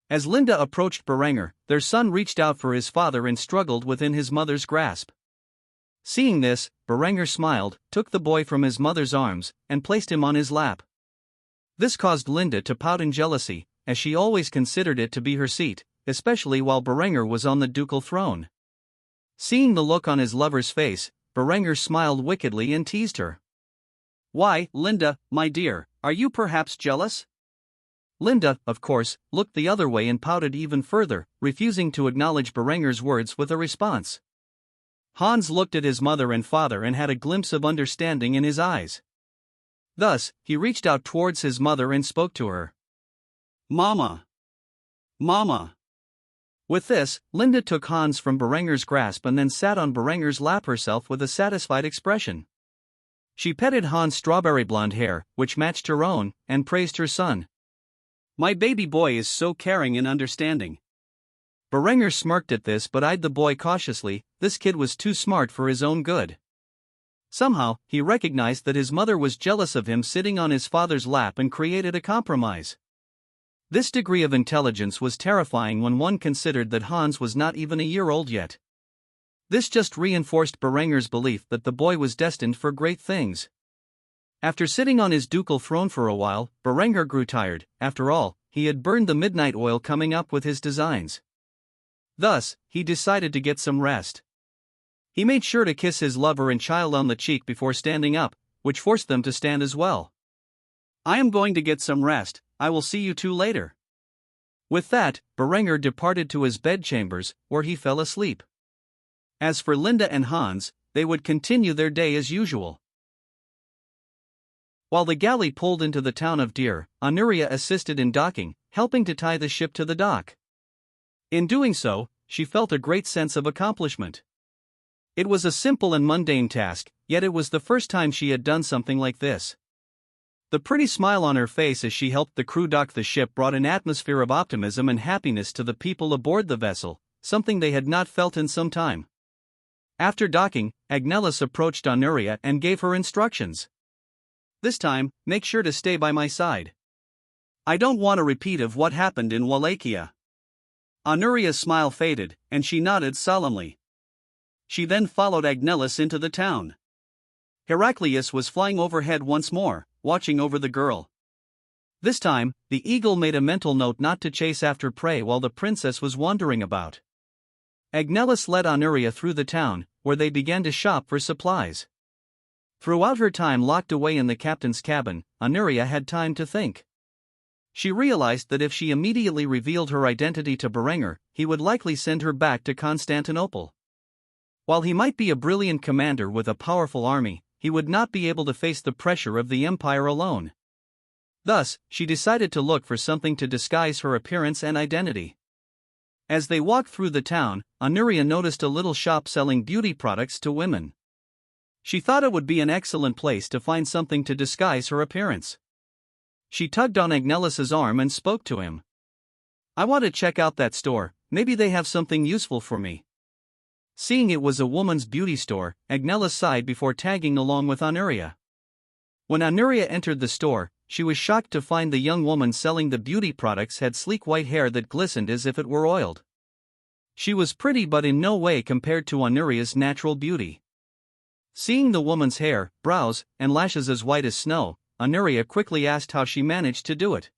As Linde approached Berenger, their son reached out for his father and struggled within his mother's grasp. Seeing this, Berenger smiled, took the boy from his mother's arms, and placed him on his lap. This caused Linde to pout in jealousy, as she always considered it to be her seat, especially while Berenger was on the ducal throne. Seeing the look on his lover's face, Berenger smiled wickedly and teased her. "Why, Linde, my dear, are you perhaps jealous?" Linde, of course, looked the other way and pouted even further, refusing to acknowledge Berenger's words with a response. Hans looked at his mother and father and had a glimpse of understanding in his eyes. Thus, he reached out towards his mother and spoke to her. "Mama! Mama!" With this, Linde took Hans from Berenger's grasp and then sat on Berenger's lap herself with a satisfied expression. She petted Hans' strawberry blonde hair, which matched her own, and praised her son. "My baby boy is so caring and understanding." Berenger smirked at this but eyed the boy cautiously. This kid was too smart for his own good. Somehow, he recognized that his mother was jealous of him sitting on his father's lap and created a compromise. This degree of intelligence was terrifying when one considered that Hans was not even a year old yet. This just reinforced Berenger's belief that the boy was destined for great things. After sitting on his ducal throne for a while, Berenger grew tired. After all, he had burned the midnight oil coming up with his designs. Thus, he decided to get some rest. He made sure to kiss his lover and child on the cheek before standing up, which forced them to stand as well. "I am going to get some rest. I will see you two later." With that, Berenger departed to his bedchambers, where he fell asleep. As for Linde and Hans, they would continue their day as usual. While the galley pulled into the town of Deer, Honoria assisted in docking, helping to tie the ship to the dock. In doing so, she felt a great sense of accomplishment. It was a simple and mundane task, yet it was the first time she had done something like this. The pretty smile on her face as she helped the crew dock the ship brought an atmosphere of optimism and happiness to the people aboard the vessel, something they had not felt in some time. After docking, Agnellus approached Honoria and gave her instructions. This time, make sure to stay by my side. I don't want a repeat of what happened in Wallachia. Honoria's smile faded, and she nodded solemnly. She then followed Agnellus into the town. Heraclius was flying overhead once more, watching over the girl. This time, the eagle made a mental note not to chase after prey while the princess was wandering about. Agnellus led Honoria through the town, where they began to shop for supplies. Throughout her time locked away in the captain's cabin, Honoria had time to think. She realized that if she immediately revealed her identity to Berenger, he would likely send her back to Constantinople. While he might be a brilliant commander with a powerful army, he would not be able to face the pressure of the empire alone. Thus, she decided to look for something to disguise her appearance and identity. As they walked through the town, Honoria noticed a little shop selling beauty products to women. She thought it would be an excellent place to find something to disguise her appearance. She tugged on Agnellus's arm and spoke to him. I want to check out that store, maybe they have something useful for me. Seeing it was a woman's beauty store, Agnellus sighed before tagging along with Honoria. When Honoria entered the store, she was shocked to find the young woman selling the beauty products had sleek white hair that glistened as if it were oiled. She was pretty but in no way compared to Honoria's natural beauty. Seeing the woman's hair, brows, and lashes as white as snow, Honoria quickly asked how she managed to do it.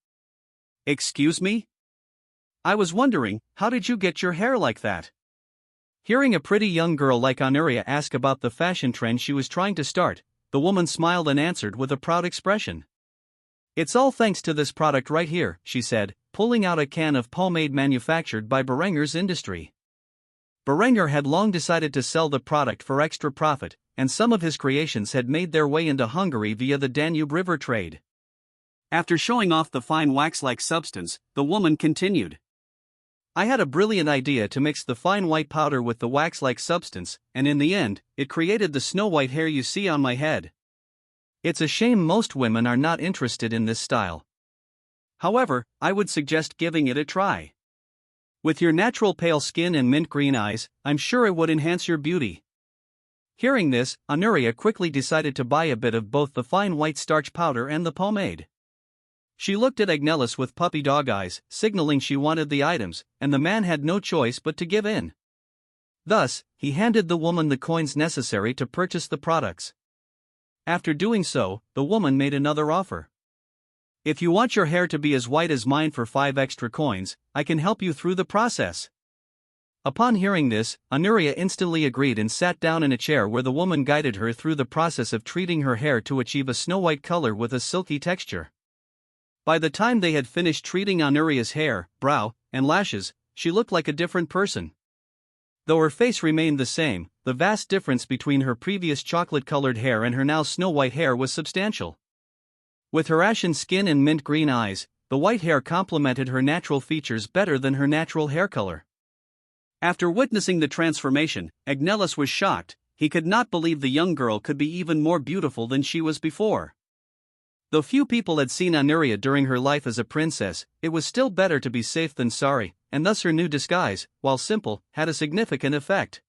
Excuse me? I was wondering, how did you get your hair like that? Hearing a pretty young girl like Honoria ask about the fashion trend she was trying to start, the woman smiled and answered with a proud expression. It's all thanks to this product right here, she said, pulling out a can of pomade manufactured by Berenger's industry. Berenger had long decided to sell the product for extra profit, and some of his creations had made their way into Hungary via the Danube River trade. After showing off the fine wax-like substance, the woman continued. I had a brilliant idea to mix the fine white powder with the wax-like substance, and in the end, it created the snow-white hair you see on my head. It's a shame most women are not interested in this style. However, I would suggest giving it a try. With your natural pale skin and mint green eyes, I'm sure it would enhance your beauty. Hearing this, Honoria quickly decided to buy a bit of both the fine white starch powder and the pomade. She looked at Agnellus with puppy dog eyes, signaling she wanted the items, and the man had no choice but to give in. Thus, he handed the woman the coins necessary to purchase the products. After doing so, the woman made another offer. If you want your hair to be as white as mine for 5 extra coins, I can help you through the process. Upon hearing this, Honoria instantly agreed and sat down in a chair where the woman guided her through the process of treating her hair to achieve a snow-white color with a silky texture. By the time they had finished treating Honoria's hair, brow, and lashes, she looked like a different person. Though her face remained the same, the vast difference between her previous chocolate-colored hair and her now snow-white hair was substantial. With her ashen skin and mint-green eyes, the white hair complemented her natural features better than her natural hair color. After witnessing the transformation, Agnellus was shocked. He could not believe the young girl could be even more beautiful than she was before. Though few people had seen Honoria during her life as a princess, it was still better to be safe than sorry, and thus her new disguise, while simple, had a significant effect.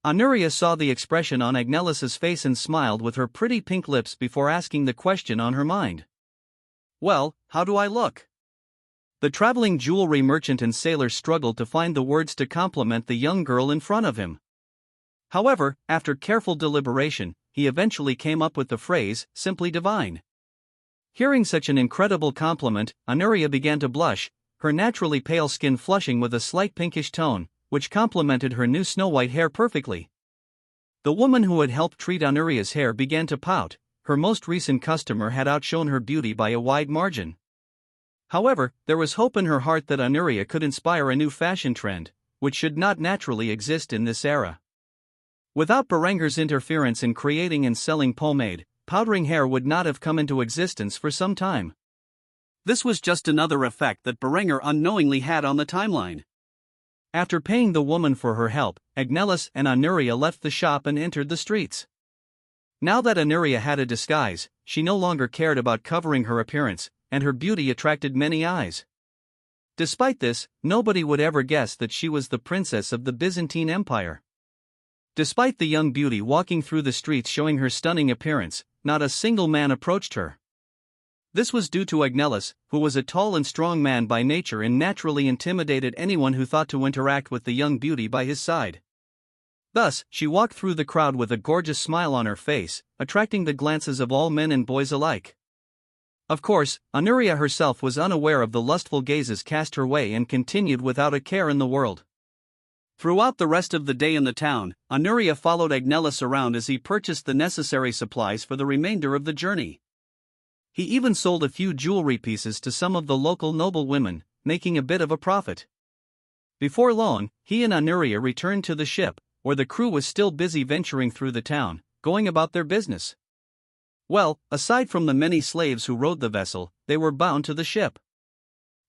Honoria saw the expression on Agnellus's face and smiled with her pretty pink lips before asking the question on her mind. Well, how do I look? The traveling jewelry merchant and sailor struggled to find the words to compliment the young girl in front of him. However, after careful deliberation, he eventually came up with the phrase, simply divine. Hearing such an incredible compliment, Honoria began to blush, her naturally pale skin flushing with a slight pinkish tone, which complemented her new snow-white hair perfectly. The woman who had helped treat Honoria's hair began to pout. Her most recent customer had outshone her beauty by a wide margin. However, there was hope in her heart that Honoria could inspire a new fashion trend, which should not naturally exist in this era. Without Berenger's interference in creating and selling pomade, powdering hair would not have come into existence for some time. This was just another effect that Berenger unknowingly had on the timeline. After paying the woman for her help, Agnellus and Honoria left the shop and entered the streets. Now that Honoria had a disguise, she no longer cared about covering her appearance, and her beauty attracted many eyes. Despite this, nobody would ever guess that she was the princess of the Byzantine Empire. Despite the young beauty walking through the streets showing her stunning appearance, not a single man approached her. This was due to Agnellus, who was a tall and strong man by nature and naturally intimidated anyone who thought to interact with the young beauty by his side. Thus, she walked through the crowd with a gorgeous smile on her face, attracting the glances of all men and boys alike. Of course, Honoria herself was unaware of the lustful gazes cast her way and continued without a care in the world. Throughout the rest of the day in the town, Honoria followed Agnellus around as he purchased the necessary supplies for the remainder of the journey. He even sold a few jewelry pieces to some of the local noblewomen, making a bit of a profit. Before long, he and Honoria returned to the ship, where the crew was still busy venturing through the town, going about their business. Well, aside from the many slaves who rowed the vessel, they were bound to the ship.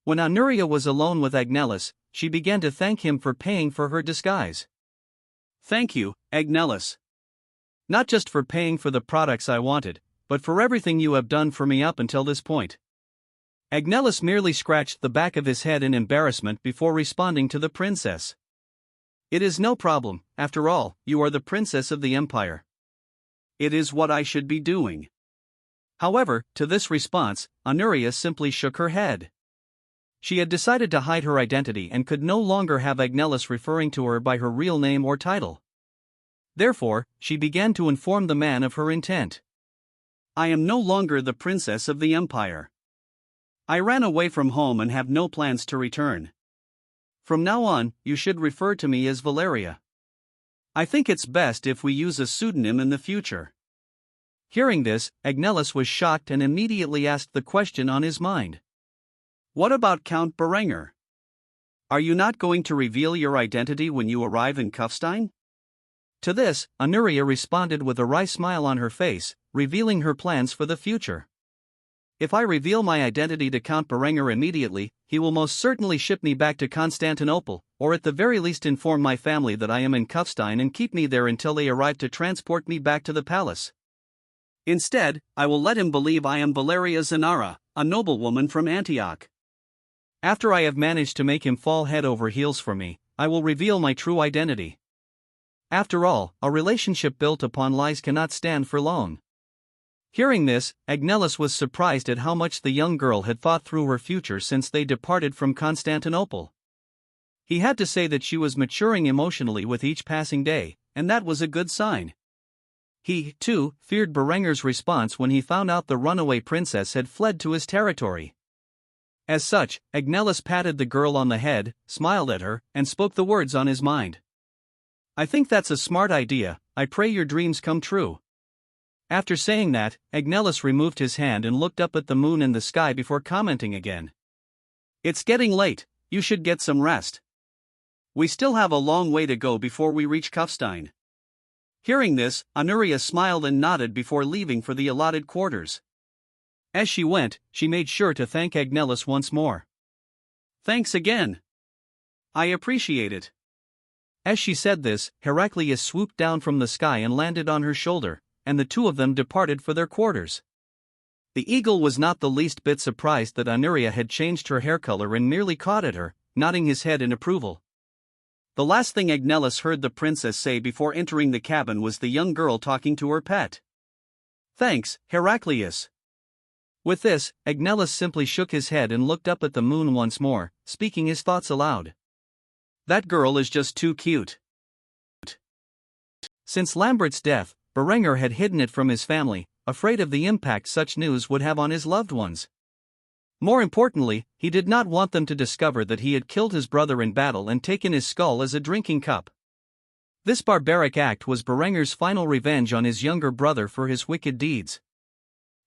When Honoria was alone with Agnellus, she began to thank him for paying for her disguise. "Thank you, Agnellus. Not just for paying for the products I wanted, but for everything you have done for me up until this point." Agnellus merely scratched the back of his head in embarrassment before responding to the princess. "It is no problem, after all, you are the princess of the empire. It is what I should be doing." However, to this response, Honoria simply shook her head. She had decided to hide her identity and could no longer have Agnellus referring to her by her real name or title. Therefore, she began to inform the man of her intent. "I am no longer the princess of the empire. I ran away from home and have no plans to return. From now on, you should refer to me as Valeria. I think it's best if we use a pseudonym in the future." Hearing this, Agnellus was shocked and immediately asked the question on his mind. "What about Count Berenger? Are you not going to reveal your identity when you arrive in Kufstein?" To this, Honoria responded with a wry smile on her face, revealing her plans for the future. "If I reveal my identity to Count Berenger immediately, he will most certainly ship me back to Constantinople, or at the very least inform my family that I am in Kufstein and keep me there until they arrive to transport me back to the palace. Instead, I will let him believe I am Valeria Zanara, a noblewoman from Antioch. After I have managed to make him fall head over heels for me, I will reveal my true identity. After all, a relationship built upon lies cannot stand for long." Hearing this, Agnellus was surprised at how much the young girl had thought through her future since they departed from Constantinople. He had to say that she was maturing emotionally with each passing day, and that was a good sign. He, too, feared Berenger's response when he found out the runaway princess had fled to his territory. As such, Agnellus patted the girl on the head, smiled at her, and spoke the words on his mind. "I think that's a smart idea. I pray your dreams come true." After saying that, Agnellus removed his hand and looked up at the moon in the sky before commenting again. "It's getting late, you should get some rest. We still have a long way to go before we reach Kufstein." Hearing this, Honoria smiled and nodded before leaving for the allotted quarters. As she went, she made sure to thank Agnellus once more. "Thanks again. I appreciate it." As she said this, Heraclius swooped down from the sky and landed on her shoulder, and the two of them departed for their quarters. The eagle was not the least bit surprised that Honoria had changed her hair color and merely cawed at her, nodding his head in approval. The last thing Agnellus heard the princess say before entering the cabin was the young girl talking to her pet. "Thanks, Heraclius." With this, Agnellus simply shook his head and looked up at the moon once more, speaking his thoughts aloud. "That girl is just too cute." Since Lambert's death, Berenger had hidden it from his family, afraid of the impact such news would have on his loved ones. More importantly, he did not want them to discover that he had killed his brother in battle and taken his skull as a drinking cup. This barbaric act was Berenger's final revenge on his younger brother for his wicked deeds.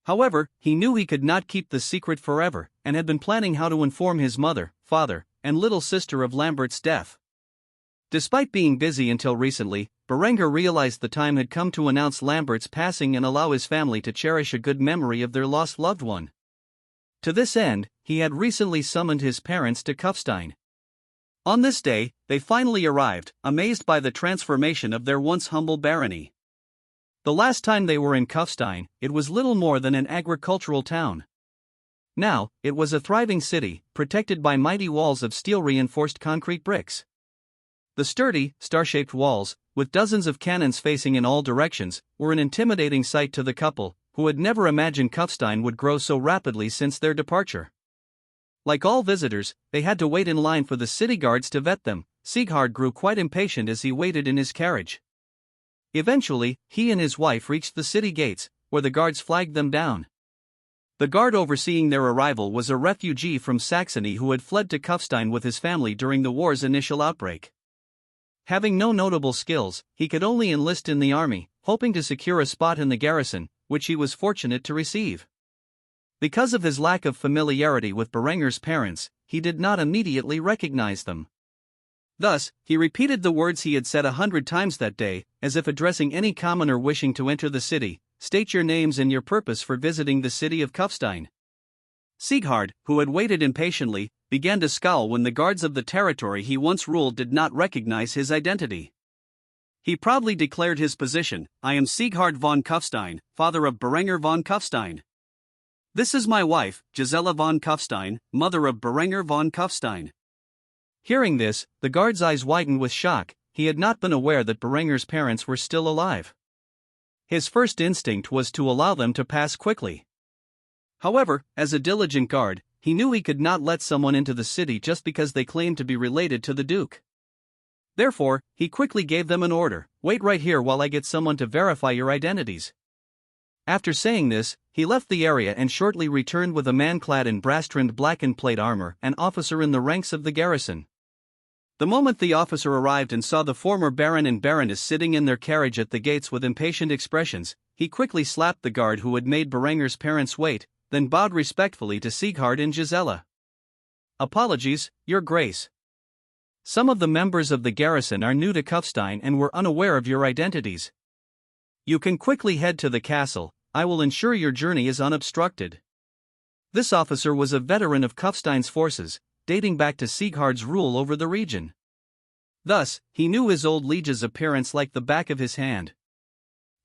However, he knew he could not keep the secret forever, and had been planning how to inform his mother, father, and little sister of Lambert's death. Despite being busy until recently, Berenger realized the time had come to announce Lambert's passing and allow his family to cherish a good memory of their lost loved one. To this end, he had recently summoned his parents to Kufstein. On this day, they finally arrived, amazed by the transformation of their once humble barony. The last time they were in Kufstein, it was little more than an agricultural town. Now, it was a thriving city, protected by mighty walls of steel-reinforced concrete bricks. The sturdy, star-shaped walls, with dozens of cannons facing in all directions, were an intimidating sight to the couple, who had never imagined Kufstein would grow so rapidly since their departure. Like all visitors, they had to wait in line for the city guards to vet them. Sieghard grew quite impatient as he waited in his carriage. Eventually, he and his wife reached the city gates, where the guards flagged them down. The guard overseeing their arrival was a refugee from Saxony who had fled to Kufstein with his family during the war's initial outbreak. Having no notable skills, he could only enlist in the army, hoping to secure a spot in the garrison, which he was fortunate to receive. Because of his lack of familiarity with Berenger's parents, he did not immediately recognize them. Thus, he repeated the words he had said 100 times that day, as if addressing any commoner wishing to enter the city: "State your names and your purpose for visiting the city of Kufstein." Sieghard, who had waited impatiently, began to scowl when the guards of the territory he once ruled did not recognize his identity. He proudly declared his position: "I am Sieghard von Kufstein, father of Berenger von Kufstein. This is my wife, Gisela von Kufstein, mother of Berenger von Kufstein." Hearing this, the guard's eyes widened with shock. He had not been aware that Berenger's parents were still alive. His first instinct was to allow them to pass quickly. However, as a diligent guard, he knew he could not let someone into the city just because they claimed to be related to the Duke. Therefore, he quickly gave them an order: "Wait right here while I get someone to verify your identities." After saying this, he left the area and shortly returned with a man clad in brass-trimmed blackened plate armor, an officer in the ranks of the garrison. The moment the officer arrived and saw the former Baron and Baroness sitting in their carriage at the gates with impatient expressions, he quickly slapped the guard who had made Berenger's parents wait, then bowed respectfully to Sieghard and Gisela. "Apologies, Your Grace. Some of the members of the garrison are new to Kufstein and were unaware of your identities. You can quickly head to the castle. I will ensure your journey is unobstructed." This officer was a veteran of Kufstein's forces, dating back to Sieghard's rule over the region. Thus, he knew his old liege's appearance like the back of his hand.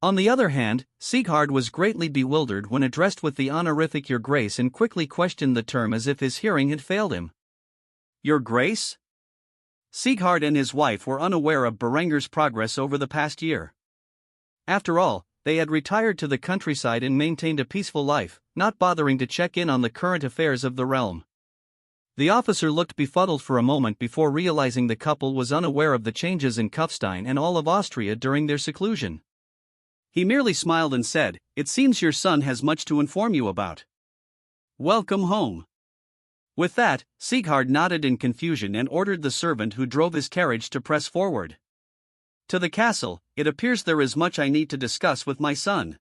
On the other hand, Sieghard was greatly bewildered when addressed with the honorific Your Grace and quickly questioned the term as if his hearing had failed him. "Your Grace?" Sieghard and his wife were unaware of Berenger's progress over the past year. After all, they had retired to the countryside and maintained a peaceful life, not bothering to check in on the current affairs of the realm. The officer looked befuddled for a moment before realizing the couple was unaware of the changes in Kufstein and all of Austria during their seclusion. He merely smiled and said, "It seems your son has much to inform you about. Welcome home." With that, Sieghard nodded in confusion and ordered the servant who drove his carriage to press forward. "To the castle. It appears there is much I need to discuss with my son."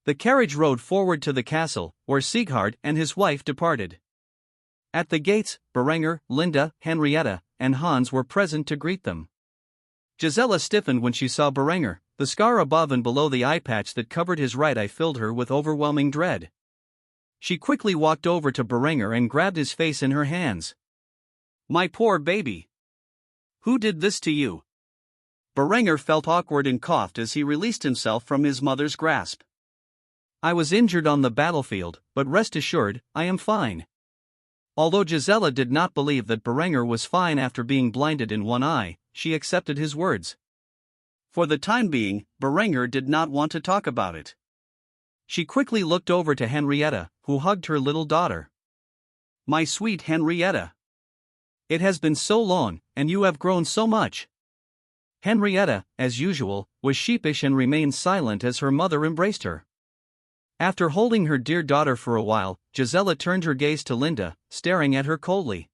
The carriage rode forward to the castle, where Sieghard and his wife departed. At the gates, Berenger, Linde, Henrietta, and Hans were present to greet them. Gisela stiffened when she saw Berenger. The scar above and below the eye patch that covered his right eye filled her with overwhelming dread. She quickly walked over to Berenger and grabbed his face in her hands. "My poor baby. Who did this to you?" Berenger felt awkward and coughed as he released himself from his mother's grasp. "I was injured on the battlefield, but rest assured, I am fine." Although Gisela did not believe that Berenger was fine after being blinded in one eye, she accepted his words. For the time being, Berenger did not want to talk about it. She quickly looked over to Henrietta, who hugged her little daughter. "My sweet Henrietta. It has been so long, and you have grown so much." Henrietta, as usual, was sheepish and remained silent as her mother embraced her. After holding her dear daughter for a while, Gisela turned her gaze to Linde, staring at her coldly.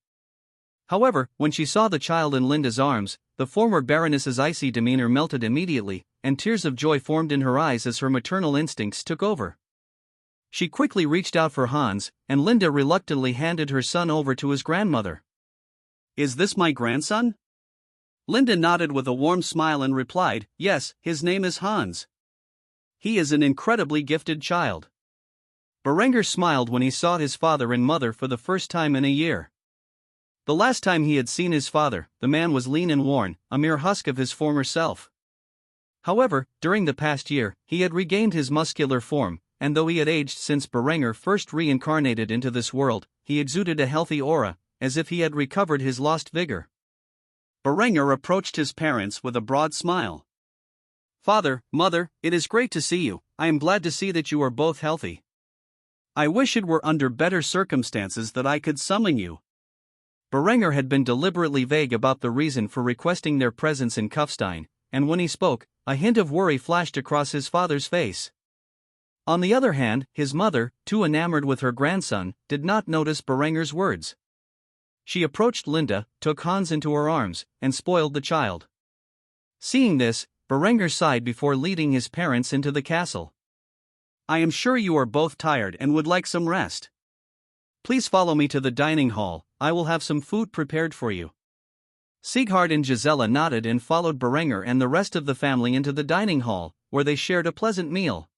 However, when she saw the child in Linde's arms, the former Baroness's icy demeanor melted immediately, and tears of joy formed in her eyes as her maternal instincts took over. She quickly reached out for Hans, and Linde reluctantly handed her son over to his grandmother. "Is this my grandson?" Linde nodded with a warm smile and replied, "Yes, his name is Hans. He is an incredibly gifted child." Berenger smiled when he saw his father and mother for the first time in a year. The last time he had seen his father, the man was lean and worn, a mere husk of his former self. However, during the past year, he had regained his muscular form, and though he had aged since Berenger first reincarnated into this world, he exuded a healthy aura, as if he had recovered his lost vigor. Berenger approached his parents with a broad smile. "Father, Mother, it is great to see you. I am glad to see that you are both healthy. I wish it were under better circumstances that I could summon you." Berenger had been deliberately vague about the reason for requesting their presence in Kufstein, and when he spoke, a hint of worry flashed across his father's face. On the other hand, his mother, too enamored with her grandson, did not notice Berenger's words. She approached Linde, took Hans into her arms, and spoiled the child. Seeing this, Berenger sighed before leading his parents into the castle. "I am sure you are both tired and would like some rest. Please follow me to the dining hall, I will have some food prepared for you." Sieghard and Gisela nodded and followed Berenger and the rest of the family into the dining hall, where they shared a pleasant meal.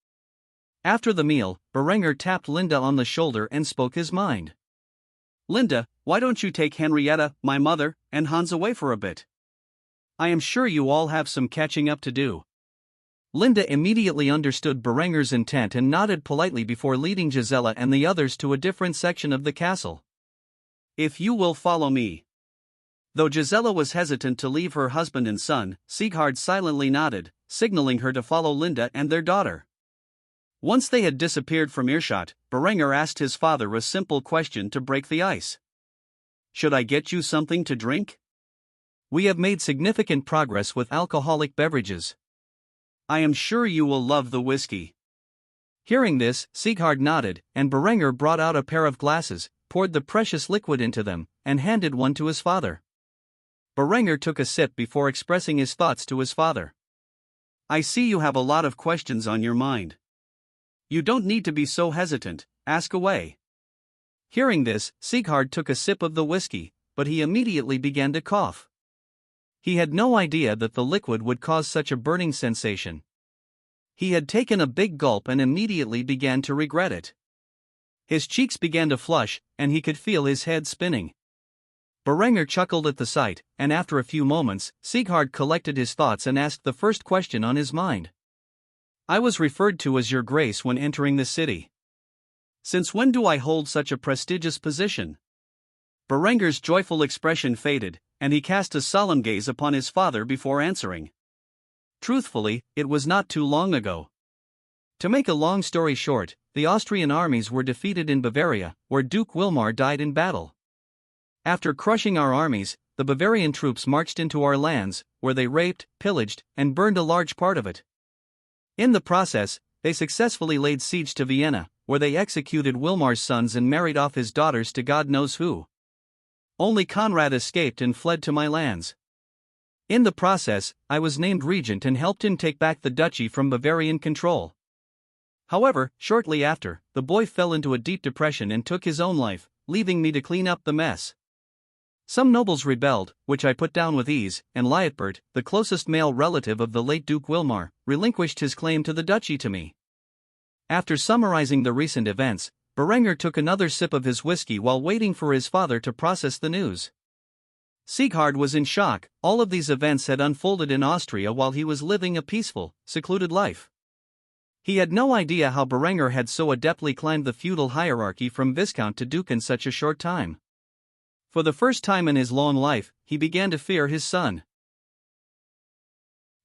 After the meal, Berenger tapped Linde on the shoulder and spoke his mind. "Linde, why don't you take Henrietta, my mother, and Hans away for a bit? I am sure you all have some catching up to do." Linde immediately understood Berenger's intent and nodded politely before leading Gisela and the others to a different section of the castle. "If you will follow me." Though Gisela was hesitant to leave her husband and son, Sieghard silently nodded, signaling her to follow Linde and their daughter. Once they had disappeared from earshot, Berenger asked his father a simple question to break the ice. "Should I get you something to drink? We have made significant progress with alcoholic beverages. I am sure you will love the whiskey." Hearing this, Sieghard nodded, and Berenger brought out a pair of glasses, poured the precious liquid into them, and handed one to his father. Berenger took a sip before expressing his thoughts to his father. "I see you have a lot of questions on your mind. You don't need to be so hesitant, ask away." Hearing this, Sieghard took a sip of the whiskey, but he immediately began to cough. He had no idea that the liquid would cause such a burning sensation. He had taken a big gulp and immediately began to regret it. His cheeks began to flush, and he could feel his head spinning. Berenger chuckled at the sight, and after a few moments, Sieghard collected his thoughts and asked the first question on his mind. "I was referred to as Your Grace when entering the city. Since when do I hold such a prestigious position?" Berenger's joyful expression faded, and he cast a solemn gaze upon his father before answering. Truthfully, it was not too long ago. To make a long story short, the Austrian armies were defeated in Bavaria, where Duke Wilmar died in battle. After crushing our armies, the Bavarian troops marched into our lands, where they raped, pillaged, and burned a large part of it. In the process, they successfully laid siege to Vienna, where they executed Wilmar's sons and married off his daughters to God knows who. Only Conrad escaped and fled to my lands. In the process, I was named regent and helped him take back the duchy from Bavarian control. However, shortly after, the boy fell into a deep depression and took his own life, leaving me to clean up the mess. Some nobles rebelled, which I put down with ease, and Lietbert, the closest male relative of the late Duke Wilmar, relinquished his claim to the duchy to me. After summarizing the recent events, Berenger took another sip of his whiskey while waiting for his father to process the news. Sieghard was in shock. All of these events had unfolded in Austria while he was living a peaceful, secluded life. He had no idea how Berenger had so adeptly climbed the feudal hierarchy from viscount to duke in such a short time. For the first time in his long life, he began to fear his son.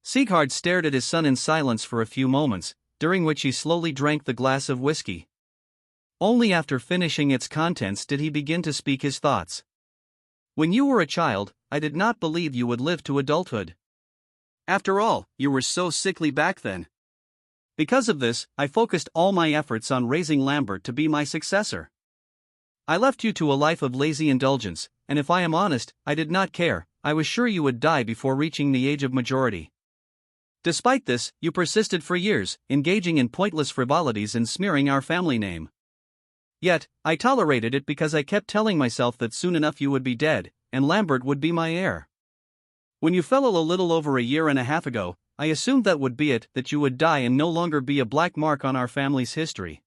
Sieghard stared at his son in silence for a few moments, during which he slowly drank the glass of whiskey. Only after finishing its contents did he begin to speak his thoughts. "When you were a child, I did not believe you would live to adulthood. After all, you were so sickly back then. Because of this, I focused all my efforts on raising Lambert to be my successor. I left you to a life of lazy indulgence, and if I am honest, I did not care. I was sure you would die before reaching the age of majority. Despite this, you persisted for years, engaging in pointless frivolities and smearing our family name. Yet, I tolerated it because I kept telling myself that soon enough you would be dead, and Lambert would be my heir. When you fell a little over a year and a half ago, I assumed that would be it, that you would die and no longer be a black mark on our family's history.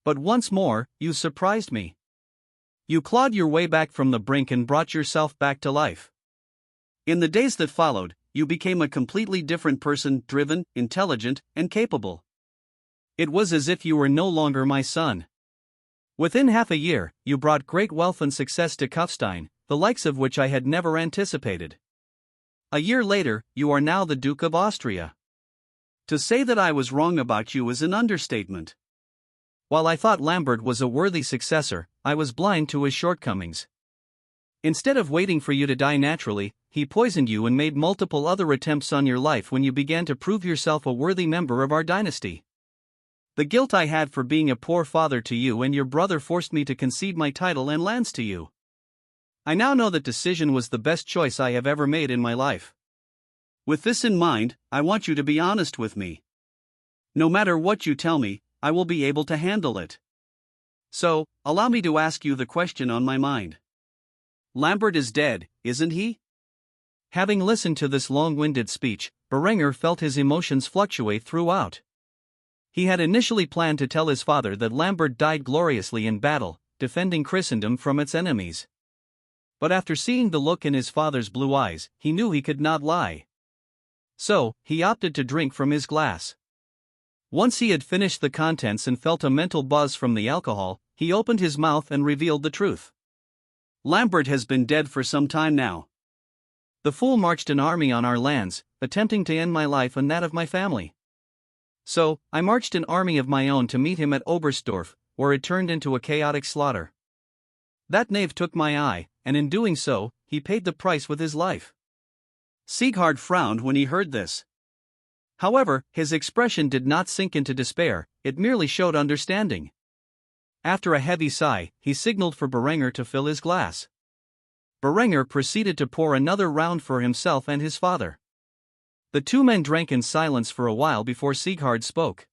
But once more, you surprised me. You clawed your way back from the brink and brought yourself back to life. In the days that followed, you became a completely different person, driven, intelligent, and capable. It was as if you were no longer my son. Within half a year, you brought great wealth and success to Kufstein, the likes of which I had never anticipated. A year later, you are now the Duke of Austria. To say that I was wrong about you is an understatement. While I thought Lambert was a worthy successor, I was blind to his shortcomings. Instead of waiting for you to die naturally, he poisoned you and made multiple other attempts on your life when you began to prove yourself a worthy member of our dynasty. The guilt I had for being a poor father to you and your brother forced me to concede my title and lands to you. I now know that decision was the best choice I have ever made in my life. With this in mind, I want you to be honest with me. No matter what you tell me, I will be able to handle it. So, allow me to ask you the question on my mind. Lambert is dead, isn't he? Having listened to this long-winded speech, Berenger felt his emotions fluctuate throughout. He had initially planned to tell his father that Lambert died gloriously in battle, defending Christendom from its enemies. But after seeing the look in his father's blue eyes, he knew he could not lie. So, he opted to drink from his glass. Once he had finished the contents and felt a mental buzz from the alcohol, he opened his mouth and revealed the truth. Lambert has been dead for some time now. The fool marched an army on our lands, attempting to end my life and that of my family. So, I marched an army of my own to meet him at Oberstdorf, where it turned into a chaotic slaughter. That knave took my eye, and in doing so, he paid the price with his life. Sieghard frowned when he heard this. However, his expression did not sink into despair, it merely showed understanding. After a heavy sigh, he signaled for Berenger to fill his glass. Berenger proceeded to pour another round for himself and his father. The two men drank in silence for a while before Sieghard spoke.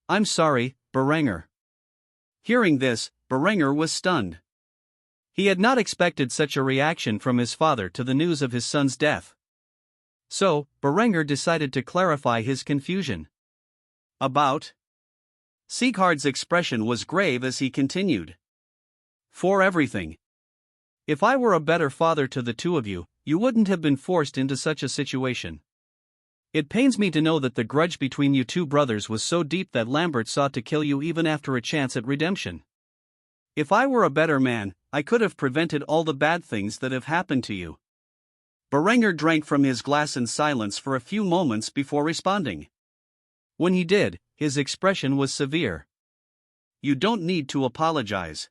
"I'm sorry, Berenger." Hearing this, Berenger was stunned. He had not expected such a reaction from his father to the news of his son's death. So, Berenger decided to clarify his confusion. "About?" Sieghard's expression was grave as he continued. "For everything. If I were a better father to the two of you, you wouldn't have been forced into such a situation. It pains me to know that the grudge between you two brothers was so deep that Lambert sought to kill you even after a chance at redemption. If I were a better man, I could have prevented all the bad things that have happened to you." Berenger drank from his glass in silence for a few moments before responding. When he did, his expression was severe. "You don't need to apologize.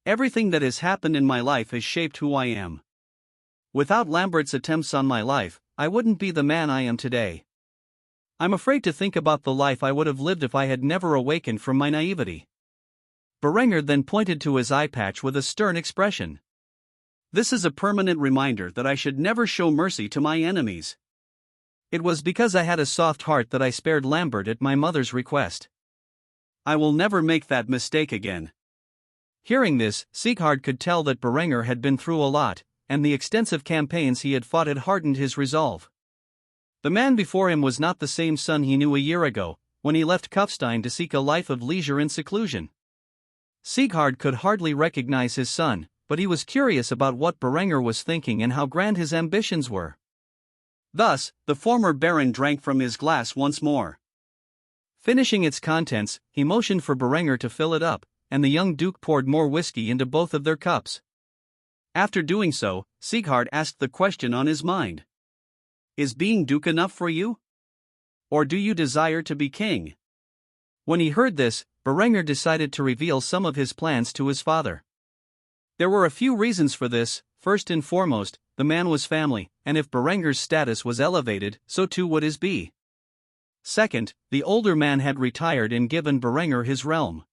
Everything that has happened in my life has shaped who I am. Without Lambert's attempts on my life, I wouldn't be the man I am today. I'm afraid to think about the life I would have lived if I had never awakened from my naivety." Berenger then pointed to his eye patch with a stern expression. "This is a permanent reminder that I should never show mercy to my enemies. It was because I had a soft heart that I spared Lambert at my mother's request. I will never make that mistake again." Hearing this, Sieghard could tell that Berenger had been through a lot, and the extensive campaigns he had fought had hardened his resolve. The man before him was not the same son he knew a year ago, when he left Kufstein to seek a life of leisure and seclusion. Sieghard could hardly recognize his son, but he was curious about what Berenger was thinking and how grand his ambitions were. Thus, the former baron drank from his glass once more. Finishing its contents, he motioned for Berenger to fill it up, and the young duke poured more whiskey into both of their cups. After doing so, Sieghard asked the question on his mind. "Is being duke enough for you? Or do you desire to be king?" When he heard this, Berenger decided to reveal some of his plans to his father. There were a few reasons for this. First and foremost, the man was family, and if Berenger's status was elevated, so too would his be. Second, the older man had retired and given Berenger his realm.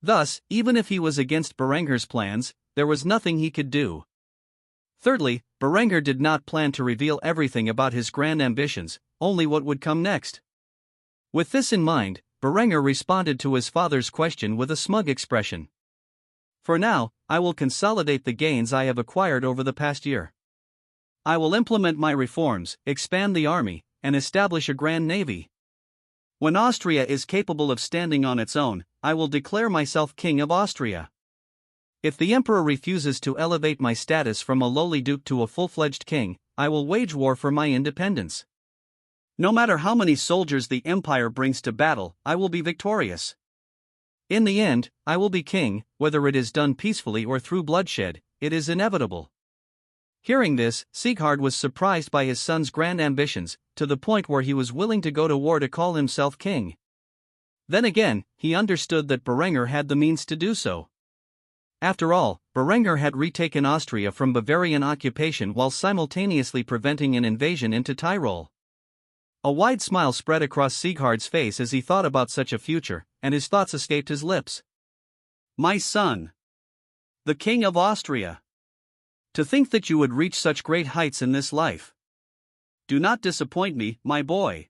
Thus, even if he was against Berenger's plans, there was nothing he could do. Thirdly, Berenger did not plan to reveal everything about his grand ambitions, only what would come next. With this in mind, Berenger responded to his father's question with a smug expression. "For now, I will consolidate the gains I have acquired over the past year. I will implement my reforms, expand the army, and establish a grand navy. When Austria is capable of standing on its own, I will declare myself King of Austria. If the Emperor refuses to elevate my status from a lowly duke to a full-fledged king, I will wage war for my independence. No matter how many soldiers the Empire brings to battle, I will be victorious. In the end, I will be king, whether it is done peacefully or through bloodshed, it is inevitable." Hearing this, Sieghard was surprised by his son's grand ambitions, to the point where he was willing to go to war to call himself king. Then again, he understood that Berenger had the means to do so. After all, Berenger had retaken Austria from Bavarian occupation while simultaneously preventing an invasion into Tyrol. A wide smile spread across Sieghard's face as he thought about such a future, and his thoughts escaped his lips. My son! The King of Austria! To think that you would reach such great heights in this life! Do not disappoint me, my boy!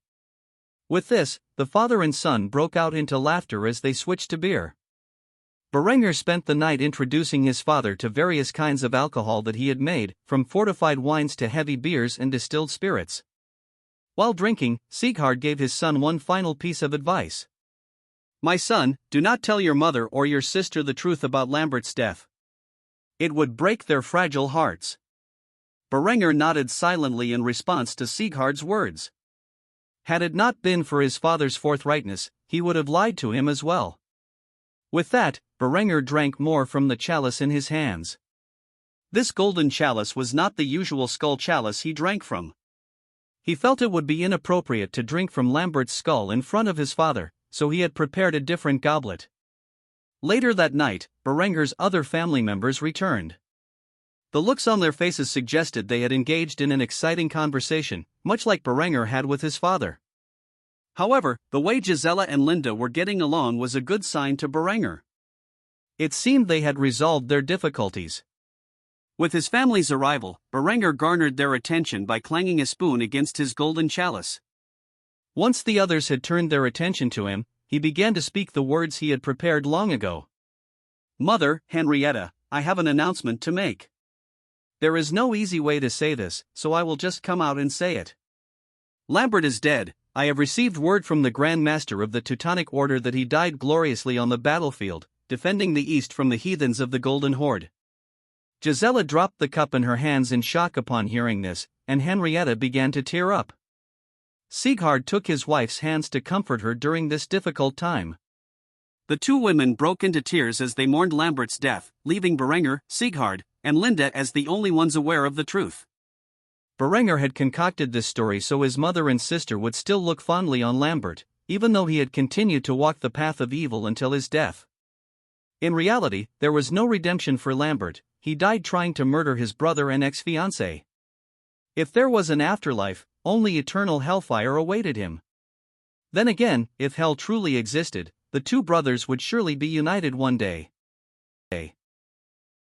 With this, the father and son broke out into laughter as they switched to beer. Berenger spent the night introducing his father to various kinds of alcohol that he had made, from fortified wines to heavy beers and distilled spirits. While drinking, Sieghard gave his son one final piece of advice. My son, do not tell your mother or your sister the truth about Lambert's death. It would break their fragile hearts. Berenger nodded silently in response to Sieghard's words. Had it not been for his father's forthrightness, he would have lied to him as well. With that, Berenger drank more from the chalice in his hands. This golden chalice was not the usual skull chalice he drank from. He felt it would be inappropriate to drink from Lambert's skull in front of his father, so he had prepared a different goblet. Later that night, Berenger's other family members returned. The looks on their faces suggested they had engaged in an exciting conversation, much like Berenger had with his father. However, the way Gisela and Linda were getting along was a good sign to Berenger. It seemed they had resolved their difficulties. With his family's arrival, Berenger garnered their attention by clanging a spoon against his golden chalice. Once the others had turned their attention to him, he began to speak the words he had prepared long ago. Mother, Henrietta, I have an announcement to make. There is no easy way to say this, so I will just come out and say it. Lambert is dead. I have received word from the Grand Master of the Teutonic Order that he died gloriously on the battlefield, defending the East from the heathens of the Golden Horde. Gisela dropped the cup in her hands in shock upon hearing this, and Henrietta began to tear up. Sieghard took his wife's hands to comfort her during this difficult time. The two women broke into tears as they mourned Lambert's death, leaving Berenger, Sieghard, and Linda as the only ones aware of the truth. Berenger had concocted this story so his mother and sister would still look fondly on Lambert, even though he had continued to walk the path of evil until his death. In reality, there was no redemption for Lambert. He died trying to murder his brother and ex-fiancée. If there was an afterlife, only eternal hellfire awaited him. Then again, if hell truly existed, the two brothers would surely be united one day.